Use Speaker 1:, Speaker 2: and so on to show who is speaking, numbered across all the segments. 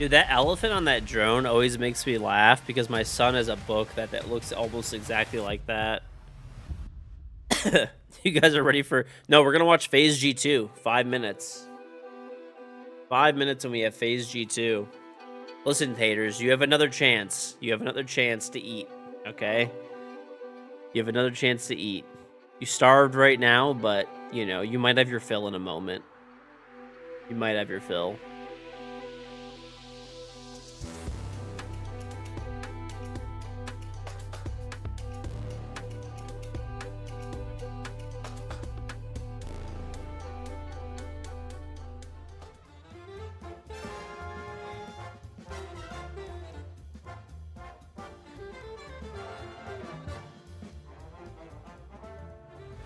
Speaker 1: Dude, that elephant on that drone always makes me laugh because my son has a book that looks almost exactly like that. You guys are ready for... No, we're going to watch Phase G2. 5 minutes. 5 minutes and we have Phase G2. Listen, haters, you have another chance. You have another chance to eat, okay? You have another chance to eat. You starved right now, but, you know, you might have your fill in a moment. You might have your fill.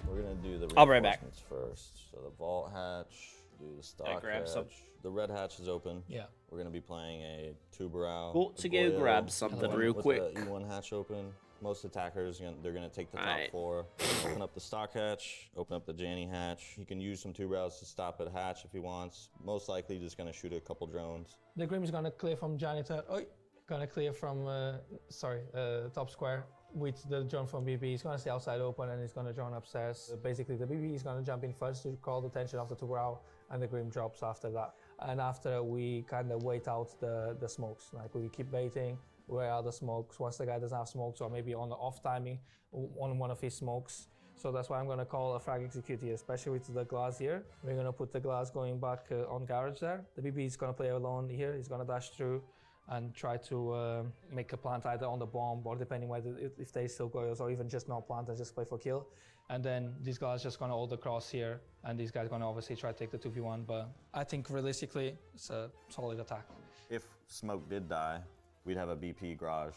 Speaker 2: We're gonna do the
Speaker 1: I'll be right back.
Speaker 2: reinforcements first. So the vault hatch, do the stock
Speaker 1: grab
Speaker 2: hatch.
Speaker 1: some.
Speaker 2: The red hatch is open.
Speaker 3: Yeah.
Speaker 2: We're gonna be playing a tuberow.
Speaker 1: Cool to go grab something real quick.
Speaker 2: With the E1 hatch open. Most attackers, they're gonna take the top
Speaker 1: Alright.
Speaker 2: floor. Open up the stock hatch. Open up the Janny hatch. He can use some tuberows to stop at hatch if he wants. Most likely, just gonna shoot a couple drones.
Speaker 3: The Grim is gonna clear from janitor. Oh, gonna clear from top square with the drone from BB. He's gonna stay outside open and he's gonna drone upstairs. Basically, the BB is gonna jump in first to call the attention of the tuberow, and the Grim drops after that. And after we kind of wait out the smokes, like we keep baiting. Where are the smokes? Once the guy doesn't have smokes, or maybe on the off timing on one of his smokes. So that's why I'm gonna call a frag execute here, especially with the glass here. We're gonna put the glass going back on garage there. The BB is gonna play alone here. He's gonna dash through and try to make a plant either on the bomb or depending whether if they still goes or even just not plant and just play for kill. And then these guys just gonna hold the cross here, and these guys gonna obviously try to take the 2v1. But I think realistically, it's a solid attack.
Speaker 2: If smoke did die, we'd have a BP garage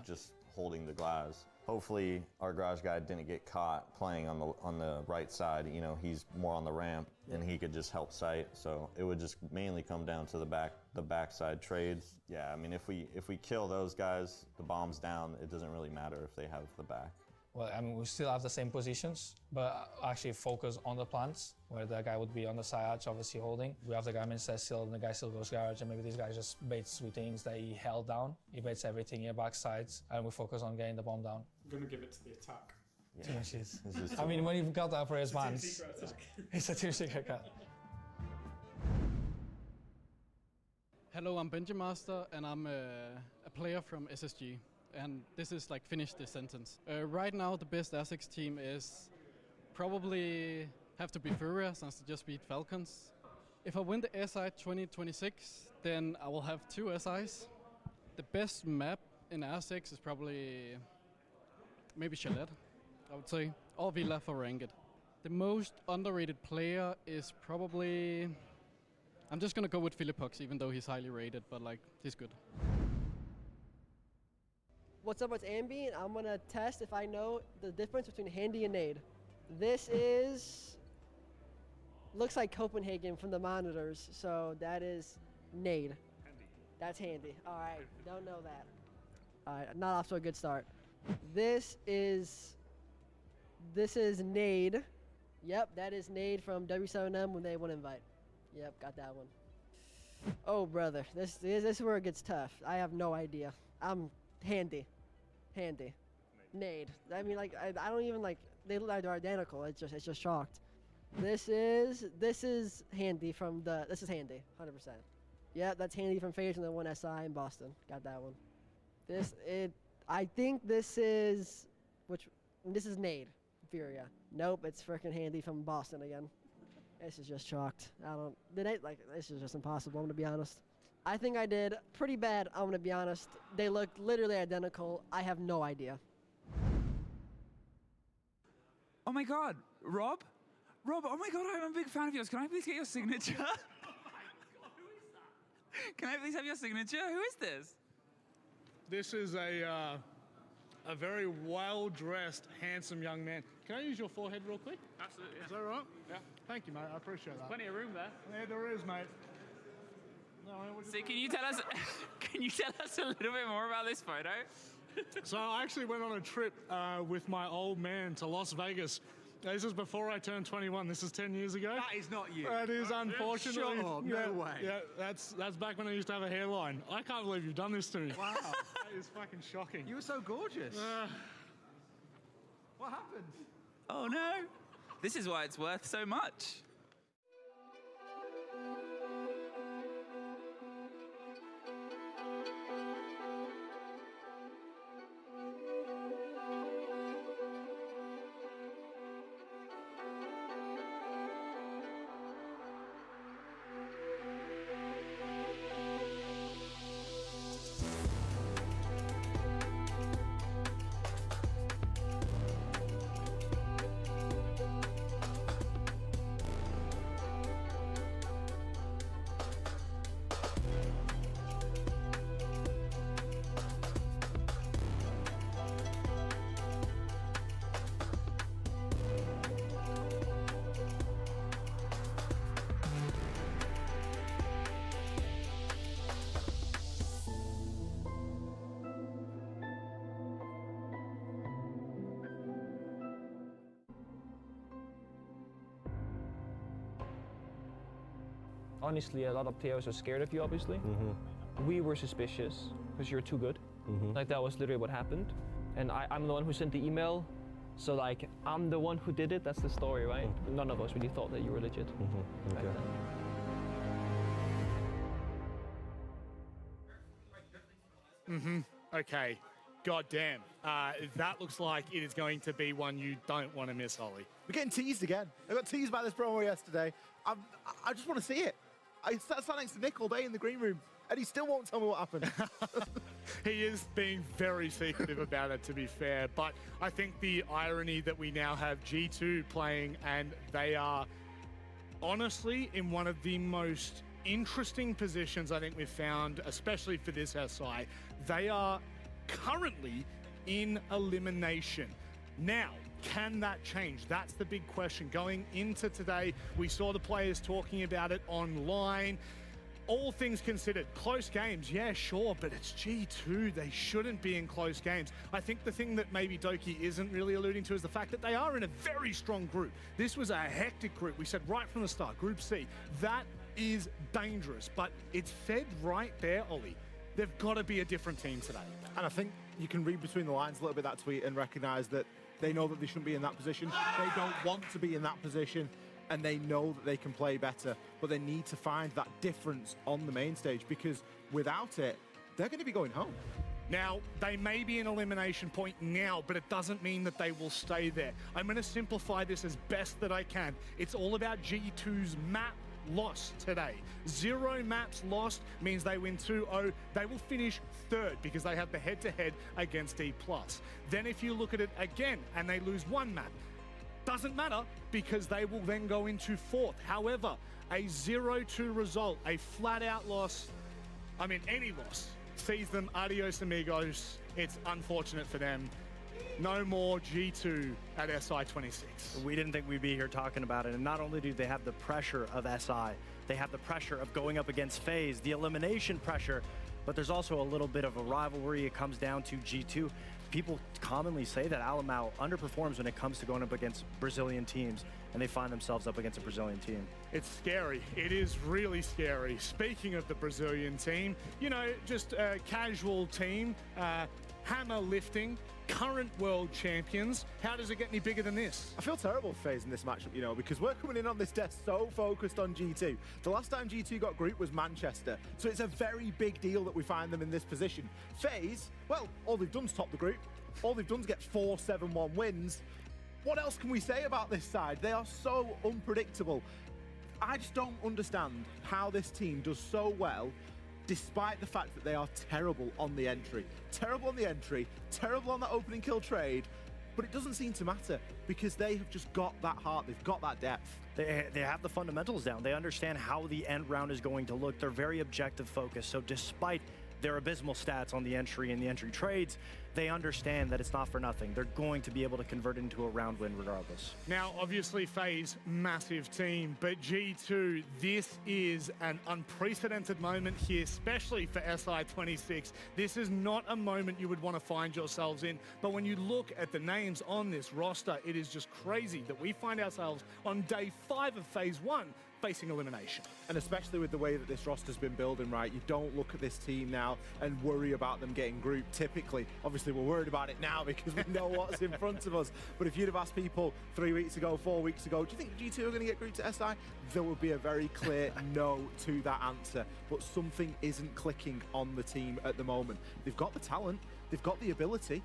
Speaker 2: just holding the glass. Hopefully our garage guy didn't get caught playing on the right side. You know, he's more on the ramp and he could just help sight. So it would just mainly come down to the backside trades. Yeah, I mean if we kill those guys, the bomb's down, it doesn't really matter if they have the back.
Speaker 3: Well, I mean, we still have the same positions, but actually focus on the plants, where the guy would be on the side hatch, obviously holding. We have the guy says still, and the guy still goes garage, and maybe this guy just baits with things that he held down. He baits everything here, back sides, and we focus on getting the bomb down.
Speaker 4: I'm gonna give it to the attack.
Speaker 3: Yeah. I mean, when you've got that for his hands, it's a team secret cut.
Speaker 5: Hello, I'm Benji Master, and I'm a player from SSG. And this is like finish this sentence. Right now, the best Essex team is probably have to be Furia, since they just beat Falcons. If I win the SI 2026, then I will have 2 SIs. The best map in Essex is probably maybe Chalet, I would say, or Villa for Ranked. The most underrated player is probably... I'm just gonna go with Philippox, even though he's highly rated, but like, he's good.
Speaker 6: What's up, it's Ambi, and I'm gonna test if I know the difference between Handy and Nade. This is, looks like Copenhagen from the monitors, so that is Nade.
Speaker 4: Handy.
Speaker 6: That's Handy. All right, don't know that. All right, not off to a good start. This is Nade. Yep, that is Nade from W7M when they won Invite. Yep, got that one. Oh, brother, this is where it gets tough. I have no idea. I'm Handy. Nade. I mean, like, I don't even like. They look like they're identical. It's just shocked. This is Handy from the. This is Handy, 100%. Yeah, that's Handy from Phase and the 1 SI in Boston. Got that one. I think this is Nade, Furia. Nope, it's freaking Handy from Boston again. This is just shocked. This is just impossible. I'm gonna be honest. I think I did pretty bad, I'm gonna be honest. They look literally identical. I have no idea.
Speaker 7: Oh my god, Rob? Rob, oh my god, I'm a big fan of yours. Can I please get your signature? Oh my god, who is that? Can I please have your signature? Who is this?
Speaker 4: This is a very well-dressed, handsome young man. Can I use your forehead real quick?
Speaker 5: Absolutely.
Speaker 4: Is that right?
Speaker 5: Yeah.
Speaker 4: Thank you, mate. I appreciate that.
Speaker 5: Plenty of room there.
Speaker 4: Yeah, there is, mate. No,
Speaker 7: So can you tell us a little bit more about this photo?
Speaker 4: So I actually went on a trip with my old man to Las Vegas This is before I turned 21. This is 10 years ago.
Speaker 7: That is not you.
Speaker 4: That is unfortunately.
Speaker 7: Shut up, no way.
Speaker 4: Yeah, that's back when I used to have a hairline. I can't believe you've done this to me.
Speaker 7: Wow.
Speaker 4: That is fucking shocking.
Speaker 7: You were so gorgeous. What happened? Oh no. This is why it's worth so much.
Speaker 8: Honestly, a lot of players are scared of you, obviously. We were suspicious because you're too good. Like, that was literally what happened. And I'm the one who sent the email, so like, I'm the one who did it. That's the story, right? None of us really thought that you were legit. back then.
Speaker 4: Okay. God damn. That looks like it is going to be one you don't want to miss, Holly.
Speaker 9: We're getting teased again. I got teased by this promo yesterday. I just want to see it. I sat next to Nick all day in the green room, and he still won't tell me what happened.
Speaker 4: He is being very secretive about it, to be fair. But I think the irony that we now have G2 playing, and they are honestly in one of the most interesting positions I think we've found, especially for this SI. They are currently in elimination. Now, can that change? That's the big question. Going into today, we saw the players talking about it online. All things considered, close games, yeah, sure, but it's G2. They shouldn't be in close games. I think the thing that maybe Doki isn't really alluding to is the fact that they are in a very strong group. This was a hectic group. We said right from the start, Group C. That is dangerous, but it's fed right there, Ollie. They've got to be a different team today.
Speaker 9: And I think you can read between the lines a little bit that tweet and recognise that they know that they shouldn't be in that position. They don't want to be in that position, and they know that they can play better, but they need to find that difference on the main stage, because without it, they're going to be going home.
Speaker 4: Now, they may be an elimination point now, but it doesn't mean that they will stay there. I'm going to simplify this as best that I can. It's all about G2's map loss today. 0 maps lost means they win 2-0. They will finish third because they have the head-to-head against D+. Then if you look at it again and they lose 1 map, doesn't matter because they will then go into fourth. However, a 0-2 result, a flat-out loss, I mean any loss, sees them adios amigos. It's unfortunate for them. No more G2 at SI26.
Speaker 10: We didn't think we'd be here talking about it. And not only do they have the pressure of SI, they have the pressure of going up against FaZe, the elimination pressure, but there's also a little bit of a rivalry. It comes down to G2. People commonly say that Alamau underperforms when it comes to going up against Brazilian teams, and they find themselves up against a Brazilian team.
Speaker 4: It's scary. It is really scary. Speaking of the Brazilian team, you know, just a casual team, hammer lifting, current world champions. How does it get any bigger than this?
Speaker 9: I feel terrible for FaZe in this matchup, you know, because we're coming in on this desk so focused on G2. The last time G2 got group was Manchester, so it's a very big deal that we find them in this position. FaZe, well, all they've done is top the group. All they've done is get 4 7-1 wins. What else can we say about this side? They are so unpredictable. I just don't understand how this team does so well despite the fact that they are terrible on the entry. Terrible on the entry, terrible on that opening kill trade, but it doesn't seem to matter because they have just got that heart, they've got that depth.
Speaker 10: They have the fundamentals down. They understand how the end round is going to look. They're very objective focused. So despite their abysmal stats on the entry and the entry trades, they understand that it's not for nothing. They're going to be able to convert it into a round win regardless.
Speaker 4: Now, obviously, FaZe, massive team, but G2, this is an unprecedented moment here, especially for SI26. This is not a moment you would want to find yourselves in, but when you look at the names on this roster, it is just crazy that we find ourselves on day 5 of Phase 1 facing elimination.
Speaker 9: And especially with the way that this roster's been building, right? You don't look at this team now and worry about them getting grouped. Typically, obviously, we're worried about it now because we know what's in front of us. But if you'd have asked people 3 weeks ago, 4 weeks ago, do you think G2 are going to get grouped to SI? There would be a very clear no to that answer. But something isn't clicking on the team at the moment. They've got the talent, they've got the ability,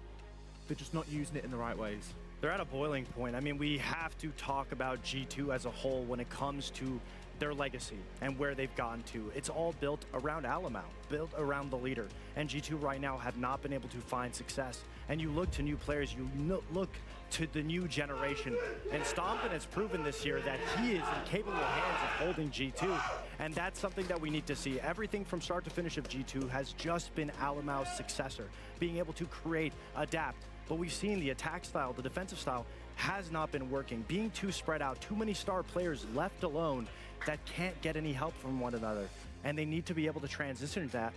Speaker 9: they're just not using it in the right ways.
Speaker 10: They're at a boiling point. I mean, we have to talk about G2 as a whole when it comes to their legacy and where they've gotten to. It's all built around Alamau, built around the leader. And G2 right now have not been able to find success. And you look to new players, you look to the new generation. And Stompin has proven this year that he is in capable hands of holding G2. And that's something that we need to see. Everything from start to finish of G2 has just been Alamau's successor, being able to create, adapt. But we've seen the attack style, the defensive style has not been working. Being too spread out, too many star players left alone that can't get any help from one another. And they need to be able to transition that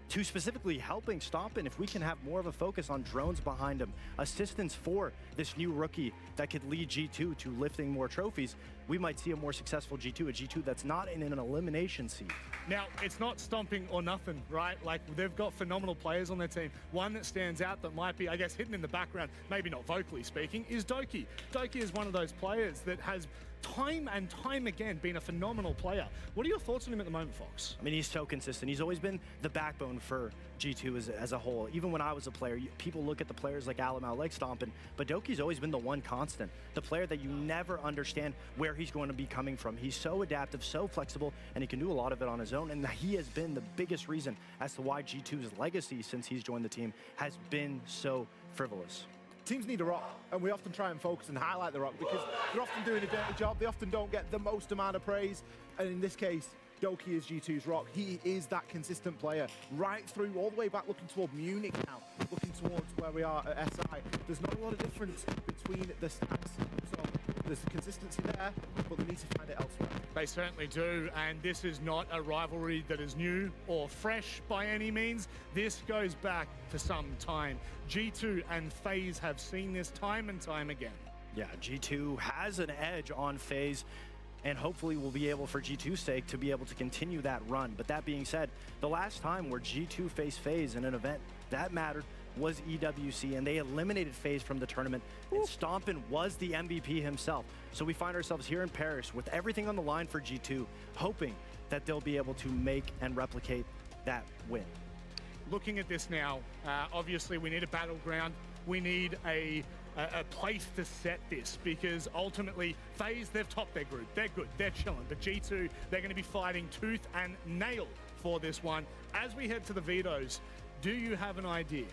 Speaker 10: to specifically helping Stompin. If we can have more of a focus on drones behind him, assistance for this new rookie that could lead G2 to lifting more trophies, we might see a more successful G2, a G2 that's not in an elimination seed.
Speaker 4: Now, it's not stomping or nothing, right? Like, they've got phenomenal players on their team. One that stands out that might be, I guess, hidden in the background, maybe not vocally speaking, is Doki. Doki is one of those players that has time and time again been a phenomenal player. What are your thoughts on him at the moment, Fox?
Speaker 10: I mean, he's so consistent. He's always been the backbone for G2 as a whole. Even when I was a player, people look at the players like Alamau, like Stompin, but Doki's always been the one constant, the player that you never understand where he's going to be coming from. He's so adaptive, so flexible, and he can do a lot of it on his own, and he has been the biggest reason as to why G2's legacy since he's joined the team has been so frivolous.
Speaker 9: Teams need a rock, and we often try and focus and highlight the rock because they're often doing a dirty job. They often don't get the most amount of praise, and in this case, Doki is G2's rock. He is that consistent player right through, all the way back, looking toward Munich now, looking towards where we are at SI. There's not a lot of difference between the stacks, so there's the consistency there, but they need to find it elsewhere.
Speaker 4: They certainly do, and this is not a rivalry that is new or fresh by any means. This goes back to some time. G2 and FaZe have seen this time and time again.
Speaker 10: Yeah, G2 has an edge on FaZe, and hopefully we'll be able, for G2's sake, to be able to continue that run. But that being said, the last time where G2 faced FaZe in an event that mattered was EWC, and they eliminated FaZe from the tournament, and Stompin was the MVP himself. So we find ourselves here in Paris with everything on the line for G2, hoping that they'll be able to make and replicate that win.
Speaker 4: Looking at this now, obviously we need a battleground. We need a place to set this, because ultimately FaZe, they've topped their group. They're good, they're chilling. But G2, they're going to be fighting tooth and nail for this one. As we head to the vetoes, do you have an idea?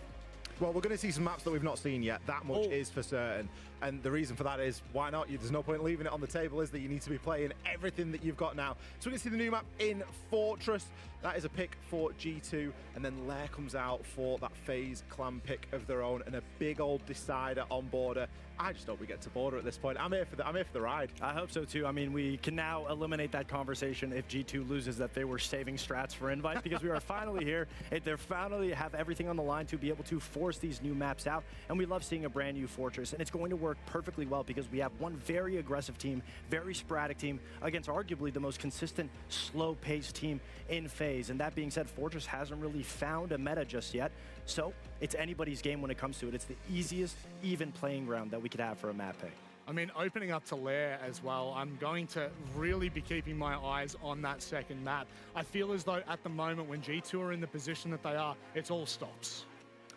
Speaker 9: Well, we're going to see some maps that we've not seen yet. That much is for certain. And the reason for that is, why not? There's no point leaving it on the table, is that you need to be playing everything that you've got now. So we're going to see the new map in Fortress. That is a pick for G2. And then Lair comes out for that FaZe clan pick of their own, and a big old decider on border. I just hope we get to border at this point. I'm here for the ride.
Speaker 10: I hope so too. I mean, we can now eliminate that conversation if G2 loses that they were saving strats for Invite, because we are finally here. They finally have everything on the line to be able to force these new maps out. And we love seeing a brand new Fortress, and it's going to work perfectly well because we have one very aggressive team, very sporadic team against arguably the most consistent, slow-paced team in FaZe. And that being said, Fortress hasn't really found a meta just yet. So it's anybody's game when it comes to it. It's the easiest, even playing ground that we could have for a map pick.
Speaker 4: I mean, opening up to Lair as well, I'm going to really be keeping my eyes on that second map. I feel as though at the moment when G2 are in the position that they are, it's all stops.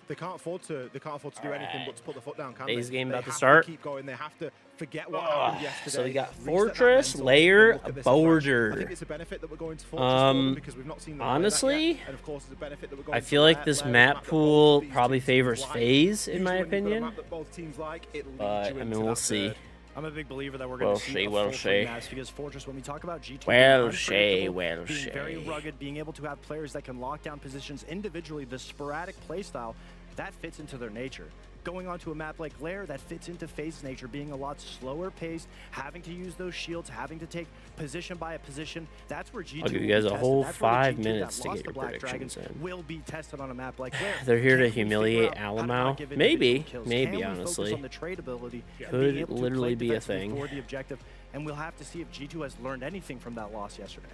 Speaker 9: They can't afford to do anything but to put the foot down, can they?
Speaker 1: FaZe game
Speaker 9: they
Speaker 1: about to
Speaker 9: have
Speaker 1: start.
Speaker 9: To keep going. They have to forget what happened yesterday.
Speaker 1: So we got
Speaker 9: reset
Speaker 1: Fortress,
Speaker 9: that momentum,
Speaker 1: Lair,
Speaker 9: and look at this
Speaker 1: Border.
Speaker 9: I think it's a benefit that we're going to Fortress because we've not seen them
Speaker 1: honestly,
Speaker 9: yet. And of course, it's a benefit that we're going
Speaker 1: I feel like this map pool probably favors FaZe in my opinion. But I mean, we'll see.
Speaker 10: I'm a big believer that we're going to see a full three maps, because Fortress, when we talk about G2, being very rugged, being able to have players that can lock down positions individually, the sporadic playstyle, that fits into their nature. Going onto a map like Lair, that fits into FaZe's nature, being a lot slower paced, having to use those shields, having to take position by position. That's where G2
Speaker 1: I'll give you
Speaker 10: will
Speaker 1: guys
Speaker 10: be
Speaker 1: a
Speaker 10: tested.
Speaker 1: whole
Speaker 10: That's where the
Speaker 1: 5
Speaker 10: G2
Speaker 1: minutes
Speaker 10: that
Speaker 1: to
Speaker 10: lost
Speaker 1: get
Speaker 10: the
Speaker 1: your
Speaker 10: Black
Speaker 1: predictions
Speaker 10: Dragons
Speaker 1: in.
Speaker 10: will be tested on a map like Lair.
Speaker 1: They're here to
Speaker 10: Can we
Speaker 1: humiliate
Speaker 10: figure out how to not
Speaker 1: Alamau?
Speaker 10: give
Speaker 1: Maybe,
Speaker 10: individual kills?
Speaker 1: maybe,
Speaker 10: Can we focus
Speaker 1: honestly.
Speaker 10: on the tradability,
Speaker 1: Could
Speaker 10: being able to
Speaker 1: literally
Speaker 10: play
Speaker 1: be a
Speaker 10: defensively
Speaker 1: thing.
Speaker 10: for the objective, and we'll have to see if G2 has learned anything from that loss yesterday.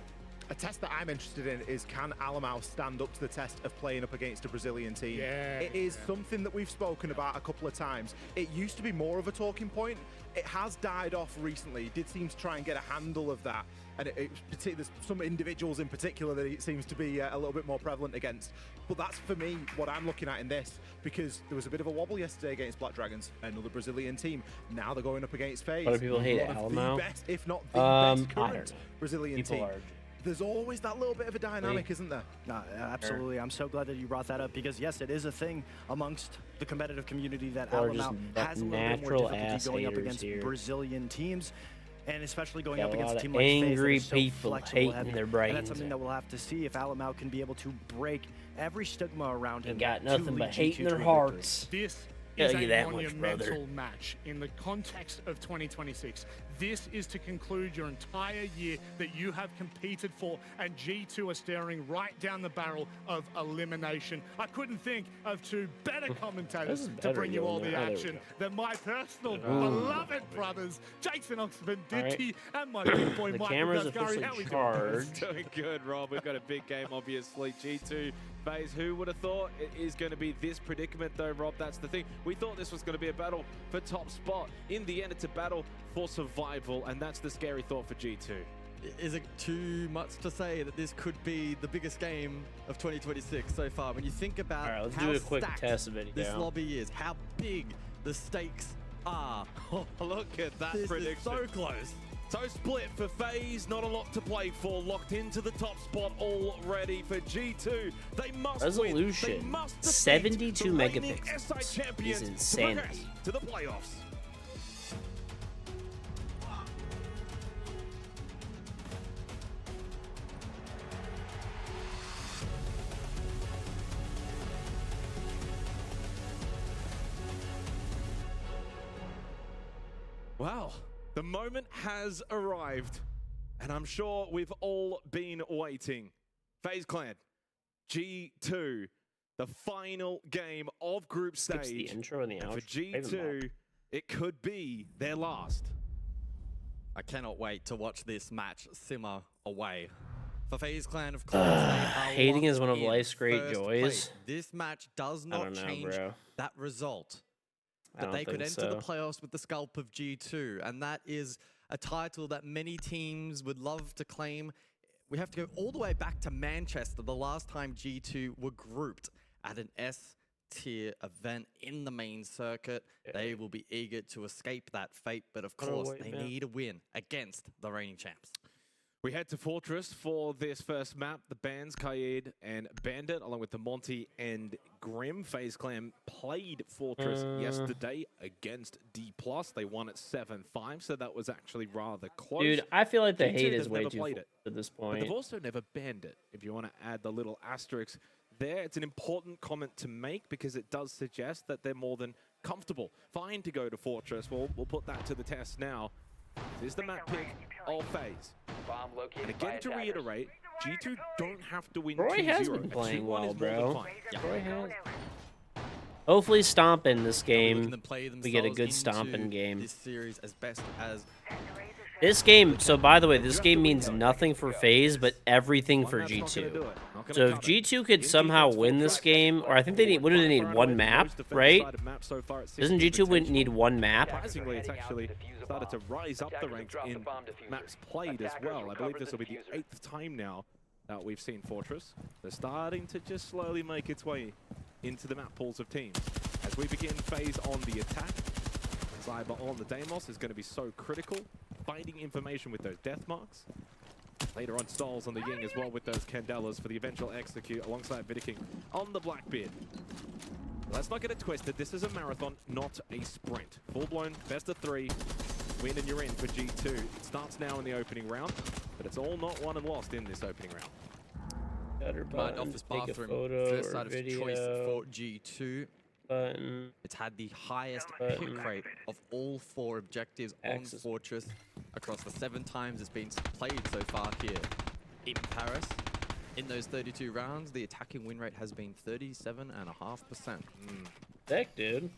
Speaker 9: A test that I'm interested in is, can Alamau stand up to the test of playing up against a Brazilian team?
Speaker 4: Yeah,
Speaker 9: It is something that we've spoken about a couple of times. It used to be more of a talking point. It has died off recently. It did seem to try and get a handle of that. And there's some individuals in particular that it seems to be a little bit more prevalent against. But that's, for me, what I'm looking at in this, because there was a bit of a wobble yesterday against Black Dragons, another Brazilian team. Now they're going up against FaZe.
Speaker 1: A lot of people hate
Speaker 9: one of
Speaker 1: Alamau.
Speaker 9: the best, if not the
Speaker 1: I
Speaker 9: best
Speaker 1: don't
Speaker 9: current
Speaker 1: know.
Speaker 9: Brazilian
Speaker 1: People
Speaker 9: team.
Speaker 1: are-
Speaker 9: There's always that little bit of a dynamic, isn't there?
Speaker 10: No, absolutely. I'm so glad that you brought that up because, yes, it is a thing amongst the competitive community that
Speaker 1: People are just
Speaker 10: Alamau has a little bit more
Speaker 1: natural
Speaker 10: difficulty
Speaker 1: ass
Speaker 10: going up
Speaker 1: haters
Speaker 10: against
Speaker 1: here.
Speaker 10: Brazilian teams. And especially going
Speaker 1: Got
Speaker 10: up
Speaker 1: a
Speaker 10: against
Speaker 1: lot
Speaker 10: a team
Speaker 1: of
Speaker 10: like FaZe that
Speaker 1: angry
Speaker 10: is so
Speaker 1: people
Speaker 10: flexible,
Speaker 1: hating
Speaker 10: heavy.
Speaker 1: their
Speaker 10: And
Speaker 1: brains
Speaker 10: that's something that we'll have to see if Alamau can be able to break every stigma around
Speaker 1: They
Speaker 10: him.
Speaker 1: got
Speaker 10: to
Speaker 1: nothing
Speaker 10: lead
Speaker 1: but
Speaker 10: G2
Speaker 1: hate in
Speaker 10: to
Speaker 1: their
Speaker 10: a victory.
Speaker 1: hearts.
Speaker 4: This
Speaker 1: Tell
Speaker 4: is
Speaker 1: you
Speaker 4: a
Speaker 1: that much,
Speaker 4: monumental
Speaker 1: brother.
Speaker 4: match in the context of 2026. This is to conclude your entire year that you have competed for, and G2 are staring right down the barrel of elimination. I couldn't think of two better commentators
Speaker 1: This is
Speaker 4: to
Speaker 1: better
Speaker 4: bring you
Speaker 1: going
Speaker 4: all the
Speaker 1: there. Oh, there we
Speaker 4: action
Speaker 1: go.
Speaker 4: than my personal
Speaker 1: Ooh.
Speaker 4: beloved brothers, Jason Oxford,
Speaker 1: right.
Speaker 4: Dipty, and my big boy
Speaker 1: The
Speaker 4: Michael
Speaker 1: camera's
Speaker 4: Gascari.
Speaker 1: officially
Speaker 4: How we doing?
Speaker 1: charged.
Speaker 11: Doing good, Rob. We've got a big game, obviously. G2 FaZe. Who would have thought it is going to be this predicament, though, Rob? That's the thing. We thought this was going to be a battle for top spot. In the end, it's a battle for survival, and that's the scary thought for G2.
Speaker 12: Is it too much to say that this could be the biggest game of 2026 so far? When you think about
Speaker 1: All right, let's
Speaker 12: how
Speaker 1: do a quick
Speaker 12: stacked
Speaker 1: test video.
Speaker 12: this lobby is, how big the stakes are.
Speaker 11: Oh, look at that
Speaker 12: This
Speaker 11: prediction.
Speaker 12: is so close.
Speaker 11: So split for FaZe, not a lot to play for. Locked into the top spot already for G2. They must
Speaker 1: Resolution,
Speaker 11: win. They must defeat
Speaker 1: 72
Speaker 11: the reigning
Speaker 1: megapixels
Speaker 11: SI champions
Speaker 1: is
Speaker 11: to
Speaker 1: insanity.
Speaker 11: progress to the playoffs. Well, the moment has arrived, and I'm sure we've all been waiting. FaZe Clan, G2, the final game of group
Speaker 1: Skips
Speaker 11: stage.
Speaker 1: the intro and the
Speaker 11: And for
Speaker 1: outro.
Speaker 11: G2, it could be their last.
Speaker 12: I cannot wait to watch this match simmer away. For FaZe Clan, of course, they are
Speaker 1: Hating is one of
Speaker 12: locked in
Speaker 1: life's great
Speaker 12: first
Speaker 1: joys.
Speaker 12: place. This match does
Speaker 1: I
Speaker 12: not
Speaker 1: don't know,
Speaker 12: change
Speaker 1: bro.
Speaker 12: that result.
Speaker 1: I
Speaker 12: That
Speaker 1: don't
Speaker 12: they could
Speaker 1: think
Speaker 12: enter the
Speaker 1: so.
Speaker 12: playoffs with the scalp of G2, and that is a title that many teams would love to claim. We have to go all the way back to Manchester, the last time G2 were grouped at an S-tier event in the main circuit. They will be eager to escape that fate, but of course,
Speaker 1: wait,
Speaker 12: they
Speaker 1: man.
Speaker 12: need a win against the reigning champs.
Speaker 11: We head to Fortress for this first map. The bands, Kaid and Bandit, along with the Monty and Grim. FaZe Clan played Fortress yesterday against D+. They won at 7-5, so that was actually rather close.
Speaker 1: Dude, I feel like the
Speaker 11: G2,
Speaker 1: hate
Speaker 11: they've
Speaker 1: is way
Speaker 11: never
Speaker 1: too
Speaker 11: played
Speaker 1: full
Speaker 11: it.
Speaker 1: at this
Speaker 11: But
Speaker 1: point.
Speaker 11: they've also never banned it. If you want to add the little asterisk there, it's an important comment to make because it does suggest that they're more than comfortable. Fine to go to Fortress. We'll put that to the test now. This is the map pick of FaZe. And again, to reiterate, G2 don't have to win 2-0.
Speaker 1: Roy has been
Speaker 11: A
Speaker 1: playing
Speaker 11: 2-1
Speaker 1: well,
Speaker 11: is more than
Speaker 1: bro.
Speaker 11: fine.
Speaker 1: Roy has. Hopefully stomping this
Speaker 12: Looking
Speaker 1: game.
Speaker 12: to play
Speaker 1: We get a
Speaker 12: themselves
Speaker 1: good
Speaker 12: into
Speaker 1: stomping game.
Speaker 12: This series as best as
Speaker 1: This game, so by the way, this game means nothing for FaZe, but everything for
Speaker 11: One map's not gonna do
Speaker 1: G2.
Speaker 11: it. Not gonna
Speaker 1: So if
Speaker 11: cut it.
Speaker 1: G2 could
Speaker 11: In
Speaker 1: somehow
Speaker 11: defense,
Speaker 1: win this game, or I think they need, what do they need, one map, right? Doesn't G2 need one map?
Speaker 11: Surprisingly, it's actually started to rise up the ranks in maps played as well. I believe this will be the 8th time now that we've seen Fortress. They're starting to just slowly make its way into the map pools of teams. As we begin FaZe on the attack, Cyber on the Deimos is going to be so critical. Finding information with those death marks. Later on, Stalls on the Ying as well with those Candelas for the eventual execute alongside Vidiking on the Blackbeard. Let's not get it twisted. This is a marathon, not a sprint. Full-blown best of 3. Win and you're in for G2. It starts now in the opening round, but it's all not won and lost in this opening round.
Speaker 1: Gutter
Speaker 12: Mud
Speaker 1: button,
Speaker 12: office
Speaker 1: take a
Speaker 12: bathroom,
Speaker 1: photo
Speaker 12: first
Speaker 1: or
Speaker 12: side of choice
Speaker 1: video.
Speaker 12: for G2.
Speaker 1: Button.
Speaker 12: It's had the highest pick rate of all 4 objectives on Fortress across the 7 times it's been played so far here in Paris. In those 32 rounds, the attacking win rate has been 37.5%.
Speaker 1: Sick, dude.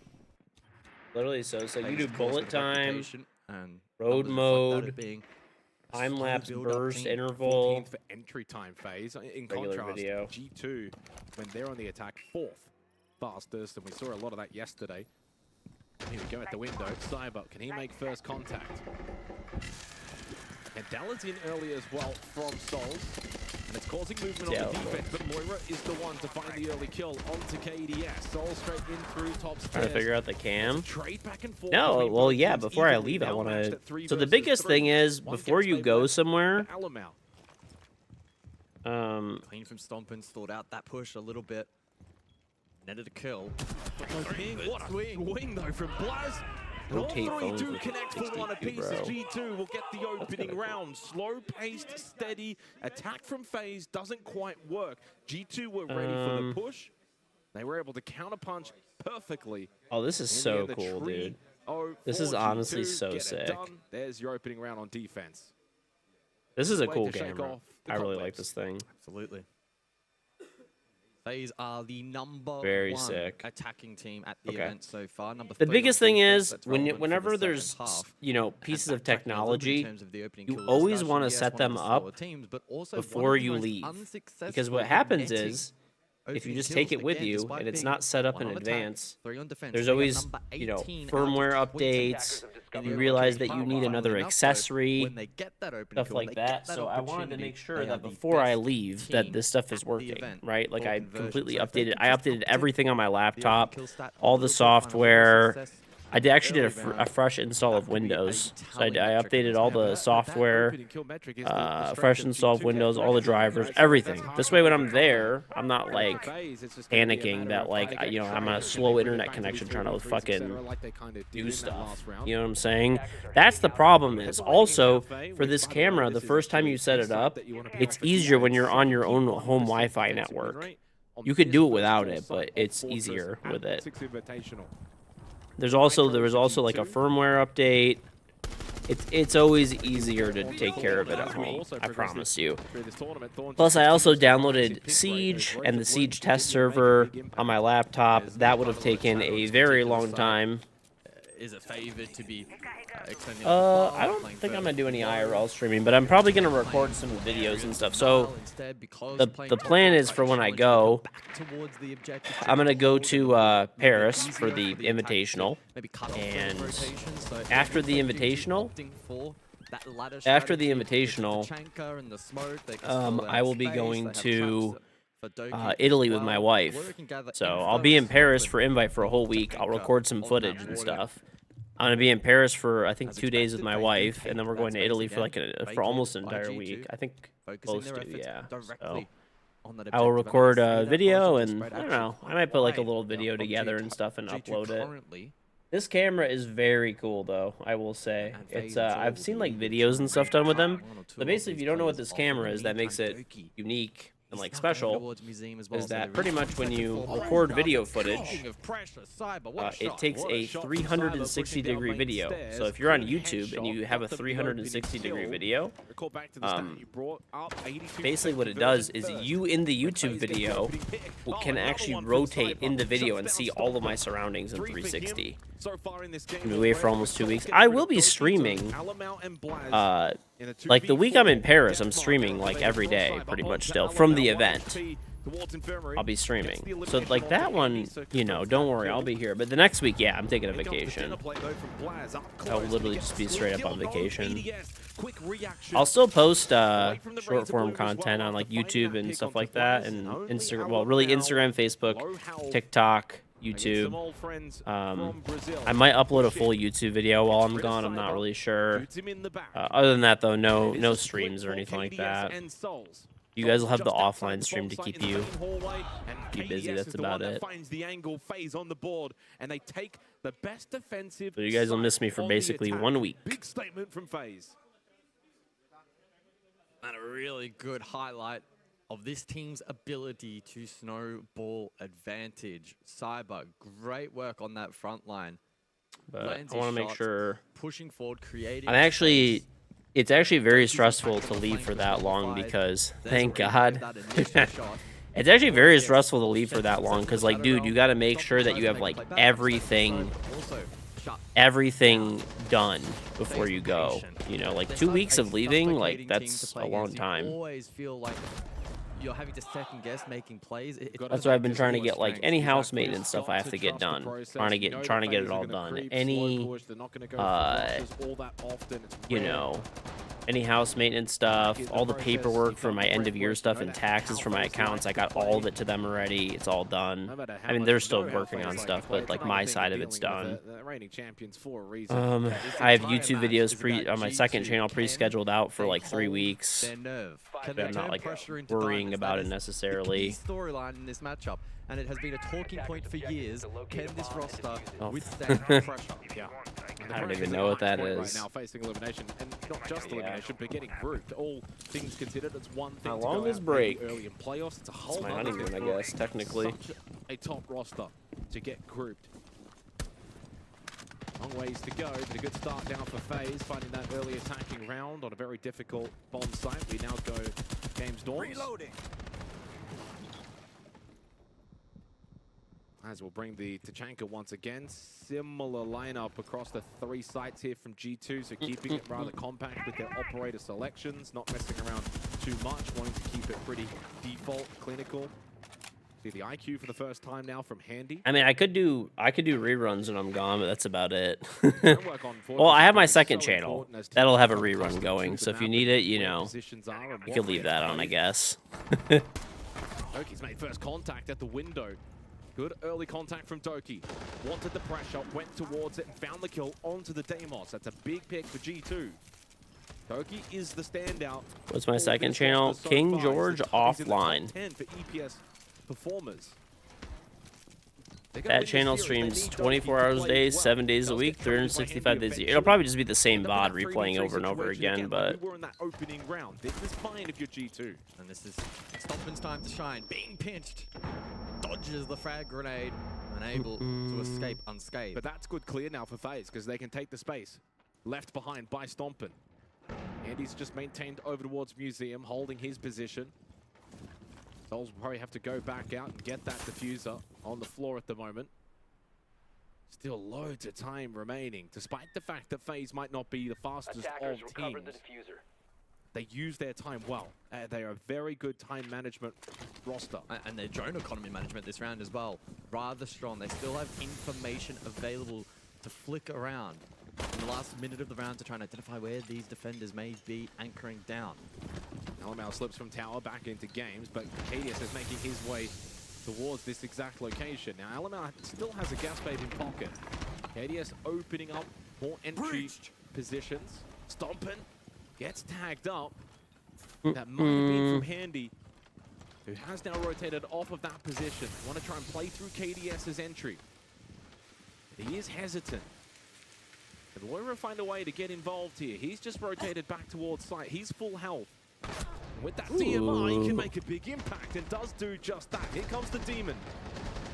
Speaker 1: Literally so sick. You do bullet time,
Speaker 12: and
Speaker 1: road mode,
Speaker 12: being
Speaker 1: time lapse, burst,
Speaker 11: 14th
Speaker 1: interval.
Speaker 11: for entry time phase. In
Speaker 1: Regular
Speaker 11: contrast,
Speaker 1: video.
Speaker 11: G2, when they're on the attack, 4th fastest, and we saw a lot of that yesterday. Here we go at the window. Cyber, can he make first contact? And Dallas in early as well from Souls. And it's causing movement on the defense, but Moira is the one to find the early kill onto KDS. Souls straight in through top stairs.
Speaker 1: Trying to figure out the cam.
Speaker 11: Trade back and forth.
Speaker 1: No, well, yeah, before I leave, I want to... So the biggest thing is, before you go somewhere...
Speaker 12: Clean from Stompins, thought out that push a little bit. Netted a kill.
Speaker 11: What a swing though from Blaz. And all three do connect for one apiece as G2 will get the opening round. Slow-paced, steady, attack from FaZe doesn't quite work. G2 were ready for the push. They were able to counterpunch perfectly.
Speaker 1: Oh, this is so cool, dude. This is honestly so sick.
Speaker 11: There's your opening round on defense.
Speaker 1: This is a cool camera. I really like this thing.
Speaker 12: Absolutely. FaZe are the number
Speaker 1: Very
Speaker 12: 1
Speaker 1: sick.
Speaker 12: attacking team at the event so far. Number
Speaker 1: The
Speaker 12: 3
Speaker 1: biggest
Speaker 12: on
Speaker 1: thing
Speaker 12: defense,
Speaker 1: is,
Speaker 12: that's relevant for
Speaker 1: whenever
Speaker 12: the
Speaker 1: there's,
Speaker 12: second half.
Speaker 1: you know, pieces of technology,
Speaker 12: In terms of the opening
Speaker 1: you
Speaker 12: kill
Speaker 1: always
Speaker 12: discussion,
Speaker 1: want to
Speaker 12: yes,
Speaker 1: set
Speaker 12: one of
Speaker 1: them
Speaker 12: the
Speaker 1: up
Speaker 12: slower teams, but also
Speaker 1: before you leave. Because what happens is, if you just take it with you and it's not set up in advance, there's always, you know, firmware updates, and you realize that you need another accessory, stuff like that. So I wanted to make sure that before I leave that this stuff is working, right? Like I completely updated. I updated everything on my laptop, all the software. I actually did a fresh install of Windows. So I updated all the software, fresh install of Windows, all the drivers, everything. This way when I'm there, I'm not like panicking that like, you know, I'm on a slow internet connection trying to fucking do stuff. You know what I'm saying? That's the problem is. Also, for this camera, the first time you set it up, it's easier when you're on your own home Wi-Fi network. You could do it without it, but it's easier with it. There was also like a firmware update. It's always easier to take care of it at home, I promise you. Plus, I also downloaded Siege and the Siege test server on my laptop. That would have taken a very long time.
Speaker 12: Is it favored to be extending
Speaker 1: I don't think I'm gonna do any IRL streaming, but I'm probably gonna record some videos and stuff. So the plan is for when I go, I'm gonna go to Paris for the Invitational, and after the Invitational, I will be going to Italy with my wife. So I'll be in Paris for Invite for a whole week. I'll record some footage and stuff. I'm gonna be in Paris for I think 2 days with my wife, and then we're going to Italy for like for almost an entire week. I think close to, yeah. So I will record a video, and I don't know. I might put like a little video together and stuff and upload it. This camera is very cool, though. I will say it's. I've seen like videos and stuff done with them. So basically, if you don't know what this camera is, that makes it unique and like special is that pretty much when you record video footage, it takes a 360-degree video. So if you're on YouTube and you have a 360-degree video, basically what it does is you in the YouTube video can actually rotate in the video and see all of my surroundings in 360. I'm away for almost 2 weeks. I will be streaming. Like the week I'm in Paris, I'm streaming like every day, pretty much still from the event. I'll be streaming. So like that one, you know, don't worry, I'll be here. But the next week, yeah, I'm taking a vacation. I'll literally just be straight up on vacation. I'll still post short form content on like YouTube and stuff like that, and Instagram. Well, really Instagram, Facebook, TikTok, YouTube. I might upload a full YouTube video while I'm gone. I'm not really sure. Other than that, though, no streams or anything like that. You guys will have the offline stream to keep you busy. That's about it. So you guys will miss me for basically 1 week.
Speaker 11: Big statement from FaZe.
Speaker 12: And a really good highlight of this team's ability to snowball advantage. Cyber, great work on that front line.
Speaker 1: But
Speaker 12: Lands
Speaker 1: I want
Speaker 12: his
Speaker 1: to make
Speaker 12: shots,
Speaker 1: sure.
Speaker 12: pushing forward, creating.
Speaker 1: I'm actually.
Speaker 12: space.
Speaker 1: It's actually very
Speaker 12: Doki's
Speaker 1: stressful
Speaker 12: impact
Speaker 1: to
Speaker 12: on the
Speaker 1: leave
Speaker 12: flank
Speaker 1: for
Speaker 12: was
Speaker 1: that long
Speaker 12: nullified.
Speaker 1: because,
Speaker 12: There's
Speaker 1: thank
Speaker 12: already
Speaker 1: God.
Speaker 12: that initial shot.
Speaker 1: It's actually very
Speaker 12: Yes,
Speaker 1: stressful to leave for
Speaker 12: Shenton
Speaker 1: that long
Speaker 12: sets
Speaker 1: because,
Speaker 12: the
Speaker 1: like,
Speaker 12: shadow
Speaker 1: dude,
Speaker 12: realm.
Speaker 1: you got to make
Speaker 12: Stompin
Speaker 1: sure that
Speaker 12: tries
Speaker 1: you
Speaker 12: to
Speaker 1: have
Speaker 12: make a
Speaker 1: like
Speaker 12: play back,
Speaker 1: everything,
Speaker 12: also shut
Speaker 1: everything done before you go.
Speaker 12: patient.
Speaker 1: You know, like
Speaker 12: There's
Speaker 1: 2
Speaker 12: such
Speaker 1: weeks
Speaker 12: a
Speaker 1: of leaving, like
Speaker 12: suffocating team to
Speaker 1: that's
Speaker 12: play
Speaker 1: a long
Speaker 12: against. You
Speaker 1: time.
Speaker 12: always feel like you're having to second guess making plays.
Speaker 1: That's why I've been trying to get like any house maintenance stuff I have to get done. Trying to get it all done. Any you know, any house maintenance stuff, all the paperwork for my end of year stuff and taxes for my accounts, I got all of it to them already. It's all done. I mean, they're still working on stuff, but like my side of it's done. I have YouTube videos on my second channel pre-scheduled out for like 3 weeks. But I'm not like worrying about it necessarily.
Speaker 12: Storyline in this matchup, and it has been a talking point for years. Can this roster
Speaker 1: Oh.
Speaker 12: withstand pressure?
Speaker 11: Yeah.
Speaker 1: I don't even know what that
Speaker 11: Right
Speaker 1: is.
Speaker 11: now facing elimination, and not just elimination, but getting grouped. All things considered, it's one thing
Speaker 1: How
Speaker 11: to
Speaker 1: long
Speaker 11: go
Speaker 1: is
Speaker 11: out
Speaker 1: break?
Speaker 11: maybe early in playoffs. It's a whole
Speaker 1: It's my
Speaker 11: other
Speaker 1: honeymoon, I
Speaker 11: thing
Speaker 1: guess, technically.
Speaker 11: such a top roster to get grouped. Long ways to go, but a good start now for FaZe, finding that early attacking round on a very difficult bomb site. We now go Games Dorms. Reloading. As we'll bring the Tachanka once again. Similar lineup across the 3 sites here from G2, so keeping it rather compact with their operator selections, not messing around too much, wanting to keep it pretty default, clinical. See the IQ for the first time now from Handy.
Speaker 1: I mean, I could do reruns when I'm gone, but that's about it. Well, I have my second channel. That'll have a rerun going, so if you need it, you know, you could leave that on, I guess.
Speaker 11: Doki's made first contact at the window. Good early contact from Doki. Wanted the pressure, went towards it, and found the kill onto the Deimos. That's a big pick for G2. Doki is the standout.
Speaker 1: What's my second channel? KingGeorge Offline.
Speaker 11: 10 for EPS performers.
Speaker 1: That channel streams 24 hours a day, 7 days a week, 365 days a year. It'll probably just be the same VOD replaying over and over again, but...
Speaker 11: We were in that opening round. This is fine if you're G2.
Speaker 12: And this is Stompin's time to shine. Being pinched. Dodges the frag grenade and able to escape unscathed.
Speaker 11: But that's good clear now for FaZe because they can take the space. Left behind by Stompin. And he's just maintained over towards Museum, holding his position. Souls will probably have to go back out and get that diffuser on the floor at the moment. Still loads of time remaining, despite the fact that FaZe might not be the fastest of teams. They use their time well. They are a very good time management roster.
Speaker 12: And their drone economy management this round as well. Rather strong. They still have information available to flick around in the last minute of the round to try and identify where these defenders may be anchoring down.
Speaker 11: LML slips from tower back into games, but KDS is making his way towards this exact location. Now, LML still has a gas bait in pocket. KDS opening up more entry positions. Stompin gets tagged up. That might have been from Handy, who has now rotated off of that position. Want to try and play through KDS's entry. He is hesitant. But Loira find a way to get involved here. He's just rotated back towards site. He's full health. And with that DMR, he can make a big impact and does do just that. Here comes the Demon.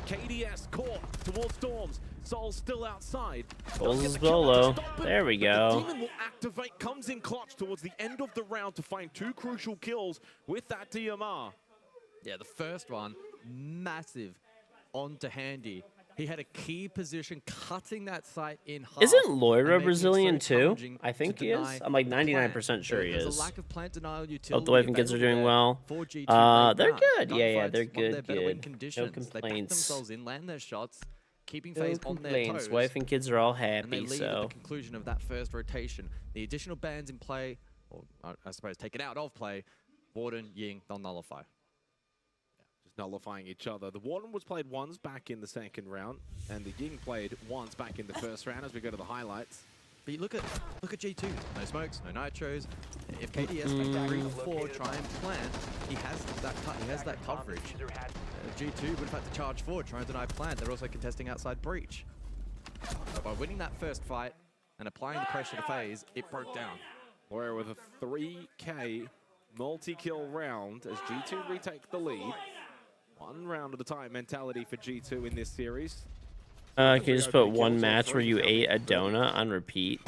Speaker 11: KDS caught towards Storms. Soul's still outside.
Speaker 1: Soul's solo. There we go.
Speaker 11: The Demon will activate, comes in clutch towards the end of the round to find 2 crucial kills with that DMR.
Speaker 12: Yeah, the first one, massive onto Handy. He had a key position, cutting that site in half.
Speaker 1: Isn't Loira
Speaker 12: and making it so
Speaker 1: Brazilian too?
Speaker 12: challenging
Speaker 1: I think
Speaker 12: to
Speaker 1: he is.
Speaker 12: deny
Speaker 1: I'm like
Speaker 12: the
Speaker 1: 99%
Speaker 12: plant.
Speaker 1: sure he
Speaker 12: There's
Speaker 1: is.
Speaker 12: a lack of plant denial utility
Speaker 1: Hope the Wave and kids are
Speaker 12: available
Speaker 1: doing
Speaker 12: there
Speaker 1: well.
Speaker 12: for G2
Speaker 1: They're
Speaker 12: right
Speaker 1: good.
Speaker 12: now.
Speaker 1: Yeah, they're
Speaker 12: Gunfights, one of their
Speaker 1: good.
Speaker 12: better win
Speaker 1: Good.
Speaker 12: conditions.
Speaker 1: No
Speaker 12: They back
Speaker 1: complaints.
Speaker 12: themselves in, land their shots, keeping
Speaker 1: No
Speaker 12: FaZe on their
Speaker 1: complaints.
Speaker 12: toes.
Speaker 1: Wife and kids are all
Speaker 12: And they
Speaker 1: happy,
Speaker 12: lead at
Speaker 1: so.
Speaker 12: the conclusion of that first rotation. The additional bans in play, or I suppose taken out of play, Warden, Ying, they'll nullify.
Speaker 11: Just nullifying each other. The Warden was played once back in the second round, and the Ying played once back in the first round as we go to the highlights.
Speaker 12: But you look at G2. No smokes, no nitros. If KDS can 3-4 try and plant, he has that coverage. G2 would have had to charge forward, try and deny plant. They're also contesting outside breach. But by winning that first fight and applying the pressure to FaZe, it broke down.
Speaker 11: Warrior with a 3K multi-kill round as G2 retake the lead. 1 round at a time mentality for G2 in this series.
Speaker 1: Can you just put one match where you ate a donut on repeat?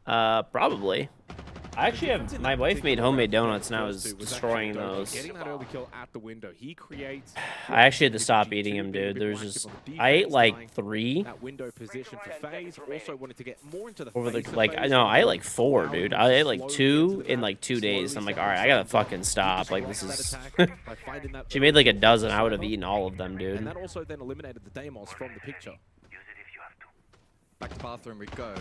Speaker 1: Probably. I actually have, my wife made homemade donuts and I was destroying those.
Speaker 11: Getting that early kill at the window, he creates.
Speaker 1: I actually had to stop eating them, dude. There's just, I ate like 3.
Speaker 11: That window position for FaZe. Also wanted to get more into the
Speaker 1: Over the,
Speaker 11: face of
Speaker 1: like,
Speaker 11: FaZe.
Speaker 1: no, I ate like 4, dude. I ate like 2 in like 2 days. I'm like, all right, I gotta fucking stop. Like, this is. She made like a dozen. I would have eaten all of them, dude.
Speaker 11: And that also then eliminated the Deimos from the picture.
Speaker 12: Back to bathroom we go.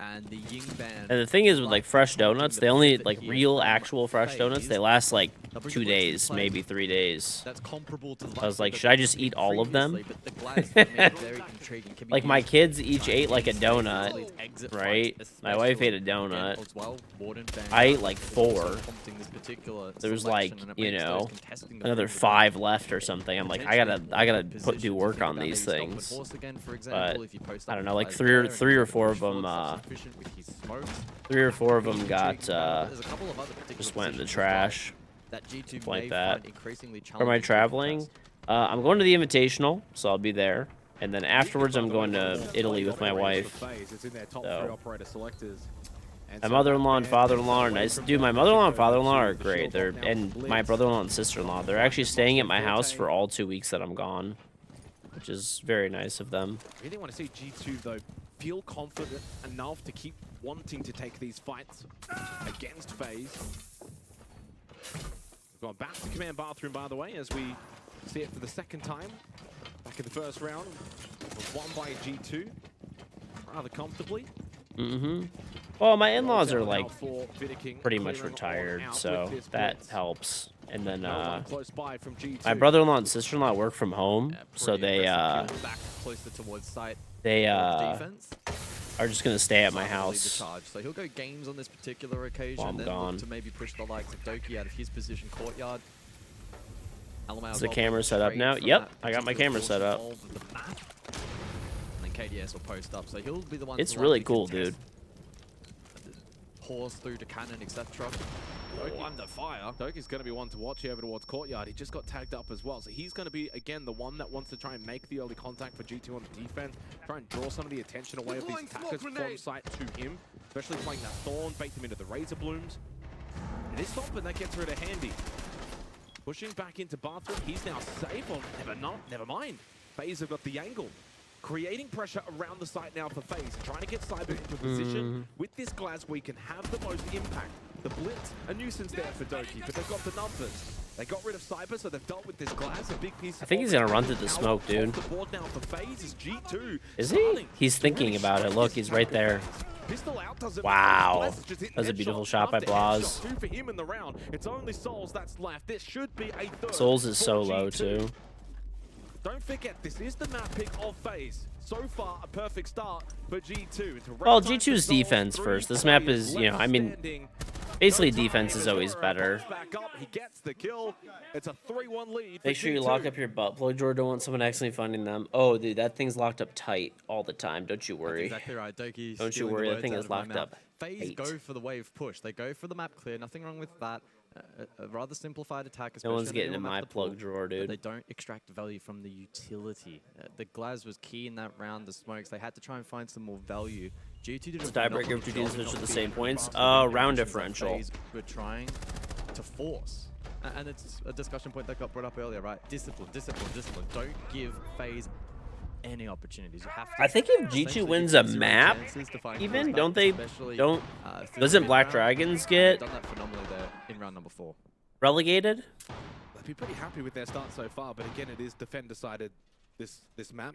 Speaker 12: And the Ying band.
Speaker 1: And the thing is with like fresh donuts, they only like real actual fresh donuts. They last like 2 days, maybe 3 days.
Speaker 12: That's comparable to the
Speaker 1: I was like, should I just eat all of them?
Speaker 12: but the glass that made it very intriguing. Can be
Speaker 1: Like my
Speaker 12: used
Speaker 1: kids
Speaker 12: to
Speaker 1: each
Speaker 12: try
Speaker 1: ate
Speaker 12: and
Speaker 1: like a
Speaker 12: make
Speaker 1: donut,
Speaker 12: exit
Speaker 1: right?
Speaker 12: fights,
Speaker 1: My wife ate a
Speaker 12: especially, again,
Speaker 1: donut.
Speaker 12: as well, Warden band
Speaker 1: I ate like
Speaker 12: is also
Speaker 1: 4.
Speaker 12: prompting this particular
Speaker 1: There's
Speaker 12: selection,
Speaker 1: like,
Speaker 12: and it
Speaker 1: you
Speaker 12: makes those
Speaker 1: know,
Speaker 12: contesting the
Speaker 1: another
Speaker 12: field
Speaker 1: 5 left or something. I'm like, I gotta do work on these things. But I don't know, like 3 or 4 of them. 3 or 4 of them got just went in the trash. Something like that. For my traveling, I'm going to the Invitational, so I'll be there. And then afterwards, I'm going to Italy with my wife. So. My mother-in-law and father-in-law are nice. Dude, my mother-in-law and father-in-law are great. And my brother-in-law and sister-in-law. They're actually staying at my house for all 2 weeks that I'm gone, which is very nice of them.
Speaker 11: I really want to see G2 though feel confident enough to keep wanting to take these fights against FaZe. We've gone back to command bathroom, by the way, as we see it for the 2nd time. Back in the 1st round, was won by G2 rather comfortably.
Speaker 1: Well, my in-laws are like pretty much retired, so that helps. And then my brother-in-law and sister-in-law work from home, so they are just gonna stay at my house.
Speaker 12: So he'll go games on this particular occasion.
Speaker 1: While I'm
Speaker 12: then
Speaker 1: gone.
Speaker 12: Look to maybe push the likes of Doki out of his position courtyard.
Speaker 1: Is the camera set up now? Yep, I got my camera set up.
Speaker 12: And then KDS will post up, so he'll be the one.
Speaker 1: It's really cool, dude.
Speaker 12: Horse through to cannon, etc.
Speaker 11: Under fire. Doki's going to be one to watch here over towards courtyard. He just got tagged up as well, so he's going to be again the one that wants to try and make the early contact for G2 on the defense, try and draw some of the attention away of these attackers from sight to him, especially playing that thorn, bait them into the razor blooms. It is stopped, but that gets rid of Handy. Pushing back into bathroom, he's now safe on. Never mind. FaZe have got the angle. Creating pressure around the site now for FaZe, trying to get Cyber into position. With this Glaz, we can have the most impact. The Blitz, a nuisance there for Doki, but they've got the numbers. They got rid of Cyber, so they've dealt with this Glaz, a big piece.
Speaker 1: I think he's gonna run through the smoke, dude.
Speaker 11: The board now for FaZe is G2.
Speaker 1: Is he? He's thinking about it. Look, he's right there. Wow. That was a beautiful shot by Blaz.
Speaker 11: 2 for him in the round. It's only Souls that's left. This should be a 3rd.
Speaker 1: Souls is so low, too.
Speaker 11: Don't forget, this is the map pick of FaZe. So far, a perfect start for G2.
Speaker 1: Well, G2's defense first. This map is, you know, I mean, basically defense is always better.
Speaker 11: He gets the kill. It's a 3-1 lead.
Speaker 1: Make sure you lock up your butt plug drawer. Don't want someone accidentally finding them. Oh, dude, that thing's locked up tight all the time. Don't you worry.
Speaker 12: That's exactly right, Doki.
Speaker 1: Don't you worry, that thing is locked up.
Speaker 12: FaZe go for the wave push. They go for the map clear. Nothing wrong with that. A rather simplified attack.
Speaker 1: No one's getting in my plug drawer, dude.
Speaker 12: They don't extract value from the utility. The Glaz was key in that round. The smokes, they had to try and find some more value. G2 did
Speaker 1: it's a tiebreaker if 2 teams finish with the same points. Round differential.
Speaker 12: We're trying to force. And it's a discussion point that got brought up earlier, right? Discipline, discipline, discipline. Don't give FaZe any opportunities. You have to.
Speaker 1: I think if G2 wins a map, even doesn't Black Dragons get
Speaker 12: done that phenomenally there in round number 4.
Speaker 1: relegated?
Speaker 11: They'd be pretty happy with their start so far, but again, it is defend-decided this map.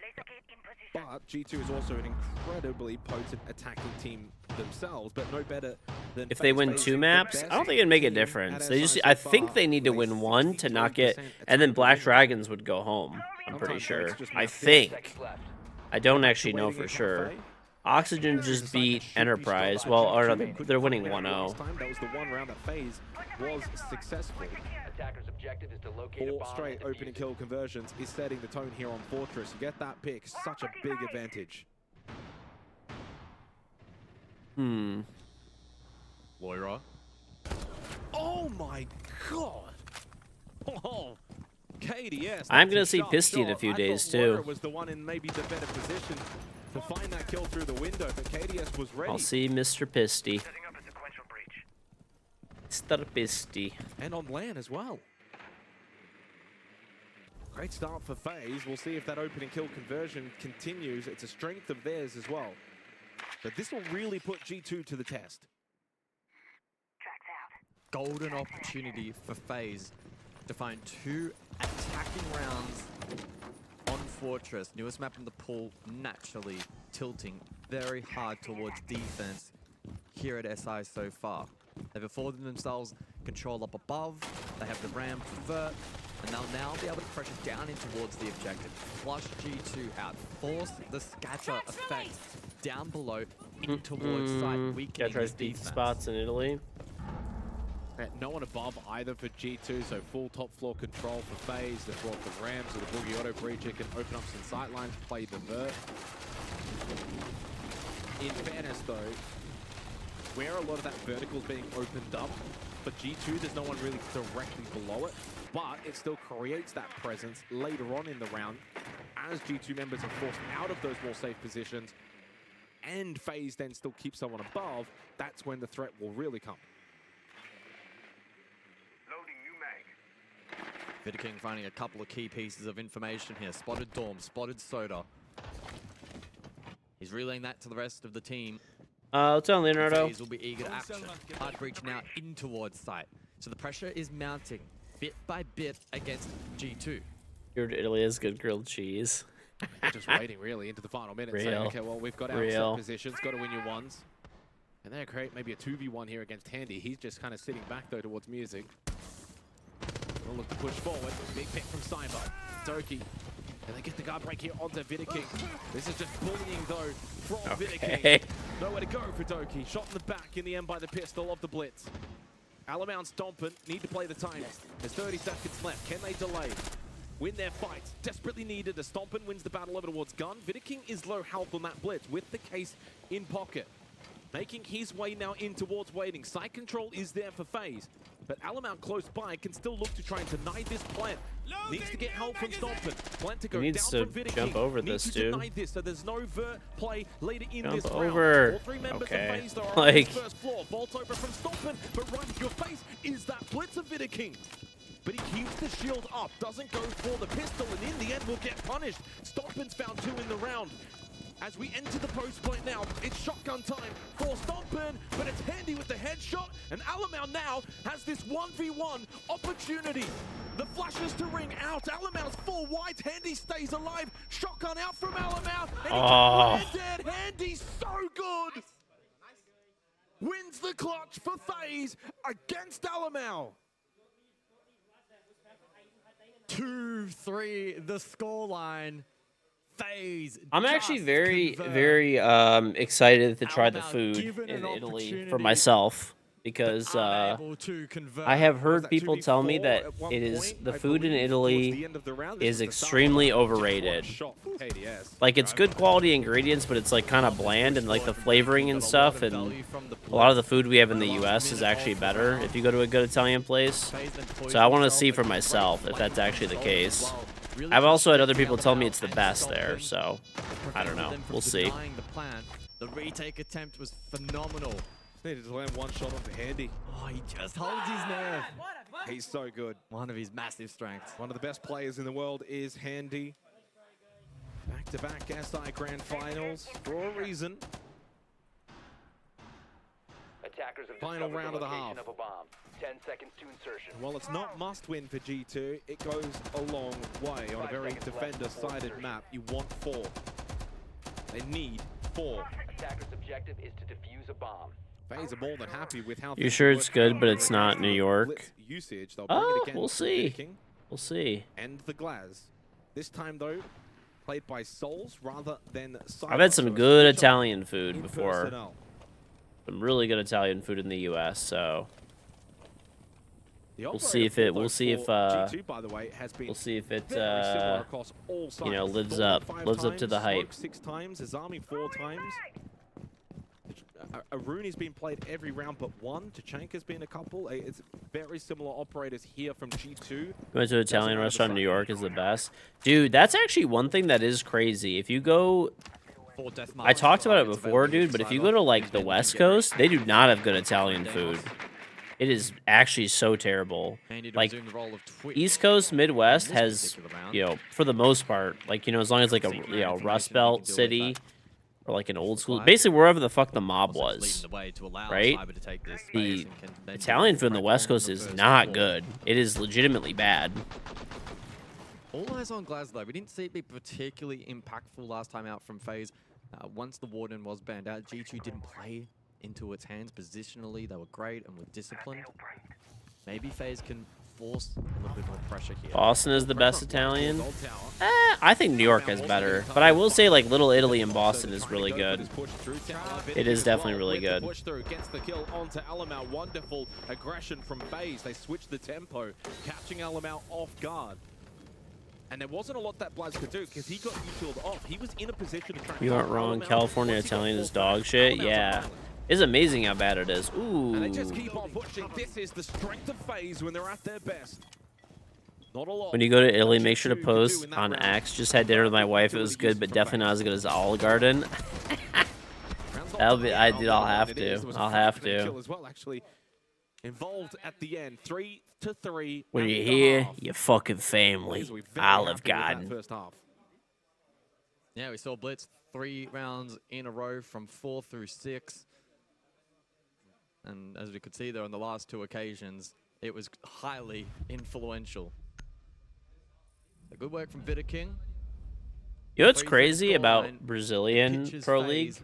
Speaker 11: But G2 is also an incredibly potent attacking team themselves, but no better than
Speaker 1: if they win 2 maps. I don't think it'd make a difference. I think they need to win 1 to not get, and then Black Dragons would go home. I'm pretty sure. I think. I don't actually know for sure. Oxygen just beat Enterprise. Well, or they're winning 1-0.
Speaker 11: That was the one round that FaZe was successful. 4 straight opening kill conversions is setting the tone here on Fortress. You get that pick, such a big advantage.
Speaker 12: Loira.
Speaker 11: Oh Oh my god! Oh, KDS.
Speaker 1: I'm
Speaker 11: that's
Speaker 1: gonna
Speaker 11: a
Speaker 1: see
Speaker 11: sharp
Speaker 1: Pisty in a
Speaker 11: shot.
Speaker 1: few
Speaker 11: I
Speaker 1: days,
Speaker 11: thought Warrior
Speaker 1: too.
Speaker 11: was the one in maybe the better position to find that kill through the window, but KDS was ready.
Speaker 1: I'll see Mr. Pisty. Mr. Pisty.
Speaker 11: And on land as well. Great start for FaZe. We'll see if that opening kill conversion continues. It's a strength of theirs as well. But this will really put G2 to the test.
Speaker 12: Golden opportunity for FaZe to find 2 attacking rounds on Fortress. Newest map in the pool, naturally tilting very hard towards defense here at SI so far. They've afforded themselves control up above, they have the ram convert, and they'll now be able to pressure down in towards the objective. Flush G2 out, force the scatter effect down below in towards site, weakening
Speaker 1: Gotta try
Speaker 12: his
Speaker 1: to beat
Speaker 12: defense.
Speaker 1: spots in Italy.
Speaker 11: No one above either for G2, so full top floor control for FaZe. They've brought the Rams with the Boogie Auto Breach. It can open up some sight lines, play the vert. In fairness though, where a lot of that vertical is being opened up, for G2 there's no one really directly below it, but it still creates that presence later on in the round as G2 members are forced out of those more safe positions and FaZe then still keeps someone above. That's when the threat will really come.
Speaker 12: Vidaking finding a couple of key pieces of information here. Spotted Dorm, spotted Soda. He's relaying that to the rest of the team.
Speaker 1: What's on, Leonardo?
Speaker 12: FaZe will be eager to action. Hard breach now in towards site. So the pressure is mounting bit by bit against G2.
Speaker 1: Your Italy has good grilled cheese.
Speaker 11: We're just waiting really into the final minutes. Saying, okay, well, we've got our set positions, got to win your ones. And then create maybe a 2v1 here against Handy. He's just kind of sitting back though towards music. We'll look to push forward. Big pick from Cyber. Doki. And they get the guard break here onto Vidaking. This is just bullying though from Vidaking. Nowhere to go for Doki. Shot in the back in the end by the pistol of the Blitz. Alamount Stompin need to play the time. There's 30 seconds left. Can they delay? Win their fight. Desperately needed. The Stompin wins the battle over towards Gun. Vidaking is low health on that Blitz with the case in pocket. Making his way now in towards waiting. Site control is there for FaZe. But Alamount close by can still look to try and deny this plant. Needs to get help from Stompin. Plant to go down from Vidaking.
Speaker 1: Jump over
Speaker 11: Needs
Speaker 1: this,
Speaker 11: to
Speaker 1: dude.
Speaker 11: deny this, so there's no vert play later in
Speaker 1: Jump
Speaker 11: this
Speaker 1: over.
Speaker 11: round. All 3 members of FaZe are on
Speaker 1: Like,
Speaker 11: the first floor. Vault over from Stompin, but right in your face is that Blitz of Vidaking. But he keeps the shield up, doesn't go for the pistol, and in the end will get punished. Stompin's found 2 in the round. As we enter the post point now, it's shotgun time for Stompin, but it's Handy with the headshot, and Alamount now has this 1v1 opportunity. The flashes to ring out, Alamount's full white, Handy stays alive, shotgun out from Alamount, and he's dead. Handy's so good! Wins the clutch for FaZe against Alamount.
Speaker 12: 2-3, the scoreline. FaZe.
Speaker 1: I'm actually very excited to try the food in Italy for myself because I have heard people tell me that the food in Italy is extremely overrated. Like, it's good quality ingredients, but it's like kind of bland, and like the flavoring and stuff, and a lot of the food we have in the US is actually better if you go to a good Italian place. So I want to see for myself if that's actually the case. I've also had other people tell me it's the best there, so I don't know. We'll see.
Speaker 12: The retake attempt was phenomenal.
Speaker 11: Needed to land one shot onto Handy.
Speaker 12: Oh, he just holds his nerve.
Speaker 11: He's so good.
Speaker 12: One of his massive strengths.
Speaker 11: One of the best players in the world is Handy. Back-to-back SI Grand Finals for a reason.
Speaker 13: Attackers have
Speaker 11: Final
Speaker 13: discovered
Speaker 11: round
Speaker 13: the
Speaker 11: of the
Speaker 13: location
Speaker 11: half.
Speaker 13: of a bomb. 10 seconds to insertion.
Speaker 11: While it's not must-win for G2, it goes a long way on a very defender-sided map. You want 4. They need 4.
Speaker 13: Attacker's objective is to defuse a bomb.
Speaker 11: FaZe are more than happy with how
Speaker 1: You sure it's good, but it's not New York?
Speaker 11: Usage. They'll bring it again
Speaker 1: we'll
Speaker 11: to
Speaker 1: see.
Speaker 11: Vidaking
Speaker 1: We'll see.
Speaker 11: and the Glaz. This time, though, played by Souls rather than Cyber.
Speaker 1: I've had some
Speaker 11: So a
Speaker 1: good
Speaker 11: switch up
Speaker 1: Italian food
Speaker 11: in
Speaker 1: before.
Speaker 11: personnel.
Speaker 1: Some really good Italian food in the US, so
Speaker 11: The
Speaker 1: we'll see if it
Speaker 11: operator for G2, by the way, has been
Speaker 1: we'll see if it
Speaker 11: very similar across all sides.
Speaker 1: you know, lives
Speaker 11: Thorn
Speaker 1: up
Speaker 11: 5
Speaker 1: to the
Speaker 11: times,
Speaker 1: hype.
Speaker 11: Smoke 6 times, Azami 4 times. Aruni's been played every round but one. Tachanka's been a couple. It's very similar operators here from G2.
Speaker 1: Went to an Italian restaurant in New York is the best. Dude, that's actually one thing that is crazy. If you go... I talked about it before, dude, but if you go to, like, the West Coast, they do not have good Italian food. It is actually so terrible. Like, East Coast, Midwest has, you know, for the most part, like, you know, as long as, like, a, you know, Rust Belt city or, like, an old school, basically wherever the fuck the mob was, right? The Italian food on the West Coast is not good. It is legitimately bad.
Speaker 12: All eyes on Glaz, though. We didn't see it be particularly impactful last time out from FaZe. Once the Warden was banned out, G2 didn't play into its hands positionally. They were great and were disciplined. Maybe FaZe can force a little bit more pressure here.
Speaker 1: Boston is the best Italian. I think New York is better, but I will say like Little Italy in Boston is really good. It is definitely really good.
Speaker 11: Push through, gets the kill onto Alamau. Wonderful aggression from FaZe. They switch the tempo, catching Alamau off guard. And there wasn't a lot that Blaz could do because he got U-filled off. He was in a position to try.
Speaker 1: You aren't wrong. California Italian is dog shit. Yeah. It's amazing how bad it is. Ooh.
Speaker 11: And they just keep on pushing. This is the strength of FaZe when they're at their best. Not a lot.
Speaker 1: When you go to Italy, make sure to post on X. Just had dinner with my wife. It was good, but definitely not as good as Olive Garden. That'll be. I'll have to. I'll have to.
Speaker 11: As well, actually, involved at the end. 3-3.
Speaker 1: When you're here, your fucking family. Olive Garden.
Speaker 11: First half.
Speaker 12: Yeah, we saw Blitz 3 rounds in a row from 4 through 6. And as we could see there on the last 2 occasions, it was highly influential. A good work from Bitter King.
Speaker 1: You know what's crazy about Brazilian Pro League?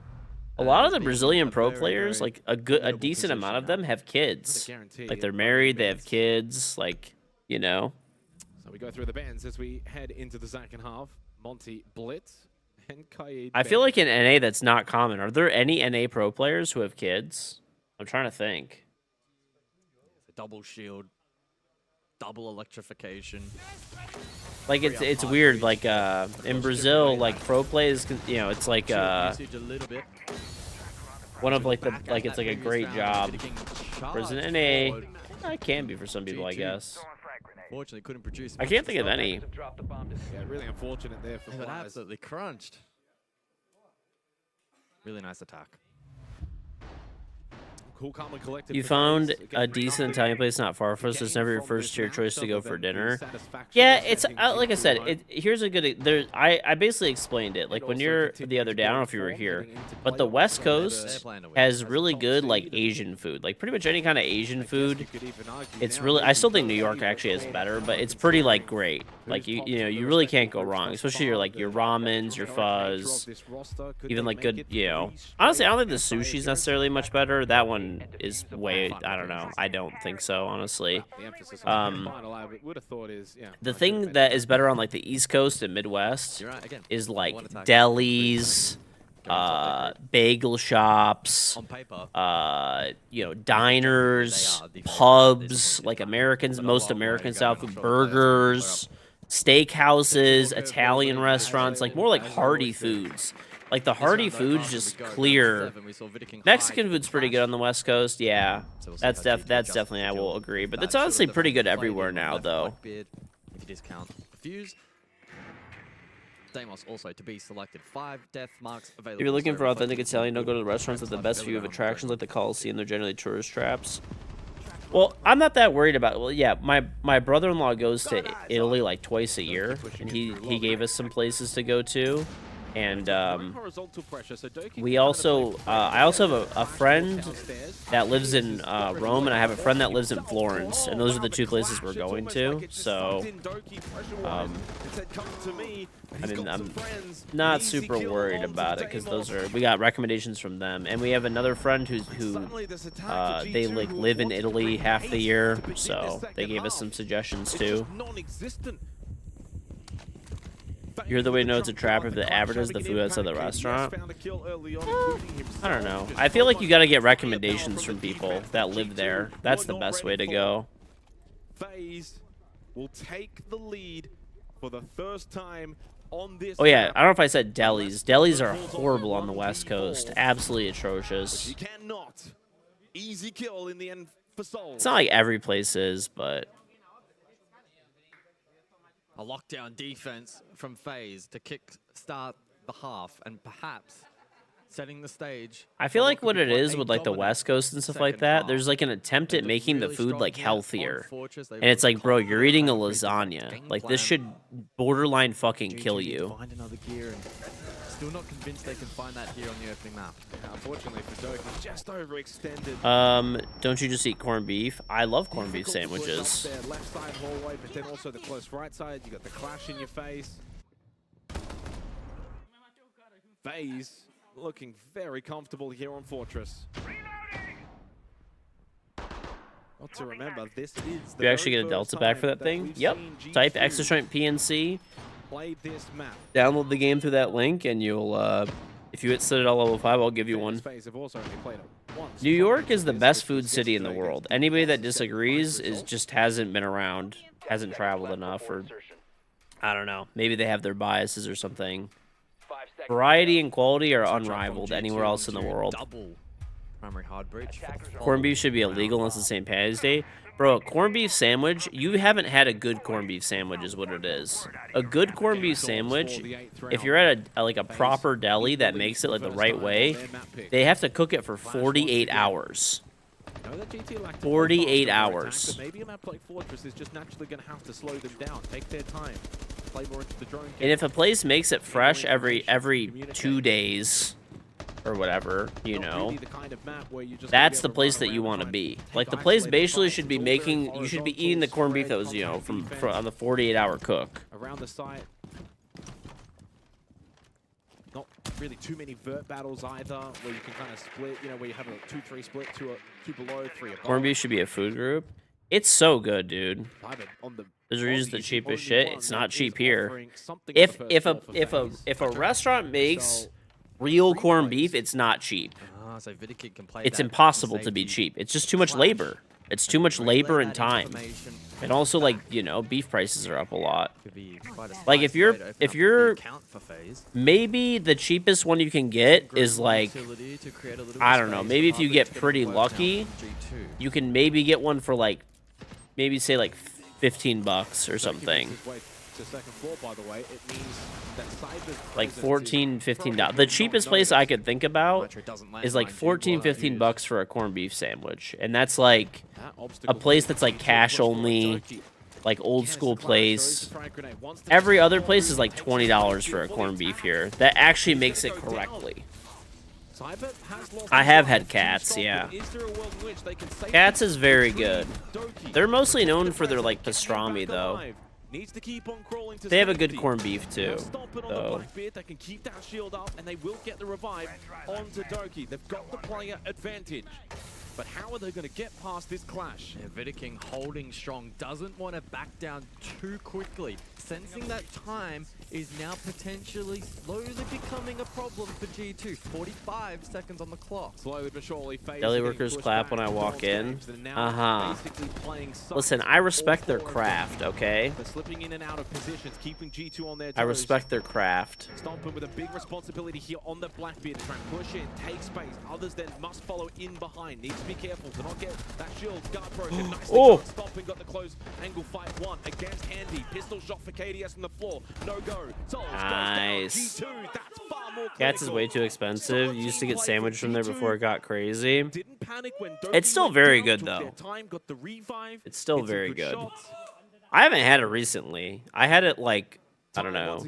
Speaker 1: A lot of the Brazilian pro players, like a decent amount of them, have kids. Like they're married, they have kids, like, you know.
Speaker 11: So we go through the bans as we head into the second half. Monty, Blitz, and Kaid.
Speaker 1: I feel like in NA that's not common. Are there any NA pro players who have kids? I'm trying to think.
Speaker 12: Double shield, double electrification.
Speaker 1: Like it's weird. Like in Brazil, like pro plays, you know, it's like one of like it's like a great job. Whereas in NA, it can be for some people, I guess.
Speaker 12: Fortunately, couldn't produce.
Speaker 1: I can't think of any.
Speaker 11: Yeah, really unfortunate there for
Speaker 12: Blaz. Absolutely crunched. Really nice attack.
Speaker 11: Cool, calm, and collected.
Speaker 1: You found a decent Italian place not far from us. It's never your first tier choice to go for dinner. Yeah, it's like I said. Here's a good. I basically explained it. Like when you're the other day, I don't know if you were here, but the West Coast has really good like Asian food. Like pretty much any kind of Asian food. It's really. I still think New York actually is better, but it's pretty like great. Like you know you really can't go wrong. Especially your ramens, your fuzz, even like good. You know, honestly, I don't think the sushi's necessarily much better. That one is way, I don't know. I don't think so, honestly. The thing that is better on like the East Coast and Midwest is like delis, bagel shops, you know, diners, pubs, like Americans, most American style food, burgers, steakhouses, Italian restaurants, like more like hearty foods. Like the hearty food's just clear. Mexican food's pretty good on the West Coast, yeah. That's definitely, I will agree. But it's honestly pretty good everywhere now, though.
Speaker 12: If you discount Fuse, Deimos also to be selected. 5 death marks available.
Speaker 1: If you're looking for authentic Italian, don't go to the restaurants with the best view of attractions like the Coliseum. They're generally tourist traps. Well, I'm not that worried about it. Well, yeah, my brother-in-law goes to Italy like twice a year, and he gave us some places to go to. And we also, I also have a friend that lives in Rome, and I have a friend that lives in Florence, and those are the 2 places we're going to. So, I mean, I'm not super worried about it because we got recommendations from them, and we have another friend who they like live in Italy half the year, so they gave us some suggestions too. You're the way to know it's a trap if the advertise the food outside the restaurant. I don't know. I feel like you got to get recommendations from people that live there. That's the best way to go.
Speaker 11: FaZe will take the lead for the first time on this.
Speaker 1: Oh yeah,
Speaker 11: map.
Speaker 1: I don't know if I said delis. Delis are horrible on the West Coast. Absolutely atrocious.
Speaker 11: You cannot. Easy kill in the end for Soul.
Speaker 1: It's not like every place is, but
Speaker 12: A lockdown defense from FaZe to kick-start the half and perhaps setting the stage.
Speaker 1: I feel
Speaker 12: for
Speaker 1: like
Speaker 12: could
Speaker 1: what
Speaker 12: be
Speaker 1: it
Speaker 12: quite
Speaker 1: is
Speaker 12: a
Speaker 1: with like the
Speaker 12: dominant
Speaker 1: West Coast and stuff like
Speaker 12: second
Speaker 1: that,
Speaker 12: half.
Speaker 1: there's like an attempt
Speaker 12: They
Speaker 1: at
Speaker 12: look
Speaker 1: making the
Speaker 12: really
Speaker 1: food
Speaker 12: strong
Speaker 1: like
Speaker 12: here on
Speaker 1: healthier.
Speaker 12: Fortress. They
Speaker 1: And it's
Speaker 12: look
Speaker 1: like, bro, you're eating a
Speaker 12: confident with their
Speaker 1: lasagna.
Speaker 12: game
Speaker 1: Like this
Speaker 12: plan.
Speaker 1: should borderline fucking
Speaker 12: G2
Speaker 1: kill
Speaker 12: need to
Speaker 1: you.
Speaker 12: Find another gear and still not convinced they can find that here on the opening map.
Speaker 11: Unfortunately for Doki, just overextended.
Speaker 1: Don't you just eat corned beef? I love corned beef
Speaker 11: Difficult to push
Speaker 1: sandwiches.
Speaker 11: up there, left side hallway, but then also the close right side. You got the clash in your face. FaZe looking very comfortable here on Fortress. Not to remember, this is the
Speaker 1: You actually
Speaker 11: very
Speaker 1: get a
Speaker 11: first
Speaker 1: delta back
Speaker 11: time
Speaker 1: for that thing?
Speaker 11: we've
Speaker 1: Yep.
Speaker 11: seen
Speaker 1: Type
Speaker 11: G2
Speaker 1: extra strength PNC.
Speaker 11: play this map.
Speaker 1: Download the game through that link, and you'll, if you hit Citadel level 5, I'll give you one.
Speaker 11: FaZe have also only played it once.
Speaker 1: New York is the best food city in the world. Anybody that disagrees is just hasn't been around, hasn't traveled enough, or I don't know. Maybe they have their biases or something. Variety and quality are unrivaled anywhere else in the world.
Speaker 12: Double primary hard breach.
Speaker 1: Corned beef should be illegal unless it's St. Patty's Day. Bro, a corned beef sandwich, you haven't had a good corned beef sandwich is what it is. A good corned beef sandwich, if you're at like a proper deli that makes it like the right way, they have to cook it for 48 hours. 48 hours.
Speaker 11: Maybe a map like Fortress is just naturally going to have to slow them down, take their time, play more into the drone game.
Speaker 1: And if a place makes it fresh every 2 days or whatever, you know, that's the place that you want to be. Like the place basically should be making, you should be eating the corned beef that was, you know, from on the 48-hour cook.
Speaker 11: Around the site. Not really too many vert battles either, where you can kind of split, you know, where you have a 2-3 split, two below, 3 above.
Speaker 1: Corned beef should be a food group. It's so good, dude. There's reasons the cheapest shit. It's not cheap here. If a restaurant makes real corned beef, it's not cheap.
Speaker 12: So Vidikid can play
Speaker 1: It's
Speaker 12: that
Speaker 1: impossible to be
Speaker 12: safety
Speaker 1: cheap. It's just too much labor. It's too much labor and time. And also, like, you know, beef prices are up a lot. Like if you're maybe the cheapest one you can get is like, I don't know, maybe if you get pretty lucky, you can maybe get one for like, maybe say like $15 or something. Like $14, $15. The cheapest place I could think about is like $14, $15 for a corned beef sandwich, and that's like a place that's like cash only, like old school place. Every other place is like $20 for a corned beef here. That actually makes it correctly. I have had Cats, yeah. Cats is very good. They're mostly known for their like pastrami though. They have a good corned beef too, though.
Speaker 11: They can keep that shield up, and they will get the revive onto Doki. They've got the player advantage. But how are they going to get past this clash?
Speaker 12: Yeah, Vidiking holding strong, doesn't want to back down too quickly. Sensing that time is now potentially slowly becoming a problem for G2. 45 seconds on the clock.
Speaker 11: Slowly but surely, FaZe
Speaker 1: Deli workers clap when I walk in. Listen, I respect their craft, okay?
Speaker 11: They're slipping in and out of positions, keeping G2 on their toes.
Speaker 1: I respect their craft.
Speaker 11: Stomping with a big responsibility here on the Blackbeard to try and push in, take space. Others then must follow in behind. Needs to be careful to not get that shield guard broken. Nicely done. Stomping got the close angle fight one against Handy. Pistol shot for KDS on the floor. No go.
Speaker 1: Nice.
Speaker 11: G2, that's far more
Speaker 1: Cats is way too expensive. Used to get sandwiched from there before it got crazy.
Speaker 11: Didn't panic when
Speaker 1: It's still very good though.
Speaker 11: Got the revive.
Speaker 1: It's still very good. I haven't had it recently. I had it like, I don't know,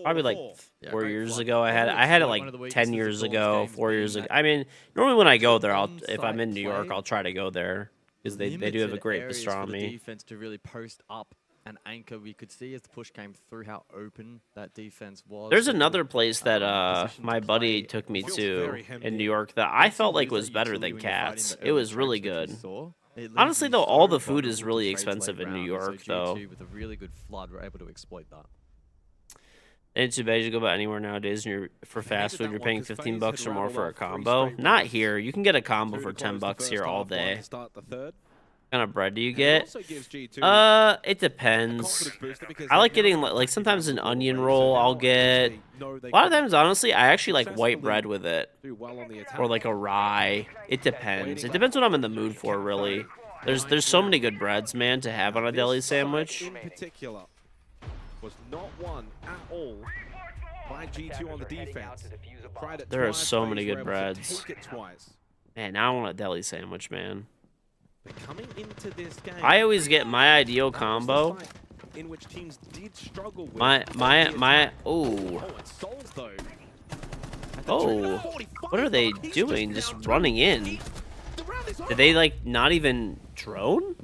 Speaker 1: probably like 4 years ago. I had it like 10 years ago, 4 years ago. I mean, normally when I go there, if I'm in New York, I'll try to go there because they do have a great pastrami.
Speaker 12: Defense to really post up and anchor. We could see as the push came through how open that defense was.
Speaker 1: There's another place that my buddy took me to in New York that I felt like was better than Cats. It was really good. Honestly, though, all the food is really expensive in New York, though.
Speaker 12: With a really good flood, we're able to exploit that.
Speaker 1: And too bad you go about anywhere nowadays, and you're for fast food, you're paying $15 or more for a combo. Not here. You can get a combo for $10 here all day. kind of bread do you
Speaker 11: And it
Speaker 1: get?
Speaker 11: also gives G2
Speaker 1: It depends.
Speaker 11: confidence booster because
Speaker 1: I like
Speaker 11: they've now
Speaker 1: getting
Speaker 11: got
Speaker 1: like
Speaker 11: back
Speaker 1: sometimes
Speaker 11: into
Speaker 1: an
Speaker 11: the
Speaker 1: onion
Speaker 11: race, so
Speaker 1: roll.
Speaker 11: now
Speaker 1: I'll
Speaker 11: at least
Speaker 1: get
Speaker 11: they know they
Speaker 1: a lot of
Speaker 11: can
Speaker 1: times. Honestly, I actually like white
Speaker 11: successfully
Speaker 1: bread with it,
Speaker 11: do well on the attack.
Speaker 1: or like a rye. It depends. It depends what I'm in the mood for, really. There's so many good breads, man, to have on a deli sandwich.
Speaker 11: In particular, was not won at all by G2 on the defense. Tried it
Speaker 1: There are
Speaker 11: twice,
Speaker 1: so
Speaker 11: FaZe
Speaker 1: many
Speaker 11: were
Speaker 1: good
Speaker 11: able to
Speaker 1: breads.
Speaker 11: take it twice.
Speaker 1: Man, now I want a deli sandwich, man.
Speaker 11: But coming into this game,
Speaker 1: I always get my ideal
Speaker 11: that was the
Speaker 1: combo.
Speaker 11: site in which teams did struggle with
Speaker 1: My oh.
Speaker 11: it's Souls though.
Speaker 1: Oh, what are they doing? Just running in? Did they like not even drone?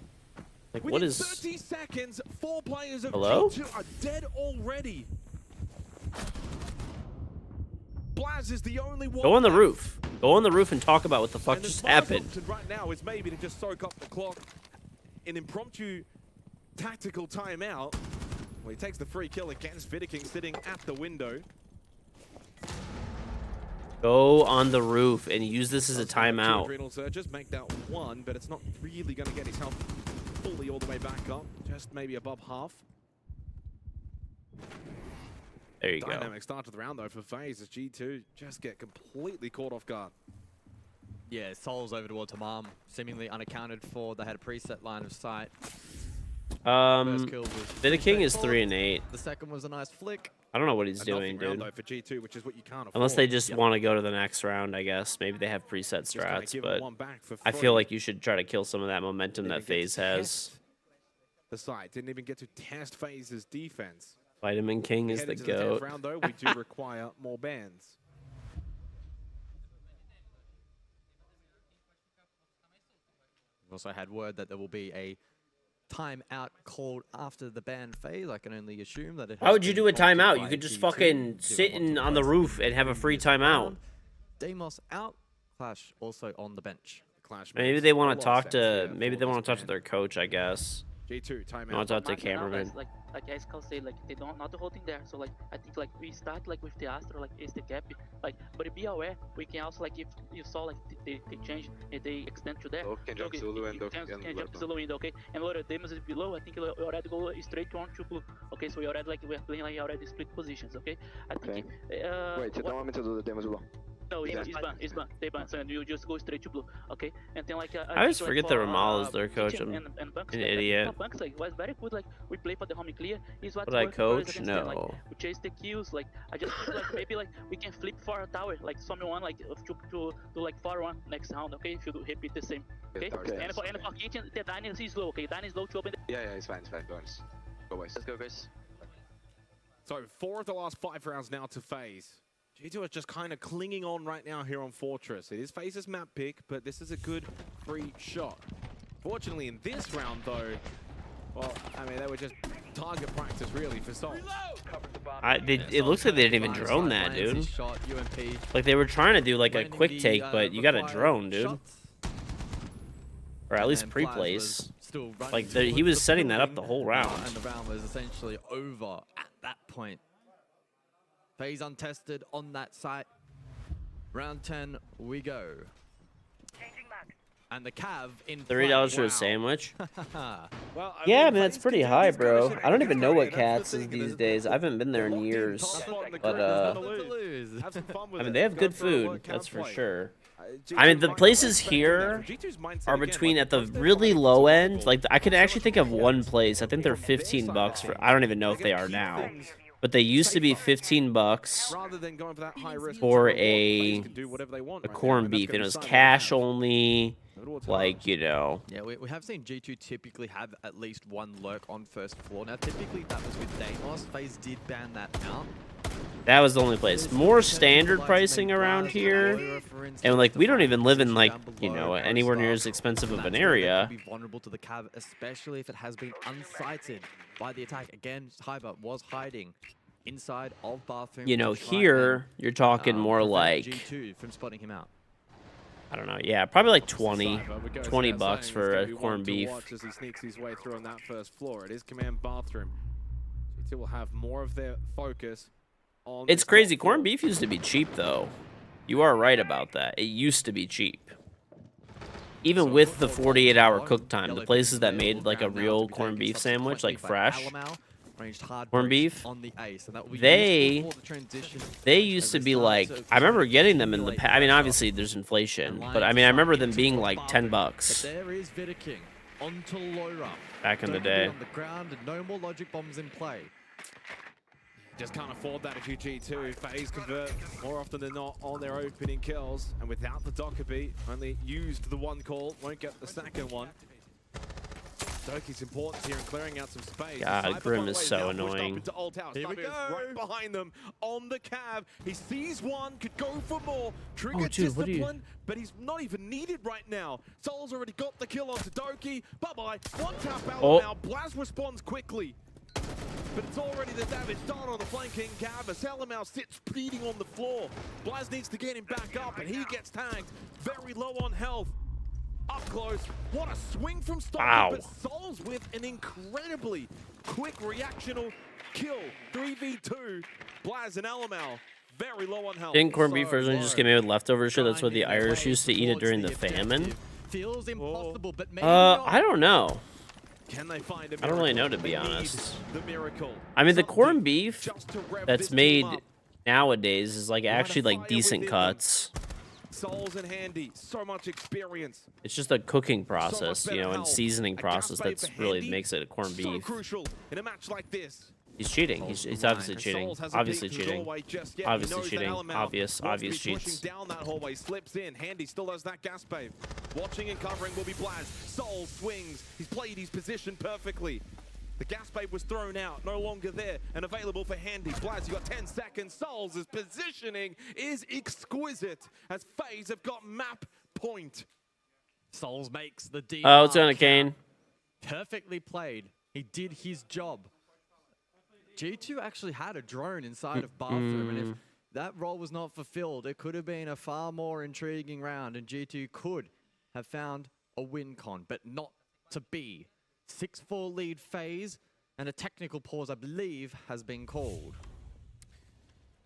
Speaker 1: Like what
Speaker 11: Within
Speaker 1: is?
Speaker 11: 30 seconds, 4 players of
Speaker 1: Hello?
Speaker 11: G2 are dead already. Blaz is the only one.
Speaker 1: Go on the
Speaker 11: left.
Speaker 1: roof. Go on the roof and talk about what the fuck
Speaker 11: And the
Speaker 1: just
Speaker 11: smart
Speaker 1: happened.
Speaker 11: option right now is maybe to just soak up the clock. An impromptu tactical timeout. Well, he takes the free kill against Vidiking sitting at the window.
Speaker 1: Go on the roof and use this as a
Speaker 11: Two
Speaker 1: timeout.
Speaker 11: adrenal surges make that one, but it's not really going to get his health fully all the way back up. Just maybe above half.
Speaker 1: There you go.
Speaker 11: Dynamic start to the round though for FaZe as G2 just get completely caught off guard.
Speaker 12: Yeah, Souls over towards Tamam, seemingly unaccounted for. They had a preset line of sight. First kill was
Speaker 1: Vidiking is
Speaker 12: straightforward.
Speaker 1: 3-8.
Speaker 12: The second was a nice flick.
Speaker 1: I don't know what he's
Speaker 11: A
Speaker 1: doing,
Speaker 11: nothing round,
Speaker 1: dude.
Speaker 11: though, for G2, which is what you can't
Speaker 1: Unless
Speaker 11: afford.
Speaker 1: they just want to go to the next round, I guess. Maybe they have preset
Speaker 11: gonna
Speaker 1: strats,
Speaker 11: give him
Speaker 1: but
Speaker 11: one back for
Speaker 1: I feel
Speaker 11: free.
Speaker 1: like you should try to kill some of that momentum that
Speaker 11: Didn't even get
Speaker 1: FaZe
Speaker 11: to
Speaker 1: has.
Speaker 11: test the site didn't even get to test FaZe's defense.
Speaker 1: Vitamin King is
Speaker 11: Head
Speaker 1: the
Speaker 11: into the 10th
Speaker 1: GOAT.
Speaker 11: round though, we do require more bans.
Speaker 12: We've also had word that there will be a timeout called after the ban phase. I can only assume that it
Speaker 1: Why
Speaker 12: has
Speaker 1: would you
Speaker 12: been
Speaker 1: do a
Speaker 12: prompted
Speaker 1: timeout?
Speaker 12: by
Speaker 1: You could just
Speaker 12: G2,
Speaker 1: fucking
Speaker 12: given
Speaker 1: sit
Speaker 12: what
Speaker 1: in
Speaker 12: took
Speaker 1: on the
Speaker 12: place
Speaker 1: roof and have a free
Speaker 12: this
Speaker 1: timeout.
Speaker 12: round. Deimos out. Clash also on the bench.
Speaker 11: Clash
Speaker 1: Maybe
Speaker 11: makes
Speaker 1: they
Speaker 11: a
Speaker 1: want
Speaker 11: lot
Speaker 1: to
Speaker 11: of
Speaker 1: talk
Speaker 11: sense
Speaker 1: to.
Speaker 11: here
Speaker 1: Maybe
Speaker 11: for
Speaker 1: they
Speaker 11: this
Speaker 1: want to talk to
Speaker 11: ban.
Speaker 1: their coach, I guess.
Speaker 11: G2 timeout.
Speaker 1: Want to talk to
Speaker 14: Now,
Speaker 1: cameraman.
Speaker 14: guys, like as Cal say, like they don't not the whole thing there. So like I think like we start like with the Astra, like is the gap, like but be aware we can also like if you saw like they change and they extend to there.
Speaker 15: Can jump Zulu and
Speaker 14: can jump Zulu window, okay? And Laura Demos is below. I think you already go straight on to blue. Okay, so we already like we're playing like already split positions, okay? I think.
Speaker 15: Wait, you don't want me to do the demos below?
Speaker 14: No, it's ban. They ban, so you just go straight to blue, okay? And then like
Speaker 1: I always forget that Ramal is their coach. I'm
Speaker 14: and Bunks,
Speaker 1: an
Speaker 14: like,
Speaker 1: idiot.
Speaker 14: Bunks like was very good. Like we play for the home clear. Is what
Speaker 1: Would I
Speaker 14: works for us
Speaker 1: coach?
Speaker 14: against them. Like,
Speaker 1: No.
Speaker 14: we chase the kills. Like I just think, like maybe like we can flip for a tower, like someone like to like 4-1 next round, okay? If you do repeat the same, okay? And for kitchen, the Dyna is low, okay? Dyna is low to open.
Speaker 15: Yeah, it's fine, Bones. Go boys.
Speaker 14: Let's go, guys.
Speaker 11: So 4 of the last 5 rounds now to FaZe. G2 is just kind of clinging on right now here on Fortress. It is FaZe's map pick, but this is a good free shot. Fortunately, in this round, though, well, I mean, they were just target practice, really, for Souls.
Speaker 1: It looks like they didn't even drone that, dude.
Speaker 12: Shot, UMP.
Speaker 1: Like they were trying to do like a quick take, but you got a drone, dude. Or at least pre-place. Like he was setting that up the whole round.
Speaker 12: And the round was essentially over at that point. FaZe untested on that site. Round 10, we go. And the Cav in
Speaker 1: $30 for a sandwich.
Speaker 11: Well,
Speaker 1: Yeah, man, it's pretty high, bro. I don't even know what Cats is these days. I haven't been there in years. But I mean, they have good food. That's for sure. I mean, the places here are between at the really low end. Like I could actually think of one place. I think they're $15 for. I don't even know if they are now. But they used to be $15 for a corned beef, and it was cash only. Like, you know.
Speaker 12: Yeah, we have seen G2 typically have at least one lurk on first floor. Now, typically that was with Deimos. FaZe did ban that out.
Speaker 1: That was the only place. More standard pricing around here. And, like, we don't even live in, like, you know, anywhere near as expensive of an area.
Speaker 12: Be vulnerable to the Cav, especially if it has been unsighted by the attack. Again, Hyber was hiding inside of bathroom.
Speaker 1: You know, here, you're talking more like...
Speaker 12: G2 from spotting him out.
Speaker 1: I don't know. Yeah, probably like 20 bucks for a corned beef.
Speaker 11: As he sneaks his way through on that first floor. It is command bathroom. G2 will have more of their focus on.
Speaker 1: It's crazy. Corned beef used to be cheap, though. You are right about that. It used to be cheap. even with the 48-hour cook time, the places that made like a real corned beef sandwich, like fresh corned beef, they used to be like, I remember getting them in the I mean, obviously there's inflation, but I mean, I remember them being like $10
Speaker 12: There is Vidaking onto Loira.
Speaker 1: back in the day.
Speaker 12: On the ground and no more logic bombs in play.
Speaker 11: Just can't afford that if you G2. FaZe convert more often than not on their opening kills, and without the Docker beat, only used the one call, won't get the second one. Doki's important here in clearing out some space.
Speaker 1: God, Grim is so annoying.
Speaker 11: Here we go. Right behind them on the cab. He sees one, could go for more. Trigger discipline, but he's not even needed right now. Soul's already got the kill onto Doki. Bye-bye. One tap out now. Blaz responds quickly. But it's already the damage done on the flanking cab as Elamau sits bleeding on the floor. Blaz needs to get him back up, and he gets tagged. Very low on health. Up close. What a swing from Stockton, but Souls with an incredibly quick reactional kill. 3v2. Blaz and Elamau very low on health.
Speaker 1: Didn't corned beef originally just get made with leftover shit? That's what the Irish used to eat it during the famine?
Speaker 12: Feels impossible, but maybe
Speaker 1: I don't know.
Speaker 11: Can they find a miracle?
Speaker 1: I don't really know, to be honest.
Speaker 11: The miracle.
Speaker 1: I mean, the corned beef that's made nowadays is like actually like decent cuts.
Speaker 11: Souls and Handy, so much experience.
Speaker 1: It's just a cooking process, you know, and seasoning process that's really makes it a corned beef.
Speaker 11: So crucial in a match like this.
Speaker 1: He's cheating. He's obviously cheating. Obviously cheating. Obviously cheating. Obvious cheats.
Speaker 11: Down that hallway, slips in. Handy still has that gas babe. Watching and covering will be Blaz. Soul swings. He's played his position perfectly. The gas babe was thrown out, no longer there, and available for Handy. Blaz, you got 10 seconds. Souls' positioning is exquisite as FaZe have got map point.
Speaker 12: Souls makes the D.
Speaker 1: Oh, it's on Kane.
Speaker 12: Perfectly played. He did his job. G2 actually had a drone inside of bathroom, and if that role was not fulfilled, it could have been a far more intriguing round, and G2 could have found a win con, but not to be. 6-4 lead FaZe, and a technical pause, I believe, has been called.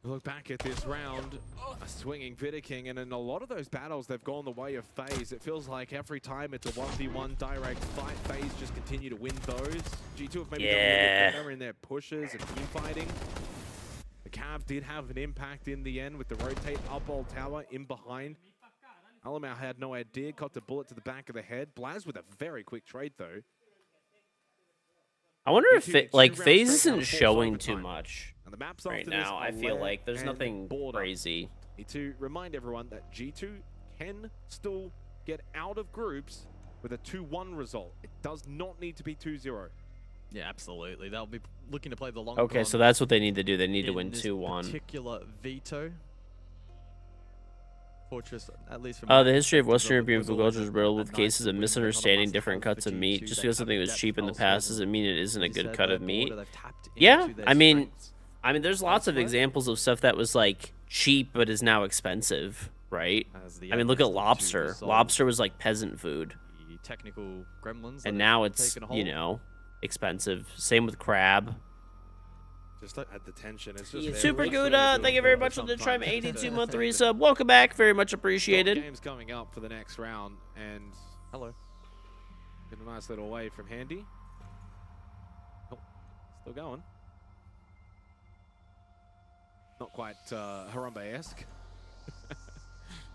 Speaker 11: Look back at this round, a swinging Vidaking, and in a lot of those battles, they've gone the way of FaZe. It feels like every time it's a 1v1 direct fight, FaZe just continue to win those. G2 have maybe done a little bit better in their pushes and team fighting. The Cavs did have an impact in the end with the rotate up all tower in behind. Elamau had no idea, caught a bullet to the back of the head. Blaz with a very quick trade though.
Speaker 1: I wonder if like FaZe isn't showing too much right now. I feel like there's nothing crazy.
Speaker 11: Need to remind everyone that G2 can still get out of groups with a 2-1 result. It does not need to be 2-0.
Speaker 12: Yeah, absolutely. They'll be looking to play the long.
Speaker 1: Okay, so that's what they need to do. They need to win 2-1.
Speaker 12: Particular veto. Fortress, at least from
Speaker 1: the history of Western European food culture is riddled with cases of misunderstanding different cuts of meat. Just because something was cheap in the past doesn't mean it isn't a good cut of meat. Yeah, I mean, there's lots of examples of stuff that was like cheap but is now expensive, right? I mean, look at lobster. Lobster was like peasant food.
Speaker 12: Technical gremlins.
Speaker 1: And now it's, you know, expensive. Same with crab.
Speaker 11: Just at the tension. It's just
Speaker 1: Super good. Thank you very much for the Tribe 82-month resub. Welcome back. Very much appreciated.
Speaker 11: Game's coming up for the next round, and get a nice little wave from Handy. Oh, still going. Not quite Harambe-esque.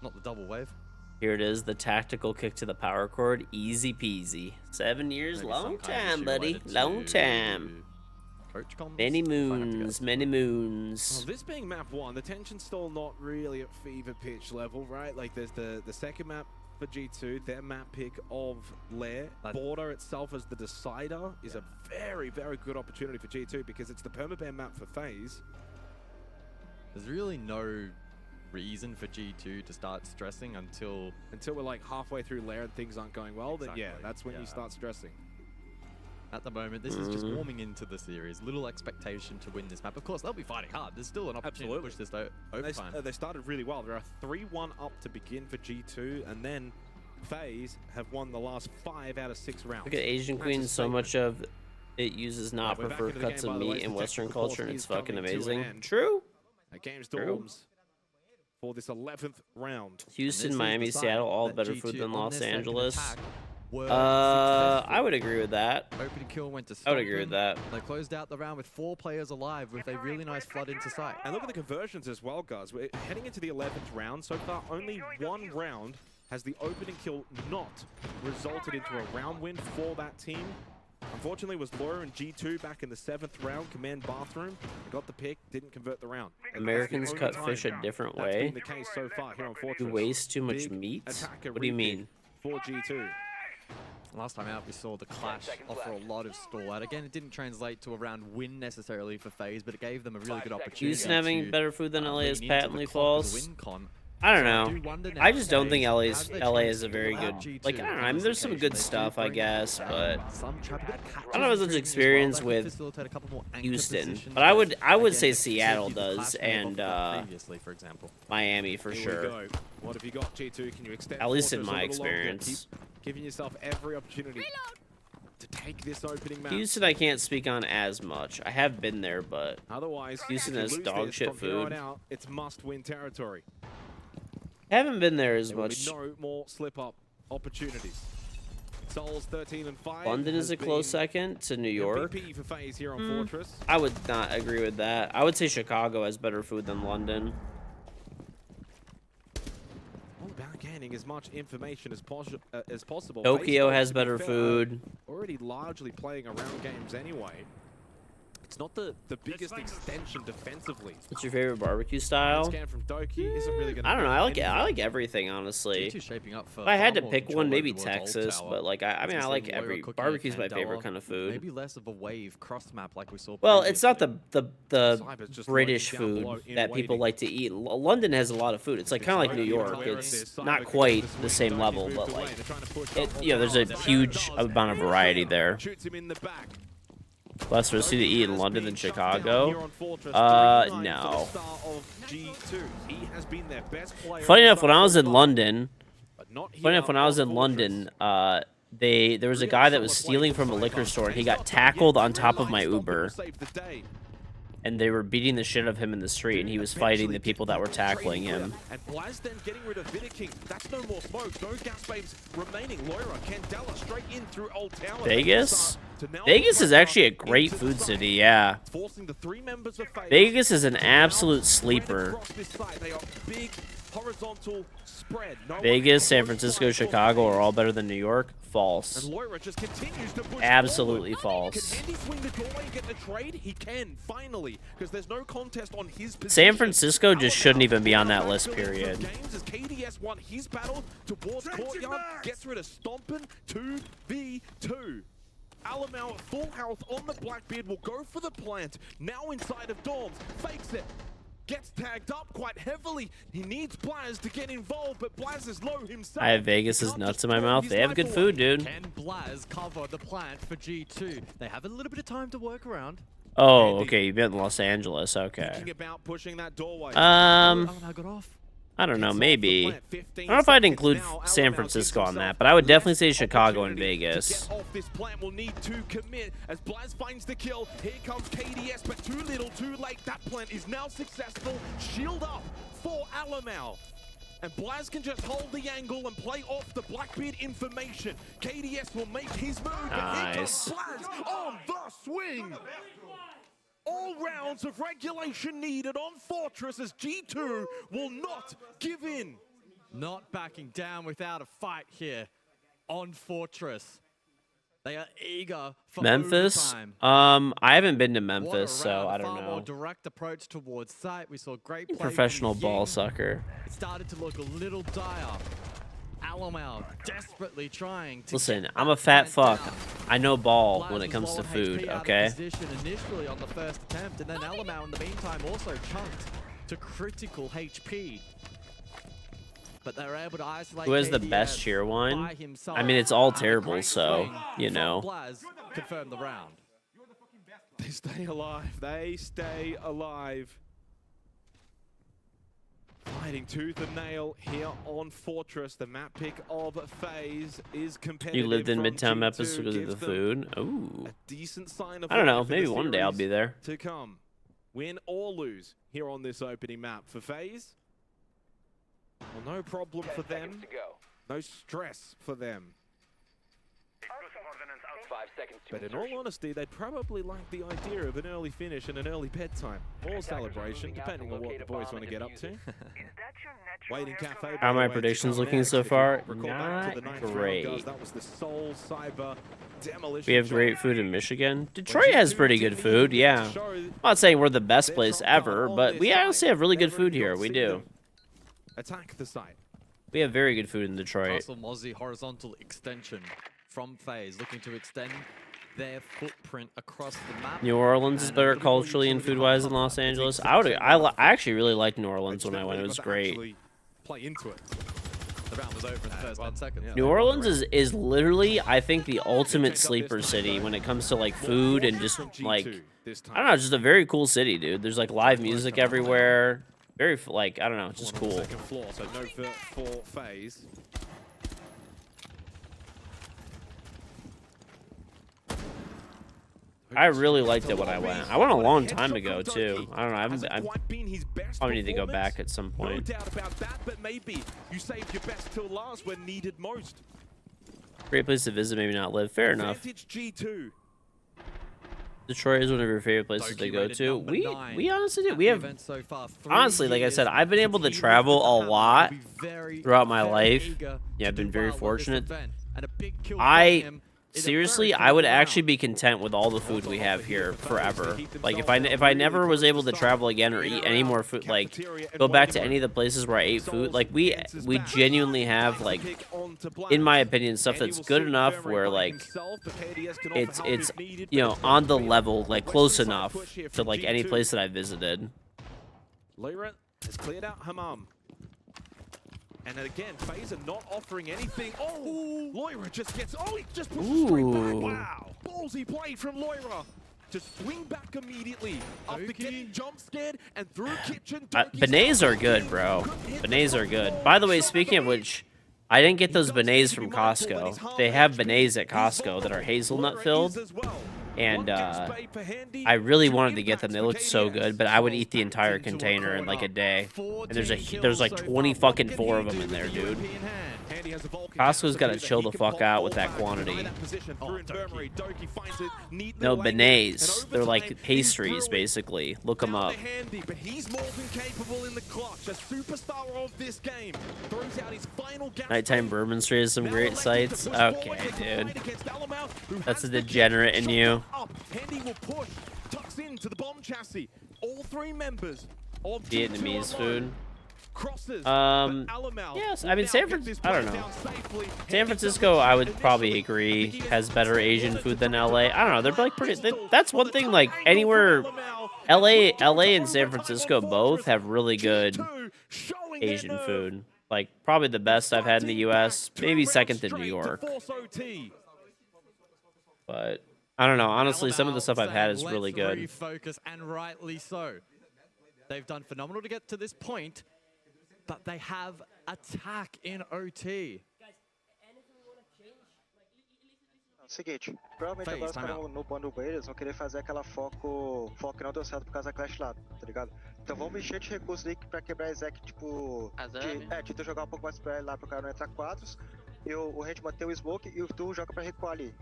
Speaker 12: Not the double wave.
Speaker 1: Here it is, the tactical kick to the power chord. Easy peasy. 7 years, long time, buddy. Long time. Many moons, many moons.
Speaker 11: Well, this being map 1, the tension's still not really at fever pitch level, right? Like there's the second map for G2, their map pick of Lair. Border itself as the decider is a very, very good opportunity for G2 because it's the permaban map for FaZe.
Speaker 12: There's really no reason for G2 to start stressing until
Speaker 11: we're like halfway through Lair and things aren't going well, then yeah, that's when you start stressing.
Speaker 12: At the moment, this is just warming into the series. Little expectation to win this map. Of course, they'll be fighting hard. There's still an opportunity to push this overtime.
Speaker 11: They started really well. They're a 3-1 up to begin for G2, and then FaZe have won the last 5 out of 6 rounds.
Speaker 1: Look at Asian Queen. So much of it uses not preferred cuts of meat in Western culture, and it's fucking amazing. True.
Speaker 11: Game storms. for this 11th round.
Speaker 1: Houston, Miami, Seattle, all better food than Los Angeles. I would agree with that.
Speaker 12: Opening kill went to
Speaker 1: I would agree with that.
Speaker 12: They closed out the round with 4 players alive with a really nice flood into sight.
Speaker 11: And look at the conversions as well, guys. We're heading into the 11th round. So far, only one round has the opening kill not resulted into a round win for that team. Unfortunately, it was Laura and G2 back in the 7th round. Command Bathroom. They got the pick, didn't convert the round.
Speaker 1: Americans cut fish a different
Speaker 11: That's
Speaker 1: way.
Speaker 11: been the case so far here on Fortress.
Speaker 1: You waste too much meat? What do you mean?
Speaker 11: For G2.
Speaker 12: Last time out, we saw the Clash offer a lot of stall out. Again, it didn't translate to a round win necessarily for FaZe, but it gave them a really good opportunity.
Speaker 1: Houston having better food than LA is
Speaker 12: lean into
Speaker 1: patently
Speaker 12: the clock as a
Speaker 1: false.
Speaker 12: win con.
Speaker 1: I don't
Speaker 12: So
Speaker 1: know.
Speaker 12: wonder
Speaker 1: I
Speaker 12: now
Speaker 1: just don't think
Speaker 12: FaZe,
Speaker 1: LA
Speaker 12: have
Speaker 1: is
Speaker 12: they
Speaker 1: a very good.
Speaker 12: G2
Speaker 1: Like I don't know. I mean, there's some good stuff, I guess, but
Speaker 12: I
Speaker 1: I don't have as much experience with Houston. But I would say Seattle does, and
Speaker 12: previously, for example.
Speaker 1: Miami for
Speaker 11: Here we
Speaker 1: sure.
Speaker 11: go. What have you got, G2? Can you extend
Speaker 1: At least in
Speaker 11: Fortress a
Speaker 1: my
Speaker 11: little longer?
Speaker 1: experience.
Speaker 11: Keep giving yourself every opportunity to take this opening match.
Speaker 1: Houston, I can't speak on as much. I have been there, but
Speaker 11: Otherwise,
Speaker 1: Houston
Speaker 11: if you
Speaker 1: has
Speaker 11: lose
Speaker 1: dog
Speaker 11: this
Speaker 1: shit
Speaker 11: from here on
Speaker 1: food.
Speaker 11: out, it's must-win territory.
Speaker 1: Haven't been there as
Speaker 11: There will be
Speaker 1: much.
Speaker 11: no more slip-up opportunities. Souls 13 and 5.
Speaker 1: London is
Speaker 11: has
Speaker 1: a close
Speaker 11: been
Speaker 1: second to New York.
Speaker 11: MVP for FaZe here on Fortress.
Speaker 1: I would not agree with that. I would say Chicago has better food than London.
Speaker 11: All about gaining as much information as possible.
Speaker 1: Tokyo
Speaker 11: FaZe,
Speaker 1: has
Speaker 11: to be
Speaker 1: better
Speaker 11: fair,
Speaker 1: food.
Speaker 11: Already largely playing around games anyway. It's not the biggest extension defensively.
Speaker 1: What's your favorite barbecue style?
Speaker 11: Scan from Doki isn't really gonna
Speaker 1: I don't know. I
Speaker 11: be
Speaker 1: like everything, honestly.
Speaker 12: G2 shaping up for
Speaker 1: If I had
Speaker 12: far
Speaker 1: to
Speaker 12: more
Speaker 1: pick
Speaker 12: control
Speaker 1: one, maybe
Speaker 12: over towards Old
Speaker 1: Texas,
Speaker 12: Tower.
Speaker 1: but like I mean, I
Speaker 12: We're
Speaker 1: like
Speaker 12: seeing
Speaker 1: every
Speaker 12: Moira cooking
Speaker 1: barbecue's my
Speaker 12: Candela.
Speaker 1: favorite kind of food.
Speaker 12: Maybe less of a wave cross map like we saw.
Speaker 1: Well, it's not the
Speaker 11: Cyber's just
Speaker 1: British
Speaker 11: lurking down
Speaker 1: food
Speaker 11: below in
Speaker 1: that people
Speaker 11: waiting.
Speaker 1: like to eat. London has a lot of food. It's like kind of like New York. It's not quite the same level, but like there's a huge amount of variety there.
Speaker 11: Shoots him in the back.
Speaker 1: Less for to eat in London than Chicago. No. Funny enough, when I was in London, there was a guy that was stealing from a liquor store, and he got tackled on top of my Uber. And they were beating the shit out of him in the street, and he was fighting the people that were tackling him.
Speaker 11: And Blaz then getting rid of Vidaking. That's no more smoke. No gas babes remaining. Loira, Candela straight in through Old Tower.
Speaker 1: Vegas? Vegas is actually a great food city, yeah.
Speaker 11: Forcing the 3 members of FaZe
Speaker 1: Vegas is an absolute sleeper.
Speaker 11: across this side. They are big horizontal spread. No one
Speaker 1: Vegas,
Speaker 11: can
Speaker 1: San
Speaker 11: push
Speaker 1: Francisco,
Speaker 11: the
Speaker 1: Chicago are all better than New York. False.
Speaker 11: And Loira just continues to push
Speaker 1: Absolutely
Speaker 11: forward.
Speaker 1: false.
Speaker 11: Can Andy swing the doorway and get the trade? He can, finally, because there's no contest on his position.
Speaker 1: San Francisco just shouldn't even be on that list, period.
Speaker 11: Games as KDS won his battle towards Courtyard, gets rid of Stompin, 2v2. Alamau at full health on the Blackbeard will go for the plant, now inside of Dorms, fakes it. Gets tagged up quite heavily. He needs Blaz to get involved, but Blaz is low himself.
Speaker 1: I have Vegas's nuts in my mouth. They have good food, dude.
Speaker 12: Can Blaz cover the plant for G2? They have a little bit of time to work around.
Speaker 1: Oh, okay. You meant Los Angeles. Okay.
Speaker 11: Thinking about pushing that doorway.
Speaker 12: I got off.
Speaker 1: I don't know. Maybe. I don't know if I'd include San Francisco on that, but I would definitely say Chicago and Vegas.
Speaker 11: Get off this plant will need to commit as Blaz finds the kill. Here comes KDS, but too little, too late. That plant is now successful. Shield up for Alamau. And Blaz can just hold the angle and play off the Blackbeard information. KDS will make his move, but here comes Blaz on the swing. All rounds of regulation needed on Fortress as G2 will not give in.
Speaker 12: Not backing down without a fight here on Fortress. They are eager for
Speaker 1: Memphis?
Speaker 12: overtime.
Speaker 1: I haven't been to
Speaker 12: What a
Speaker 1: Memphis, so
Speaker 12: round,
Speaker 1: I
Speaker 12: a
Speaker 1: don't
Speaker 12: far more
Speaker 1: know.
Speaker 12: direct approach towards site. We saw great play from
Speaker 1: Professional ball
Speaker 12: Ying.
Speaker 1: sucker.
Speaker 12: It started to look a little dire. Alamau desperately trying to
Speaker 1: Listen,
Speaker 12: get
Speaker 1: I'm
Speaker 12: that
Speaker 1: a fat
Speaker 12: plant
Speaker 1: fuck.
Speaker 12: down.
Speaker 1: I know ball
Speaker 12: Blaz
Speaker 1: when it
Speaker 12: was
Speaker 1: comes
Speaker 12: low
Speaker 1: to
Speaker 12: on
Speaker 1: food,
Speaker 12: HP out of
Speaker 1: okay?
Speaker 12: position initially on the first attempt, and then Alamau in the meantime also chunked to critical HP. But they're able to isolate
Speaker 1: Who has the
Speaker 12: KDS
Speaker 1: best cheer
Speaker 12: by
Speaker 1: one?
Speaker 12: himself.
Speaker 1: I mean, it's all
Speaker 12: And a
Speaker 1: terrible,
Speaker 12: great
Speaker 1: so,
Speaker 12: swing
Speaker 1: you
Speaker 12: from
Speaker 1: know.
Speaker 12: Blaz confirmed the round.
Speaker 11: They stay alive. They stay alive. Fighting tooth and nail here on Fortress. The map pick of FaZe is competitive.
Speaker 1: You lived in
Speaker 11: from
Speaker 1: Midtown
Speaker 11: G2,
Speaker 1: Memphis because of
Speaker 11: gives
Speaker 1: the
Speaker 11: them
Speaker 1: food? Ooh.
Speaker 11: a decent sign of
Speaker 1: I don't know.
Speaker 11: life in
Speaker 1: Maybe
Speaker 11: the
Speaker 1: one day I'll
Speaker 11: series
Speaker 1: be there.
Speaker 11: to come. Win or lose here on this opening map for FaZe. Well, no problem for them. No stress for them.
Speaker 13: 5 seconds to
Speaker 11: But in
Speaker 13: insertion.
Speaker 11: all honesty, they'd probably like the idea of an early finish and an early bedtime. Or celebration, depending on what the boys want to get up to. Waiting Cafe.
Speaker 1: How are my predictions looking so far?
Speaker 11: Recall back to the
Speaker 1: Not
Speaker 11: ninth round,
Speaker 1: great.
Speaker 11: guys. That was the Soul Cyber Demolition.
Speaker 1: We have great food in Michigan. Detroit has pretty good food, yeah. I'm not saying we're the best place ever, but we honestly have really good food here. We do.
Speaker 11: Attack the site.
Speaker 1: We have very good food in Detroit.
Speaker 12: Castle Mozzie horizontal extension from FaZe, looking to extend their footprint across the map.
Speaker 1: New Orleans is better culturally and food-wise than Los Angeles. I actually really liked New Orleans when I went. It was great.
Speaker 11: Play into it.
Speaker 12: The round was over in the first 10 seconds.
Speaker 1: New Orleans is literally, I think, the ultimate sleeper city when it comes to like food and just like, I don't know, just a very cool city, dude. There's like live music everywhere. Very like, I don't know, just cool.
Speaker 11: Second floor, so no for FaZe.
Speaker 1: I really liked it when I went. I went a long time ago too. I don't know. I probably need to go back at some point.
Speaker 11: No doubt about that, but maybe you saved your best till last when needed most.
Speaker 1: Great place to visit, maybe not live. Fair enough.
Speaker 11: Advantage G2.
Speaker 1: Detroit is one of your favorite places to go to. We honestly do. We have
Speaker 12: so far,
Speaker 1: honestly, like I said, I've been able to travel a lot throughout my life. Yeah, I've been very fortunate. Seriously, I would actually be content with all the food we have here forever. Like if I never was able to travel again or eat any more food, like go back to any of the places where I ate food, like we genuinely have, like, in my opinion, stuff that's good enough where like it's you know, on the level, like close enough to like any place that I visited.
Speaker 11: Lyra has cleared out her mum. And then again, FaZe are not offering anything. Oh, Lyra just gets. Oh, he just pushes straight back. Wow. Ballsy play from Lyra. Just swing back immediately after getting jump scared and through kitchen.
Speaker 1: Beignets are good, bro. Beignets are good. By the way, speaking of which, I didn't get those beignets from Costco. They have beignets at Costco that are hazelnut filled. And I really wanted to get them. They looked so good, but I would eat the entire container in like a day. And there's like 20 fucking 4 of them in there, dude. Costco's got to chill the fuck out with that quantity. No, beignets. They're like pastries, basically. Look them up.
Speaker 11: But he's more than capable in the clutch. A superstar of this game throws out his final gas.
Speaker 1: Nighttime Bourbon Street has some great sites. Okay, dude. That's a degenerate in you.
Speaker 11: Handy will push, tucks into the bomb chassis. All 3 members of
Speaker 1: Vietnamese food.
Speaker 11: Crosses,
Speaker 1: yes, I mean I don't know. San Francisco, I would probably agree, has better Asian food than LA. I don't know, they're like pretty. That's one thing. Like anywhere, LA and San Francisco both have really good Asian food. Like probably the best I've had in the U.S. Maybe second to New York. But I don't know. Honestly, some of the stuff I've had is really good.
Speaker 12: Refocus, and rightly so. They've done phenomenal to get to this point. But they have attack in OT.
Speaker 16: Seguinte, provavelmente agora os caras no bundle B, eles vão querer fazer aquela foco que não deu certo por causa da Clash lá, tá ligado? Então vamos mexer de recursos aí pra quebrar a Exec, tipo, de tu jogar um pouco mais pra ele lá pro cara não entrar 4, e o Rand manter o Smoke e o Tu joga pra recuar ali.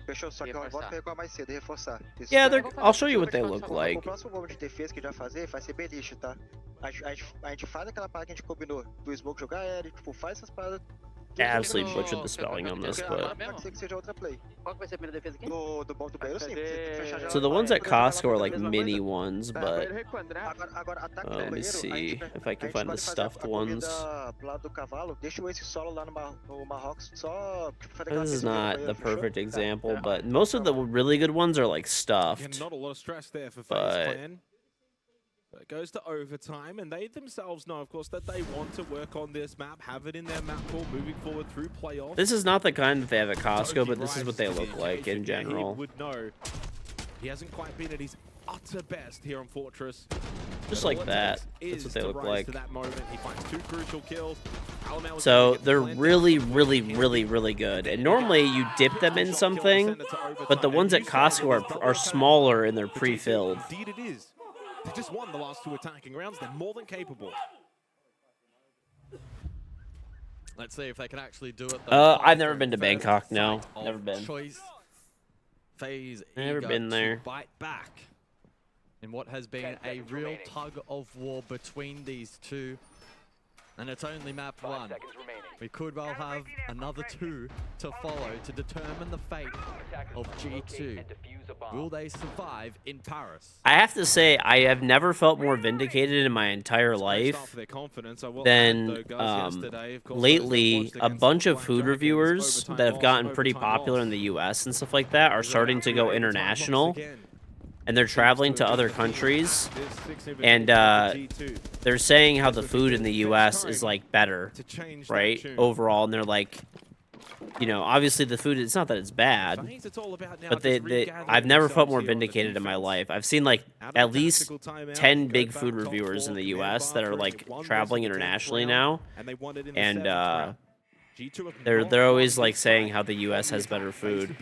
Speaker 16: Fechou? Só que eu volto pra recuar mais cedo e reforçar.
Speaker 1: Yeah, I'll show you what they look like.
Speaker 16: O próximo movimento de defesa que a gente vai fazer vai ser beliche, tá? A gente faz aquela parada que a gente combinou do Smoke jogar aéreo, tipo, faz essas paradas.
Speaker 1: I absolutely butchered the spelling on this, but
Speaker 16: Pode ser que seja outra play.
Speaker 6: Qual que vai ser a primeira defesa aqui?
Speaker 16: Do bom do banheiro, sim.
Speaker 1: so the ones at Costco are like mini ones, but
Speaker 16: Agora, ataque
Speaker 1: let me see if I can find the stuffed ones.
Speaker 16: Pro lado do cavalo, deixa o Ace solo lá no Marrocos, só
Speaker 1: This is not the perfect example, but most of the really good ones are like stuffed.
Speaker 11: Not a lot of stress there for FaZe
Speaker 1: But
Speaker 11: Clan. But it goes to overtime, and they themselves know, of course, that they want to work on this map, have it in their map pool moving forward through playoffs.
Speaker 1: this is not the kind that they have at Costco, but this is what they look like in general.
Speaker 11: He would know. He hasn't quite been at his utter best here on Fortress.
Speaker 1: Just like that. That's what they look like.
Speaker 11: To that moment. He finds 2 crucial kills.
Speaker 1: So they're really, really, really, really good. And normally you dip them in something, but the ones at Costco are smaller and they're pre-filled.
Speaker 11: Indeed it is. They just won the last 2 attacking rounds. They're more than capable.
Speaker 12: Let's see if they can actually do it.
Speaker 1: I've never been to Bangkok. No, never been.
Speaker 12: Choice. FaZe
Speaker 1: Never
Speaker 12: eager
Speaker 1: been there.
Speaker 12: to bite back in what has been a real tug of war between these two. And it's only map 1. We could well have another 2 to follow to determine the fate of G2. Will they survive in Paris?
Speaker 1: I have to say, I have never felt more vindicated in my entire life than lately. A bunch of food reviewers that have gotten pretty popular in the US and stuff like that are starting to go international. And they're traveling to other countries, and they're saying how the food in the U.S. is like better, right? Overall, and they're like, you know, obviously the food. It's not that it's bad, but I've never felt more vindicated in my life. I've seen like at least 10 big food reviewers in the U.S. that are like traveling internationally now, and they're always like saying how the U.S. has better food.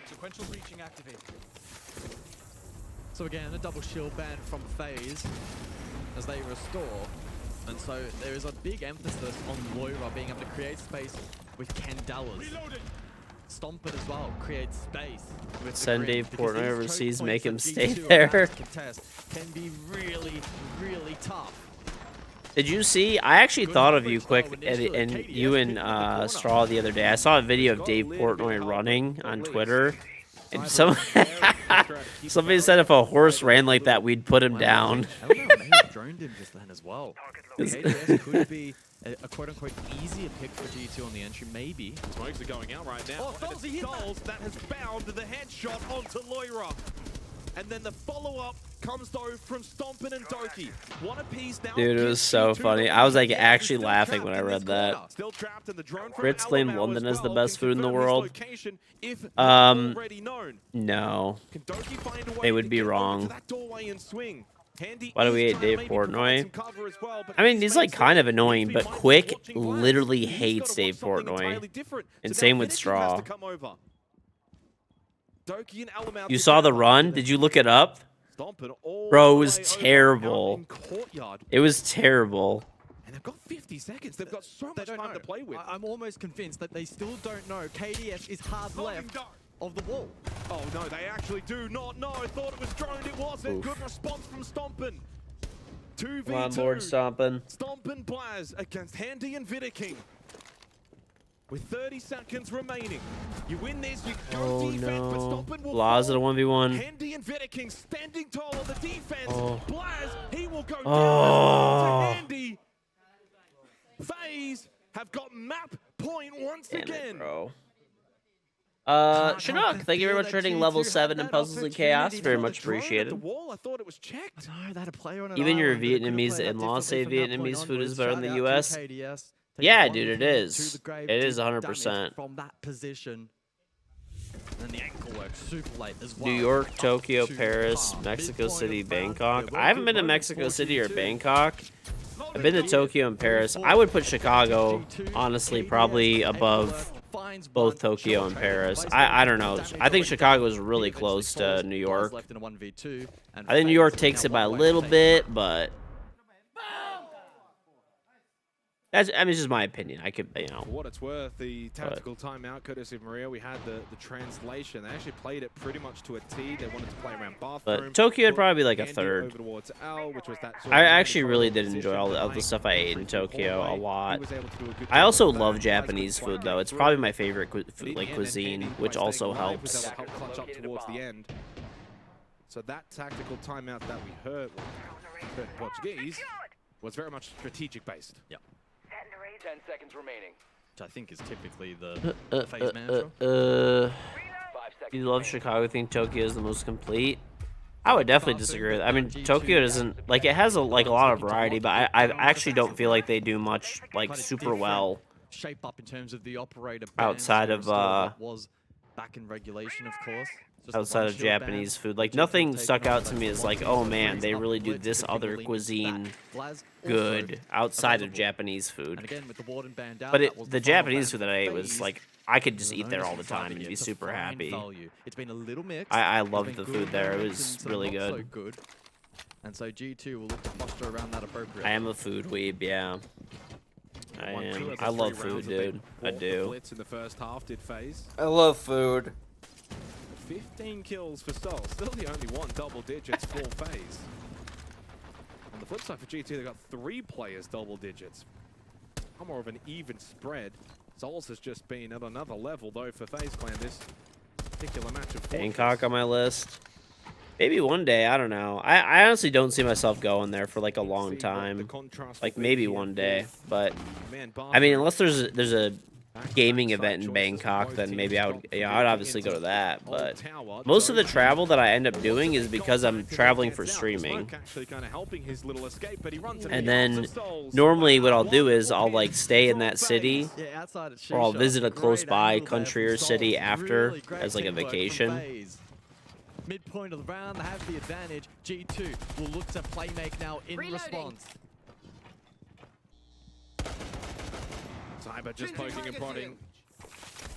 Speaker 12: Sequential breaching activated. So again, a double shield ban from FaZe as they restore. And so there is a big emphasis on Loira being able to create space with Candelas. Stomp it as well, create space. With
Speaker 1: Send Dave Portnoy overseas, make him stay there.
Speaker 12: Can be really, really tough.
Speaker 1: Did you see? I actually thought of you quick, and you and Straw the other day. I saw a video of Dave Portnoy running on Twitter. And somebody said if a horse ran like that, we'd put him down.
Speaker 12: I don't know, maybe droned him just then as well. KDS could be a quote-unquote easier pick for G2 on the entry, maybe.
Speaker 11: Smokes are going out right now.
Speaker 12: Oh,
Speaker 11: and it's Dolls that has found the headshot onto Loira. And then the follow-up comes though from Stompin and Doki. One apiece now.
Speaker 1: Dude, it was so funny. I was like actually laughing when I read that. Brits claim London as the best food in the world. No. They would be wrong. Why do we hate Dave Portnoy? I mean, he's like kind of annoying, but Quick literally hates Dave Portnoy. And same with Straw. You saw the run? Did you look it up? Bro, it was terrible. It was terrible.
Speaker 11: And they've got 50 seconds. They've got so much time to play with.
Speaker 12: I'm almost convinced that they still don't know. KDS is hard left of the wall.
Speaker 11: Oh no, they actually do not know. I thought it was droned. It wasn't.
Speaker 1: Oof.
Speaker 11: Good response from Stompin. 2v2.
Speaker 1: Come on, Lord Stompin.
Speaker 11: Stompin Blaz against Handy and Vidaking. With 30 seconds remaining, you win this, you go defense, but Stompin will
Speaker 1: Blaz at a 1v1.
Speaker 11: Handy and Vidaking standing tall on the defense. Blaz, he will go down to Handy. FaZe have got map point once again.
Speaker 1: Bro. Chinook, thank you very much for hitting level 7 in Puzzles and Chaos. Very much appreciated.
Speaker 11: I thought it was checked.
Speaker 12: No, that a player on an
Speaker 1: Even your
Speaker 12: island. They could've
Speaker 1: Vietnamese
Speaker 12: played that
Speaker 1: in-laws say
Speaker 12: differently from that
Speaker 1: Vietnamese
Speaker 12: point
Speaker 1: food is
Speaker 12: onwards.
Speaker 1: better in
Speaker 12: Shout
Speaker 1: the
Speaker 12: out
Speaker 1: US.
Speaker 12: to KDS.
Speaker 1: Yeah,
Speaker 12: Take
Speaker 1: dude,
Speaker 12: one
Speaker 1: it
Speaker 12: to
Speaker 1: is.
Speaker 12: the grave,
Speaker 1: It is
Speaker 12: do
Speaker 1: 100%.
Speaker 12: damage from that position. And the ankle works super late as well.
Speaker 1: New York,
Speaker 12: Up
Speaker 1: Tokyo,
Speaker 12: to
Speaker 1: Paris,
Speaker 12: par.
Speaker 1: Mexico
Speaker 12: Midpoint
Speaker 1: City,
Speaker 12: of the round.
Speaker 1: Bangkok.
Speaker 12: Yeah,
Speaker 1: I haven't been to
Speaker 12: well,
Speaker 1: Mexico City or
Speaker 12: 4-2.
Speaker 1: Bangkok. I've been to Tokyo and Paris. I would put Chicago, honestly, probably above both Tokyo and Paris. I don't know. I think Chicago is really close to New York.
Speaker 12: Left in a 1v2, and
Speaker 1: I think New York takes it by a little bit, but that's, I mean, it's just my opinion. I could, you know.
Speaker 11: For what it's worth, the tactical timeout, courtesy of Maria, we had the translation. They actually played it pretty much to a T. They wanted to play around bathroom.
Speaker 1: But Tokyo would probably be like a
Speaker 11: Andy
Speaker 1: third.
Speaker 11: over towards Al, which was that sort
Speaker 1: I
Speaker 11: of
Speaker 1: actually really did
Speaker 11: position,
Speaker 1: enjoy all the
Speaker 11: playing
Speaker 1: stuff I ate in Tokyo a
Speaker 11: hallway.
Speaker 1: lot.
Speaker 11: He was able to do a good
Speaker 1: I
Speaker 11: job
Speaker 1: also
Speaker 11: of that.
Speaker 1: love
Speaker 11: Guys
Speaker 1: Japanese
Speaker 11: could
Speaker 1: food,
Speaker 11: play
Speaker 1: though. It's
Speaker 11: through.
Speaker 1: probably my favorite
Speaker 11: But in the
Speaker 1: like
Speaker 11: end,
Speaker 1: cuisine,
Speaker 11: Andy,
Speaker 1: which
Speaker 11: by
Speaker 1: also
Speaker 11: staying alive, was
Speaker 1: helps.
Speaker 11: able to help clutch up towards the end. So that tactical timeout that we heard in Portuguese was very much strategic based.
Speaker 12: Yeah.
Speaker 13: 10 seconds remaining.
Speaker 12: Which I think is typically the FaZe mantra.
Speaker 1: You love Chicago, think Tokyo is the most complete? I would definitely disagree with that. I mean, Tokyo doesn't, like, it has a lot of variety, but I actually don't feel like they do much, like, super well.
Speaker 12: Shape up in terms of the operator
Speaker 1: Outside of,
Speaker 12: was back in regulation, of course. Just
Speaker 1: outside
Speaker 12: one
Speaker 1: of
Speaker 12: shield ban.
Speaker 1: Japanese food. Like,
Speaker 12: G2
Speaker 1: nothing
Speaker 12: taking
Speaker 1: stuck
Speaker 12: on
Speaker 1: out to me as like, oh man, they really do this other cuisine good outside of Japanese food.
Speaker 12: And again, with the warden ban down,
Speaker 1: But
Speaker 12: that was
Speaker 1: the
Speaker 12: final
Speaker 1: Japanese
Speaker 12: ban
Speaker 1: food
Speaker 12: for
Speaker 1: that I ate
Speaker 12: FaZe.
Speaker 1: was like, I could just
Speaker 12: And
Speaker 1: eat there all the
Speaker 12: onus
Speaker 1: time
Speaker 12: is
Speaker 1: and be
Speaker 12: to
Speaker 1: super
Speaker 12: find
Speaker 1: happy.
Speaker 12: value. It's been a little mixed.
Speaker 1: I
Speaker 12: There's
Speaker 1: loved
Speaker 12: been
Speaker 1: the
Speaker 12: good
Speaker 1: food there. It
Speaker 12: moments
Speaker 1: was
Speaker 12: and some
Speaker 1: really
Speaker 12: not so
Speaker 1: good.
Speaker 12: good. And so G2 will look to posture around that appropriately.
Speaker 1: I am a food weeb, yeah.
Speaker 11: They won 2 of the
Speaker 1: I
Speaker 11: 3
Speaker 1: love food,
Speaker 11: rounds that they
Speaker 1: dude. I
Speaker 11: brought the
Speaker 1: do.
Speaker 11: Blitz in the first half did FaZe.
Speaker 1: I love food.
Speaker 11: 15 kills for Soul. Still the only one double digits for FaZe. On the flip side for G2, they've got 3 players double digits. More of an even spread. Souls has just been at another level though for FaZe Clan this particular match of
Speaker 1: Bangkok on my list. Maybe one day, I don't know. I honestly don't see myself going there for like a long time. Like maybe one day, but I mean, unless there's a gaming event in Bangkok, then maybe I would, I'd obviously go to that. But most of the travel that I end up doing is because I'm traveling for streaming. And then normally what I'll do is I'll like stay in that city, or I'll visit a close by country or city after as like a vacation.
Speaker 12: Midpoint of the round, they have the advantage. G2 will look to play make now in response.
Speaker 11: Cyber just poking and prodding.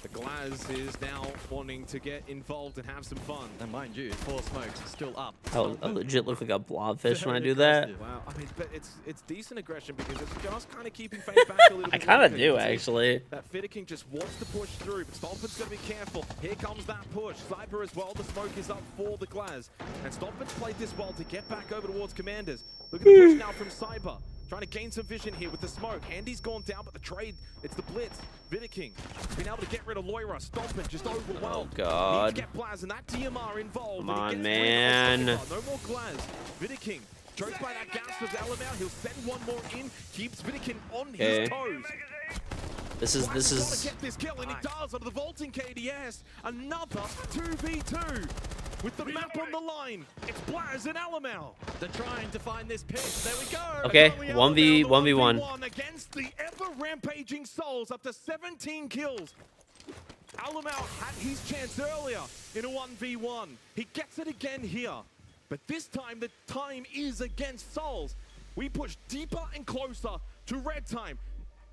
Speaker 11: The Glaz is now wanting to get involved and have some fun.
Speaker 12: And mind you, 4 smokes still up.
Speaker 1: I legit look like a blobfish when I do that.
Speaker 11: Wow, I mean, but it's decent aggression because it's just kind of keeping FaZe back a little bit.
Speaker 1: I kind of do, actually.
Speaker 11: That Fiddiking just wants to push through, but Stompin's going to be careful. Here comes that push. Cyber as well. The smoke is up for the Glaz. And Stompin's played this well to get back over towards Commanders. Look at the push now from Cyber. Trying to gain some vision here with the smoke. Handy's gone down, but the trade, it's the blitz. Vidiking been able to get rid of Loira. Stompin just overwhelmed.
Speaker 1: Oh, God.
Speaker 11: Needs to get Blaz and that DMR involved.
Speaker 1: Come on, man.
Speaker 11: No more Glaz. Vidiking choked by that gas of Elamau. He'll send one more in. Keeps Vidiking on his toes.
Speaker 1: This is
Speaker 11: Get this kill, and he does under the vaulting KDS. Another 2v2 with the map on the line. It's Blaz and Elamau.
Speaker 12: They're trying to find this pitch. There we go.
Speaker 1: Okay, 1v1.
Speaker 11: Against the ever-rampaging Souls, up to 17 kills. Elamau had his chance earlier in a 1v1. He gets it again here. But this time, the time is against Souls. We push deeper and closer to red time.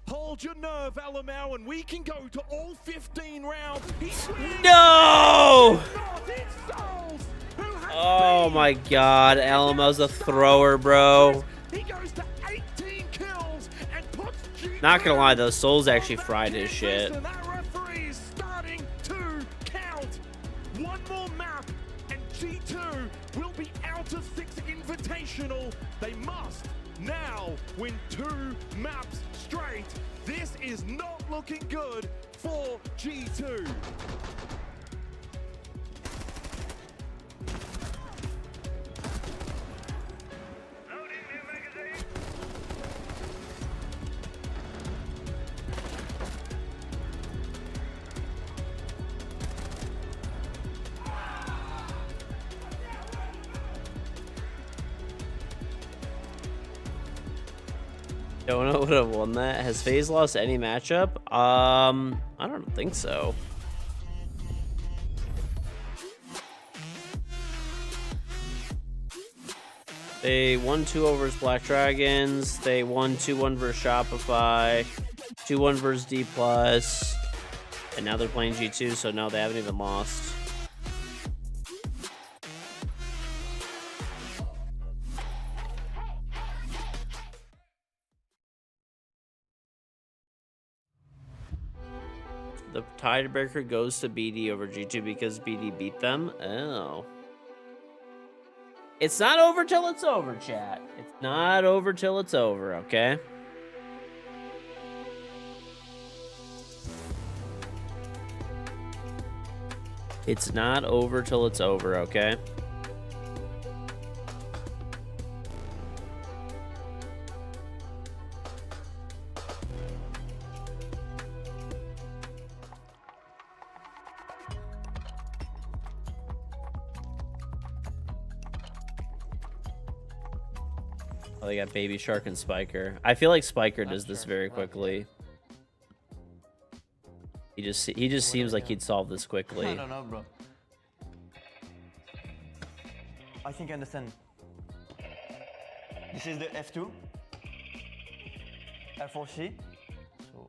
Speaker 11: Hold your nerve, Elamau, and we can go to all 15 rounds.
Speaker 1: No! Oh my God, Elamau's a thrower, bro.
Speaker 11: He goes to 18 kills and puts G2.
Speaker 1: Not gonna lie, though, Souls actually fried his shit.
Speaker 11: And that referee is starting to count. One more map, and G2 will be out of 6 Invitational. They must now win 2 maps straight. This is not looking good for G2.
Speaker 1: Don't know what would have won that. Has FaZe lost any matchup? I don't think so. They won 2-0 versus Black Dragons. They won 2-1 versus Shopify. 2-1 versus D+. And now they're playing G2, so no, they haven't even lost. The tiebreaker goes to BD over G2 because BD beat them. Oh. It's not over till it's over, chat. It's not over till it's over, okay? It's not over till it's over, okay? Oh, they got Baby Shark and Spiker. I feel like Spiker does this very quickly. He just seems like he'd solve this quickly.
Speaker 17: I don't know, bro. I think I understand. This is the F2. F4C. So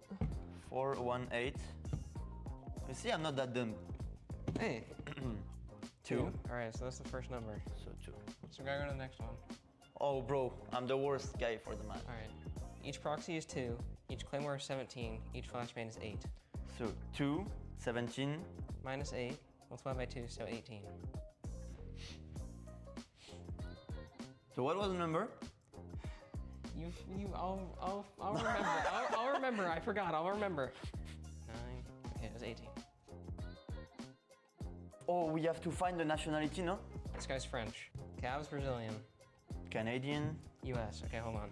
Speaker 17: 418. You see, I'm not that dumb.
Speaker 18: Hey.
Speaker 17: 2.
Speaker 18: Alright, so that's the first number.
Speaker 17: So 2.
Speaker 18: So we're gonna go to the next one.
Speaker 17: Oh, bro, I'm the worst guy for the match.
Speaker 18: Alright. Each proxy is 2, each claymore is 17, each flashbang is 8.
Speaker 17: So 2, 17.
Speaker 18: Minus 8, multiplied by 2, so 18.
Speaker 17: So what was the number?
Speaker 18: I'll remember. I'll remember. I forgot. I'll remember. 9. Okay, it was 18.
Speaker 17: Oh, we have to find the nationality, no?
Speaker 18: This guy's French. Cav's Brazilian.
Speaker 17: Canadian.
Speaker 18: US. Okay, hold on.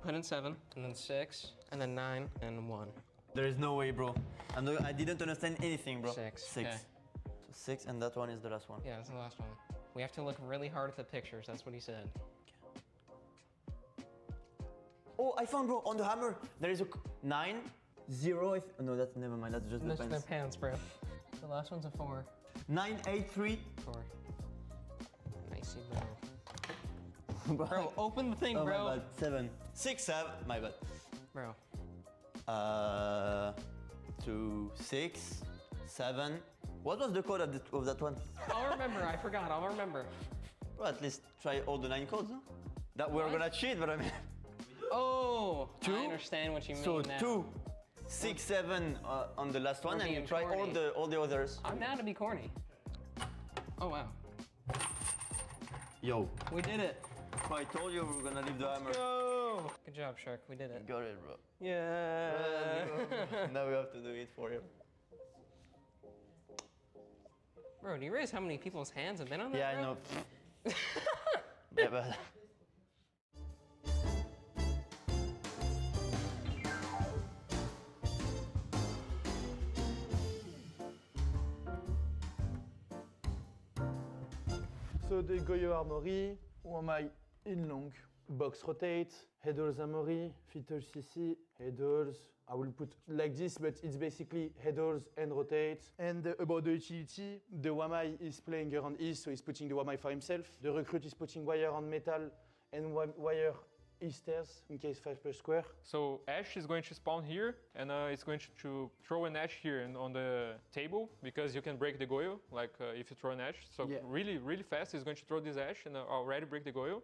Speaker 18: Put in 7, and then 6, and then 9, and 1.
Speaker 17: There is no way, bro. I didn't understand anything, bro.
Speaker 18: 6.
Speaker 17: Okay.
Speaker 18: So
Speaker 17: 6, and that one is the last one.
Speaker 18: Yeah, that's the last one. We have to look really hard at the pictures. That's what he said.
Speaker 17: Oh, I found, bro, on the hammer. There is a 9, 0. No, that's never mind. That's just the
Speaker 18: That's
Speaker 17: pants.
Speaker 18: the pants, bro. The last one's a 4.
Speaker 17: 9, 8, 3.
Speaker 18: 4. Nicey, bro. Bro, open the thing,
Speaker 17: oh,
Speaker 18: bro.
Speaker 17: My bad. 7. 6, 7. My bad.
Speaker 18: Bro.
Speaker 17: 2, 6, 7. What was the code of that one?
Speaker 18: I'll remember. I forgot. I'll remember.
Speaker 17: Well, at least try all the 9 codes, no? That we're gonna cheat, but I mean.
Speaker 18: Oh,
Speaker 17: 2.
Speaker 18: I understand what you mean
Speaker 17: So
Speaker 18: now.
Speaker 17: 2, 6, 7 on the last one,
Speaker 18: We're
Speaker 17: and you
Speaker 18: being
Speaker 17: try
Speaker 18: corny.
Speaker 17: all the others.
Speaker 18: I'm down to be corny. Oh, wow.
Speaker 17: Yo.
Speaker 18: We did it.
Speaker 17: I told you we were gonna leave the hammer.
Speaker 18: Yo. Good job, Shark. We did it.
Speaker 17: Got it, bro.
Speaker 18: Yeah.
Speaker 17: Now we have to do it for him.
Speaker 18: Bro, do you realize how many people's hands have been on that?
Speaker 17: Yeah, I
Speaker 18: bro?
Speaker 17: know. Yeah, but...
Speaker 19: So the Goyo Armory, Wamai in long, box rotate, headers Armory, fitter CC, headers. I will put like this, but it's basically headers and rotate. And about the utility, the Wamai is playing around east, so he's putting the Wamai for himself. The recruit is putting wire on metal and wire easters in case 5 per square.
Speaker 20: So Ash is going to spawn here, and it's going to throw an Ash here on the table, because you can break the Goyo, like if you throw an Ash. So
Speaker 19: Yeah.
Speaker 20: really, really fast, he's going to throw this Ash and already break the Goyo.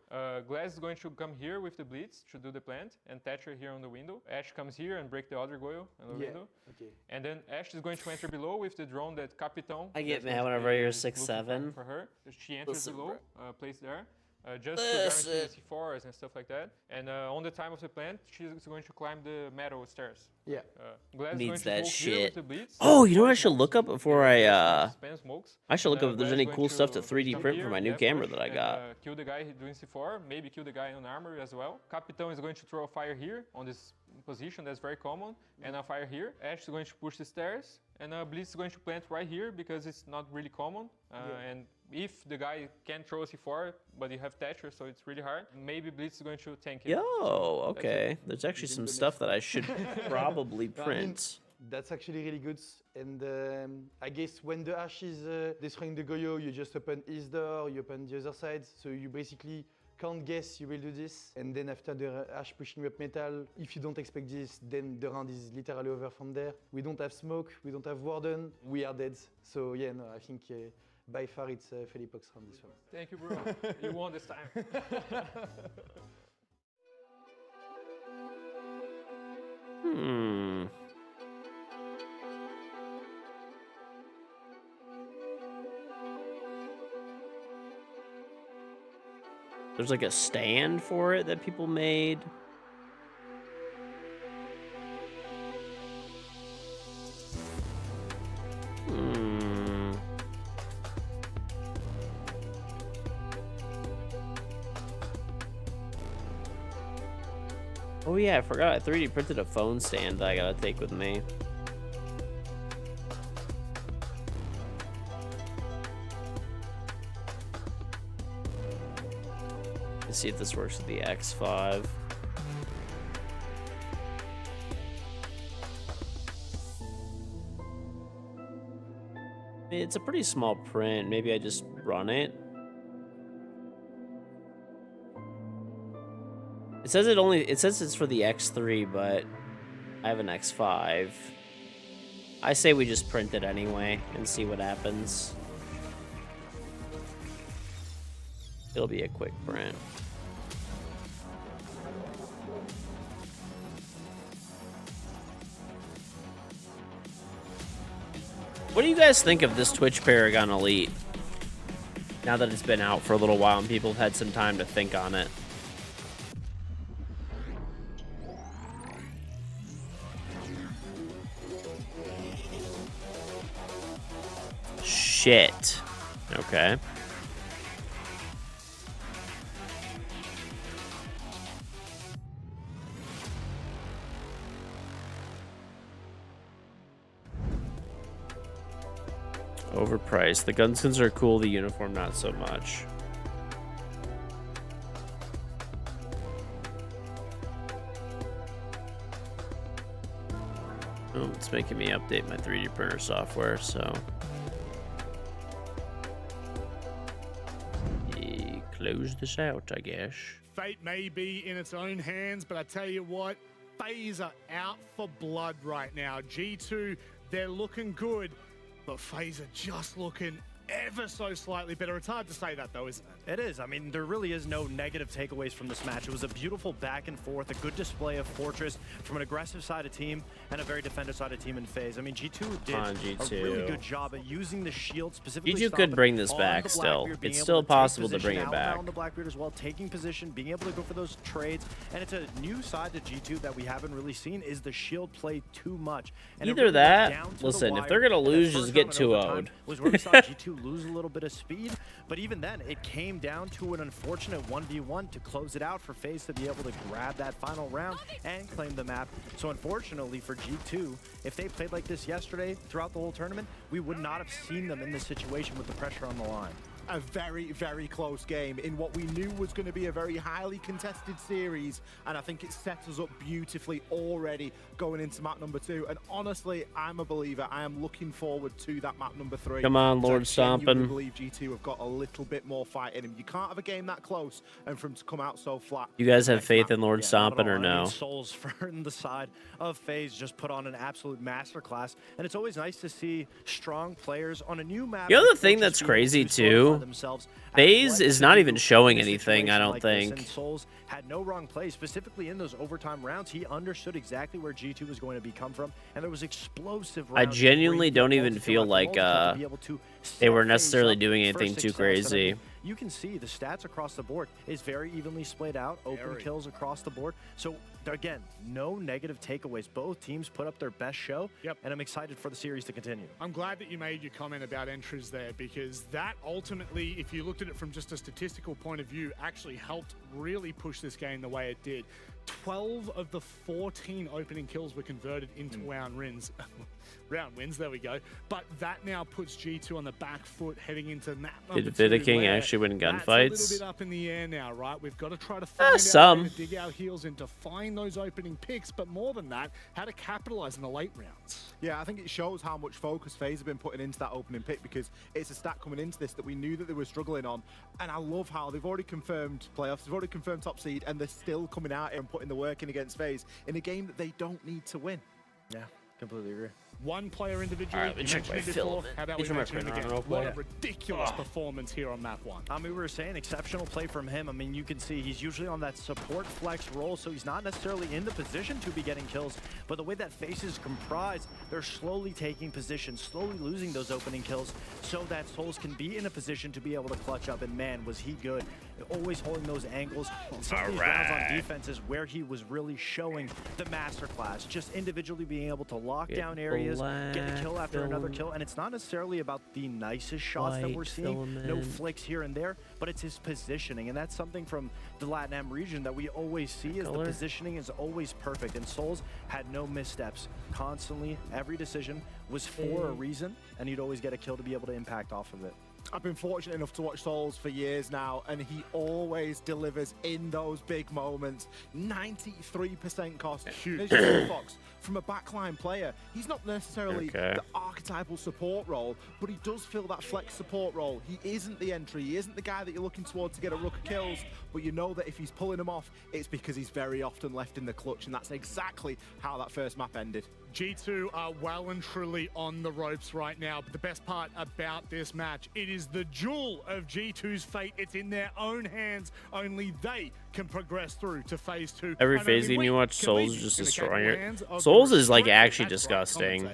Speaker 20: Glass is going to come here with the Blitz to do the plant, and Thatcher here on the window. Ash comes here and break the other Goyo on the window.
Speaker 19: Okay.
Speaker 20: And then Ash is going to enter below with the drone that Capitan.
Speaker 1: I get
Speaker 20: that's going
Speaker 1: mad
Speaker 20: to
Speaker 1: whenever
Speaker 20: be
Speaker 1: you're
Speaker 20: looking
Speaker 1: 6'7".
Speaker 20: For her, she enters
Speaker 1: Listen,
Speaker 20: below, placed there. Just
Speaker 1: Listen.
Speaker 20: to guarantee the C4s and stuff like that. And on the time of the plant, she's going to climb the metal stairs.
Speaker 19: Yeah.
Speaker 20: Glass
Speaker 1: Needs
Speaker 20: is going
Speaker 1: that
Speaker 20: to smoke here
Speaker 1: shit.
Speaker 20: with the Blitz.
Speaker 1: Oh, you know what I should look up before I
Speaker 20: Spam smokes.
Speaker 1: I should look up if there's
Speaker 20: Glass
Speaker 1: any
Speaker 20: is
Speaker 1: cool
Speaker 20: going
Speaker 1: stuff to 3D
Speaker 20: come
Speaker 1: print
Speaker 20: here,
Speaker 1: for my new
Speaker 20: yeah,
Speaker 1: camera
Speaker 20: push,
Speaker 1: that I
Speaker 20: and,
Speaker 1: got.
Speaker 20: Kill the guy doing C4, maybe kill the guy on armor as well. Capitan is going to throw a fire here on this position, that's very common, and a fire here. Ash is going to push the stairs, and Blitz is going to plant right here because it's not really common. And if the guy can throw a C4, but you have Thatcher, so it's really hard, maybe Blitz is going to tank it.
Speaker 1: Yo, okay. There's actually some stuff that I should probably
Speaker 19: I mean,
Speaker 1: print.
Speaker 19: that's actually really good. And I guess when the Ash is destroying the Goyo, you just open his door, you open the other side. So you basically can't guess you will do this. And then after the Ash pushing up metal, if you don't expect this, then the round is literally over from there. We don't have smoke, we don't have warden, we are dead. So yeah, no, I think by far it's Felipox round this one.
Speaker 20: Thank you, bro. You won this time.
Speaker 1: Hmm. There's like a stand for it that people made. Hmm. Oh yeah, I forgot I 3D printed a phone stand that I gotta take with me. Let's see if this works with the X5. It's a pretty small print. Maybe I just run it. It says it's for the X3, but I have an X5. I say we just print it anyway and see what happens. It'll be a quick print. What do you guys think of this Twitch Paragon Elite? Now that it's been out for a little while and people have had some time to think on it. Shit. Okay. Overpriced. The gunskins are cool, the uniform not so much. Oh, it's making me update my 3D printer software, so... close this out, I guess.
Speaker 4: Fate may be in its own hands, but I tell you what, FaZe are out for blood right now. G2, they're looking good, but FaZe are just looking ever so slightly better. It's hard to say that though, isn't it?
Speaker 10: It is. I mean, there really is no negative takeaways from this match. It was a beautiful back and forth, a good display of Fortress from an aggressive side of team and a very defensive side of team in FaZe. I mean, G2 did a really good job at using the shield specifically.
Speaker 1: G2 could bring this back still. It's still possible to bring it back.
Speaker 10: On the Blackbeard as well, taking position, being able to go for those trades, and it's a new side to G2 that we haven't really seen is the shield play too much. And
Speaker 1: either that, listen, if they're gonna lose, just get 2-0'd.
Speaker 10: Was where we saw G2 lose a little bit of speed, but even then, it came down to an unfortunate 1v1 to close it out for FaZe to be able to grab that final round and claim the map. So unfortunately for G2, if they played like this yesterday throughout the whole tournament, we would not have seen them in this situation with the pressure on the line.
Speaker 9: A very, very close game in what we knew was going to be a very highly contested series, and I think it sets us up beautifully already going into map number 2. And honestly, I'm a believer. I am looking forward to that map number 3.
Speaker 1: Come on, Lord Stompin'.
Speaker 9: I believe G2 have got a little bit more fight in him. You can't have a game that close and for him to come out so flat.
Speaker 1: You guys have faith in Lord Stompin' or no?
Speaker 10: Souls from the side of FaZe just put on an absolute masterclass, and it's always nice to see strong players on a new map.
Speaker 1: The other thing that's crazy too, FaZe is not even showing anything, I don't think.
Speaker 10: Souls had no wrong plays, specifically in those overtime rounds. He understood exactly where G2 was going to come from, and there was explosive rounds.
Speaker 1: I genuinely don't even feel like they were necessarily doing anything too crazy.
Speaker 10: You can see the stats across the board is very evenly splayed out, open kills across the board. So again, no negative takeaways. Both teams put up their best show, and I'm excited for the series to continue.
Speaker 4: I'm glad that you made your comment about entries there, because that ultimately, if you looked at it from just a statistical point of view, actually helped really push this game the way it did. 12 of the 14 opening kills were converted into round wins. Round wins, there we go. But that now puts G2 on the back foot heading into map number 2.
Speaker 1: Did Vida King actually win gunfights?
Speaker 4: That's a little bit up in the air now, right? We've got to try to find out how to dig our heels in to find those opening picks, but more than that, how to capitalize in the late rounds.
Speaker 9: Yeah, I think it shows how much focus FaZe have been putting into that opening pick, because it's a stat coming into this that we knew that they were struggling on. And I love how they've already confirmed playoffs, they've already confirmed top seed, and they're still coming out and putting the work in against FaZe in a game that they don't need to win.
Speaker 10: Yeah, completely agree.
Speaker 4: One player individually.
Speaker 1: All right, we check my film.
Speaker 4: How about we mention him again? What a ridiculous performance here on map 1.
Speaker 10: I mean, we were saying exceptional play from him. I mean, you can see he's usually on that support flex role, so he's not necessarily in the position to be getting kills. But the way that FaZe is comprised, they're slowly taking position, slowly losing those opening kills, so that Souls can be in a position to be able to clutch up. And man, was he good. Always holding those angles. Some of these rounds on defense is where he was really showing the masterclass. Just individually being able to lock down areas, get a kill after another kill. And it's not necessarily about the nicest shots that we're seeing. No flicks here and there, but it's his positioning. And that's something from the LATAM region that we always see is the positioning is always perfect. And Souls had no missteps. Constantly, every decision was for a reason, and he'd always get a kill to be able to impact off of it.
Speaker 9: I've been fortunate enough to watch Souls for years now, and he always delivers in those big moments. 93% cost. Huge. Fox, from a backline player, he's not necessarily the archetypal support role, but he does fill that flex support role. He isn't the entry, he isn't the guy that you're looking towards to get a ruck of kills, but you know that if he's pulling them off, it's because he's very often left in the clutch, and that's exactly how that first map ended.
Speaker 4: G2 are well and truly on the ropes right now, but the best part about this match, it is the jewel of G2's fate. It's in their own hands. Only they can progress through to phase 2.
Speaker 1: Every phase game you watch, Souls just destroying it. Souls is like actually disgusting.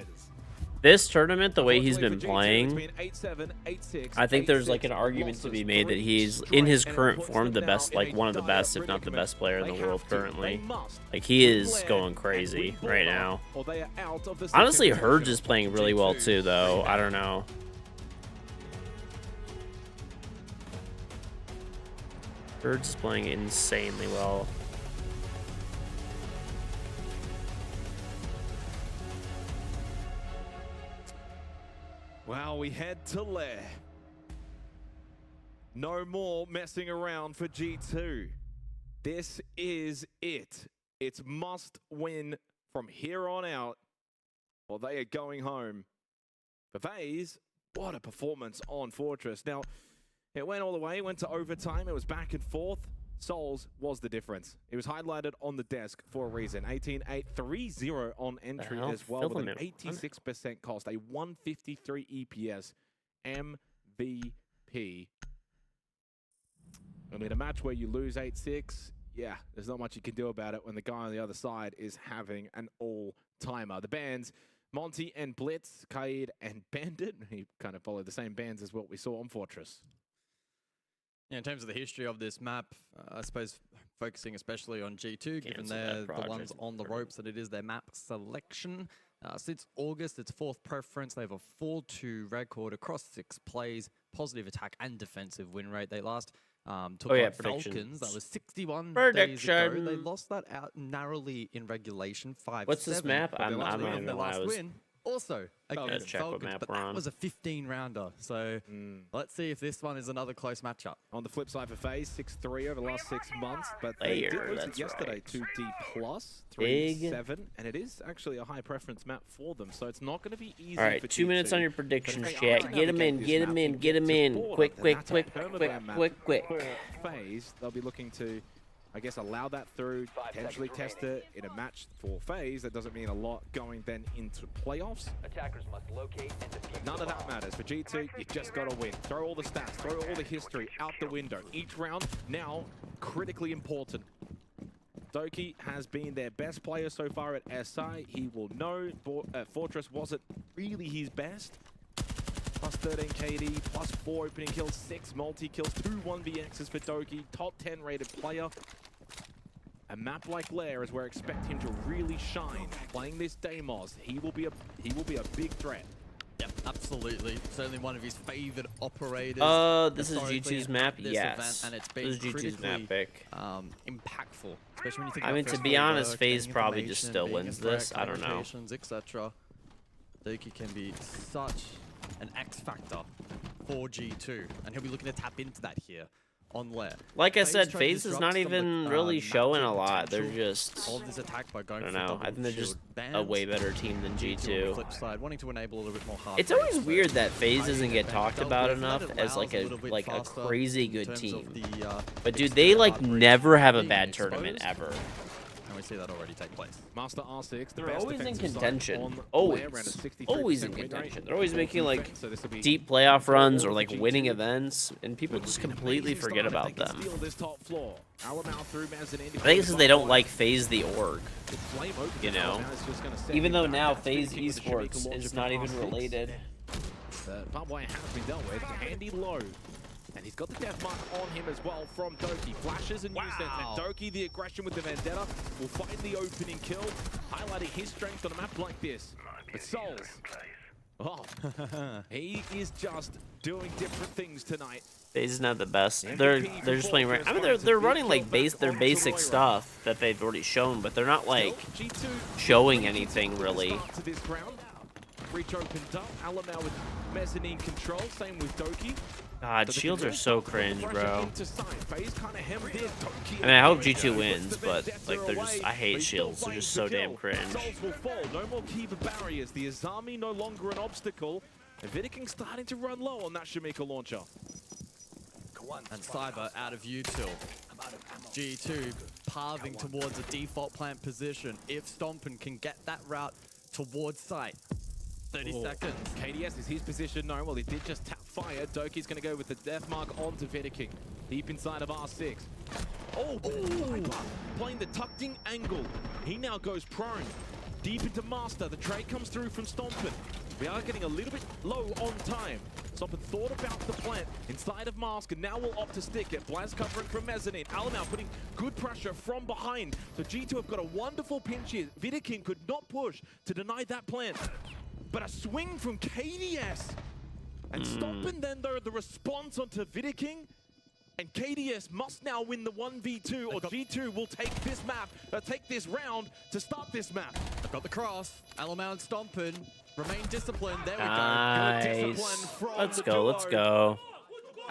Speaker 1: This tournament, the way he's been
Speaker 11: Unfortunately for G2,
Speaker 1: playing,
Speaker 11: it's been 8-7, 8-6,
Speaker 1: I think there's like
Speaker 11: 8-6,
Speaker 1: an argument to
Speaker 11: losses
Speaker 1: be made that
Speaker 11: 3
Speaker 1: he's in his
Speaker 11: straight, and it
Speaker 1: current
Speaker 11: puts
Speaker 1: form
Speaker 11: them
Speaker 1: the
Speaker 11: now
Speaker 1: best,
Speaker 11: in
Speaker 1: like
Speaker 11: a
Speaker 1: one of the
Speaker 11: dire
Speaker 1: best, if not the
Speaker 11: predicament.
Speaker 1: best player in
Speaker 11: They
Speaker 1: the world
Speaker 11: have to,
Speaker 1: currently.
Speaker 11: they must
Speaker 1: Like he is
Speaker 11: flare
Speaker 1: going
Speaker 11: and
Speaker 1: crazy
Speaker 11: win
Speaker 1: right
Speaker 11: ball
Speaker 1: now.
Speaker 11: or they are out of the
Speaker 1: Honestly,
Speaker 11: second
Speaker 1: Herds
Speaker 11: position.
Speaker 1: is playing really well too, though. I don't know. Herds is playing insanely well.
Speaker 11: Well, we head to Lair. No more messing around for G2. This is it. It's must win from here on out, or they are going home. For FaZe, what a performance on Fortress. Now, it went all the way, went to overtime, it was back and forth. Souls was the difference. It was highlighted on the desk for a reason. 18-8, 3-0 on entry as well, with an 86% cost, a 153 EPS MVP. I mean, a match where you lose 8-6, yeah, there's not much you can do about it when the guy on the other side is having an all-timer. The bands, Monty and Blitz, Kaid and Bandit, he kind of followed the same bands as what we saw on Fortress.
Speaker 12: Yeah, in terms of the history of this map, I suppose focusing especially on G2, given they're the ones on the ropes and it is their map selection. Since August, it's fourth preference. They have a 4-2 record across 6 plays, positive attack and defensive win rate. They last took on Falcons. That was 61 days ago. They lost that out narrowly in regulation, 5-7.
Speaker 1: What's this map? I don't even know why I was...
Speaker 12: win. Also, against Falcons, but that was a 15-rounder. So let's see if this one is another close matchup.
Speaker 11: On the flip side for FaZe, 6-3 over the last 6 months, but they did lose it yesterday to D+, 3-7, and it is actually a high preference map for them, so it's not going to be easy.
Speaker 1: All right,
Speaker 11: for
Speaker 1: 2 minutes on your predictions, chat. Get them in,
Speaker 11: get
Speaker 1: them in. Quick.
Speaker 11: FaZe, they'll be looking to, I guess, allow that through, potentially test it in a match for FaZe. That doesn't mean a lot going then into playoffs.
Speaker 13: Attackers must locate and defuse.
Speaker 11: None of that matters. For G2, you just got to win. Throw all the stats, throw all the history out the window. Each round now critically important. Doki has been their best player so far at SI. He will know Fortress wasn't really his best. Plus 13 KD, plus 4 opening kills, 6 multi-kills, 2 1vx's for Doki, top 10 rated player. A map like Lair is where I expect him to really shine. Playing this Deimos, he will be a big threat.
Speaker 12: Yep, absolutely. Certainly one of his favorite operators.
Speaker 1: This is G2's map. Yes,
Speaker 12: and it's
Speaker 1: this is G2's map pick.
Speaker 12: Impactful, especially when you think.
Speaker 1: I mean, to be honest, FaZe probably just still wins this. I don't know.
Speaker 12: Etc. Doki can be such an X factor for G2, and he'll be looking to tap into that here on Lair.
Speaker 1: Like I said, FaZe is not even really showing a lot. They're just,
Speaker 12: all this attack by going
Speaker 1: I don't know. I think they're just a way better team than G2.
Speaker 12: On the flip side, wanting to enable a little bit more hard.
Speaker 1: It's always weird that FaZe doesn't get talked about enough as like a crazy good team. But dude, they like never have a bad tournament ever.
Speaker 12: And we see that already take place.
Speaker 11: Master R6,
Speaker 1: they're always in contention. Always in contention. They're always making like deep playoff runs or like winning events, and people just completely forget about them. I think it's because they don't like FaZe the org. You know, even though now FaZe Esports is not even related.
Speaker 11: Barbed wire has been dealt with. Handy low. And he's got the death mark on him as well from Doki. Flashes and new sense. And Doki, the aggression with the Vendetta, will find the opening kill, highlighting his strength on a map like this. But Souls, oh, he is just doing different things tonight.
Speaker 1: FaZe is not the best. They're just playing. I mean, they're running like their basic stuff that they've already shown, but they're not like showing anything really.
Speaker 11: Breach opened up. Alamau with mezzanine control. Same with Doki.
Speaker 1: God, shields are so cringe, bro. I mean, I hope G2 wins, but like they're just, I hate shields. They're just so damn cringe.
Speaker 11: No more Kiva barriers. The Azami no longer an obstacle. And Vidiking starting to run low on that Shamika launcher.
Speaker 12: And Cyber out of util. G2 pathing towards a default plant position. If Stompin can get that route towards site. 30 seconds.
Speaker 11: KDS is his position. No, well, he did just tap fire. Doki's going to go with the death mark onto Vidiking. Deep inside of R6. Oh, playing the tucked-in angle. He now goes prone. Deep into Master. The trade comes through from Stompin. We are getting a little bit low on time. Stompen thought about the plant inside of Mask, and now will opt to stick it. Blaz covering from Mezzanine. Alamau putting good pressure from behind. So G2 have got a wonderful pinch here. Vidiking could not push to deny that plant. But a swing from KDS. And Stompen then, though, the response onto Vidiking. And KDS must now win the 1v2, or G2 will take this map, take this round to start this map.
Speaker 12: I've got the cross. Alamau and Stompen remain disciplined. There we
Speaker 1: Nice.
Speaker 12: go. Good discipline from
Speaker 1: Let's
Speaker 12: the
Speaker 1: go,
Speaker 12: duo.
Speaker 1: let's go.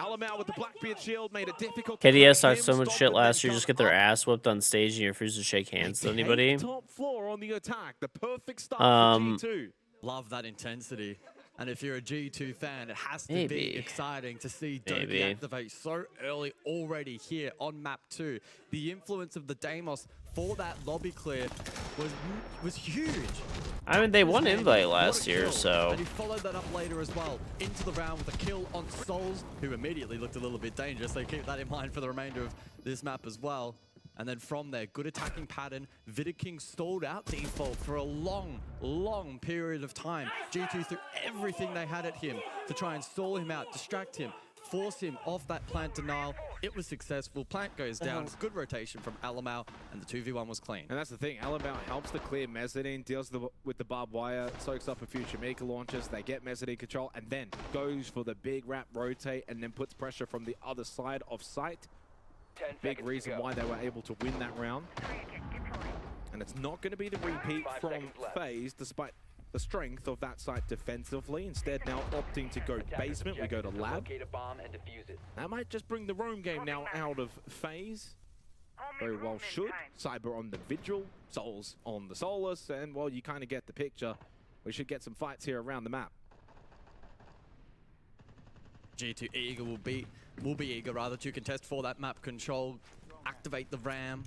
Speaker 11: Alamau with the Blackbeard shield made it difficult.
Speaker 1: KDS talked so much shit last year, just get their ass whipped on stage and you refuse to shake hands with anybody.
Speaker 11: Top floor on the attack. The perfect start for G2.
Speaker 12: Love that intensity. And if you're a G2 fan, it has to
Speaker 1: Maybe.
Speaker 12: be exciting to see Doki
Speaker 1: Maybe.
Speaker 12: activate so early already here on map 2. The influence of the Deimos for that lobby clear was huge.
Speaker 1: I mean, they won Invite last year, so...
Speaker 12: And he followed that up later as well, into the round with a kill on Souls, who immediately looked a little bit dangerous, so keep that in mind for the remainder of this map as well. And then from there, good attacking pattern. Vidiking stalled out default for a long, long period of time. G2 threw everything they had at him to try and stall him out, distract him, force him off that plant denial. It was successful. Plant goes down. Good rotation from Alamau, and the 2v1 was clean.
Speaker 11: And that's the thing, Alamau helps to clear Mezzanine, deals with the barbed wire, soaks up a few Jamaica launches, they get Mezzanine control, and then goes for the big wrap rotate, and then puts pressure from the other side of site. Big reason why they were able to win that round. And it's not going to be the repeat from FaZe, despite the strength of that site defensively. Instead, now opting to go basement, we go to lab. That might just bring the roam game now out of FaZe. Very well should. Cyber on the Vigil, Souls on the Solus, and well, you kind of get the picture. We should get some fights here around the map.
Speaker 12: G2 eager will be eager rather to contest for that map control, activate the ram,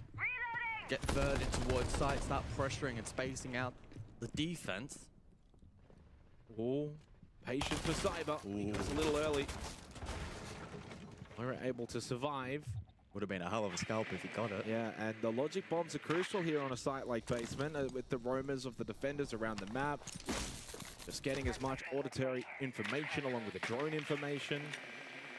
Speaker 12: get third in towards site, start pressuring and spacing out the defense.
Speaker 11: Oh, patient for Cyber. He was a little early. We were able to survive.
Speaker 12: Would have been a hell of a scalp if he got it.
Speaker 11: Yeah, and the logic bombs are crucial here on a site like Basement, with the roamers of the defenders around the map. Just getting as much auditory information along with the drone information.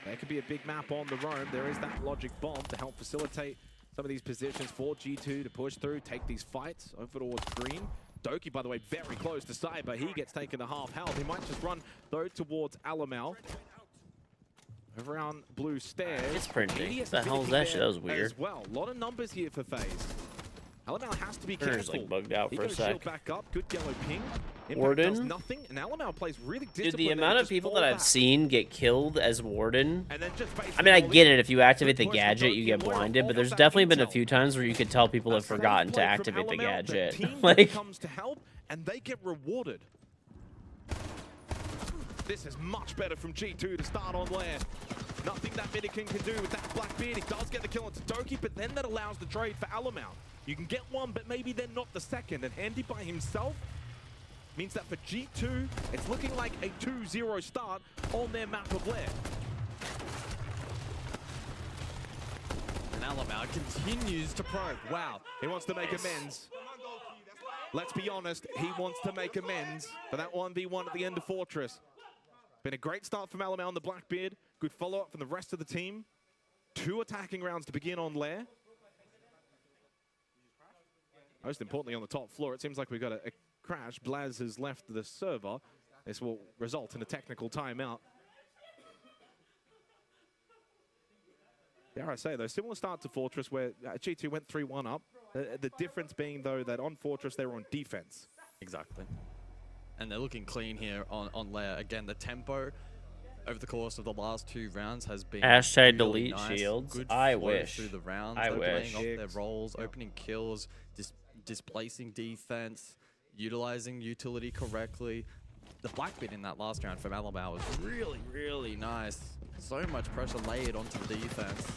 Speaker 11: There could be a big map on the roam. There is that logic bomb to help facilitate some of these positions for G2 to push through, take these fights over towards green. Doki, by the way, very close to Cyber. He gets taken to half health. He might just run, though, towards Alamau. Over around blue stairs.
Speaker 1: It's printing.
Speaker 11: KDS
Speaker 1: What the hell is that shit? That was weird.
Speaker 11: As well. A lot of numbers here for FaZe. Alamau has to be
Speaker 1: Turner's,
Speaker 11: careful.
Speaker 1: like, bugged out
Speaker 11: He
Speaker 1: for a
Speaker 11: goes shield
Speaker 1: sec.
Speaker 11: back up. Good yellow ping. Impact
Speaker 1: Warden?
Speaker 11: does nothing, and Alamau plays really disciplined.
Speaker 1: Dude, the
Speaker 11: and
Speaker 1: amount of
Speaker 11: just
Speaker 1: people
Speaker 11: fall
Speaker 1: that I've
Speaker 11: back.
Speaker 1: seen get killed as Warden.
Speaker 11: And then just
Speaker 1: I mean, I
Speaker 11: basically
Speaker 1: get it. If you activate the
Speaker 11: push from
Speaker 1: gadget, you
Speaker 11: Doki
Speaker 1: get
Speaker 11: away
Speaker 1: blinded,
Speaker 11: off
Speaker 1: but there's
Speaker 11: that
Speaker 1: definitely been a
Speaker 11: intel.
Speaker 1: few times where you could tell people have forgotten to
Speaker 11: Play from
Speaker 1: activate the
Speaker 11: Alamau,
Speaker 1: gadget.
Speaker 11: team
Speaker 1: Like,
Speaker 11: comes to help, and they get rewarded. This is much better from G2 to start on Lair. Nothing that Vidiking can do with that Blackbeard. He does get the kill onto Doki, but then that allows the trade for Alamau. You can get one, but maybe then not the second. And Handy by himself means that for G2, it's looking like a 2-0 start on their map of Lair.
Speaker 12: And Alamau continues to probe. Wow.
Speaker 11: He wants to make amends. Let's be honest, he wants to make amends for that 1v1 at the end of Fortress. Been a great start from Alamau on the Blackbeard. Good follow-up from the rest of the team. 2 attacking rounds to begin on Lair. Most importantly, on the top floor, it seems like we've got a crash. Blaz has left the server. This will result in a technical timeout. Dare I say, though, similar start to Fortress where G2 went 3-1 up. The difference being, though, that on Fortress, they were on defense.
Speaker 12: Exactly. And they're looking clean here on Lair. Again, the tempo over the course of the last 2 rounds has been
Speaker 1: Hashtag
Speaker 12: really
Speaker 1: delete
Speaker 12: nice.
Speaker 1: shields.
Speaker 12: Good
Speaker 1: I
Speaker 12: flow
Speaker 1: wish.
Speaker 12: through the rounds.
Speaker 1: I
Speaker 12: They're
Speaker 1: wish.
Speaker 12: playing off their roles, opening kills, displacing defense, utilizing utility correctly. The Blackbeard in that last round from Alamau was really, really nice. So much pressure laid onto the defense.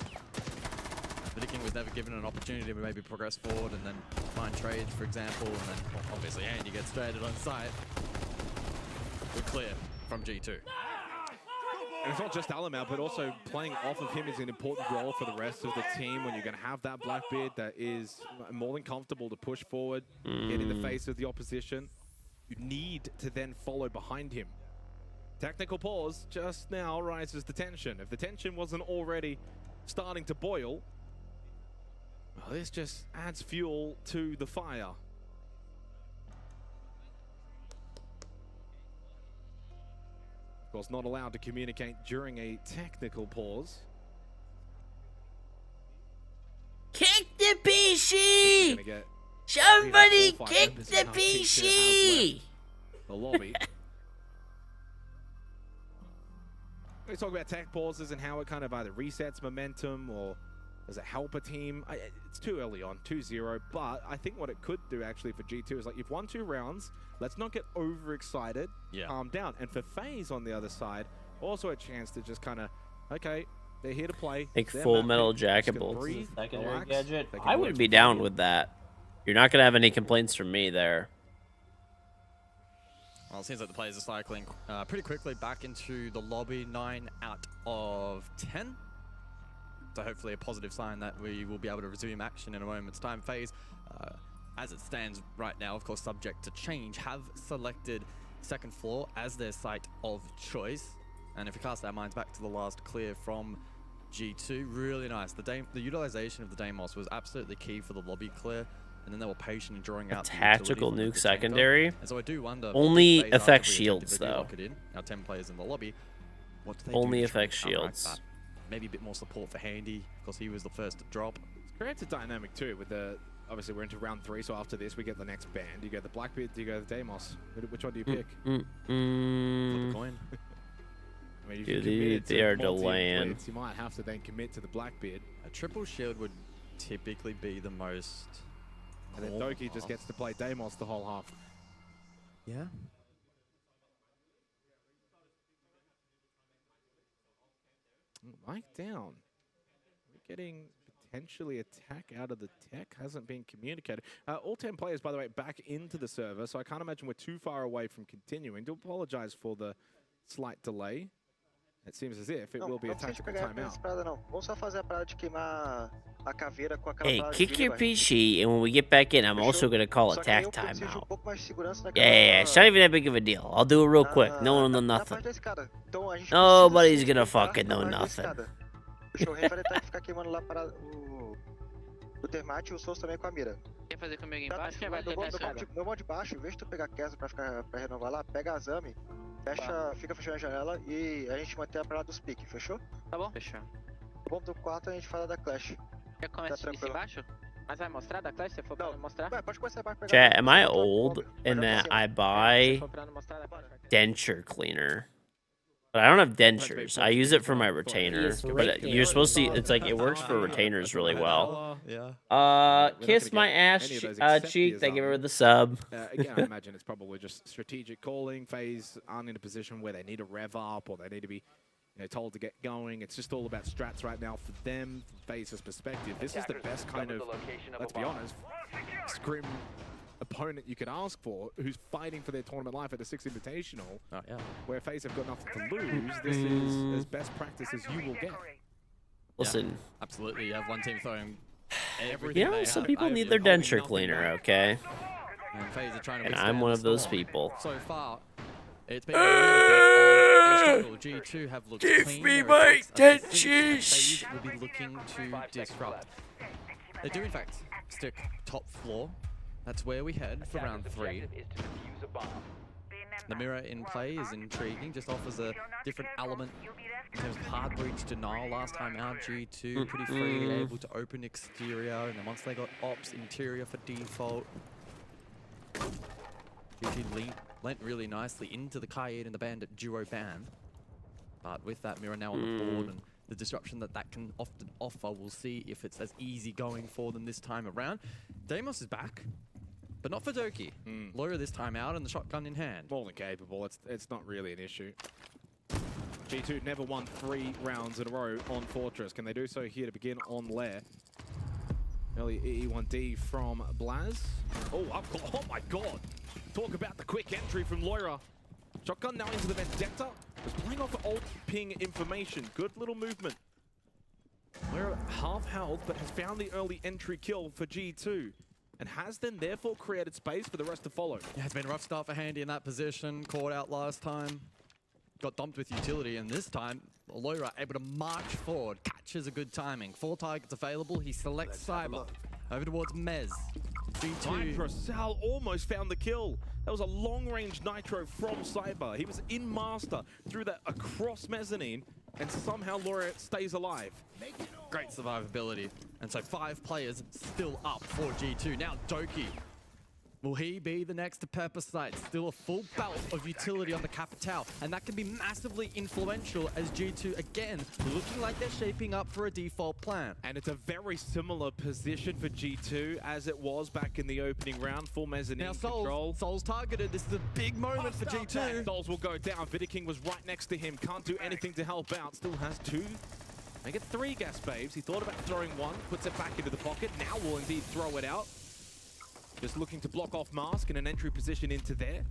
Speaker 12: Vidiking was never given an opportunity to maybe progress forward and then find trades, for example, and then well, obviously Andy gets traded on site. Good clear from G2.
Speaker 11: And it's not just Alamau, but also playing off of him is an important role for the rest of the team when you're going to have that Blackbeard that is more than comfortable to push forward, get in the face of the opposition. you need to then follow behind him. Technical pause just now rises the tension. If the tension wasn't already starting to boil, well, this just adds fuel to the fire. Of course, not allowed to communicate during a technical pause.
Speaker 1: Kick the PC! Somebody kick the PC!
Speaker 11: The lobby. We talk about tech pauses and how it kind of either resets momentum or does it help a team. It's too early on, 2-0, but I think what it could do actually for G2 is like, you've won 2 rounds, let's not get overexcited, calm down. And for FaZe on the other side, also a chance to just kind of, okay, they're here to play.
Speaker 1: Like Full Metal Jacket bolts as a secondary gadget. I would be down with that. You're not going to have any complaints from me there.
Speaker 12: Well, it seems like the players are cycling pretty quickly back into the lobby, 9 out of 10. So hopefully a positive sign that we will be able to resume action in a moment's time. FaZe, as it stands right now, of course subject to change, have selected second floor as their site of choice. And if we cast our minds back to the last clear from G2, really nice. The utilization of the Deimos was absolutely key for the lobby clear. And then they were patient in drawing out
Speaker 1: tactical nuke secondary.
Speaker 12: And so I do wonder.
Speaker 1: Only affects shields though.
Speaker 12: Now 10 players in the lobby. What do they
Speaker 1: only
Speaker 12: do
Speaker 1: affects shields.
Speaker 12: Maybe a bit more support for Handy because he was the first to drop.
Speaker 11: It creates a dynamic too with the. Obviously, we're into round 3, so after this, we get the next band. You go the Blackbeard, you go the Deimos. Which one do you pick?
Speaker 12: Flip a coin.
Speaker 11: I mean,
Speaker 1: dude, they are delaying.
Speaker 11: Blitz, you might have to then commit to the Blackbeard.
Speaker 12: A triple shield would typically be the most.
Speaker 11: And then Doki just gets to play Deimos the whole half.
Speaker 12: Yeah.
Speaker 11: Mike down. We're getting potentially attack out of the tech. Hasn't been communicated. All 10 players, by the way, back into the server, so I can't imagine we're too far away from continuing. Do apologize for the slight delay. It seems as if it will be a tactical timeout.
Speaker 1: Hey, kick your PC, and when we get back in, I'm also going to call attack timeout. Yeah, it's not even that big of a deal. I'll do it real quick. No one will know nothing. Nobody's going to fucking know nothing.
Speaker 16: O Termite e o Souls também com a mira.
Speaker 14: Quer fazer comigo embaixo?
Speaker 16: Meu mão de baixo, em vez de tu pegar a Kesa pra renovar lá, pega a Azami, fecha, fica fechando a janela e a gente mantém a parada dos piques, fechou?
Speaker 14: Tá bom? Fechou.
Speaker 16: Bom, do 4 a gente fala da Clash.
Speaker 14: Quer começar aqui embaixo? Mas vai mostrar da Clash? Se for pra mostrar?
Speaker 16: Pode começar embaixo.
Speaker 1: Chat, am I old in that I buy denture cleaner? But I don't have dentures. I use it for my retainer. But you're supposed to. It's like it works for retainers really well. Kiss my ass cheek. Thank you for the sub.
Speaker 11: Again, I imagine it's probably just strategic calling. FaZe aren't in a position where they need to rev up or they need to be, told to get going. It's just all about strats right now for them. From FaZe's perspective, this is the best kind of, let's be honest, scrim opponent you could ask for, who's fighting for their tournament life at the 6th Invitational, where FaZe have got nothing to lose. This is as best practice as you will get.
Speaker 1: Listen,
Speaker 12: absolutely, you have one team throwing everything.
Speaker 1: Some people need their denture cleaner, okay?
Speaker 12: And FaZe are trying to
Speaker 1: I'm one of those people.
Speaker 12: So far, it's been a little bit of a struggle. G2 have looked clean.
Speaker 1: Give me my dentures!
Speaker 12: FaZe will be looking to disrupt. They do, in fact, stick top floor. That's where we head for round 3. The mirror in play is intriguing, just offers a different element in terms of hard breach denial. Last time out, G2 pretty freely able to open exterior, and then once they got ops interior for default, G2 lent really nicely into the Kaid and the Bandit duo ban. But with that mirror now on the board and the disruption that can often offer, we'll see if it's as easy going for them this time around. Deimos is back. But not for Doki. Loira this time out and the shotgun in hand.
Speaker 11: More than capable. It's not really an issue. G2 never won 3 rounds in a row on Fortress. Can they do so here to begin on Lair? Early E1D from Blaz. Oh my god! Talk about the quick entry from Loira. Shotgun now into the Vendetta. Was playing off old ping information. Good little movement. Loira half held, but has found the early entry kill for G2. and has then therefore created space for the rest to follow.
Speaker 12: Yeah, it's been a rough start for Handy in that position. Caught out last time. Got dumped with utility, and this time, Loira able to march forward. Catches a good timing. 4 targets available. He selects Cyber. Over towards Mez. G2.
Speaker 11: Nitro Sal almost found the kill. That was a long-range Nitro from Cyber. He was in Master, threw that across Mezzanine, and somehow Loira stays alive.
Speaker 12: Great survivability. And so 5 players still up for G2. Now Doki. Will he be the next to Pepper Site? Still a full belt of utility on the Capitale, and that can be massively influential as G2, again, looking like they're shaping up for a default plan.
Speaker 11: And it's a very similar position for G2 as it was back in the opening round. Full mezzanine
Speaker 12: now
Speaker 11: control.
Speaker 12: Soul's targeted. This is a big moment for G2.
Speaker 11: Souls will go down. Vidaking was right next to him. Can't do anything to help out. Still has 2. Make it 3 gas babes. He thought about throwing 1, puts it back into the pocket. Now will indeed throw it out. Just looking to block off Mask in an entry position into there.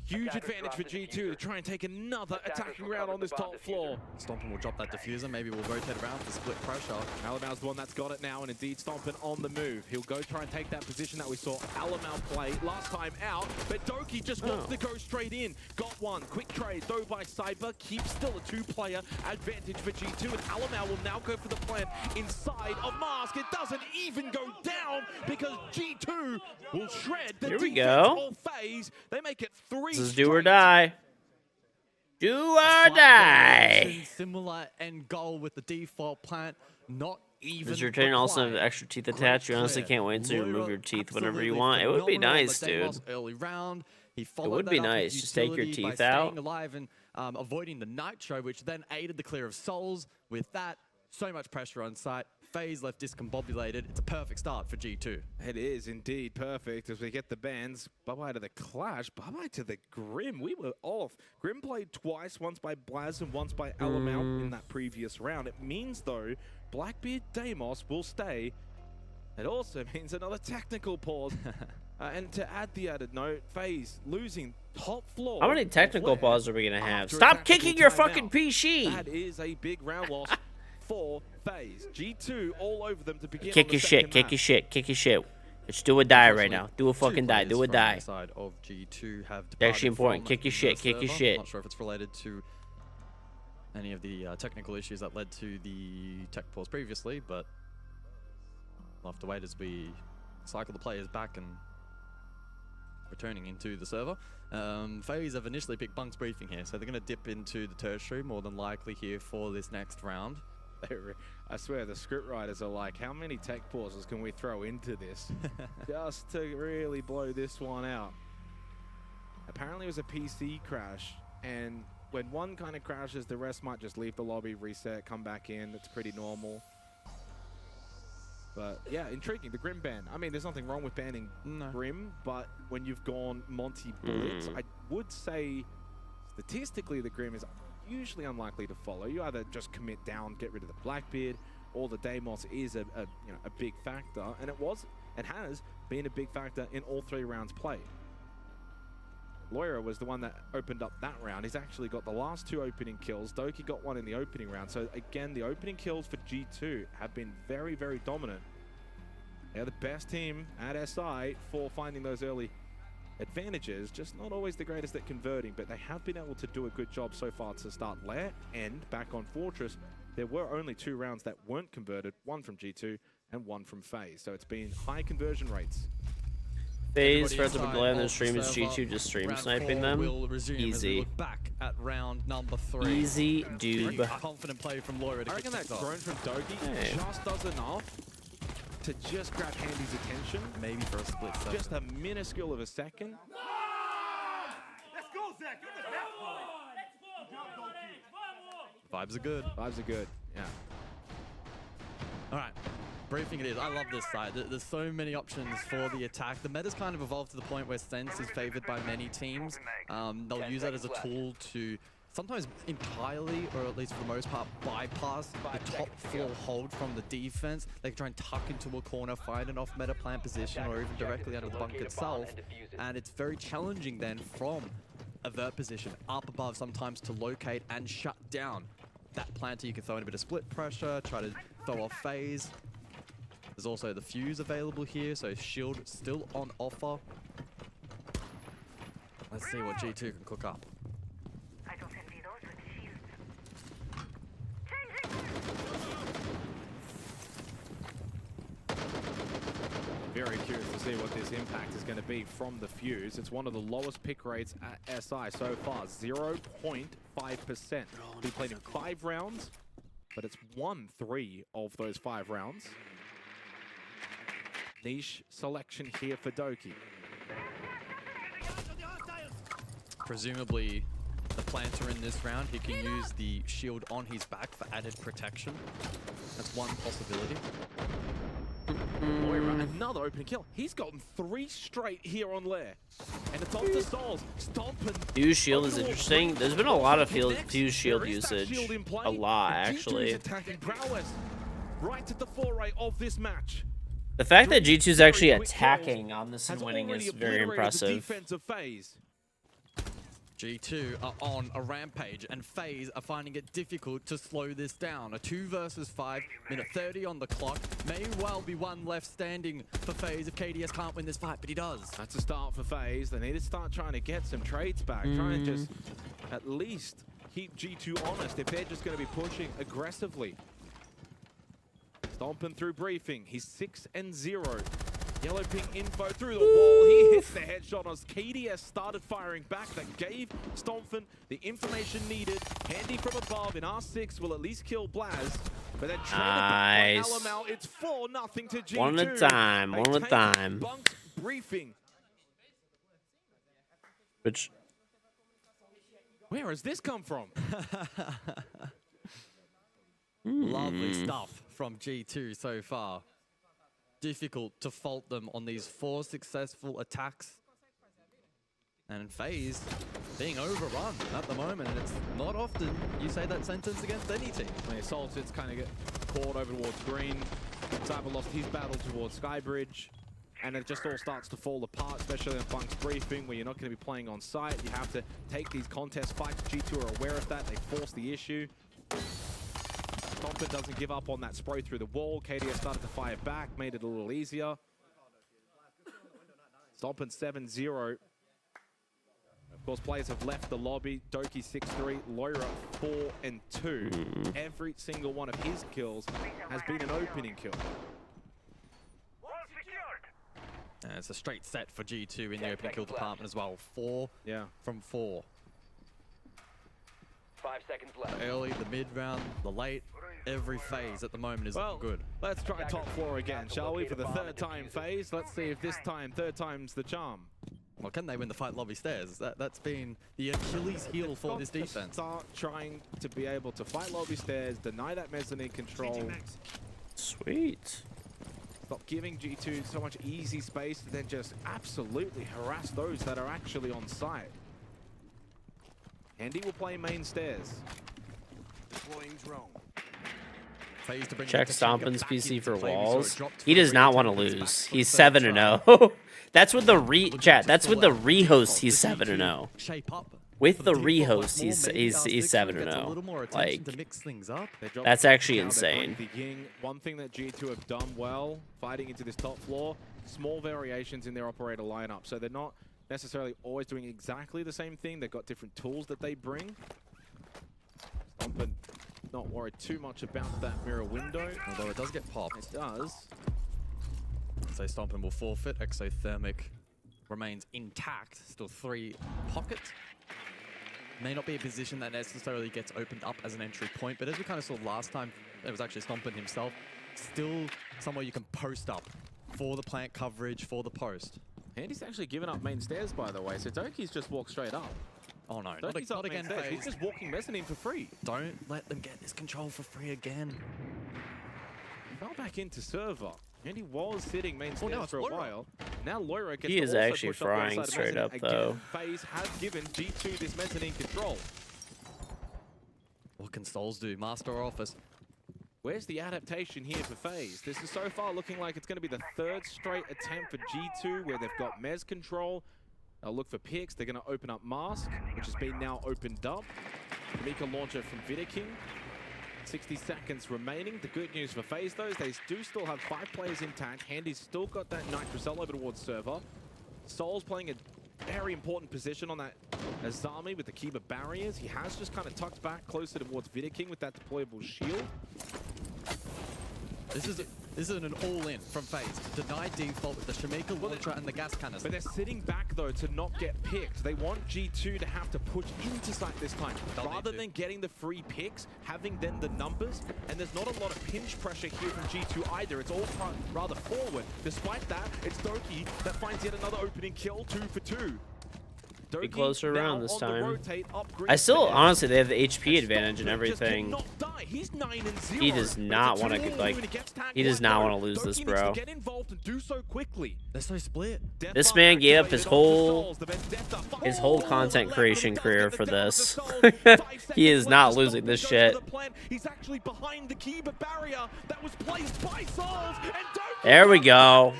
Speaker 11: Huge advantage for G2 to try and take another attacking round on this top floor.
Speaker 12: Stompin will drop that diffuser. Maybe we'll rotate around for split pressure.
Speaker 11: Alamal's the one that's got it now, and indeed Stompin on the move. He'll go try and take that position that we saw Alamal play last time out, but Doki just wants to go straight in. Got one. Quick trade, though, by Cyber. Keeps still a 2-player advantage for G2, and Alamal will now go for the plant inside of Mask. It doesn't even go down because G2 will shred the
Speaker 1: Here we
Speaker 11: defense
Speaker 1: go.
Speaker 11: of FaZe. They make it 3.
Speaker 1: This is do or die. Do or die.
Speaker 12: Similar end goal with the default plant. Not even.
Speaker 1: Does your trainer also have extra teeth attached? You honestly can't wait to remove your teeth whenever you want. It would be nice, dude.
Speaker 12: Early round. He
Speaker 1: It would be nice. Just take your teeth out.
Speaker 12: Alive and avoiding the Nitro, which then aided the clear of Souls. With that, so much pressure on site. FaZe left discombobulated. It's a perfect start for G2.
Speaker 11: It is indeed perfect as we get the bans. Bye-bye to the Clash. Bye-bye to the Grim. We were off. Grim played twice, once by Blaz and once by Alamal in that previous round. It means, though, Blackbeard Deimos will stay. It also means another technical pause. And to add the added note, FaZe losing top floor.
Speaker 1: How many technical pauses are we going to have? Stop kicking your fucking PC!
Speaker 11: That is a big round loss for FaZe. G2 all over them to begin.
Speaker 1: Kick your shit, kick your shit, kick your shit. Just do or die right now. Do a fucking die, do or die.
Speaker 12: Side of G2 have
Speaker 1: Actually important. Kick your shit, kick your shit.
Speaker 12: Not sure if it's related to any of the technical issues that led to the tech pause previously, but we'll have to wait as we cycle the players back and returning into the server. FaZe have initially picked Bunk's briefing here, so they're going to dip into the tertiary more than likely here for this next round.
Speaker 11: I swear the script writers are like, how many tech pauses can we throw into this just to really blow this one out? Apparently it was a PC crash, and when one kind of crashes, the rest might just leave the lobby, reset, come back in. It's pretty normal. But yeah, intriguing. The Grim ban. I mean, there's nothing wrong with banning Grim, but when you've gone Monty Blitz, I would say statistically the Grim is usually unlikely to follow. You either just commit down, get rid of the Blackbeard, or the Deimos is a big factor, and it was and has been a big factor in all 3 rounds played. Loira was the one that opened up that round. He's actually got the last 2 opening kills. Doki got 1 in the opening round. So again, the opening kills for G2 have been very, very dominant. They're the best team at SI for finding those early advantages, just not always the greatest at converting, but they have been able to do a good job so far to start Lair and back on Fortress. There were only 2 rounds that weren't converted, 1 from G2 and 1 from FaZe. So it's been high conversion rates.
Speaker 1: FaZe for us to delay on their stream is G2 just stream sniping them. Easy.
Speaker 12: Back at round number 3.
Speaker 1: Easy doob.
Speaker 12: Confident play from Loira to
Speaker 11: I reckon that drone from Doki just does enough to just grab Handy's attention.
Speaker 12: Maybe for a split second.
Speaker 11: Just a minuscule of a second.
Speaker 9: Let's go, Zach.
Speaker 12: Vibes are good.
Speaker 11: Vibes are good, yeah.
Speaker 12: All right. Briefing it is. I love this side. There's so many options for the attack. The meta's kind of evolved to the point where Sense is favored by many teams. They'll use that as a tool to sometimes entirely, or at least for the most part, bypass the top floor hold from the defense. They can try and tuck into a corner, find an off-meta plant position, or even directly under the bunk itself. And it's very challenging then from a vert position up above sometimes to locate and shut down that planter. You can throw in a bit of split pressure, try to throw off FaZe. There's also the fuse available here, so shield still on offer. Let's see what G2 can cook up.
Speaker 11: Very curious to see what this impact is going to be from the fuse. It's one of the lowest pick rates at SI so far, 0.5%. We played in 5 rounds, but it's won 3 of those 5 rounds. Niche selection here for Doki.
Speaker 12: Presumably, the planter in this round, he can use the shield on his back for added protection. That's one possibility.
Speaker 11: Moira, another open kill. He's gotten 3 straight here on Lair. And it's off the souls. Stomping.
Speaker 1: Fuse shield is interesting. There's been a lot of fuse shield usage. A lot, actually.
Speaker 11: Attacking prowess right at the foray of this match.
Speaker 1: The fact that G2 is actually attacking on this and winning is very impressive.
Speaker 12: G2 are on a rampage, and FaZe are finding it difficult to slow this down. A 2 versus 5, minute 30 on the clock. May well be one left standing for FaZe if KDS can't win this fight, but he does.
Speaker 11: That's a start for FaZe. They need to start trying to get some trades back. Try and just at least keep G2 honest if they're just going to be pushing aggressively. Stomping through briefing. He's 6-0. Yellow ping info through the wall. He hits the headshot as KDS started firing back. That gave Stompin the information needed. Handy from above in R6 will at least kill Blaz. But then
Speaker 1: nice.
Speaker 11: It's 4-0 to G2.
Speaker 1: One at a time. One at a time.
Speaker 11: Bunked briefing.
Speaker 1: Which?
Speaker 11: Where has this come from?
Speaker 12: Lovely stuff from G2 so far. Difficult to fault them on these 4 successful attacks. And FaZe being overrun at the moment, and it's not often you say that sentence against any team.
Speaker 11: When Assaulted's kind of get caught over towards green. Cyber lost his battle towards Skybridge. And it just all starts to fall apart, especially in Bunk's briefing, where you're not going to be playing on site. You have to take these contest fights. G2 are aware of that. They force the issue. Stompin doesn't give up on that spray through the wall. KDS started to fire back, made it a little easier. Stompin 7-0. Of course, players have left the lobby. Doki 6-3, Loira 4-2. Every single one of his kills has been an opening kill.
Speaker 12: And it's a straight set for G2 in the opening kill department as well. 4 from 4.
Speaker 13: 5 seconds left.
Speaker 12: Early, the mid round, the late, every phase at the moment is good.
Speaker 11: Let's try top floor again, shall we? For the 3rd time phase. Let's see if this time, 3rd time's the charm.
Speaker 12: Well, can they win the fight lobby stairs? That's been the Achilles heel for this defense.
Speaker 11: Start trying to be able to fight lobby stairs, deny that mezzanine control.
Speaker 1: Sweet.
Speaker 11: Stop giving G2 so much easy space to then just absolutely harass those that are actually on site. Andy will play main stairs. Deploying drone.
Speaker 1: Check Stompin's PC for walls. He does not want to lose. He's 7-0. That's with the That's with the rehost. He's 7-0. With the rehost, he's 7-0. Like, that's actually insane.
Speaker 11: One thing that G2 have done well fighting into this top floor, small variations in their operator lineup. So they're not necessarily always doing exactly the same thing. They've got different tools that they bring. Stompin not worried too much about that mirror window.
Speaker 12: Although it does get popped.
Speaker 11: It does.
Speaker 12: So Stompin will forfeit. Exothermic remains intact. Still 3 pockets. May not be a position that necessarily gets opened up as an entry point, but as we kind of saw last time, it was actually Stompin himself. Still somewhere you can post up for the plant coverage, for the post.
Speaker 11: Andy's actually given up main stairs, by the way, so Doki's just walked straight up.
Speaker 12: Oh no,
Speaker 11: not
Speaker 12: again,
Speaker 11: stairs.
Speaker 12: FaZe.
Speaker 11: He's just walking mezzanine for free.
Speaker 12: Don't let them get this control for free again.
Speaker 11: Fell back into server. Andy was sitting main stairs for a while. Now Loira gets
Speaker 1: He is actually frying straight up, though.
Speaker 11: FaZe has given G2 this mezzanine control.
Speaker 12: What can Souls do? Master Office.
Speaker 11: Where's the adaptation here for FaZe? This is so far looking like it's going to be the 3rd straight attempt for G2 where they've got Mez control. They'll look for picks. They're going to open up Mask, which has been now opened up. Mika launcher from Vidaking. 60 seconds remaining. The good news for FaZe, though, is they do still have 5 players intact. Handy's still got that Nitrocell over towards server. Soul's playing a very important position on that Azami with the Kiba barriers. He has just kind of tucked back closer towards Vidaking with that deployable shield.
Speaker 12: This is an all-in from FaZe to deny default with the Shamika launcher and the gas canister.
Speaker 11: But they're sitting back, though, to not get picked. They want G2 to have to push into site this time. Rather than getting the free picks, having then the numbers, and there's not a lot of pinch pressure here from G2 either. It's all rather forward. Despite that, it's Doki that finds yet another opening kill, 2 for 2.
Speaker 1: Be closer around this time. I still, honestly, they have the HP advantage and everything. He does not want to, like, he does not want to lose this, bro.
Speaker 12: They're so split.
Speaker 1: This man gave up his whole content creation career for this. He is not losing this shit.
Speaker 11: He's actually behind the Kiba barrier that was placed by Souls, and
Speaker 1: there we go.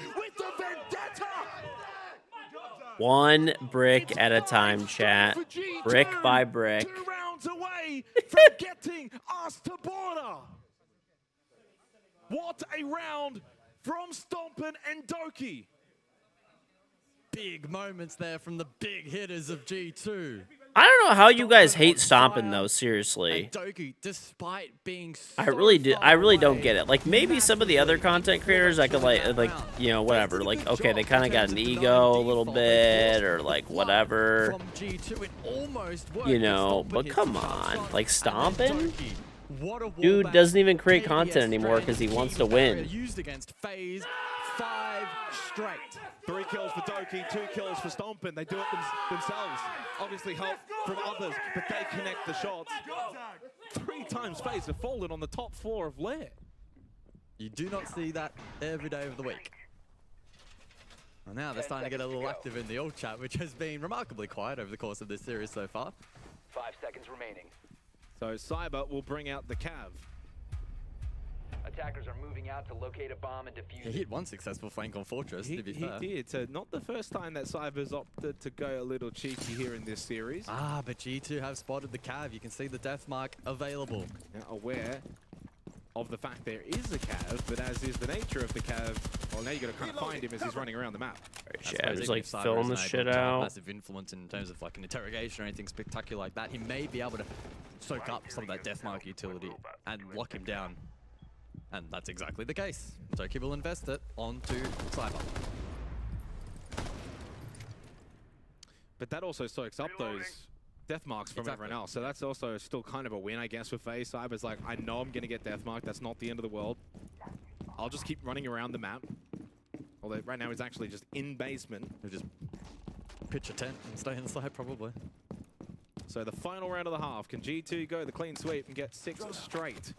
Speaker 1: One brick at a time, chat. Brick by brick.
Speaker 11: 2 rounds away from getting us to border. What a round from Stompin and Doki.
Speaker 12: Big moments there from the big hitters of G2.
Speaker 1: I don't know how you guys hate Stompin' though, seriously.
Speaker 12: Doki, despite being so
Speaker 1: I really don't get it. Like, maybe some of the other content creators I could like, you know, whatever. Like, okay, they kind of got an ego a little bit, or like whatever. You know, but come on, like Stompin'? Dude doesn't even create content anymore because he wants to win.
Speaker 12: Used against FaZe, 5 straight.
Speaker 11: 3 kills for Doki, 2 kills for Stompin'. They do it themselves. Obviously help from others, but they connect the shots. 3 times FaZe have fallen on the top floor of Lair.
Speaker 12: You do not see that every day of the week. Well, now they're starting to get a little active in the old chat, which has been remarkably quiet over the course of this series so far.
Speaker 13: 5 seconds remaining.
Speaker 11: So Cyber will bring out the Cav.
Speaker 13: Attackers are moving out to locate a bomb and defuse it.
Speaker 12: He hit one successful flank on Fortress, to be fair.
Speaker 11: He did. So not the first time that Cyber's opted to go a little cheeky here in this series.
Speaker 12: Ah, but G2 have spotted the Cav. You can see the death mark available.
Speaker 11: Now aware of the fact there is a Cav, but as is the nature of the Cav, well, now you got to kind of find him as he's running around the map.
Speaker 1: Yeah, just like filling the shit out.
Speaker 12: Massive influence in terms of like an interrogation or anything spectacular like that. He may be able to soak up some of that death mark utility and lock him down. And that's exactly the case. Doki will invest it onto Cyber.
Speaker 11: But that also soaks up those death marks from everyone else. So that's also still kind of a win, I guess, for FaZe. Cyber's like, I know I'm going to get death marked. That's not the end of the world. I'll just keep running around the map. Although right now he's actually just in basement.
Speaker 12: He'll just pitch a tent and stay inside, probably.
Speaker 11: So the final round of the half. Can G2 go the clean sweep and get 6 straight?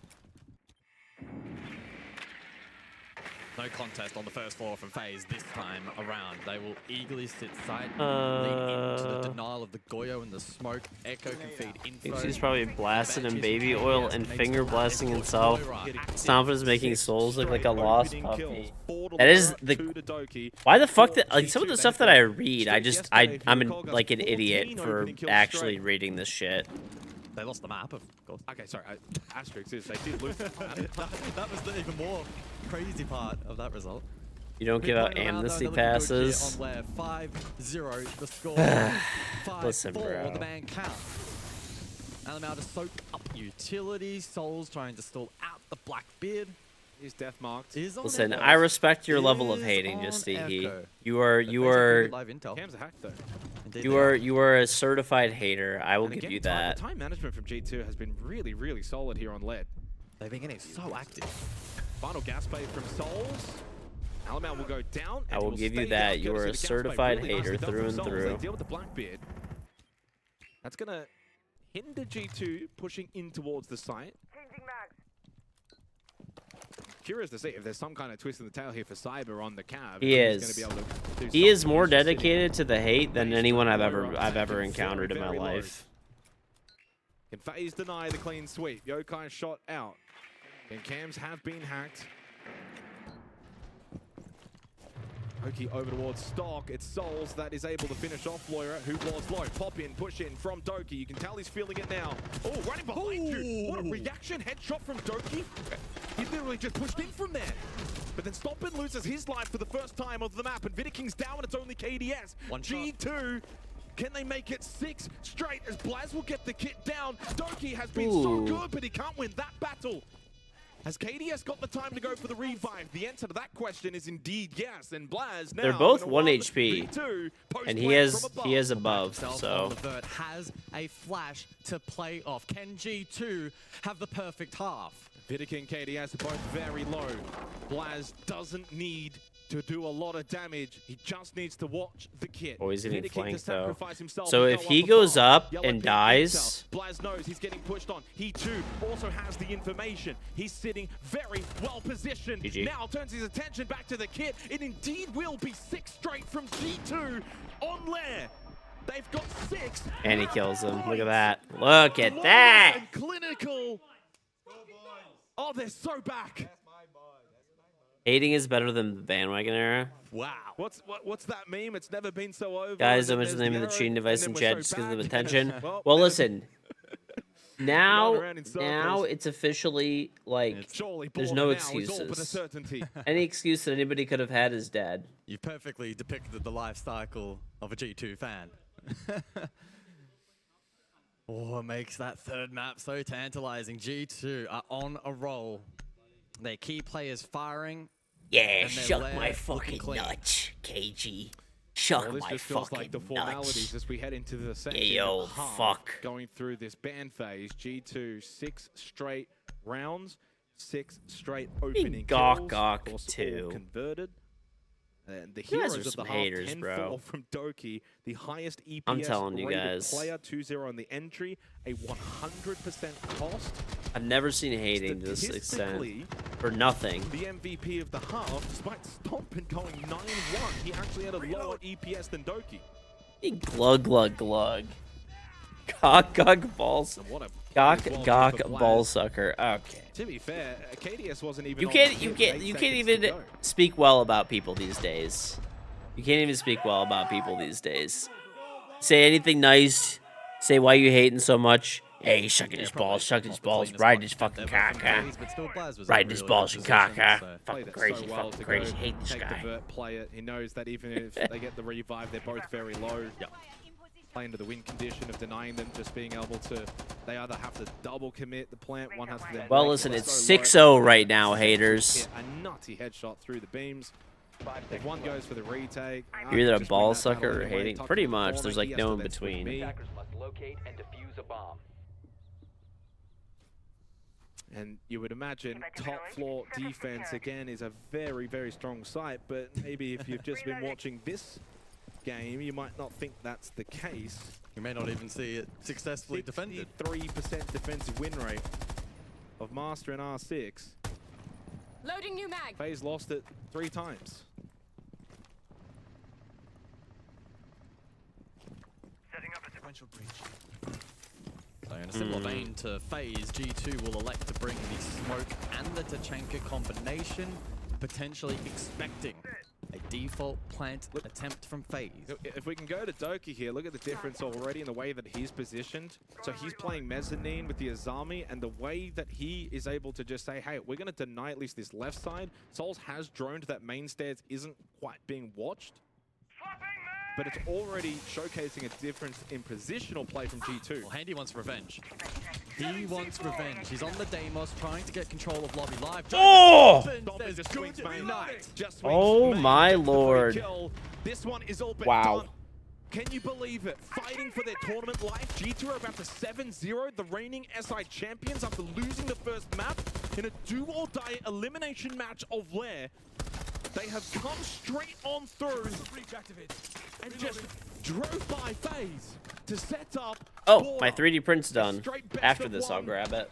Speaker 12: No contest on the first floor from FaZe this time around. They will eagerly sit silently into the denial of the Goyo and the smoke. Echo can feed info.
Speaker 1: He's probably blasted in baby oil and finger blasting himself. Stompin' is making Souls look like a lost puppy. That is the... Why the fuck that... Like, some of the stuff that I read, I'm like an idiot for actually reading this shit.
Speaker 12: They lost the map, of course.
Speaker 11: Okay, sorry. Asterisk is they did lose the map.
Speaker 12: That was the even more crazy part of that result.
Speaker 1: You don't give out amnesty passes.
Speaker 12: 5-0 the score. 5-4
Speaker 1: bro.
Speaker 12: the man count. Alamau to soak up utilities. Souls trying to stall out the Blackbeard.
Speaker 11: He's death marked.
Speaker 1: Listen, I respect your level of hating, just You are
Speaker 11: Cam's a hack though.
Speaker 1: You are a certified hater. I will give you that.
Speaker 11: Time management from G2 has been really, really solid here on lead.
Speaker 12: They've been getting so active.
Speaker 11: Final gas bait from Souls. Alamau will go down.
Speaker 1: I will give you that. You are a certified hater through and through.
Speaker 11: They deal with the Blackbeard. That's gonna hinder G2 pushing in towards the site. Curious to see if there's some kind of twist in the tail here for Cyber on the Cav.
Speaker 1: He is. He is more dedicated to the hate than anyone I've ever encountered in my life.
Speaker 11: Can FaZe deny the clean sweep? Yokai shot out. And cams have been hacked. Doki over towards Stock. It's Souls that is able to finish off Loira, who was low. Pop in, push in from Doki. You can tell he's feeling it now. Oh, running behind you. What a reaction. Headshot from Doki. He literally just pushed in from there. But then Stompin loses his life for the first time of the map, and Vidiking's down, and it's only KDS. G2, can they make it 6 straight as Blaz will get the kit down? Doki has been so good, but he can't win that battle. Has KDS got the time to go for the revive? The answer to that question is indeed yes. And Blaz now,
Speaker 1: they're both 1 HP, and he has above. So
Speaker 12: has a flash to play off. Can G2 have the perfect half?
Speaker 11: Vidic and KDS are both very low. Blaz doesn't need to do a lot of damage. He just needs to watch the kit.
Speaker 1: Oh, he's getting flanked though.
Speaker 11: Himself.
Speaker 1: So if he goes up and dies,
Speaker 11: Blaz knows he's getting pushed on. He too also has the information. He's sitting very well positioned.
Speaker 1: GG.
Speaker 11: Now turns his attention back to the kit. It indeed will be 6 straight from G2 on Lair. They've got 6.
Speaker 1: and he kills him. Look at that. Look at that.
Speaker 11: And clinical. Oh, they're so back.
Speaker 1: Hating is better than the bandwagon era.
Speaker 11: Wow. What's that meme? It's never been so over.
Speaker 1: Guys, don't mention the name of the cheating device in chat just because of attention. Well, listen. Now it's officially like there's no excuses. Any excuse that anybody could have had is dead.
Speaker 12: You've perfectly depicted the life cycle of a G2 fan. What makes that third map so tantalizing? G2 are on a roll. Their key players firing.
Speaker 1: Yeah, suck my fucking nuts, KG. Suck
Speaker 11: this
Speaker 1: my
Speaker 11: just feels
Speaker 1: fucking
Speaker 11: like the formalities
Speaker 1: nuts.
Speaker 11: as we head into the second
Speaker 1: yo,
Speaker 11: half.
Speaker 1: fuck.
Speaker 11: Going through this ban phase, G2 6 straight rounds, 6 straight opening
Speaker 1: Gawk,
Speaker 11: kills, of course,
Speaker 1: too.
Speaker 11: all converted. And the
Speaker 1: You guys
Speaker 11: heroes
Speaker 1: are
Speaker 11: of the
Speaker 1: some
Speaker 11: half,
Speaker 1: haters,
Speaker 11: 10-4
Speaker 1: bro.
Speaker 11: from Doki, the highest EPS
Speaker 1: I'm telling you
Speaker 11: rated
Speaker 1: guys.
Speaker 11: player, 2-0 on the entry, a 100% cost.
Speaker 1: I've never seen hating to this extent
Speaker 11: Statistically,
Speaker 1: for nothing.
Speaker 11: the MVP of the half, despite Stompin going 9-1, he actually had a lower EPS than Doki.
Speaker 1: Glug glug glug. Gawk gawk balls. Gawk ball sucker. Okay.
Speaker 11: To be fair, KDS wasn't even.
Speaker 1: You
Speaker 11: on
Speaker 1: can't
Speaker 11: the
Speaker 1: you
Speaker 11: field
Speaker 1: can't
Speaker 11: with
Speaker 1: you
Speaker 11: 8
Speaker 1: can't
Speaker 11: seconds to
Speaker 1: even
Speaker 11: go.
Speaker 1: speak well about people these days. You can't even speak well about people these days. Say anything nice. Say why you hating so much. Hey, he's sucking his balls, riding his fucking caca. Riding his balls and caca. Fucking
Speaker 11: Played it
Speaker 1: crazy,
Speaker 11: so well
Speaker 1: fucking
Speaker 11: to
Speaker 1: crazy.
Speaker 11: go
Speaker 1: Hate this
Speaker 11: take
Speaker 1: guy.
Speaker 11: the vert, play it. He knows that even if they get the revive, they're both very low. Play into the win condition of denying them just being able to. They either have to double commit the plant, one has to then.
Speaker 1: Well,
Speaker 11: break
Speaker 1: listen,
Speaker 11: it
Speaker 1: it's
Speaker 11: so low.
Speaker 1: 6-0 right now, haters.
Speaker 11: Yeah, a nutty headshot through the beams. If one goes for the retake,
Speaker 1: You're either a
Speaker 11: just
Speaker 1: ball
Speaker 11: bring that
Speaker 1: sucker
Speaker 11: battle
Speaker 1: or
Speaker 11: away,
Speaker 1: hating.
Speaker 11: tuck
Speaker 1: Pretty
Speaker 11: in the
Speaker 1: much.
Speaker 11: corner,
Speaker 1: There's
Speaker 11: he
Speaker 1: like
Speaker 11: has
Speaker 1: no
Speaker 11: to
Speaker 1: in
Speaker 11: then swing
Speaker 1: between.
Speaker 11: me.
Speaker 13: Attackers must locate and defuse a bomb.
Speaker 11: And you would imagine top floor defense again is a very, very strong sight, but maybe if you've just been watching this game, you might not think that's the case.
Speaker 12: You may not even see it successfully defended.
Speaker 11: 3% defensive win rate of Master and R6.
Speaker 21: Loading new mag.
Speaker 11: FaZe lost it 3 times.
Speaker 21: Setting up a sequential breach.
Speaker 12: So in a similar vein to FaZe, G2 will elect to bring the Smoke and the Tachanka combination, potentially expecting a default plant attempt from FaZe.
Speaker 11: If we can go to Doki here, look at the difference already in the way that he's positioned. So he's playing mezzanine with the Azami, and the way that he is able to just say, hey, we're going to deny at least this left side. Souls has droned that main stairs isn't quite being watched. But it's already showcasing a difference in positional play from G2.
Speaker 12: Well, Handy wants revenge. He wants revenge. He's on the Deimos trying to get control of Lobby Live.
Speaker 1: Oh!
Speaker 11: Just swings main. Just swings
Speaker 1: Oh
Speaker 11: main.
Speaker 1: my
Speaker 11: Before he
Speaker 1: lord.
Speaker 11: kill. This one is all but
Speaker 1: Wow.
Speaker 11: done. Can you believe it? Fighting for their tournament life, G2 are about to 7-0 the reigning SI champions after losing the first map in a do-or-die elimination match of Lair. They have come straight on through and just drove by FaZe to set up.
Speaker 1: Oh, my 3D print's done. After this, I'll grab it.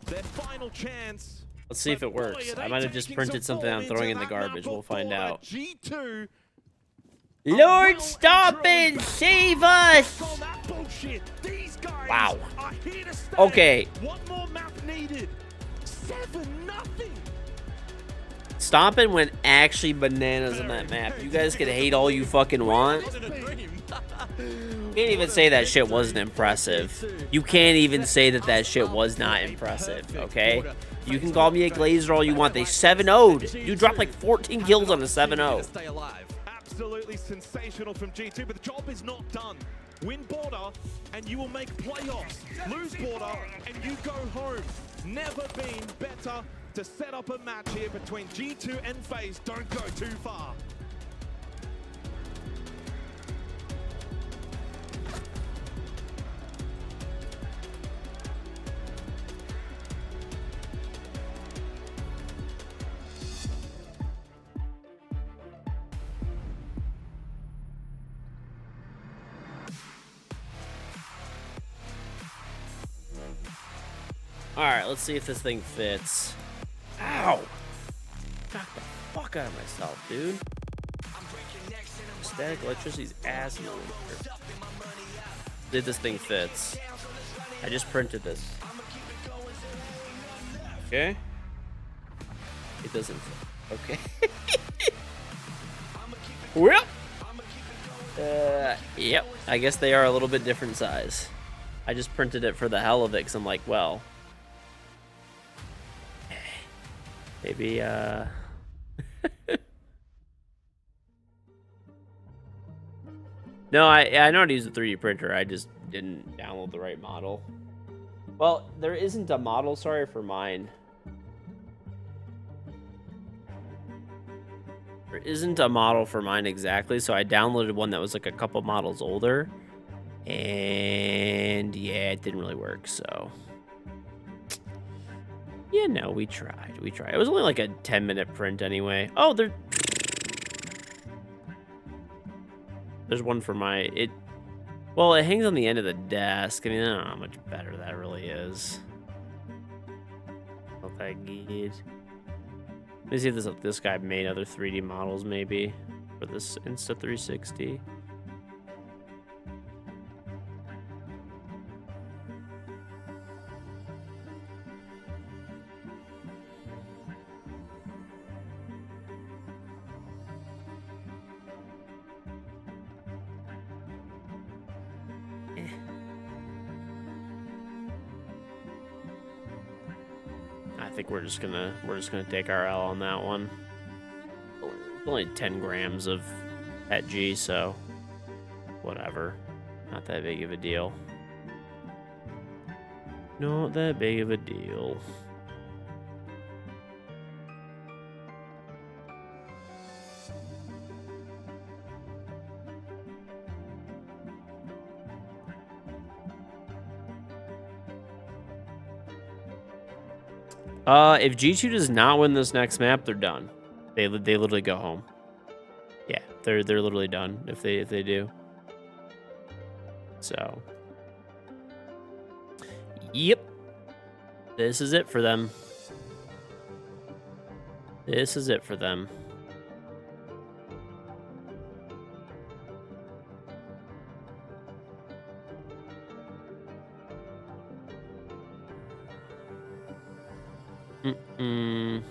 Speaker 11: Their final chance.
Speaker 1: Let's see if it works. I might have just printed something I'm throwing in the garbage. We'll find out.
Speaker 11: G2.
Speaker 1: Lord, stop and save us! Wow. Okay.
Speaker 11: One more map needed. 7-0.
Speaker 1: Stompin' went actually bananas on that map. You guys can hate all you fucking want. You can't even say that shit wasn't impressive. You can't even say that that shit was not impressive, okay? You can call me a glazer all you want. They 7-0'd. You dropped like 14 kills on the 7-0.
Speaker 11: Absolutely sensational from G2, but the job is not done. Win border, and you will make playoffs. Lose border, and you go home. Never been better to set up a match here between G2 and FaZe. Don't go too far.
Speaker 1: Alright, let's see if this thing fits. Ow! Knock the fuck out of myself, dude. Static electricity's ass in the winter. Did this thing fits? I just printed this. Okay. It doesn't fit. Okay. Well. Yep. I guess they are a little bit different size. I just printed it for the hell of it because I'm like, well, maybe, No, I know how to use a 3D printer. I just didn't download the right model. Well, there isn't a model, sorry, for mine. There isn't a model for mine exactly, so I downloaded one that was like a couple models older. And yeah, it didn't really work, so. Yeah, no, we tried. It was only like a 10-minute print anyway. Oh, there's one for well, it hangs on the end of the desk. I mean, I don't know how much better that really is. Not that good. Let me see if this guy made other 3D models maybe for this Insta360. I think we're just gonna take our L on that one. Only 10 grams of at G, so whatever. Not that big of a deal. Not that big of a deal. If G2 does not win this next map, they're done. They literally go home. Yeah, they're literally done if they do. So, yep. This is it for them. This is it for them. Mm-mm.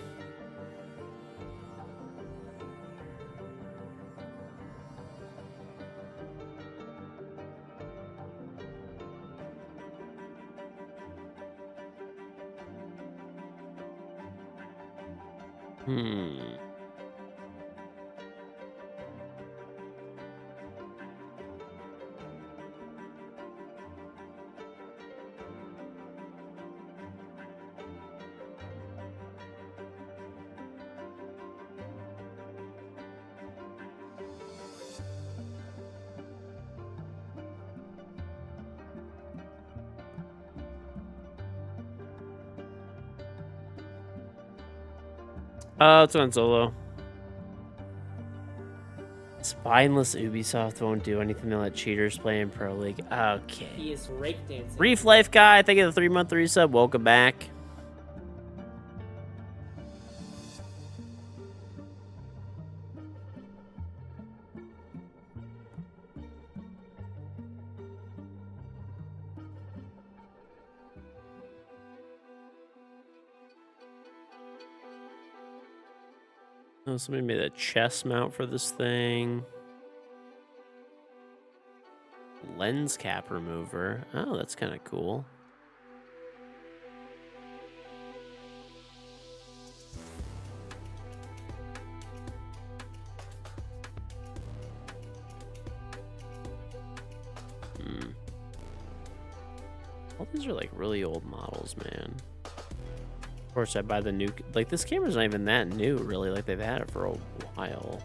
Speaker 1: It's on solo. Spineless Ubisoft won't do anything to let cheaters play in Pro League. Okay.
Speaker 2: He is breakdancing.
Speaker 1: Reef Life Guy, thank you for the 3-month resub. Welcome back. Oh, somebody made a chest mount for this thing. Lens cap remover. Oh, that's kind of cool. All these are like really old models, man. Of course, I buy the new. Like, this camera's not even that new, really. Like, they've had it for a while.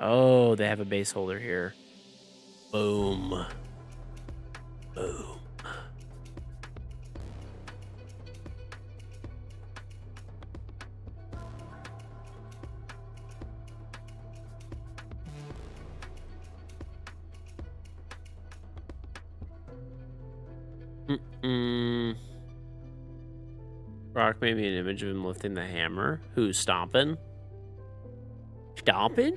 Speaker 1: Oh, they have a base holder here. Boom. Boom. Brock made me an image of him lifting the hammer. Who's stomping? Stomping?